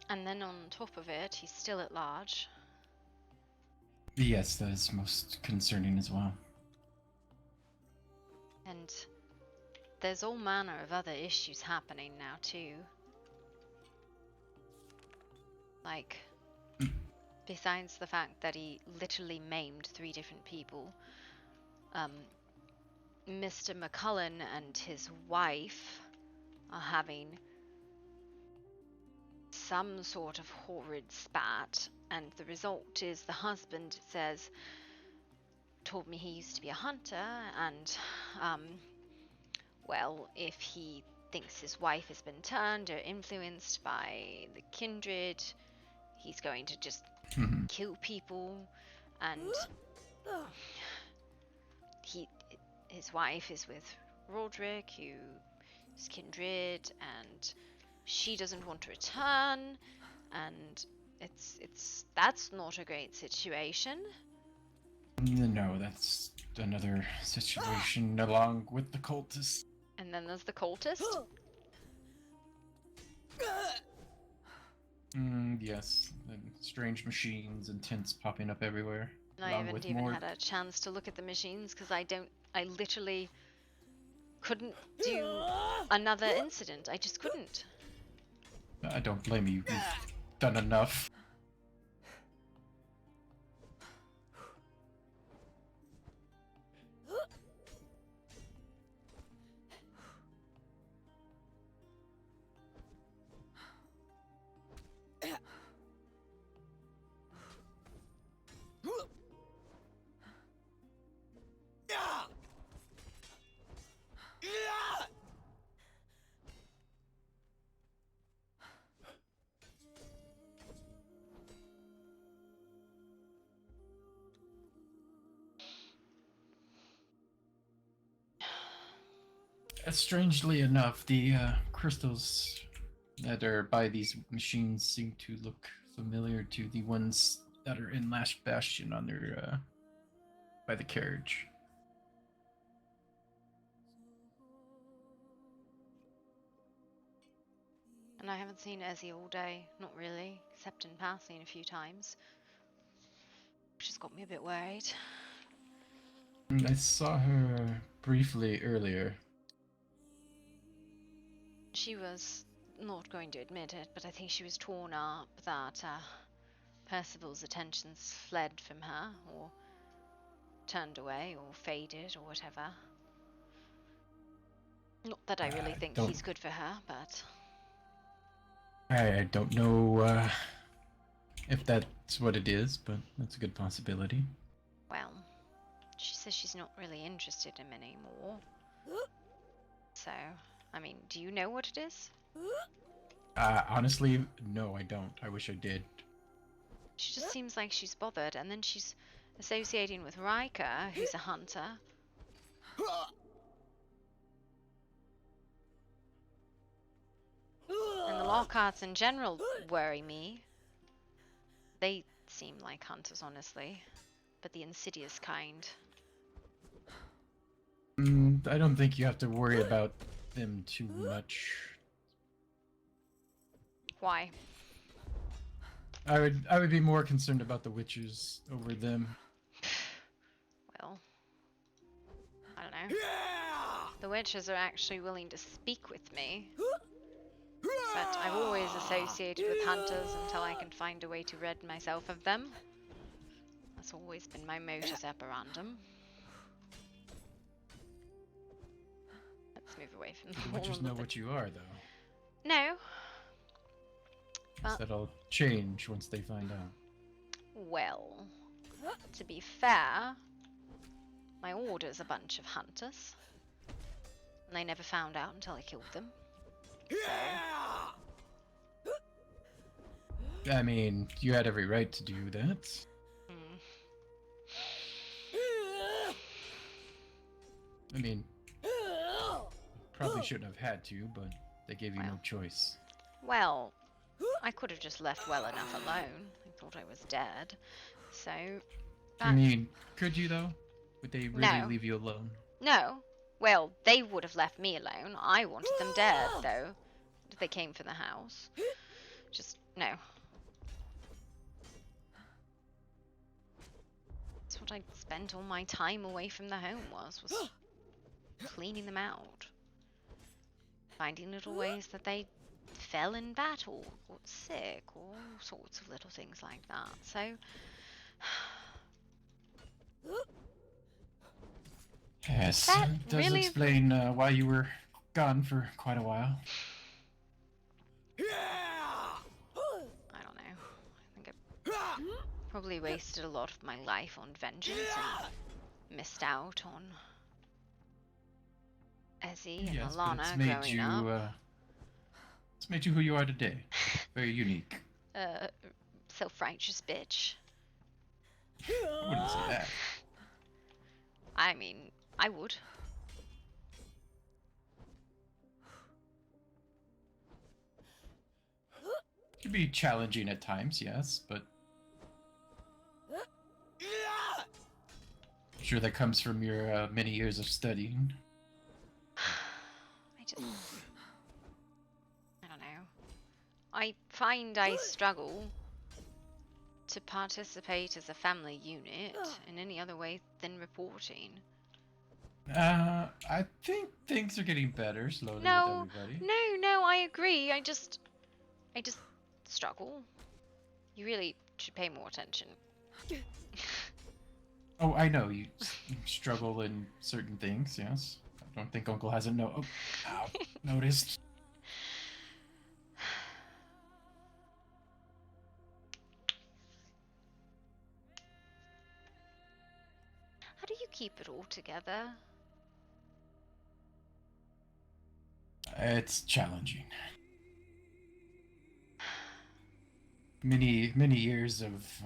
And then on top of it, he's still at large. Yes, that is most concerning as well. And there's all manner of other issues happening now too. Like, besides the fact that he literally maimed 3 different people, Mr. McCullen and his wife are having some sort of horrid spat, and the result is the husband told me he used to be a hunter, and well, if he thinks his wife has been turned or influenced by the kindred. He's going to just kill people, and his wife is with Roderick, who is kindred, and she doesn't want to return, and that's not a great situation. No, that's another situation along with the cultists. And then there's the cultist. Yes, and strange machines and tents popping up everywhere. I haven't even had a chance to look at the machines because I literally couldn't do another incident. I just couldn't. I don't blame you. You've done enough. Strangely enough, the crystals that are by these machines seem to look familiar to the ones that are in Last Bastion on their by the carriage. And I haven't seen Ezzy all day, not really, except in passing a few times, which has got me a bit worried. I saw her briefly earlier. She was not going to admit it, but I think she was torn up that Percival's attentions fled from her, or turned away, or faded, or whatever. Not that I really think he's good for her, but... I don't know if that's what it is, but that's a good possibility. Well, she says she's not really interested in him anymore. So, I mean, do you know what it is? Honestly, no, I don't. I wish I did. She just seems like she's bothered, and then she's associating with Riker, who's a hunter. And the Lockharts in general worry me. They seem like hunters, honestly, but the insidious kind. I don't think you have to worry about them too much. Why? I would be more concerned about the witches over them. Well, I don't know. The witches are actually willing to speak with me. But I've always associated with hunters until I can find a way to rid myself of them. That's always been my modus operandum. Let's move away from the witches know what you are, though. No. But that'll change once they find out. Well, to be fair, my order's a bunch of hunters. And they never found out until I killed them. So. I mean, you had every right to do that. I mean, probably shouldn't have had to, but they gave you no choice. Well, I could have just left well enough alone. I thought I was dead. So... I mean, could you though? Would they really leave you alone? No. Well, they would have left me alone. I wanted them dead, though. If they came for the house. Just, no. That's what I spent all my time away from the home was cleaning them out. Finding little ways that they fell in battle, or sick, or all sorts of little things like that. So... Yes, it does really explain why you were gone for quite a while. I don't know. I think I probably wasted a lot of my life on vengeance and missed out on Ezzy and Yes, but Alana growing up. It's made you who you are today. Very unique. Self-righteous bitch. I wouldn't say that. I mean, I would. It can be challenging at times, yes, but I'm sure that comes from your many years of studying. I don't know. I find I struggle to participate as a family unit in any other way than reporting. I think things are getting better slowly with everybody. No, I agree. I just struggle. You really should pay more attention. Oh, I know you struggle in certain things. Yes, I don't think Uncle hasn't noticed. How do you keep it all together? It's challenging. Many years of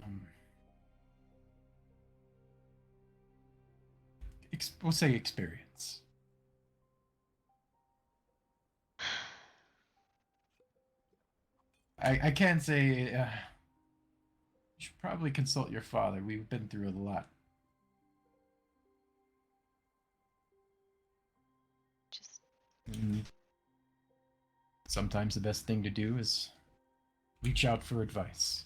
we'll say experience. I can say you should probably consult your father. We've been through a lot. Sometimes the best thing to do is reach out for advice.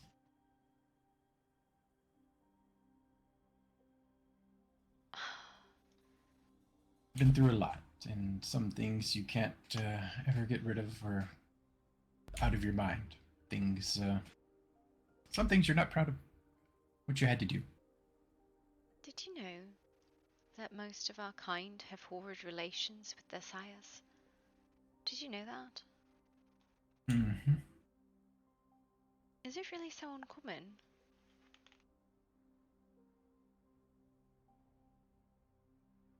Been through a lot, and some things you can't ever get rid of or out of your mind. Some things you're not proud of what you had to do. Did you know that most of our kind have horrid relations with their sires? Did you know that? Mm-hmm. Is it really so uncommon?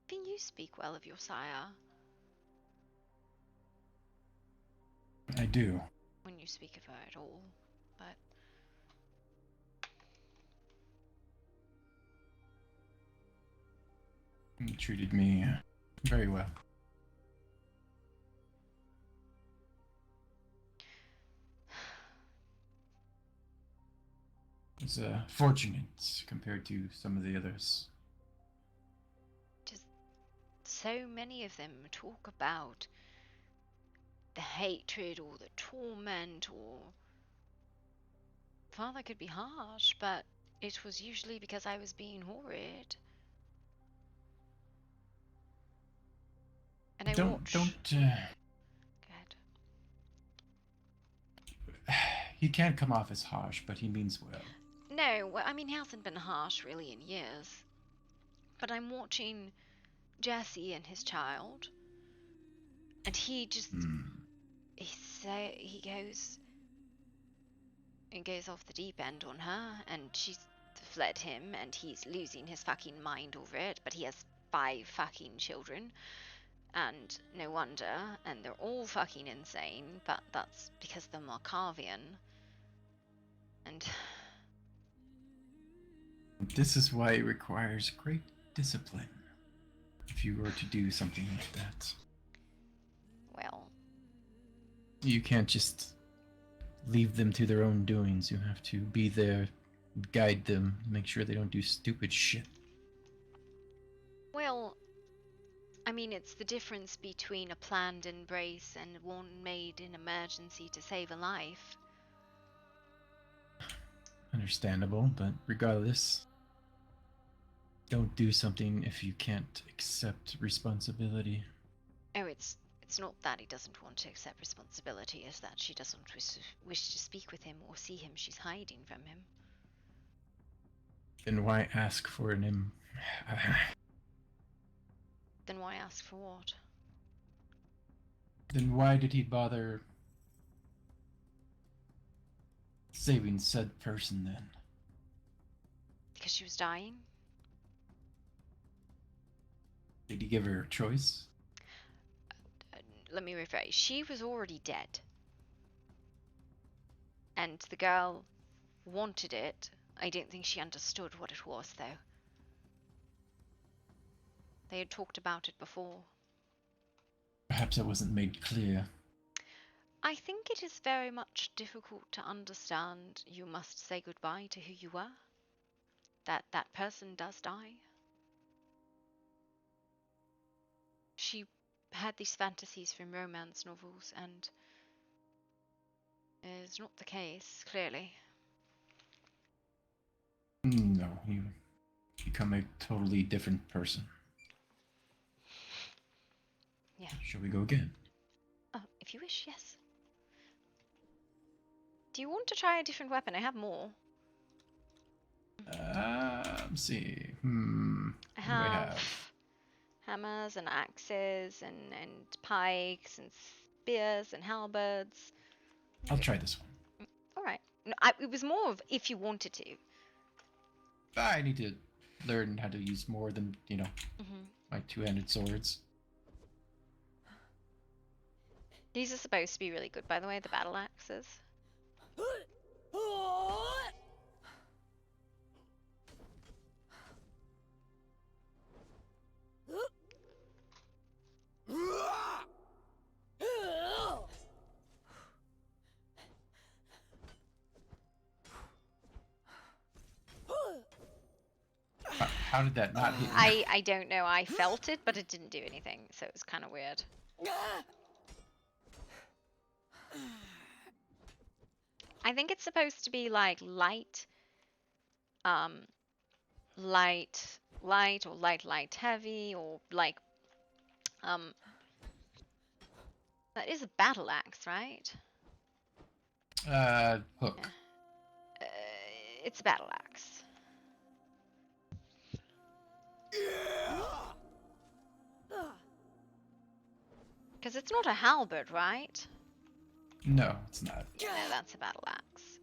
Then you speak well of your sire. I do. When you speak of her at all, but... He treated me very well. It's fortunate compared to some of the others. Just so many of them talk about the hatred or the torment or... Father could be harsh, but it was usually because I was being horrid. And I watched... Go ahead. He can come off as harsh, but he means well. No, well, I mean, he hasn't been harsh really in years. But I'm watching Jesse and his child, and he just... He goes off the deep end on her, and she's fled him, and he's losing his fucking mind over it, but he has 5 fucking children, and no wonder, and they're all fucking insane, but that's because they're Markavian. And... This is why it requires great discipline if you were to do something like that. Well... You can't just leave them to their own doings. You have to be there, guide them, make sure they don't do stupid shit. Well, I mean, it's the difference between a planned embrace and one made in emergency to save a life. Understandable, but regardless, don't do something if you can't accept responsibility. Oh, it's not that he doesn't want to accept responsibility, it's that she doesn't wish to speak with him or see him. She's hiding from him. Then why ask for an Then why ask for what? Then why did he bother saving said person then? Because she was dying? Did he give her a choice? let me rephrase. She was already dead. And the girl wanted it. I don't think she understood what it was, though. They had talked about it before. Perhaps it wasn't made clear. I think it is very much difficult to understand you must say goodbye to who you were. That person does die. She had these fantasies from romance novels, and it is not the case, clearly. No, you become a totally different person. Yeah. Shall we go again? Oh, if you wish, yes. Do you want to try a different weapon? I have more. Let's see. I What do I have? hammers and axes and pikes and spears and halberds. I'll try this one. Alright. No, it was more of if you wanted to. I need to learn how to use more than, my two-handed swords. These are supposed to be really good, by the way, the battle axes. How did that not hit me? I don't know. I felt it, but it didn't do anything, so it was kind of weird. I think it's supposed to be like light, light or light heavy, or like, that is a battle axe, right? Hook. Yeah. It's a battle axe. Because it's not a halberd, right? No, it's not. No, that's a battle axe.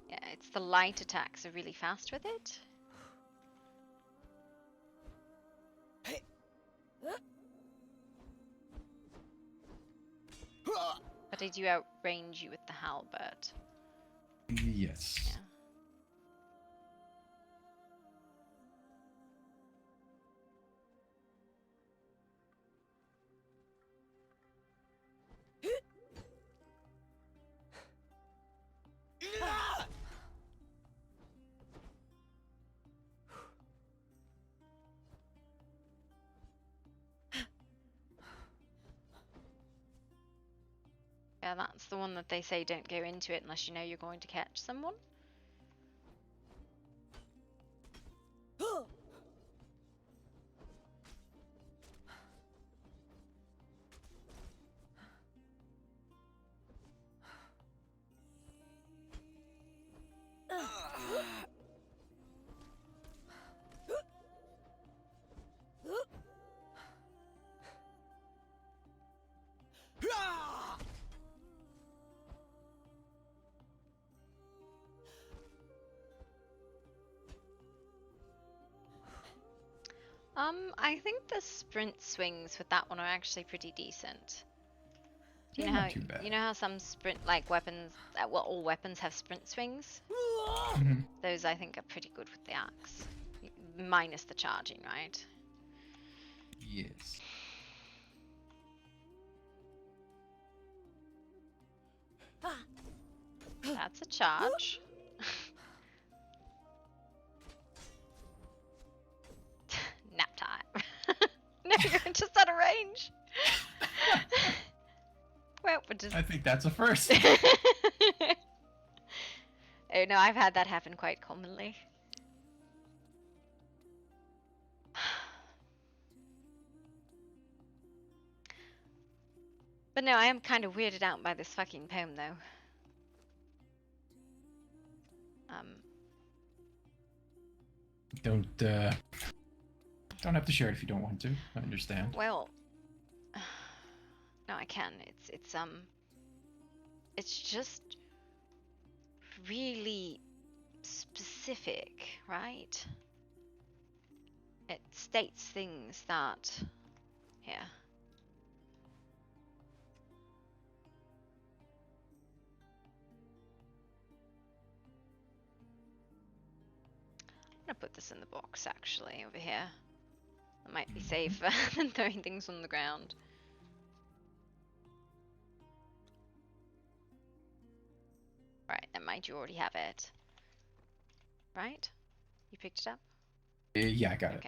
Yeah, it's the light attacks are really fast with it. But I do outrange you with the halberd. Yes. Yeah. Yeah, that's the one that they say don't go into it unless you know you're going to catch someone. I think the sprint swings with that one are actually pretty decent. Do you know Not how too bad. you know how some sprint weapons, well, all weapons have sprint swings? Those I think are pretty good with the axe, minus the charging, right? Yes. That's a charge. Nap time. No, you're just out of range. Well, we're just... I think that's a first. Oh no, I've had that happen quite commonly. But no, I am kind of weirded out by this fucking poem, though. Don't have to share it if you don't want to. I understand. Well, no, I can. It's just really specific, right? It states things that, here, put this in the box, actually, over here. That might be safer than throwing things on the ground. Right, never mind, you already have it. Right? You picked it up? Yeah, I got it.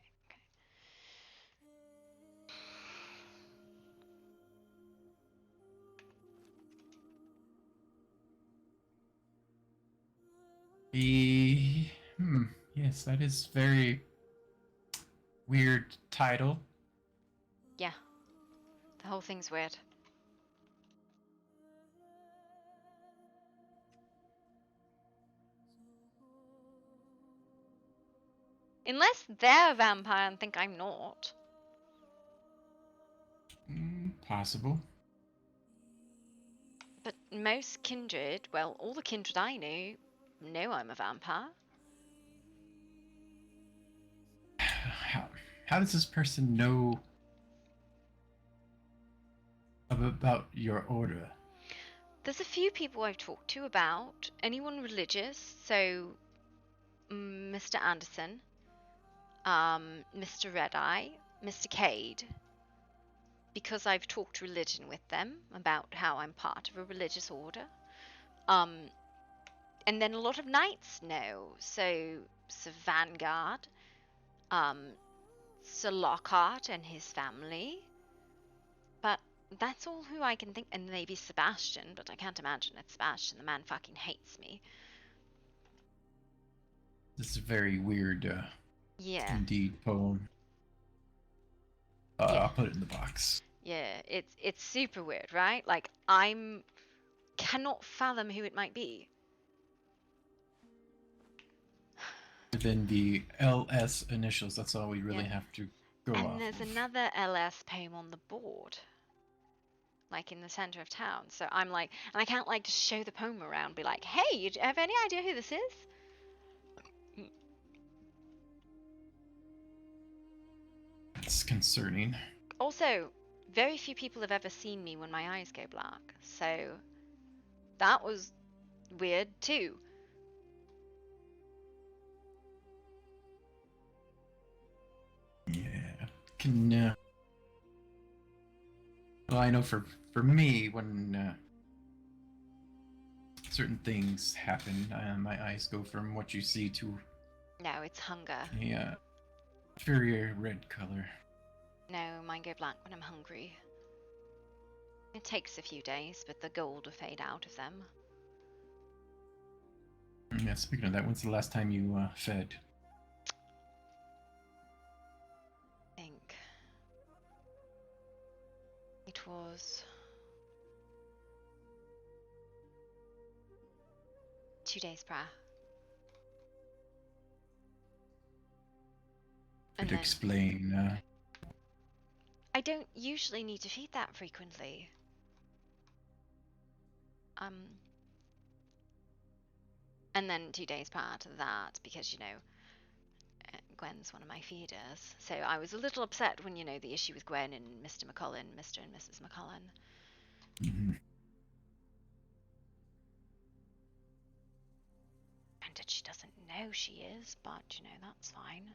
Yes, that is very weird title. Yeah. The whole thing's weird. Unless they're a vampire and think I'm not. Possible. But most kindred, well, all the kindred I know I'm a vampire. How does this person know about your order? There's a few people I've talked to about anyone religious, so Mr. Anderson, Mr. Redeye, Mr. Cade, because I've talked religion with them about how I'm part of a religious order. And then a lot of knights know, so Sir Vanguard, Sir Lockhart and his family, but that's all who I can think, and maybe Sebastian, but I can't imagine it's Sebastian. The man fucking hates me. This is a very weird, yeah, indeed poem. Yeah. I'll put it in the box. Yeah, it's super weird, right? Like, cannot fathom who it might be. Within the LS initials, that's all we really have to go And off. there's another LS poem on the board, like in the center of town. So I'm like, and I can't like just show the poem around, be like, hey, you have any idea who this is? It's concerning. Also, very few people have ever seen me when my eyes go black, so that was weird too. Yeah. Can well, I know for me, when certain things happen, my eyes go from what you see to No, it's hunger. a very red color. No, mine go black when I'm hungry. It takes a few days, but the gold will fade out of them. Yeah, speaking of that, when's the last time you fed? I think it was 2 days prior. Could explain. I don't usually need to feed that frequently. And then 2 days prior to that, because, you know, Gwen's one of my feeders. So I was a little upset when, you know, the issue with Gwen and Mr. McCullen, Mr. and Mrs. McCullen. Granted, she doesn't know she is, but, you know, that's fine.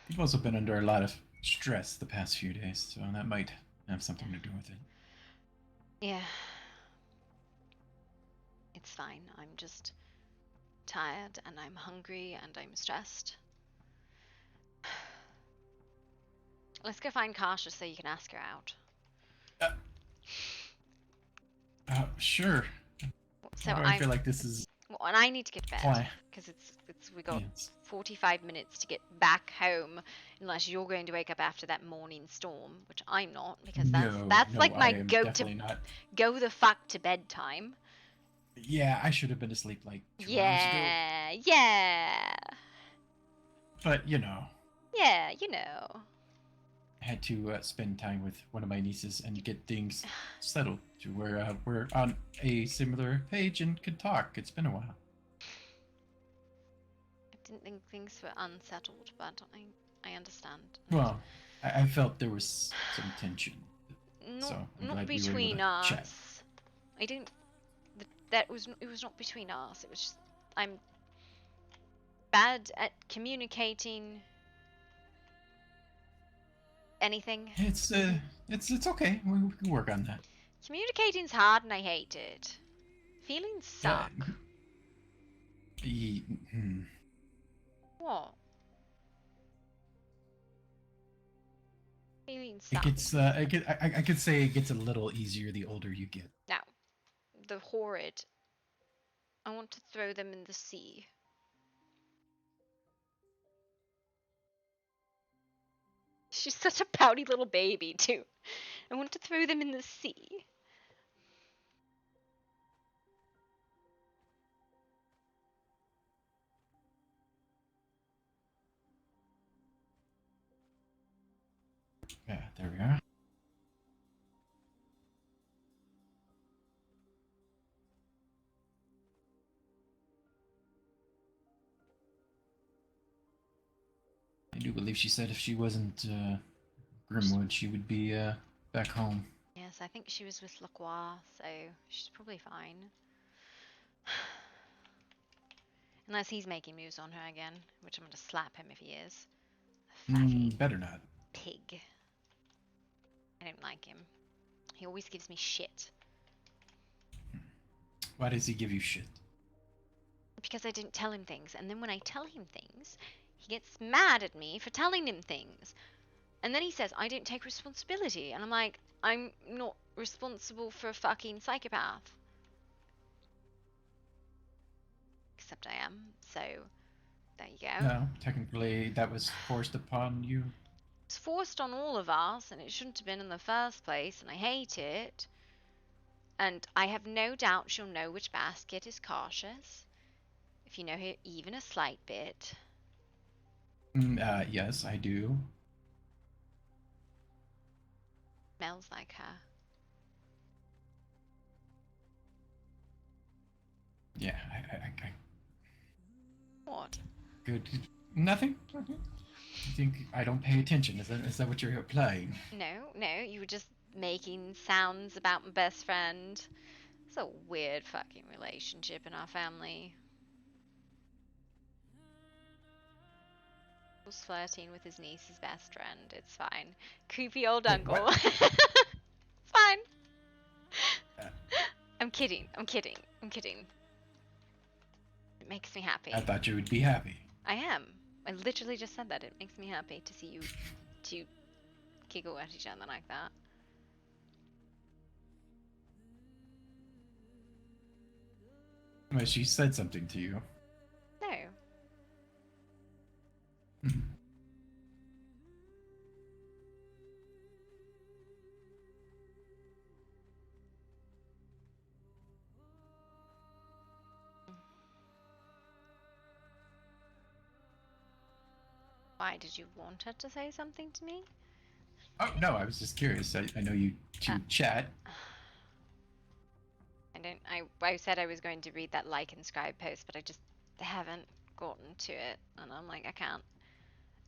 You've also been under a lot of stress the past few days, so that might have something to do with it. Yeah. It's fine. I'm just tired and I'm hungry and I'm stressed. Let's go find Kasha so you can ask her out. Sure. So I feel like this is... Well, and I need to get to bed because we got 45 minutes to get back home, unless you're going to wake up after that morning storm, which I'm not, because that's like my go the fuck to bed time. Yeah, I should have been asleep like 2 hours ago. Yeah. But you know. Yeah, you know. I had to spend time with one of my nieces and get things settled to where we're on a similar page and could talk. It's been a while. I didn't think things were unsettled, but I understand. Well, I felt there was some tension. So I'm not glad between we were able to us. chat. I don't it was not between us. It was just I'm bad at communicating anything. It's okay. We can work on that. Communicating's hard and I hate it. Feelings suck. What? Feelings suck. It gets I could say it gets a little easier the older you get. Now, the horrid. I want to throw them in the sea. She's such a pouty little baby, too. I want to throw them in the sea. Yeah, there we are. I do believe she said if she wasn't Grimwood, she would be back home. Yes, I think she was with Lacroix, so she's probably fine. Unless he's making moves on her again, which I'm going to slap him if he is. Better not. Pig. I don't like him. He always gives me shit. Why does he give you shit? Because I didn't tell him things, and then when I tell him things, he gets mad at me for telling him things. And then he says, I don't take responsibility. And I'm like, I'm not responsible for a fucking psychopath. Except I am, so there you go. No, technically that was forced upon you. It's forced on all of us, and it shouldn't have been in the first place, and I hate it. And I have no doubt she'll know which basket is cautious. If you know her even a slight bit. Yes, I do. Smells like her. Yeah, I What? Good. Nothing? You think I don't pay attention? Is that what you're implying? No, you were just making sounds about my best friend. It's a weird fucking relationship in our family. He was flirting with his niece's best friend. It's fine. Creepy old uncle. It's fine. I'm kidding. It makes me happy. I thought you would be happy. I am. I literally just said that. It makes me happy to see you two giggle at each other like that. Well, she said something to you. No. Why, did you want her to say something to me? Oh, no, I was just curious. I know you two chat. I said I was going to read that like and subscribe post, but I just haven't gotten to it, and I'm like, I can't.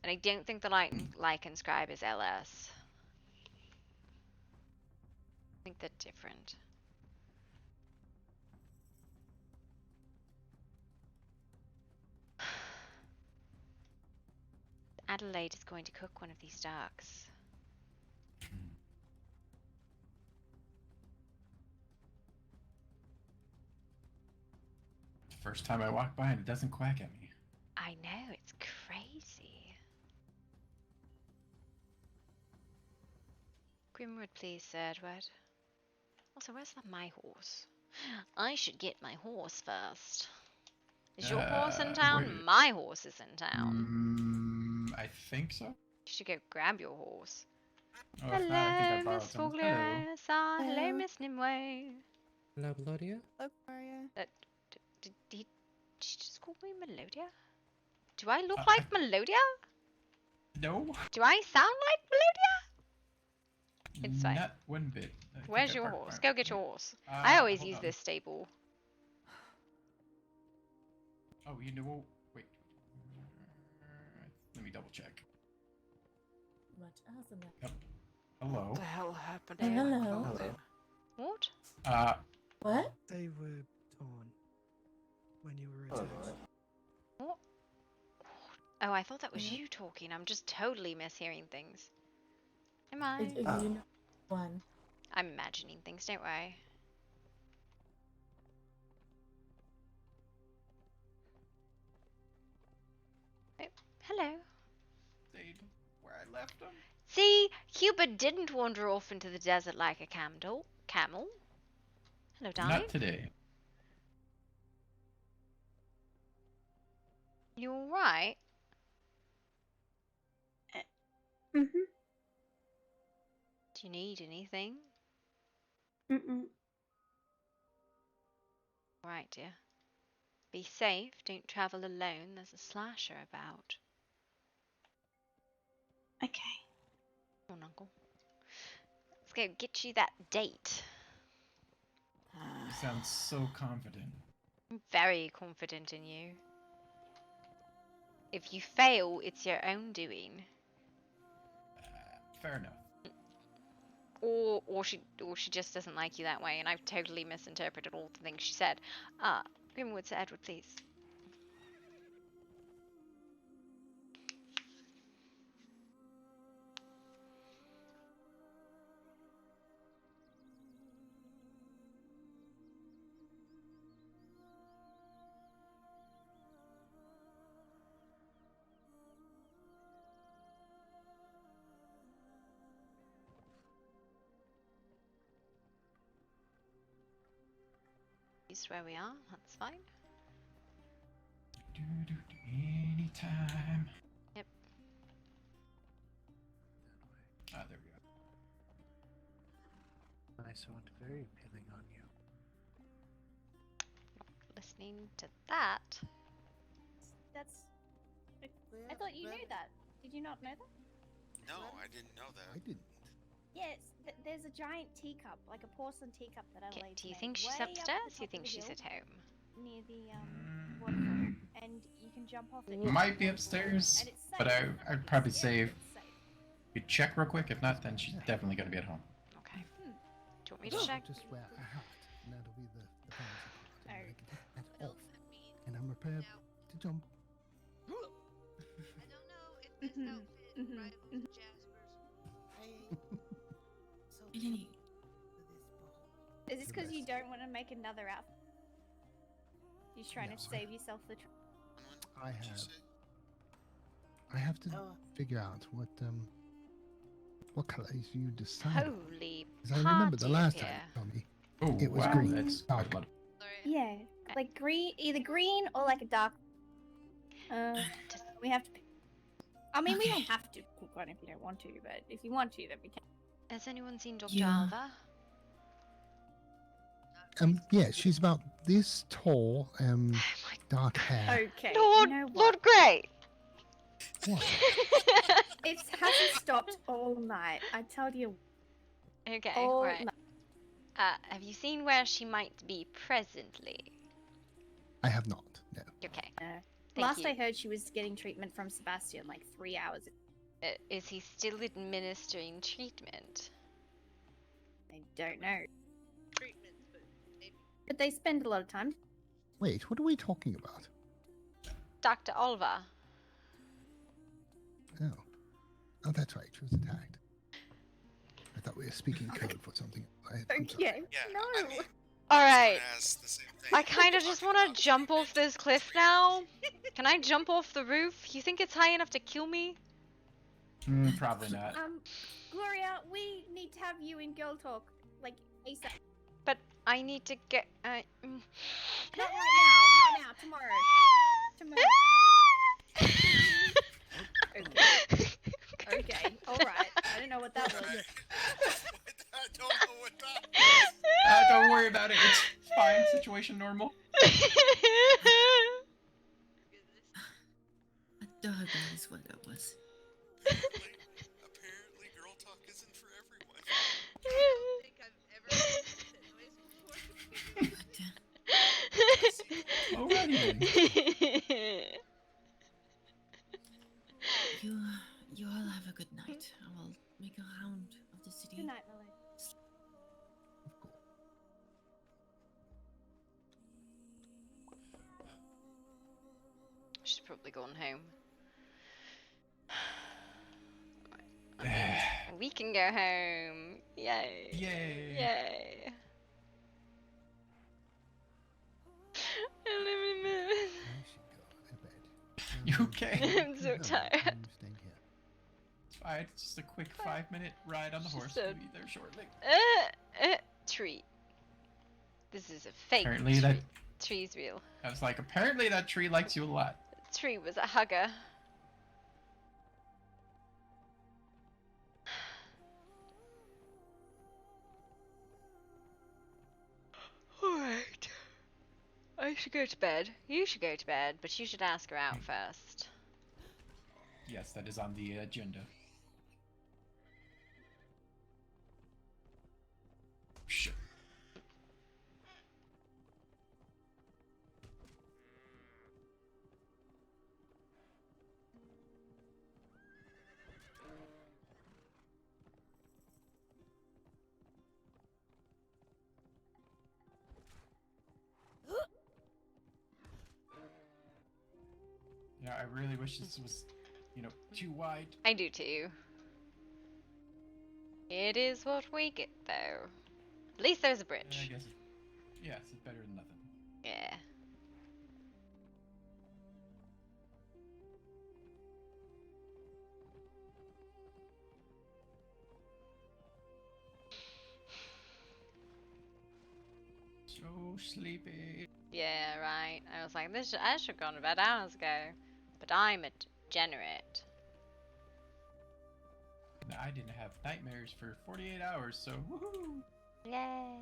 And I don't think the like and subscribe is LS. I think they're different. Adelaide is going to cook one of these ducks. First time I walk by and it doesn't quack at me. I know, it's crazy. Grimwood, please, Sir Edward. Also, where's my horse? I should get my horse first. Is your horse in town? My horse is in town. I think so. You should go grab your horse. Oh, hello, not, I think I borrowed Miss some. Gloria. Hello, Miss Nimue. Hello, Gloria. Hello, Gloria. Did she just call me Melodia? Do I look like Melodia? No. Do I sound like Melodia? It's fine. Not one bit. Where's your horse? Go get your horse. I always use this stable. Oh, you know, wait. Let me double check. Much awesome. Yep. Hello. What the hell happened? Hello. What? What? They were on when you were attacked. What? Oh, I thought that was you talking. I'm just totally mishearing things. Am I? If you know one. I'm imagining things, don't worry. Oh, hello. Stayed where I left him. See, Hubert didn't wander off into the desert like a camel. Hello, darling. Not today. You alright? Mhm. Do you need anything? Mm-mm. Right, dear. Be safe. Don't travel alone. There's a slasher about. Okay. Come on, Uncle. Let's go get you that date. You sound so confident. I'm very confident in you. If you fail, it's your own doing. Fair enough. Or she just doesn't like you that way, and I've totally misinterpreted all the things she said. Grimwood, Sir Edward, please. Where we are, that's fine. Anytime. Yep. Ah, there we go. Nice one, very appealing on you. Listening to that. That's. I thought you knew that. Did you not know that? No, I didn't know that. I didn't. Yes, there's a giant teacup, like a porcelain teacup that Adelaide Do you made think she's way up at the upstairs? top You of think the she's hill at home? near the waterfall, and you can jump off it. Might be upstairs, And it's safe. but I'd probably It's say scary, but it's safe. you check real quick. If not, then she's definitely gonna be at home. Okay. Do you want me to check? Just wear a hat, and that'll be the fancy part. And I can take that off, and I'm prepared to jump. I don't know if this outfit rivals Jasper's. Is this because you don't want to make another outfit? You're trying to save yourself the trouble. I have to figure out what colors you decided. Holy I remember the last here. time you told me Oh, it was wow, green. that's Dark. Yeah, like green, either green or like a dark. We have to pick. I mean, we don't have to pick one if you don't want to, but if you want to, then we can. Has anyone seen Dr. Alva? Yeah, she's about this tall, dark hair. Okay. Lord, you know what? Lord Grey. What? It hasn't stopped all night. I tell you. Okay, all right. night. Have you seen where she might be presently? I have not. No. Okay. Last I heard, she was getting treatment from Sebastian like 3 hours. Is he still administering treatment? I don't know. But they spend a lot of time. Wait, what are we talking about? Dr. Alva. Oh, that's right. She was attacked. I thought we were speaking code for something. I'm sorry. Okay. No. Alright. I kind of just want to jump off this cliff now. Can I jump off the roof? You think it's high enough to kill me? Probably not. Gloria, we need to have you in girl talk, like ASAP. But I need to get. Not right now. Not now. Tomorrow. Okay. All right. I don't know what that was. I don't know what that was. Don't worry about it. It's fine. Situation normal. I thought that is what that was. Apparently, girl talk isn't for everyone. I don't think I've ever heard that noise before. Alrighty then. You all have a good night. I will make a round of the city. Good night, Lily. probably gone home. I mean, we can go home. Yay. Yay. Yay. I don't have any minutes. I should go to bed. You okay? I'm so tired. I'm staying here. It's fine. It's just a quick 5-minute ride on the horse. We'll be there shortly. Tree. This is a fake Apparently tree. that Tree's real. I was like, apparently that tree likes you a lot. Tree was a hugger. Alright. I should go to bed. You should go to bed, but you should ask her out first. Yes, that is on the agenda. Shit. Yeah, I really wish this was, too wide. I do too. It is what we get, though. At least there's a bridge. I guess. Yes, it's better than nothing. Yeah. So sleepy. Yeah, right. I was like, I should have gone to bed hours ago. But I'm a degenerate. Now, I didn't have nightmares for 48 hours, so woohoo! Yay.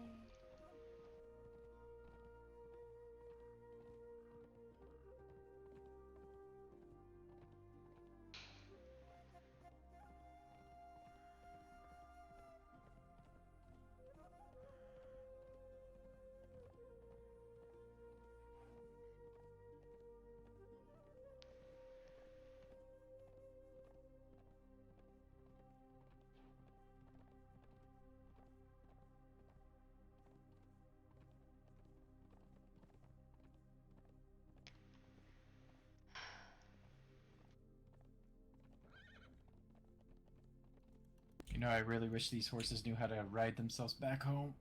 I really wish these horses knew how to ride themselves back home.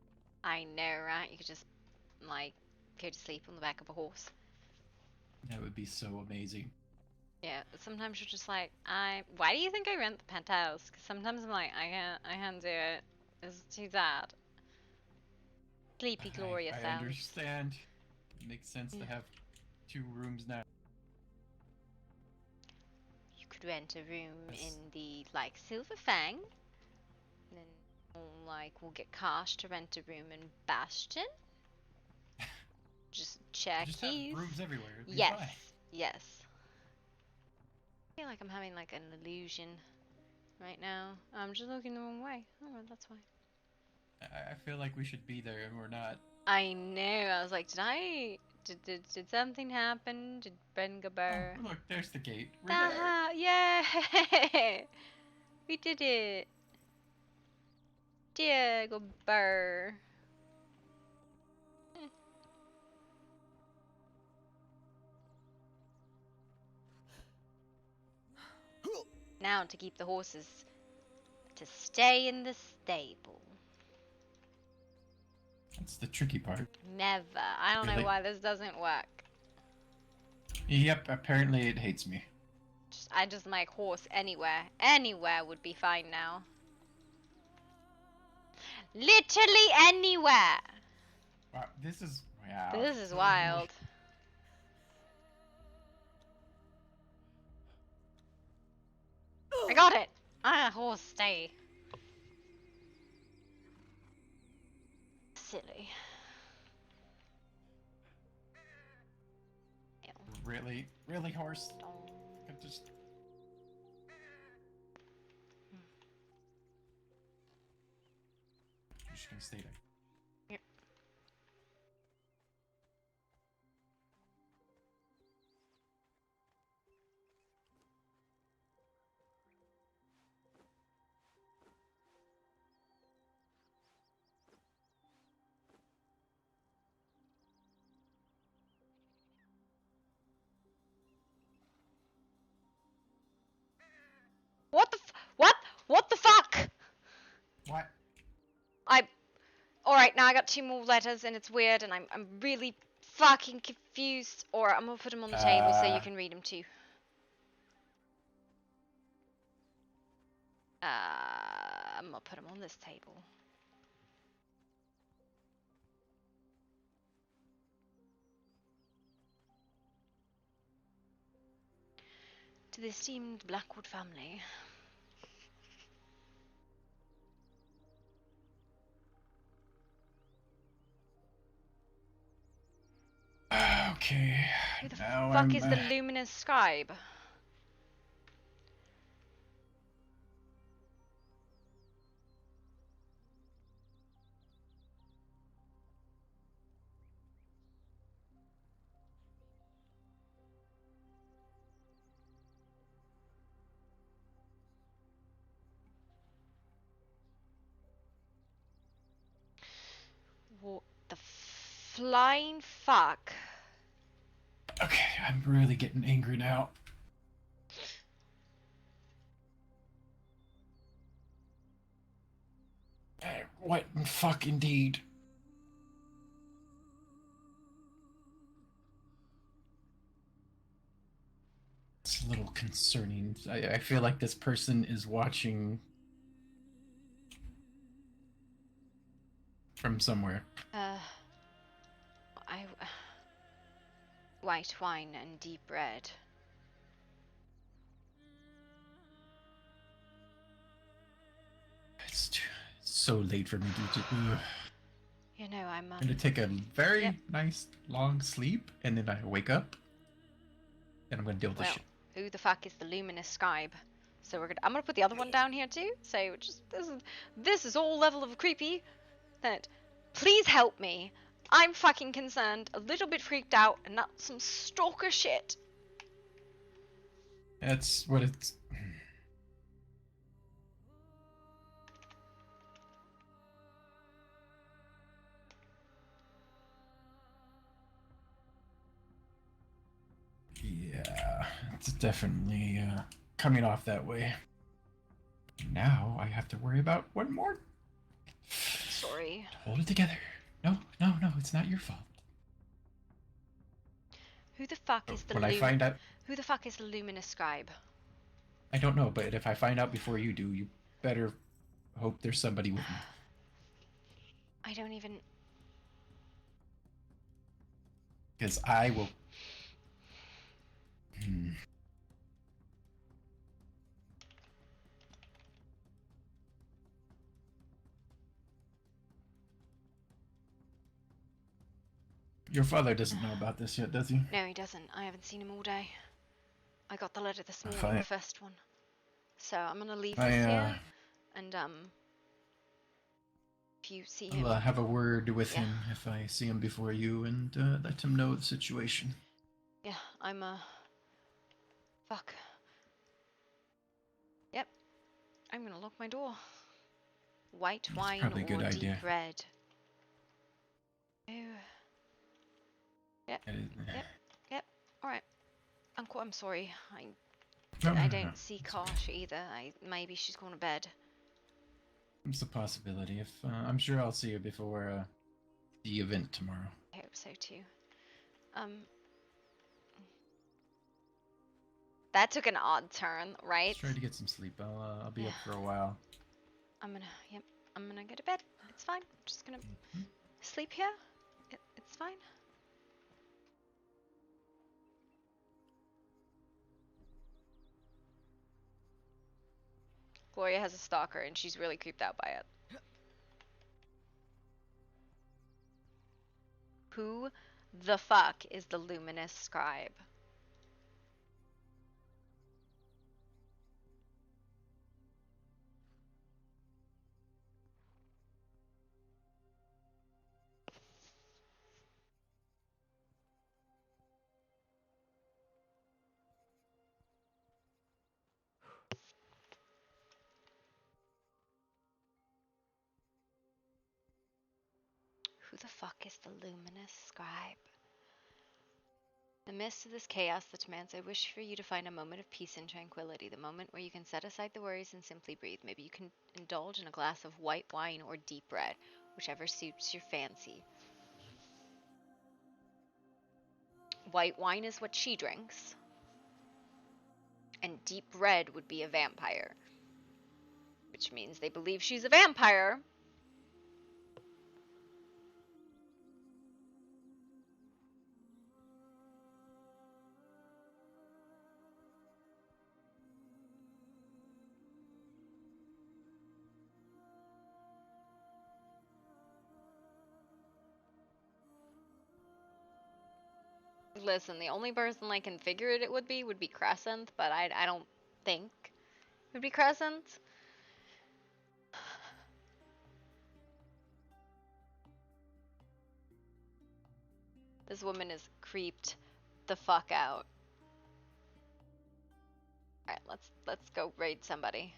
I know, right? You could just, like, go to sleep on the back of a horse. That would be so amazing. Yeah, sometimes you're just like, why do you think I rent the penthouse? Because sometimes I'm like, I can't do it. It's too sad. Sleepy Gloria I sounds. understand. It makes sense to have 2 rooms now. You could rent a room in the, like, Silver Fang. And then, we'll get Kosh to rent a room in Bastion. Just share Just keys. have rooms everywhere. It'd be Yes, fine. yes. I feel like I'm having, like, an illusion right now. I'm just looking the wrong way. Oh, well, that's fine. I feel like we should be there, and we're not. I know. I was like, did something happen? Did Ben go burr? Oh, look, there's the gate. We're there. Yay! We did it. Diego Burr. Now to keep the horses to stay in the stable. That's the tricky part. Never. I don't know Really? why this doesn't work. Yep, apparently it hates me. I just like horse anywhere. Anywhere would be fine now. Literally anywhere. Wow, this is... Wow. This is wild. I got it. Horse, stay. Silly. Really? Really, horse? I just... You're just gonna stay there. Yep. What the what? What the fuck? What? Alright, now I got 2 more letters and it's weird and I'm really fucking confused. Or I'm gonna put them on the table so you can read them too. I'm gonna put them on this table. To the esteemed Blackwood family. Okay. Who the now fuck I'm, is the luminous scribe? What the flying fuck? Okay, I'm really getting angry now. What fuck indeed? It's a little concerning. I feel like this person is watching from somewhere. White wine and deep red. It's so late for me to do. You know, I'm gonna take a very nice long sleep, and then I wake up, and I'm gonna deal with this shit. Who the fuck is the luminous scribe? So I'm gonna put the other one down here too. So just this is all level of creepy. That please help me. I'm fucking concerned, a little bit freaked out, and not some stalker shit. That's what it's. Yeah, it's definitely coming off that way. Now I have to worry about one more. Sorry. Hold it together. No, it's not your fault. Who the fuck is the When I find out, Who the fuck is the luminous scribe? I don't know, but if I find out before you do, you better hope there's somebody with me. I don't even. Because I will. Your father doesn't know about this yet, does he? No, he doesn't. I haven't seen him all day. I got the letter this morning, the first one. So I'm gonna leave this here, and if you see him, I'll have a word with him if I see him before you, and let him know the situation. Yeah, I'm fuck. Yep, I'm gonna lock my door. White wine or deep idea. red. Oh. Yep. Yep. All right. Uncle, I'm sorry. I don't see Kosh either. Maybe she's gone to bed. It's a possibility. If I'm sure I'll see her before the event tomorrow. I hope so too. That took an odd turn, right? Let's try to get some sleep. I'll be up for a while. I'm gonna go to bed. It's fine. I'm just gonna sleep here. It's fine. Gloria has a stalker and she's really creeped out by it. Who the fuck is the luminous scribe? Who the fuck is the luminous scribe? In the midst of this chaos that demands, I wish for you to find a moment of peace and tranquility, the moment where you can set aside the worries and simply breathe. Maybe you can indulge in a glass of white wine or deep red, whichever suits your fancy. White wine is what she drinks, and deep red would be a vampire, which means they believe she's a vampire. Listen, the only person I can figure it would be Crescent, but I don't think it would be Crescent. This woman is creeped the fuck out. Alright, let's go raid somebody.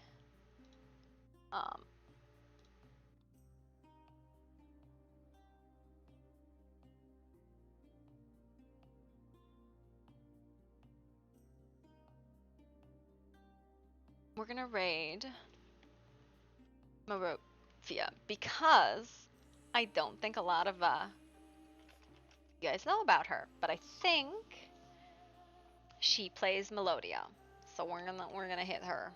We're gonna raid Marovia because I don't think a lot of you guys know about her, but I think she plays Melodia, so we're gonna hit her.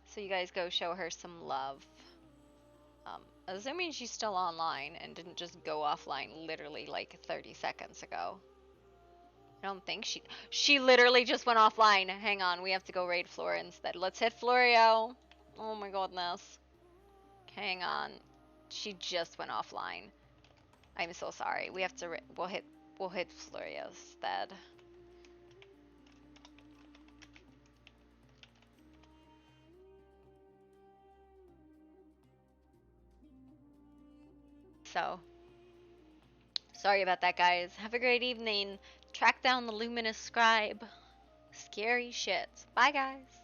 So you guys go show her some love. Assuming she's still online and didn't just go offline literally like 30 seconds ago. I don't think she literally just went offline. Hang on, we have to go raid Flora instead. Let's hit Florio. Oh my goodness. Hang on. She just went offline. I'm so sorry. We have to we'll hit Florio instead. So, sorry about that, guys. Have a great evening. Track down the luminous scribe. Scary shit. Bye, guys.